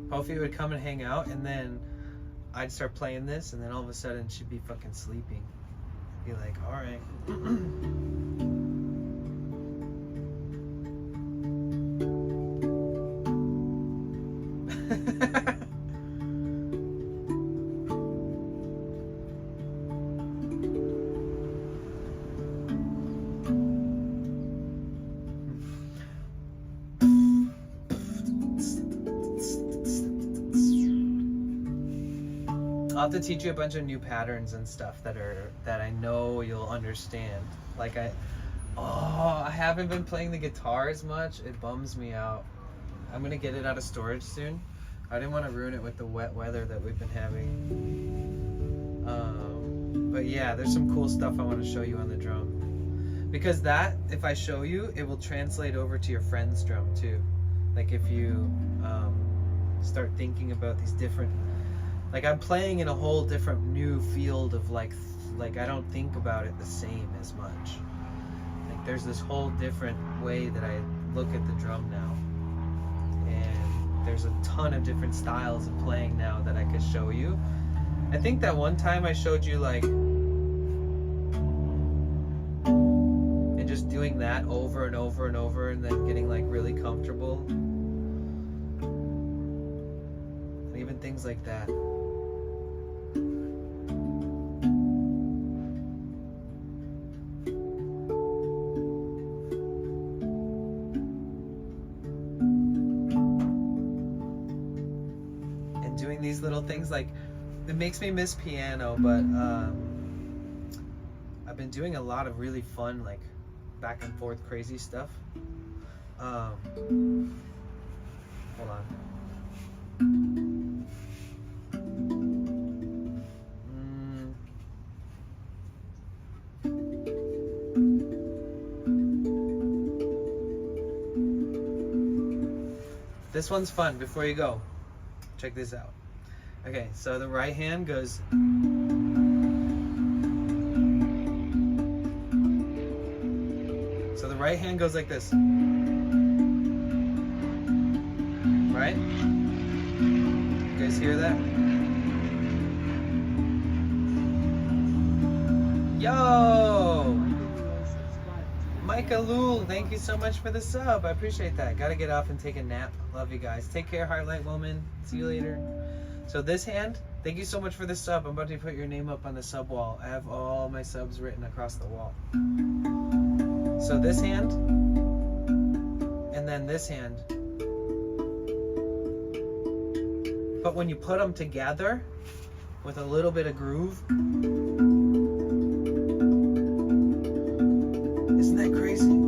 Kofi would come and hang out, and then I'd start playing this, and then all of a sudden she'd be fucking sleeping. Be like, all right. I'll have to teach you a bunch of new patterns and stuff that I know you'll understand. Like I haven't been playing the guitar as much. It bums me out. I'm gonna get it out of storage soon. I didn't want to ruin it with the wet weather that we've been having. But yeah, there's some cool stuff I want to show you on the drum. Because that, if I show you, it will translate over to your friend's drum too. Like if you start thinking about these different, like I'm playing in a whole different new field of like I don't think about it the same as much. Like there's this whole different way that I look at the drum now. And there's a ton of different styles of playing now that I could show you. I think that one time I showed you like, and just doing that over and over and over and then getting like really comfortable. And even things like that. And doing these little things, like, it makes me miss piano, but I've been doing a lot of really fun, like, back and forth crazy stuff. Hold on. This one's fun. Before you go, check this out. Okay, so the right hand goes. So the right hand goes like this. Right? You guys hear that? Yo! Micah Lul, thank you so much for the sub. I appreciate that. Gotta get off and take a nap. Love you guys. Take care, Heartlight Woman. See you later. So this hand, thank you so much for the sub. I'm about to put your name up on the sub wall. I have all my subs written across the wall. So this hand, and then this hand. But when you put them together with a little bit of groove, isn't that crazy?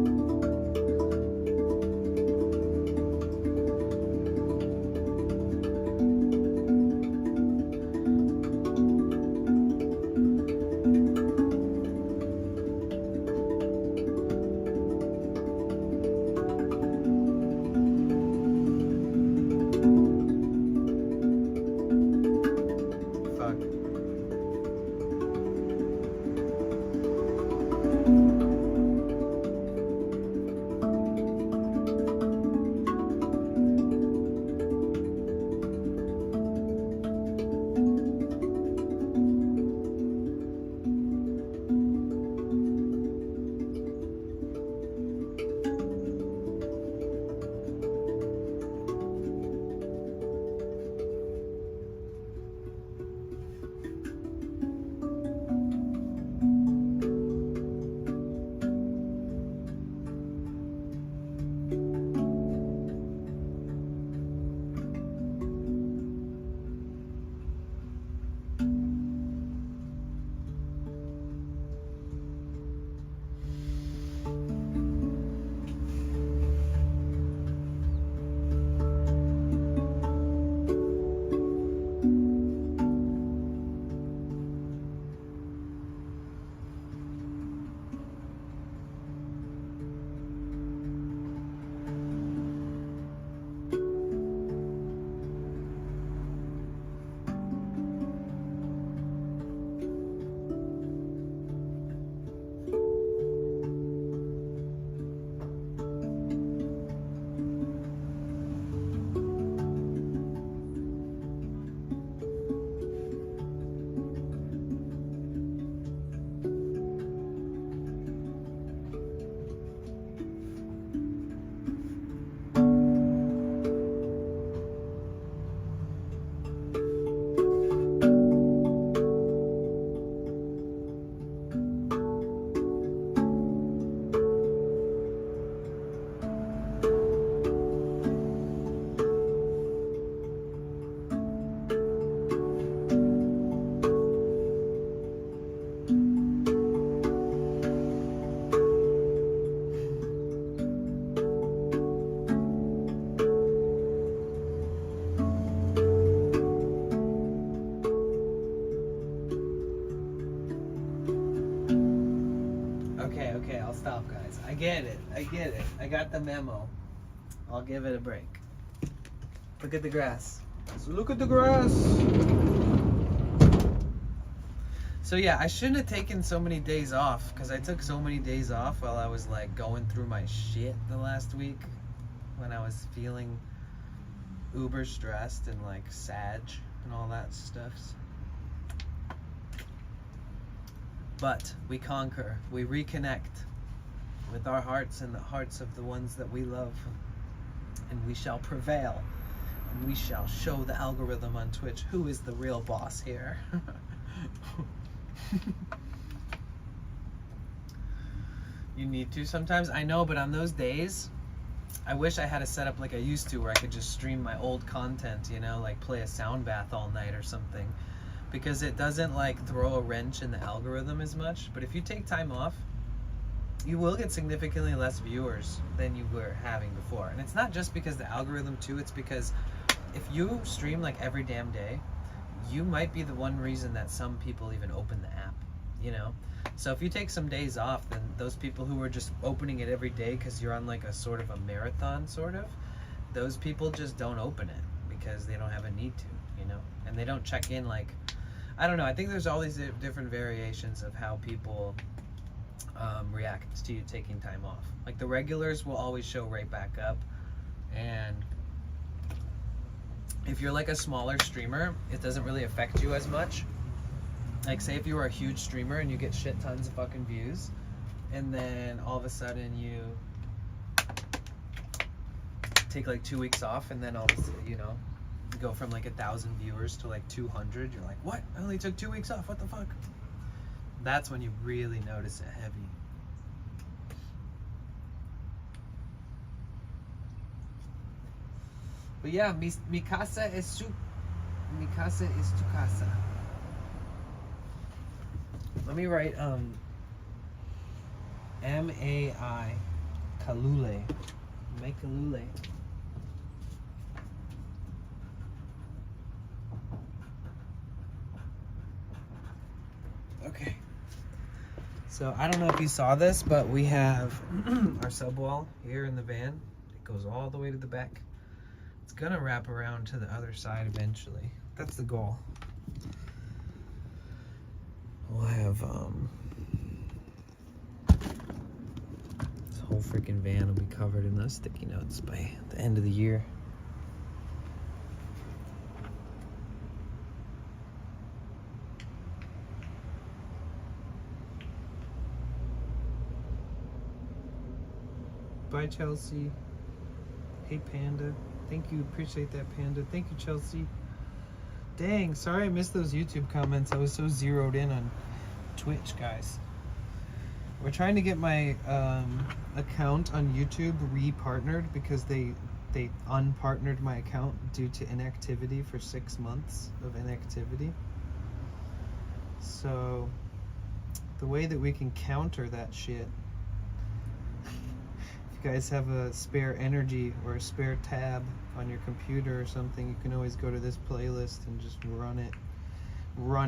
Okay, I'll stop, guys. I get it. I got the memo. I'll give it a break. Look at the grass. So look at the grass. So yeah, I shouldn't have taken so many days off, because I took so many days off while I was like going through my shit the last week, when I was feeling uber stressed and like sad and all that stuff. But we conquer, we reconnect with our hearts and the hearts of the ones that we love, and we shall prevail, and we shall show the algorithm on Twitch who is the real boss here. You need to sometimes, I know, but on those days I wish I had a setup like I used to, where I could just stream my old content, you know, like play a sound bath all night or something, because it doesn't like throw a wrench in the algorithm as much. But if you take time off, you will get significantly less viewers than you were having before. And it's not just because the algorithm too, it's because if you stream like every damn day, you might be the one reason that some people even open the app, you know? So if you take some days off, then those people who are just opening it every day because you're on like a sort of a marathon sort of, those people just don't open it because they don't have a need to, you know? And they don't check in like, I don't know, I think there's all these different variations of how people react to you taking time off. Like the regulars will always show right back up, and if you're like a smaller streamer, it doesn't really affect you as much. Like say if you were a huge streamer and you get shit tons of fucking views, and then all of a sudden you take like 2 weeks off, and then all of a sudden, you know, go from like 1,000 viewers to like 200, you're like, what? I only took 2 weeks off, what the fuck? That's when you really notice it heavy. But yeah, mi casa es tu casa. Let me write M-A-I Kalule. Make Kalule. Okay. So I don't know if you saw this, but we have our subwall here in the van. It goes all the way to the back. It's gonna wrap around to the other side eventually. That's the goal. We'll have this whole freaking van will be covered in those sticky notes by the end of the year. Bye, Chelsea. Hey, Panda. Thank you. Appreciate that, Panda. Thank you, Chelsea. Dang, sorry I missed those YouTube comments. I was so zeroed in on Twitch, guys. We're trying to get my account on YouTube re-partnered because they unpartnered my account due to inactivity for 6 months of inactivity. So the way that we can counter that shit, if you guys have a spare energy or a spare tab on your computer or something, you can always go to this playlist and just run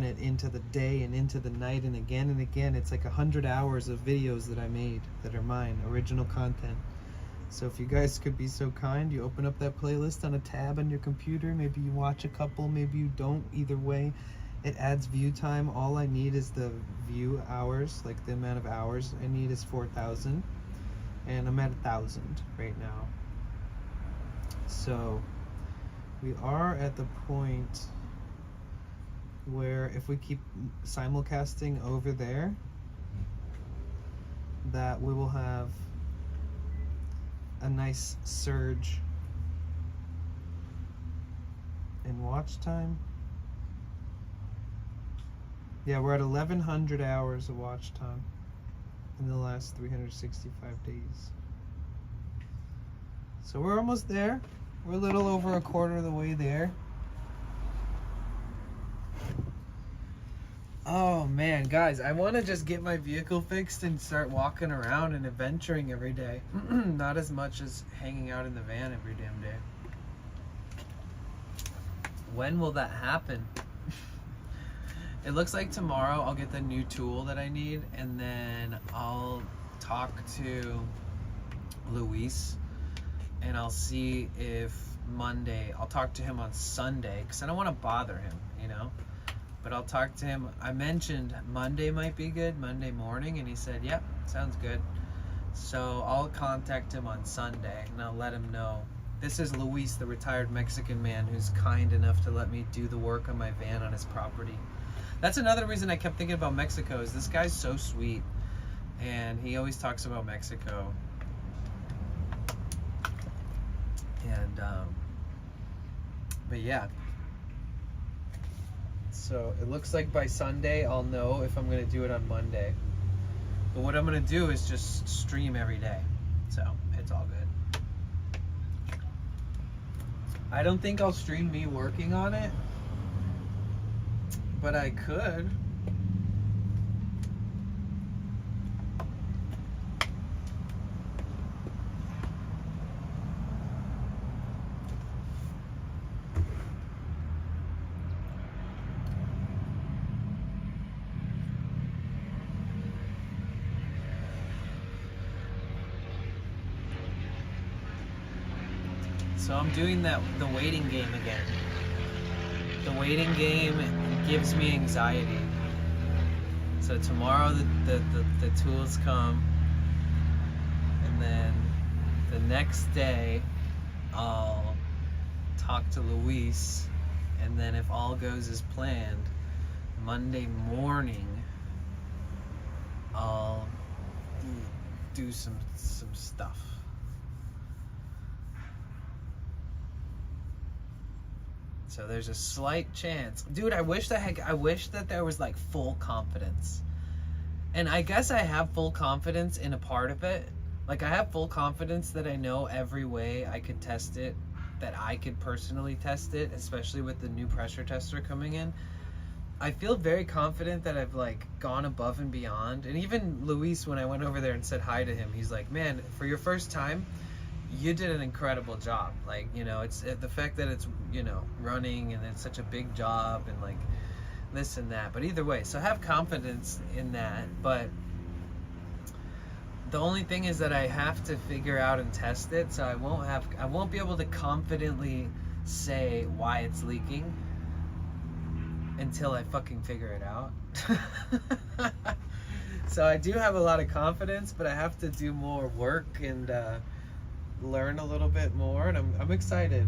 it into the day and into the night and again. It's like 100 hours of videos that I made that are mine, original content. So if you guys could be so kind, you open up that playlist on a tab on your computer, maybe you watch a couple, maybe you don't. Either way, it adds view time. All I need is the view hours, like the amount of hours I need is 4,000, and I'm at 1,000 right now. So we are at the point where if we keep simulcasting over there, that we will have a nice surge in watch time. Yeah, we're at 1,100 hours of watch time in the last 365 days. So we're almost there. We're a little over a quarter of the way there. Oh man, guys, I want to just get my vehicle fixed and start walking around and adventuring every day. Not as much as hanging out in the van every damn day. When will that happen? It looks like tomorrow I'll get the new tool that I need, and then I'll talk to Luis, and I'll see if Monday, I'll talk to him on Sunday, because I don't want to bother him, you know? But I'll talk to him. I mentioned Monday might be good, Monday morning, and he said, yep, sounds good. So I'll contact him on Sunday, and I'll let him know. This is Luis, the retired Mexican man who's kind enough to let me do the work on my van on his property. That's another reason I kept thinking about Mexico, is this guy's so sweet, and he always talks about Mexico. And but yeah, so it looks like by Sunday I'll know if I'm gonna do it on Monday. But what I'm gonna do is just stream every day, so it's all good. I don't think I'll stream me working on it, but I could. So I'm doing the waiting game again. The waiting game gives me anxiety. So tomorrow the tools come, and then the next day I'll talk to Luis, and then if all goes as planned, Monday morning I'll do some stuff. So there's a slight chance. Dude, I wish that there was like full confidence. And I guess I have full confidence in a part of it. Like I have full confidence that I know every way I could test it, that I could personally test it, especially with the new pressure tester coming in. I feel very confident that I've like gone above and beyond. And even Luis, when I went over there and said hi to him, he's like, man, for your first time, you did an incredible job. Like, you know, it's the fact that it's, you know, running and it's such a big job and like this and that. But either way, so have confidence in that. But the only thing is that I have to figure out and test it. So I won't be able to confidently say why it's leaking until I fucking figure it out. So I do have a lot of confidence, but I have to do more work and learn a little bit more, and I'm excited.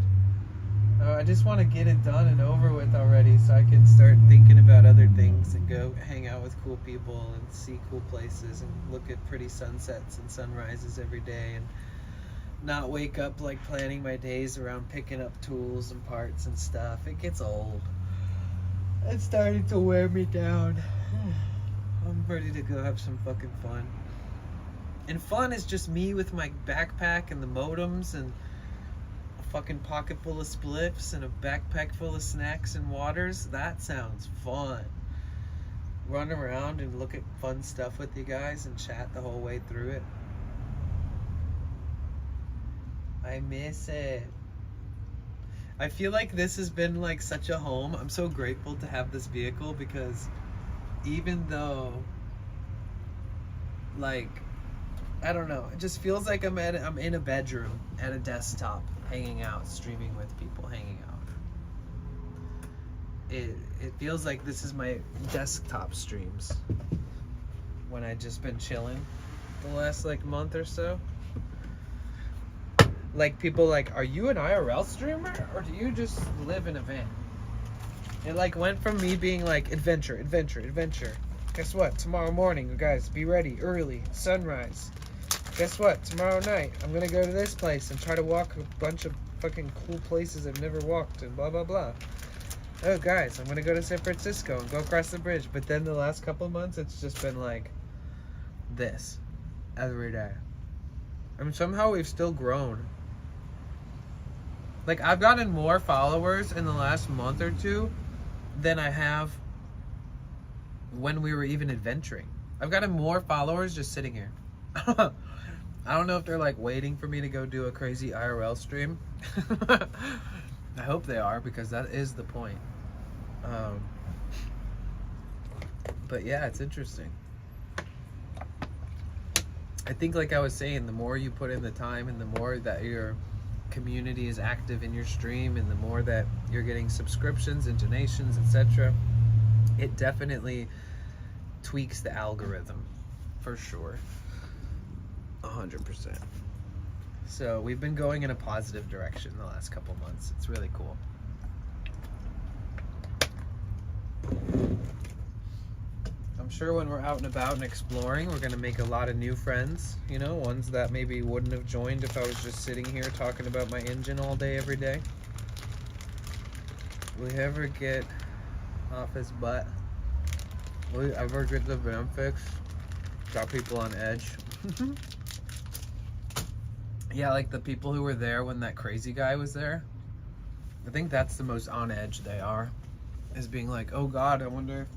I just want to get it done and over with already, so I can start thinking about other things and go hang out with cool people and see cool places and look at pretty sunsets and sunrises every day, and not wake up like planning my days around picking up tools and parts and stuff. It gets old. It's starting to wear me down. I'm ready to go have some fucking fun. And fun is just me with my backpack and the modems and a fucking pocket full of spliffs and a backpack full of snacks and waters. That sounds fun. Run around and look at fun stuff with you guys and chat the whole way through it. I miss it. I feel like this has been like such a home. I'm so grateful to have this vehicle, because even though, like, I don't know, it just feels like I'm in a bedroom at a desktop, hanging out, streaming with people, hanging out. It feels like this is my desktop streams when I just been chilling the last like month or so. Like people like, are you an IRL streamer or do you just live in a van? It like went from me being like adventure. Guess what? Tomorrow morning, you guys, be ready early, sunrise. Guess what? Tomorrow night, I'm gonna go to this place and try to walk a bunch of fucking cool places I've never walked and blah blah blah. Oh guys, I'm gonna go to San Francisco and go across the bridge. But then the last couple of months, it's just been like this every day. I mean, somehow we've still grown. Like, I've gotten more followers in the last month or two than I have when we were even adventuring. I've gotten more followers just sitting here. I don't know if they're like waiting for me to go do a crazy IRL stream. I hope they are, because that is the point. But yeah, it's interesting. I think, like I was saying, the more you put in the time and the more that your community is active in your stream and the more that you're getting subscriptions and donations, etc., it definitely tweaks the algorithm for sure. 100%. So we've been going in a positive direction the last couple months. It's really cool. I'm sure when we're out and about and exploring, we're gonna make a lot of new friends, you know, ones that maybe wouldn't have joined if I was just sitting here talking about my engine all day, every day. Will he ever get off his butt? Will he ever get the van fix? Got people on edge. Yeah, like the people who were there when that crazy guy was there. I think that's the most on edge they are. Is being like, oh God, I wonder if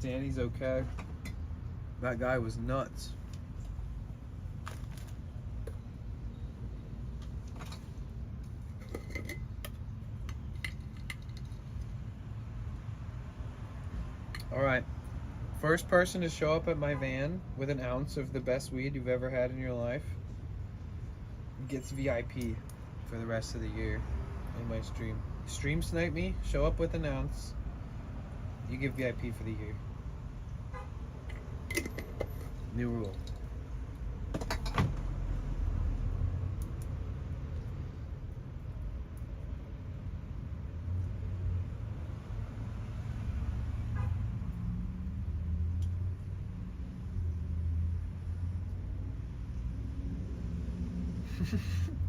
Danny's okay. That guy was nuts. All right. First person to show up at my van with an ounce of the best weed you've ever had in your life gets VIP for the rest of the year in my stream. Stream snipe me, show up with an ounce, you get VIP for the year. New rule.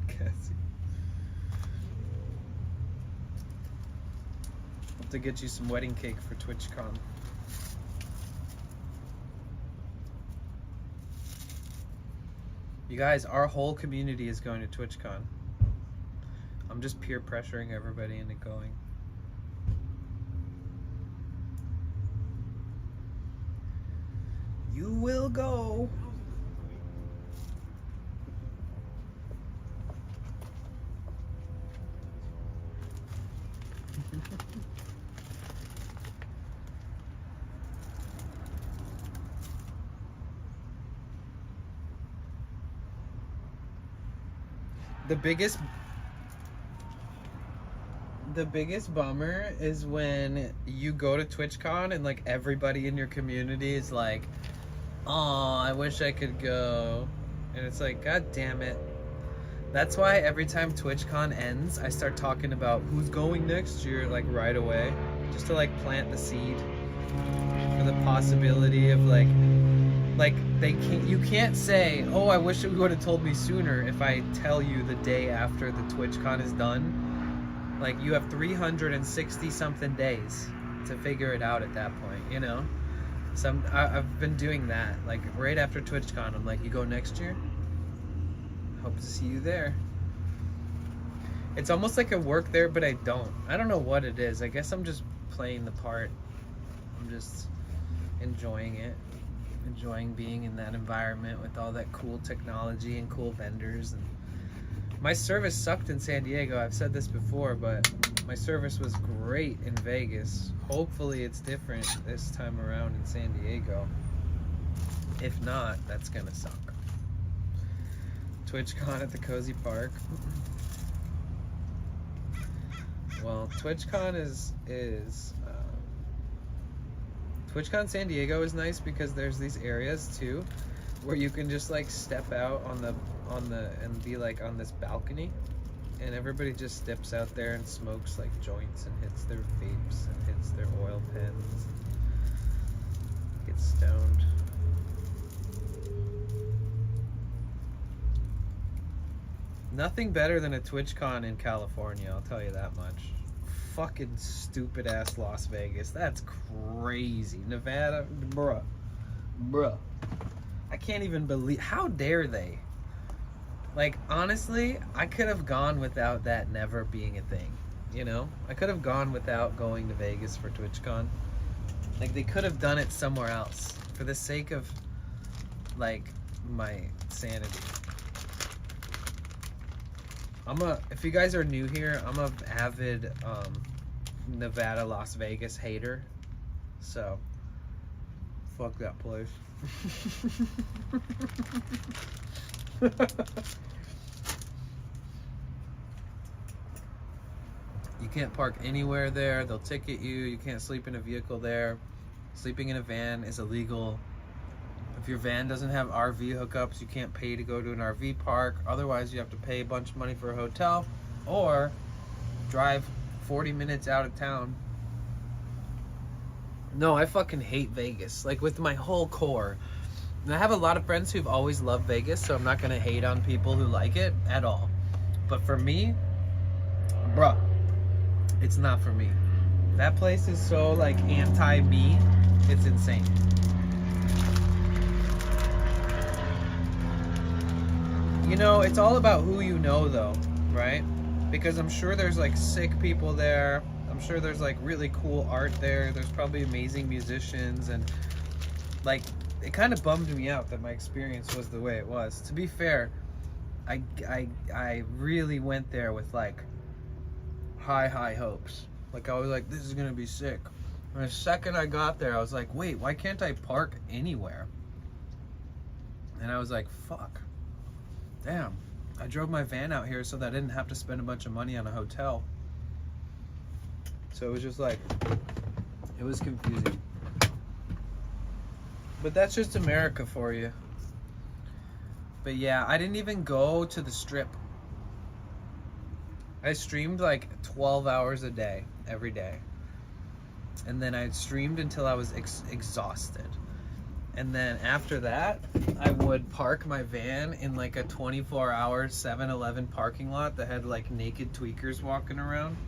Cassie. Have to get you some wedding cake for TwitchCon. You guys, our whole community is going to TwitchCon. I'm just peer pressuring everybody into going. You will go. The biggest bummer is when you go to TwitchCon and like everybody in your community is like, "Oh, I wish I could go," and it's like, God damn it. That's why every time TwitchCon ends, I start talking about who's going next year, like right away, just to like plant the seed for the possibility of like you can't say, oh, I wish you would have told me sooner if I tell you the day after the TwitchCon is done. Like, you have 360 something days to figure it out at that point, you know? So I've been doing that, like right after TwitchCon, I'm like, you go next year? Hope to see you there. It's almost like I work there, but I don't know what it is. I guess I'm just playing the part. I'm just enjoying it. Enjoying being in that environment with all that cool technology and cool vendors. And my service sucked in San Diego. I've said this before, but my service was great in Vegas. Hopefully it's different this time around in San Diego. If not, that's gonna suck. TwitchCon at the Cozy Park. Well, TwitchCon is TwitchCon San Diego is nice because there's these areas too where you can just like step out on the and be like on this balcony, and everybody just steps out there and smokes like joints and hits their vapes and hits their oil pens, gets stoned. Nothing better than a TwitchCon in California, I'll tell you that much. Fucking stupid ass Las Vegas. That's crazy. Nevada, bruh. I can't even believe, how dare they? Like, honestly, I could have gone without that never being a thing, you know? I could have gone without going to Vegas for TwitchCon. Like, they could have done it somewhere else for the sake of, like, my sanity. If you guys are new here, I'm an avid Nevada, Las Vegas hater. So, fuck that place. You can't park anywhere there. They'll ticket you. You can't sleep in a vehicle there. Sleeping in a van is illegal. If your van doesn't have RV hookups, you can't pay to go to an RV park. Otherwise, you have to pay a bunch of money for a hotel or drive 40 minutes out of town. No, I fucking hate Vegas. Like, with my whole core. And I have a lot of friends who've always loved Vegas, so I'm not going to hate on people who like it at all. But for me, bruh, it's not for me. That place is so, like, anti-me. It's insane. You know, it's all about who you know, though, right? Because I'm sure there's, like, sick people there. I'm sure there's, like, really cool art there. There's probably amazing musicians. And, like, it kind of bummed me out that my experience was the way it was. To be fair, I really went there with, like, high hopes. Like, I was like, this is gonna be sick. And the second I got there, I was like, wait, why can't I park anywhere? And I was like, fuck. Damn. I drove my van out here so that I didn't have to spend a bunch of money on a hotel. So it was just like, it was confusing. But that's just America for you. But yeah, I didn't even go to the strip. I streamed like 12 hours a day, every day. And then I streamed until I was exhausted. And then after that, I would park my van in like a 24-hour 7-Eleven parking lot that had like naked tweakers walking around.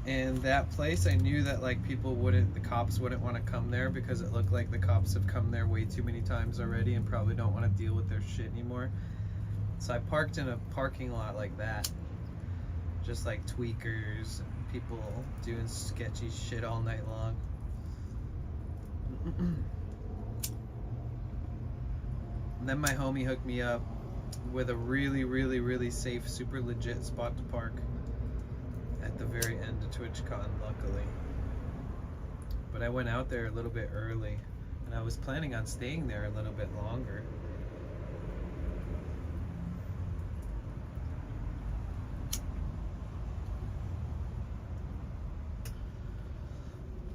And that place, I knew that like the cops wouldn't want to come there because it looked like the cops have come there way too many times already and probably don't want to deal with their shit anymore. So I parked in a parking lot like that. Just like tweakers and people doing sketchy shit all night long. And then my homie hooked me up with a really safe, super legit spot to park at the very end of TwitchCon, luckily. But I went out there a little bit early, and I was planning on staying there a little bit longer.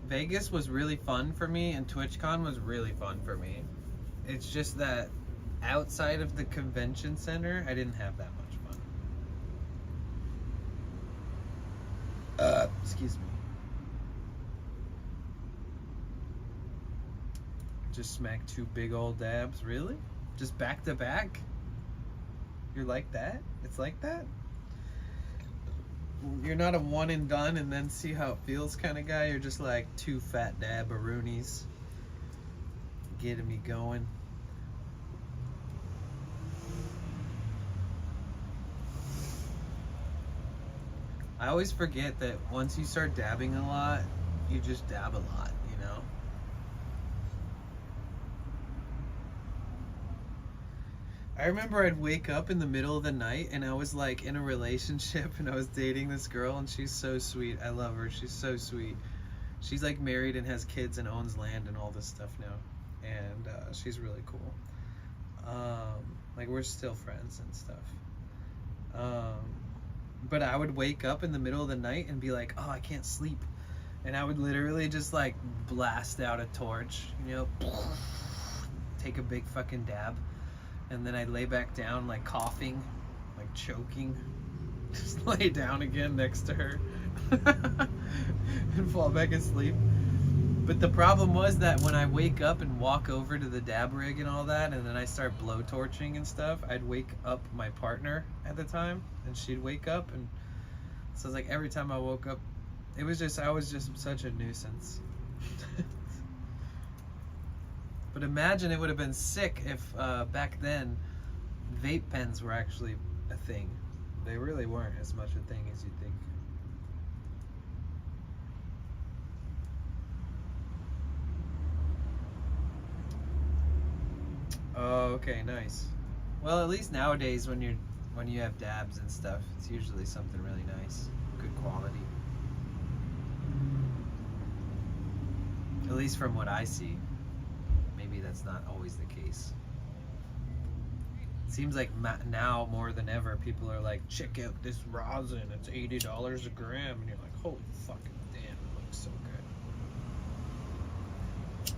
Vegas was really fun for me, and TwitchCon was really fun for me. It's just that outside of the convention center, I didn't have that much fun. Excuse me. Just smacked 2 big old dabs, really? Just back to back? You're like that? It's like that? You're not a one and done and then see how it feels kind of guy. You're just like 2 fat dab-a-roonies getting me going. I always forget that once you start dabbing a lot, you just dab a lot, you know? I remember I'd wake up in the middle of the night and I was like in a relationship and I was dating this girl and she's so sweet. I love her. She's so sweet. She's like married and has kids and owns land and all this stuff now. And she's really cool. Like we're still friends and stuff. But I would wake up in the middle of the night and be like, oh, I can't sleep. And I would literally just like blast out a torch, you know, take a big fucking dab. And then I'd lay back down like coughing, like choking, just lay down again next to her and fall back asleep. But the problem was that when I wake up and walk over to the dab rig and all that, and then I start blow torching and stuff, I'd wake up my partner at the time and she'd wake up. And so it's like every time I woke up, I was just such a nuisance. But imagine it would have been sick if back then vape pens were actually a thing. They really weren't as much a thing as you'd think. Oh, okay, nice. Well, at least nowadays when you have dabs and stuff, it's usually something really nice, good quality. At least from what I see. Maybe that's not always the case. seems like now more than ever, people are like, check out this rosin, it's $80 a gram, and you're like, holy fucking damn, it looks so good.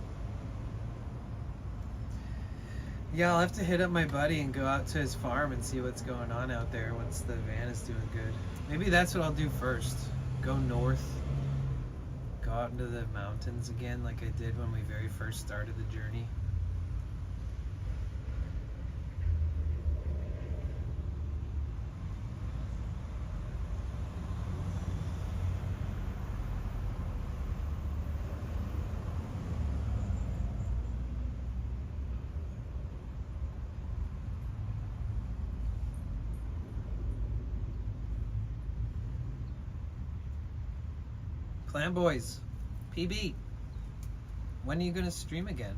Yeah, I'll have to hit up my buddy and go out to his farm and see what's going on out there once the van is doing good. Maybe that's what I'll do first. Go north, go out into the mountains again like I did when we very first started the journey. Clan Boys, PB, when are you gonna stream again?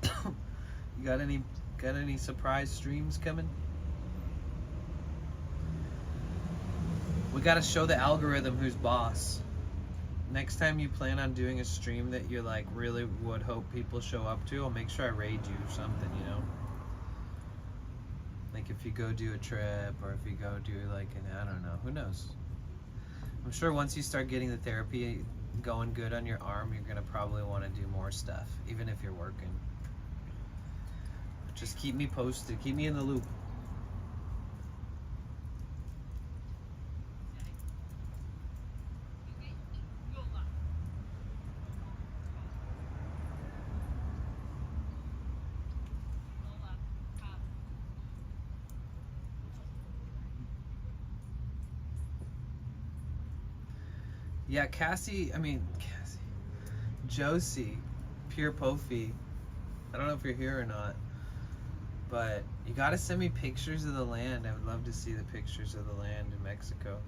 You got any surprise streams coming? We gotta show the algorithm who's boss. Next time you plan on doing a stream that you like really would hope people show up to, I'll make sure I raid you or something, you know? Like if you go do a trip or if you go do like an, I don't know, who knows? I'm sure once you start getting the therapy going good on your arm, you're gonna probably want to do more stuff, even if you're working. Just keep me posted, keep me in the loop. Yeah, Josie, Pure Pofi, I don't know if you're here or not, but you gotta send me pictures of the land. I would love to see the pictures of the land in Mexico.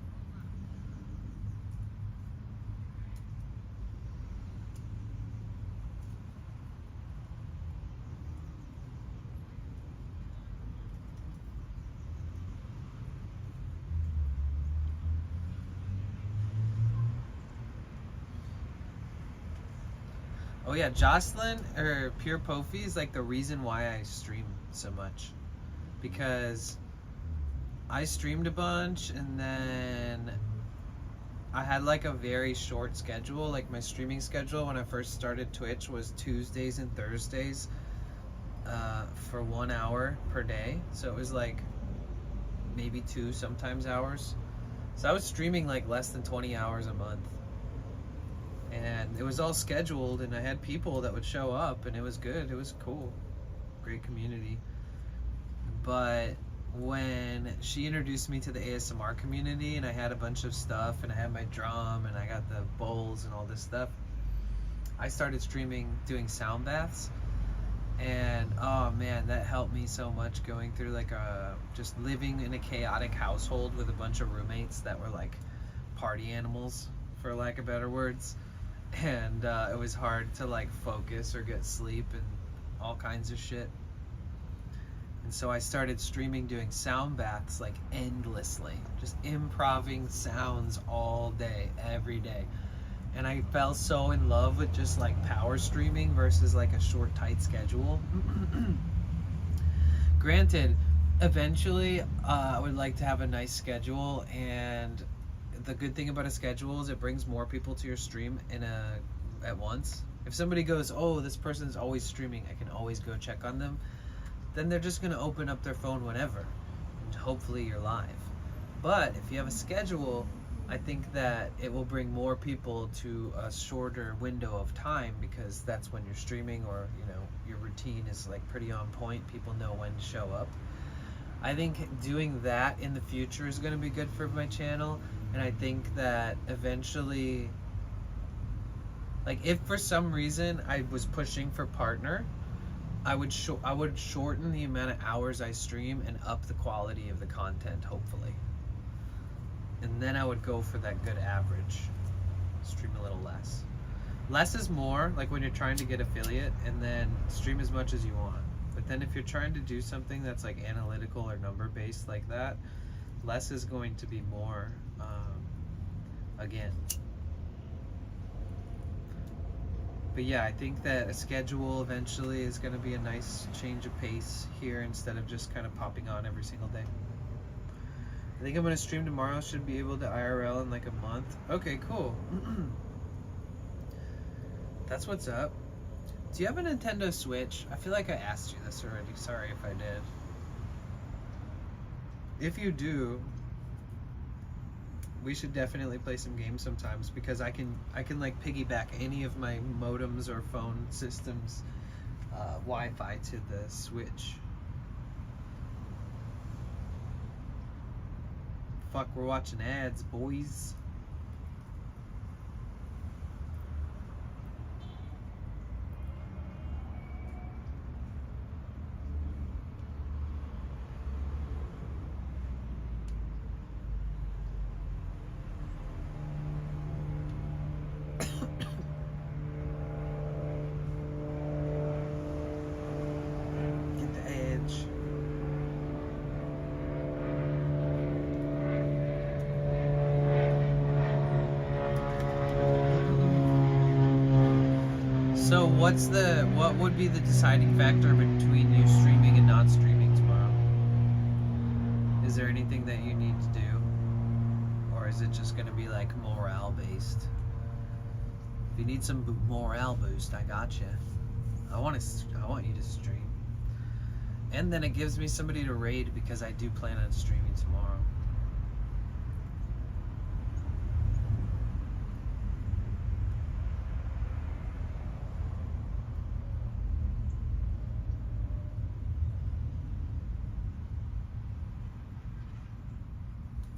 Oh yeah, Jocelyn or Pure Pofi is like the reason why I stream so much, because I streamed a bunch and then I had like a very short schedule. Like my streaming schedule when I first started Twitch was Tuesdays and Thursdays for 1 hour per day. So it was like maybe 2 sometimes hours. So I was streaming like less than 20 hours a month. And it was all scheduled and I had people that would show up and it was good. It was cool. Great community. But when she introduced me to the ASMR community and I had a bunch of stuff and I had my drum and I got the bowls and all this stuff, I started streaming doing sound baths. And oh man, that helped me so much going through like just living in a chaotic household with a bunch of roommates that were like party animals, for lack of better words. And it was hard to like focus or get sleep and all kinds of shit. And so I started streaming doing sound baths like endlessly, just improvising sounds all day, every day. And I fell so in love with just like power streaming versus like a short, tight schedule. Granted, eventually I would like to have a nice schedule, and the good thing about a schedule is it brings more people to your stream at once. If somebody goes, oh, this person's always streaming, I can always go check on them, then they're just gonna open up their phone whenever, and hopefully you're live. But if you have a schedule, I think that it will bring more people to a shorter window of time, because that's when you're streaming, or you know, your routine is like pretty on point. People know when to show up. I think doing that in the future is going to be good for my channel, and I think that eventually, like if for some reason I was pushing for partner, I would shorten the amount of hours I stream and up the quality of the content, hopefully. And then I would go for that good average. Stream a little less. Less is more, like when you're trying to get affiliate, and then stream as much as you want. But then if you're trying to do something that's like analytical or number based like that, less is going to be more, again. But yeah, I think that a schedule eventually is going to be a nice change of pace here instead of just kind of popping on every single day. I think I'm going to stream tomorrow. Should be able to IRL in like a month. Okay, cool. That's what's up. Do you have a Nintendo Switch? I feel like I asked you this already. Sorry if I did. If you do, we should definitely play some games sometimes because I can like piggyback any of my modems or phone systems Wi-Fi to the Switch. Fuck, we're watching ads, boys. Get the edge. So what would be the deciding factor between you streaming and not streaming tomorrow? Is there anything that you need to do? Or is it just going to be like morale based? If you need some morale boost, I got you. I want you to stream. And then it gives me somebody to raid because I do plan on streaming tomorrow.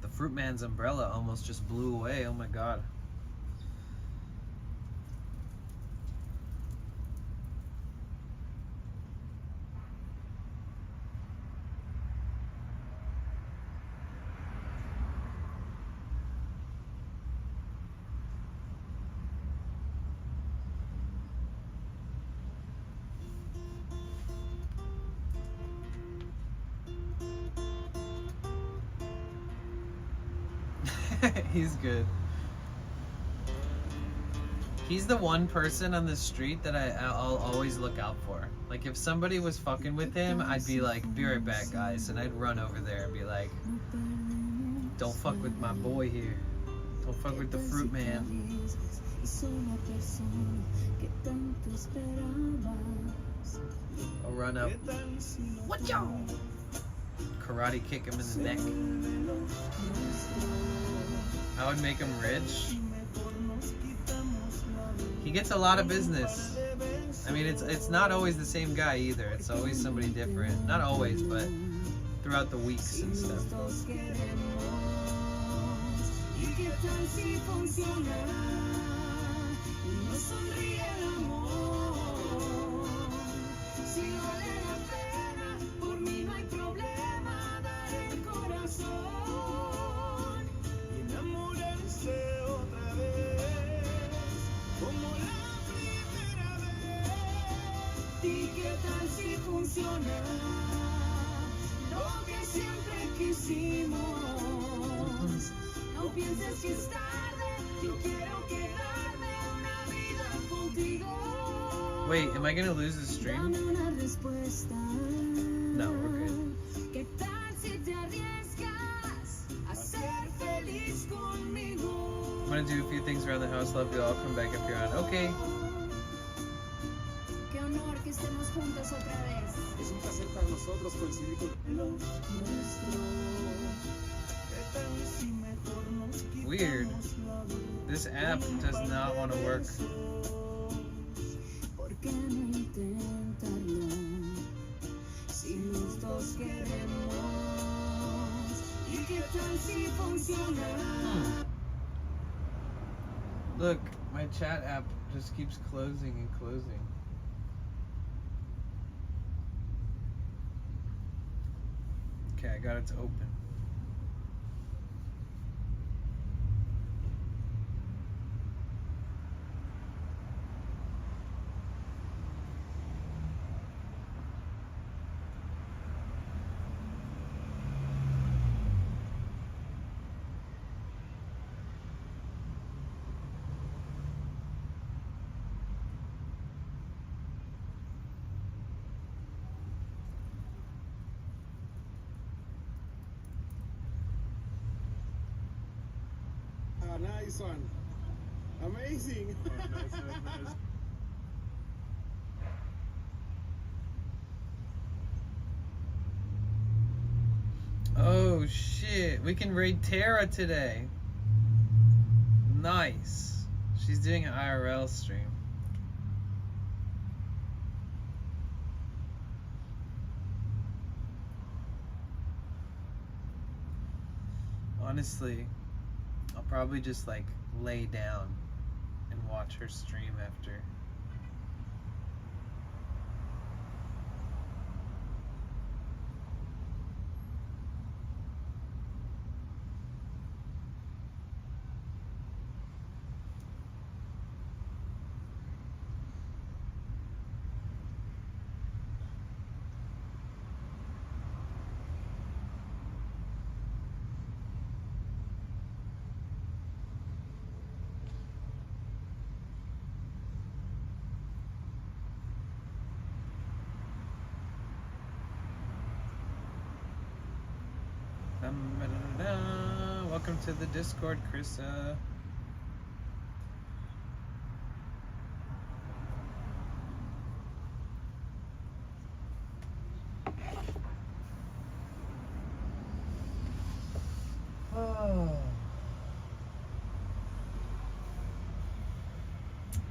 The Fruit Man's umbrella almost just blew away. Oh my god. He's good. He's the one person on the street that I'll always look out for. Like if somebody was fucking with him, I'd be like, be right back guys, and I'd run over there and be like, don't fuck with my boy here. Don't fuck with the Fruit Man. I'll run up. What y'all? Karate kick him in the neck. I would make him rich. He gets a lot of business. I mean, it's not always the same guy either. It's always somebody different. Not always, but throughout the weeks and stuff. Wait, am I gonna lose the stream? No, we're good. I'm gonna do a few things around the house. Love you all. Come back if you're on. Okay. Es un placer para nosotros coincidir con Weird. This app does not want to work. Look, my chat app just keeps closing and closing. Okay, I got it to open. nice one. Amazing. Oh shit, we can raid Tara today. Nice. She's doing an IRL stream. Honestly, I'll probably just like lay down and watch her stream after. Welcome to the Discord, Krissa. Oh.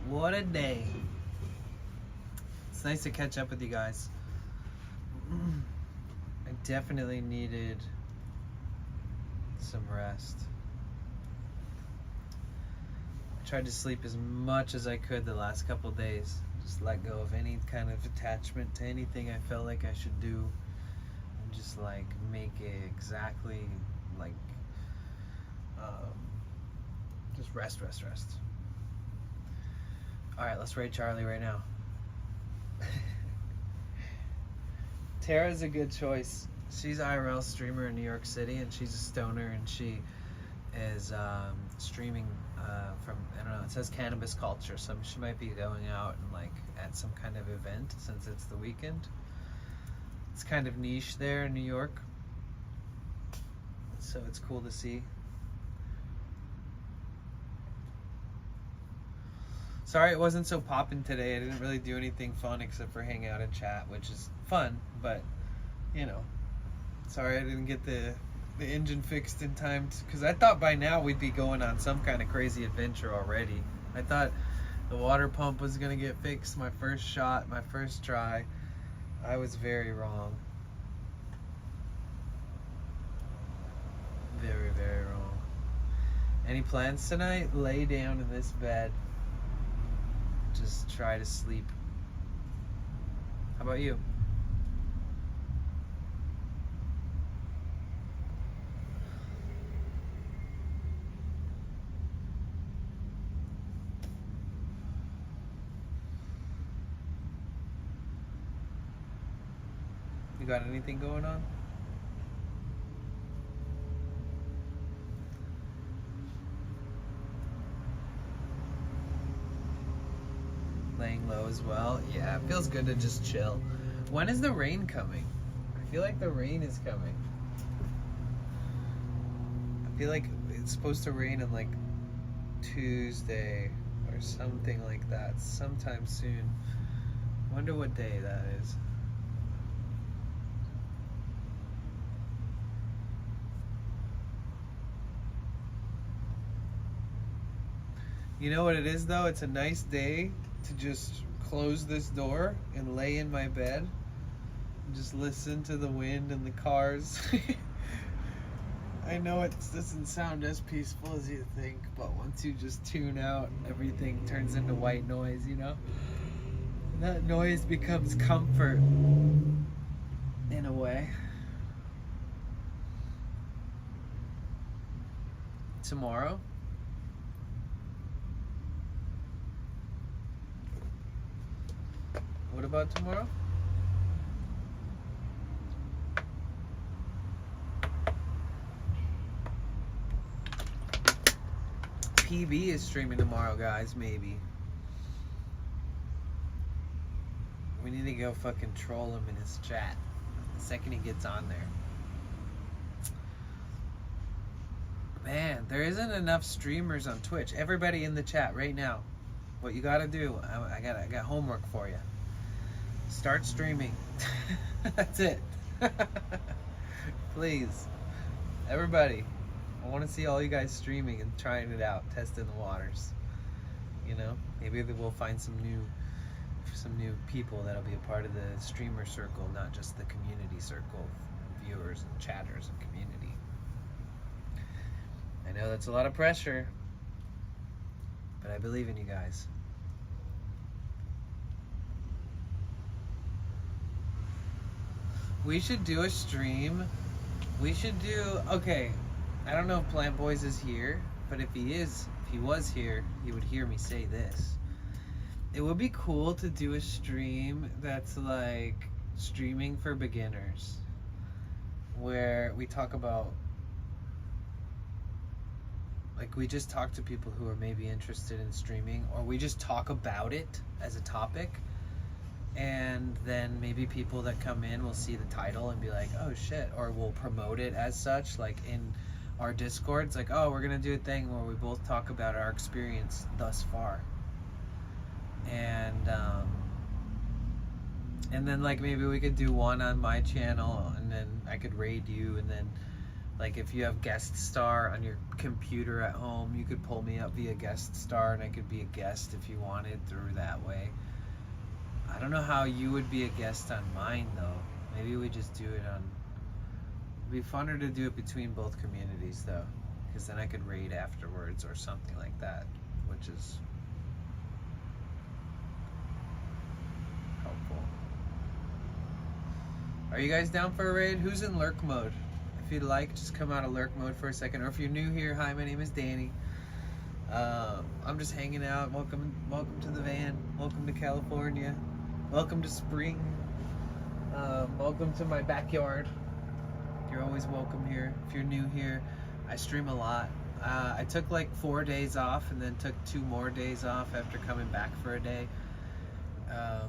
What a day. It's nice to catch up with you guys. I definitely needed some rest. I tried to sleep as much as I could the last couple days. Just let go of any kind of attachment to anything I felt like I should do. And just like make it exactly like just rest. Alright, let's raid Charlie right now. Tara's a good choice. She's an IRL streamer in New York City, and she's a stoner, and she is streaming from, I don't know, it says cannabis culture, so she might be going out and like at some kind of event since it's the weekend. It's kind of niche there in New York, so it's cool to see. Sorry it wasn't so poppin' today. I didn't really do anything fun except for hang out and chat, which is fun, but you know. Sorry I didn't get the engine fixed in time, because I thought by now we'd be going on some kind of crazy adventure already. I thought the water pump was gonna get fixed my first shot, my first try. I was very wrong. Very, very wrong. Any plans tonight? Lay down in this bed. Just try to sleep. How about you? You got anything going on? Laying low as well. Yeah, it feels good to just chill. When is the rain coming? I feel like the rain is coming. I feel like it's supposed to rain on like Tuesday or something like that, sometime soon. Wonder what day that is. You know what it is though? It's a nice day to just close this door and lay in my bed and just listen to the wind and the cars. I know it doesn't sound as peaceful as you think, but once you just tune out, everything turns into white noise, you know? And that noise becomes comfort in a way. Tomorrow? What about tomorrow? PB is streaming tomorrow, guys, maybe. We need to go fucking troll him in his chat the second he gets on there. Man, there isn't enough streamers on Twitch. Everybody in the chat right now, what you gotta do, I got homework for you. Start streaming. That's it. Please. Everybody. I want to see all you guys streaming and trying it out, testing the waters. You know? Maybe we'll find some new people that'll be a part of the streamer circle, not just the community circle of viewers and chatters and community. I know that's a lot of pressure, but I believe in you guys. We should do a stream. We should do, okay, I don't know if Plant Boys is here, but if he was here, he would hear me say this. It would be cool to do a stream that's like streaming for beginners, where we talk about, like, we just talk to people who are maybe interested in streaming, or we just talk about it as a topic, and then maybe people that come in will see the title and be like, oh shit, or we'll promote it as such, like in our Discords, like, oh, we're gonna do a thing where we both talk about our experience thus far. And then like maybe we could do one on my channel, and then I could raid you, and then like if you have guest star on your computer at home, you could pull me up via guest star and I could be a guest if you wanted through that way. I don't know how you would be a guest on mine though. Maybe we just do it on, it'd be funner to do it between both communities though, because then I could raid afterwards or something like that, which is helpful. Are you guys down for a raid? Who's in lurk mode? If you'd like, just come out of lurk mode for a second. Or if you're new here, hi, my name is Danny. I'm just hanging out. Welcome to the van. Welcome to California. Welcome to spring. Welcome to my backyard. You're always welcome here. If you're new here, I stream a lot. I took like 4 days off and then took 2 more days off after coming back for a day.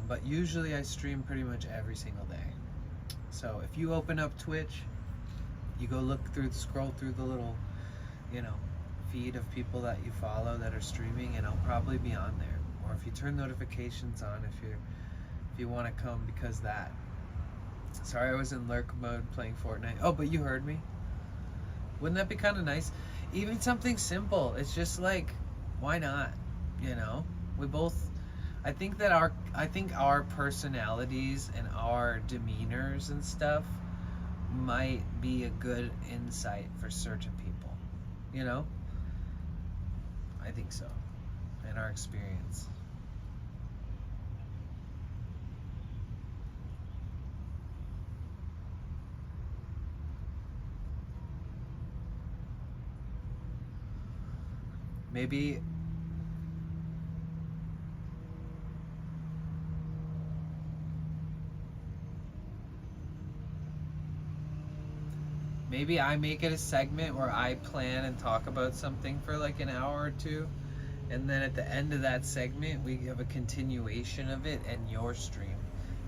But usually I stream pretty much every single day. So if you open up Twitch, you go scroll through the little, feed of people that you follow that are streaming, and I'll probably be on there. Or if you turn notifications on, if you want to come, because that. Sorry, I was in lurk mode playing Fortnite. Oh, but you heard me. Wouldn't that be kind of nice? Even something simple. It's just like, why not? We both. I think our personalities and our demeanors and stuff might be a good insight for certain people. I think so. In our experience. Maybe I make it a segment where I plan and talk about something for like an hour or two, and then at the end of that segment we have a continuation of it and your stream.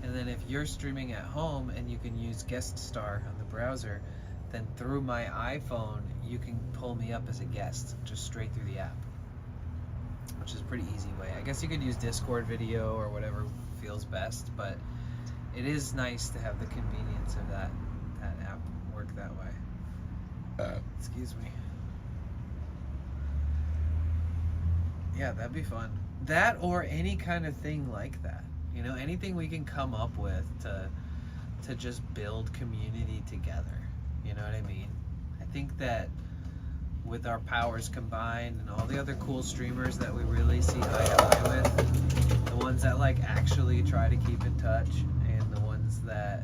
And then if you're streaming at home and you can use guest star on the browser, then through my iPhone you can pull me up as a guest just straight through the app, which is a pretty easy way. I guess you could use Discord video or whatever feels best, but it is nice to have the convenience of that app work that way. Excuse me. Yeah, that'd be fun. That, or any kind of thing like that. Anything we can come up with to just build community together. You know what I mean? I think that with our powers combined and all the other cool streamers that we really see eye to eye with, the ones that like actually try to keep in touch, and the ones that,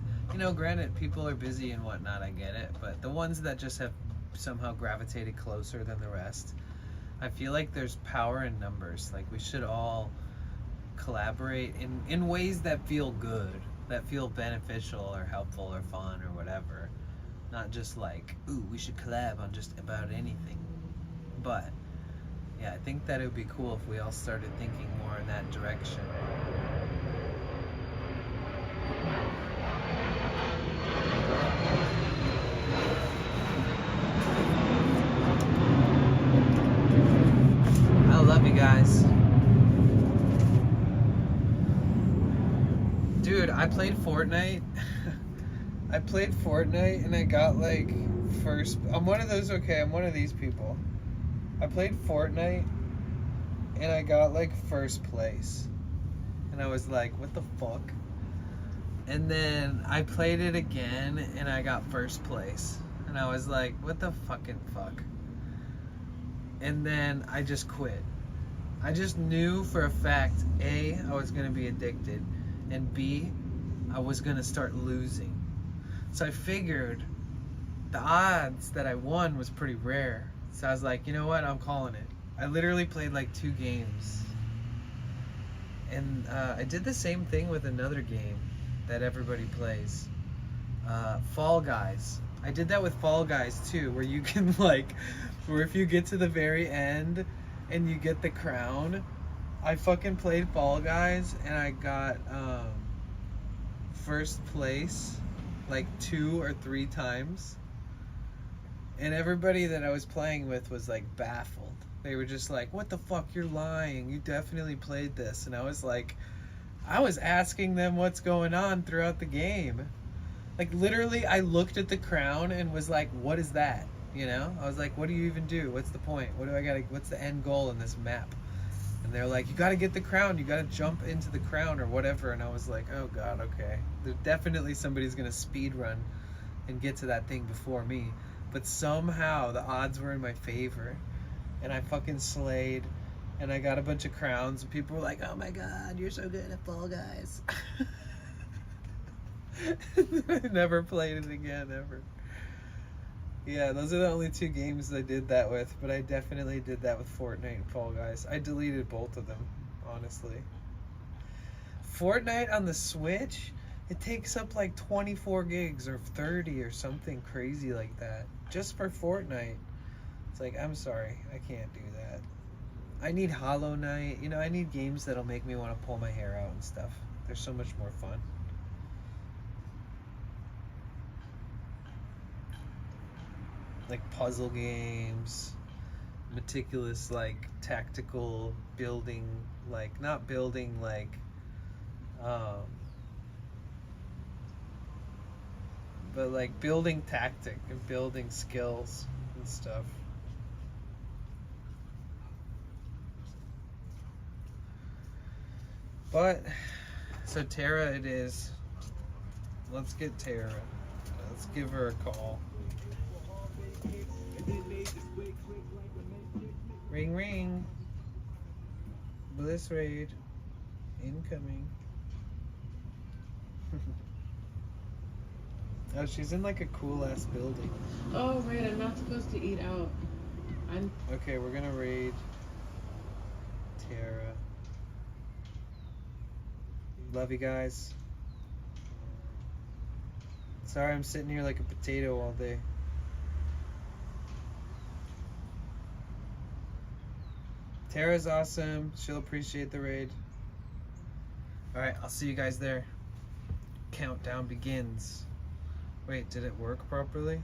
granted people are busy and whatnot, I get it, but the ones that just have somehow gravitated closer than the rest, I feel like there's power in numbers. Like, we should all collaborate in ways that feel good, that feel beneficial or helpful or fun or whatever. Not just like, ooh, we should collab on just about anything. But yeah, I think that it would be cool if we all started thinking more in that direction. Fortnite. I played Fortnite and I got like first. I'm one of those. Okay, I'm one of these people. I played Fortnite and I got like first place, and I was like, what the fuck? And then I played it again and I got first place, and I was like, what the fucking fuck? And then I just quit. I just knew for a fact, A, I was gonna be addicted, and B, I was gonna start losing. So I figured the odds that I won was pretty rare. So I was like, you know what, I'm calling it. I literally played like 2 games. And I did the same thing with another game that everybody plays. Fall Guys. I did that with Fall Guys too, where you can like, where if you get to the very end and you get the crown. I fucking played Fall Guys and I got first place like 2 or 3 times. And everybody that I was playing with was like baffled. They were just like, what the fuck, you're lying. You definitely played this. And I was like, I was asking them what's going on throughout the game. Like literally I looked at the crown and was like, what is that? You know? I was like, what do you even do? What's the point? What's the end goal in this map? And they're like, you gotta get the crown, you gotta jump into the crown or whatever. And I was like, oh god, okay. There's definitely somebody's gonna speed run and get to that thing before me. But somehow the odds were in my favor. And I fucking slayed. And I got a bunch of crowns. And people were like, oh my god, you're so good at Fall Guys. I never played it again, ever. Yeah, those are the only 2 games I did that with, but I definitely did that with Fortnite and Fall Guys. I deleted both of them, honestly. Fortnite on the Switch, it takes up like 24 gigs or 30 or something crazy like that, just for Fortnite. It's like, I'm sorry, I can't do that. I need Hollow Knight, you know, I need games that'll make me want to pull my hair out and stuff. They're so much more fun. Like puzzle games, meticulous like tactical building, like not building like but like building tactic and building skills and stuff. But so Tara it is. Let's get Tara. Let's give her a call. Ring ring. Bliss raid incoming. Oh, she's in like a cool ass building. Oh right, I'm not supposed to eat out. Okay, we're gonna raid Tara. Love you guys. Sorry I'm sitting here like a potato all day. Tara's awesome. She'll appreciate the raid. Alright, I'll see you guys there. Countdown begins. Wait, did it work properly?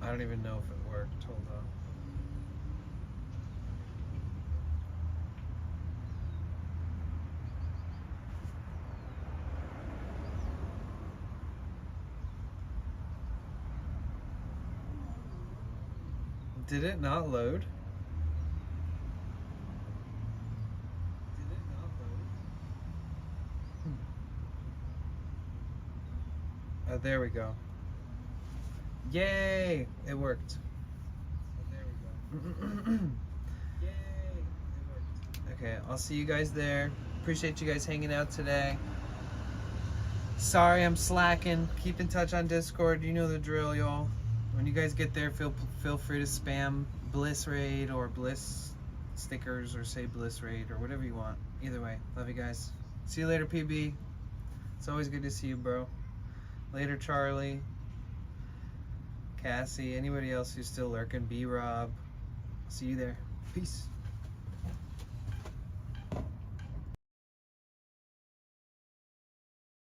I don't even know if it worked. Hold on. Did it not load? Did it not load? Oh, there we go. Yay! It worked. Oh, there we go. Yay! It worked. Okay, I'll see you guys there. Appreciate you guys hanging out today. Sorry I'm slacking. Keep in touch on Discord. You know the drill, y'all. When you guys get there, feel free to spam Bliss Raid or Bliss stickers or say Bliss Raid or whatever you want. Either way, love you guys. See you later, PB. It's always good to see you, bro. Later, Charlie, Cassie, anybody else who's still lurking, B-Rob. See you there. Peace.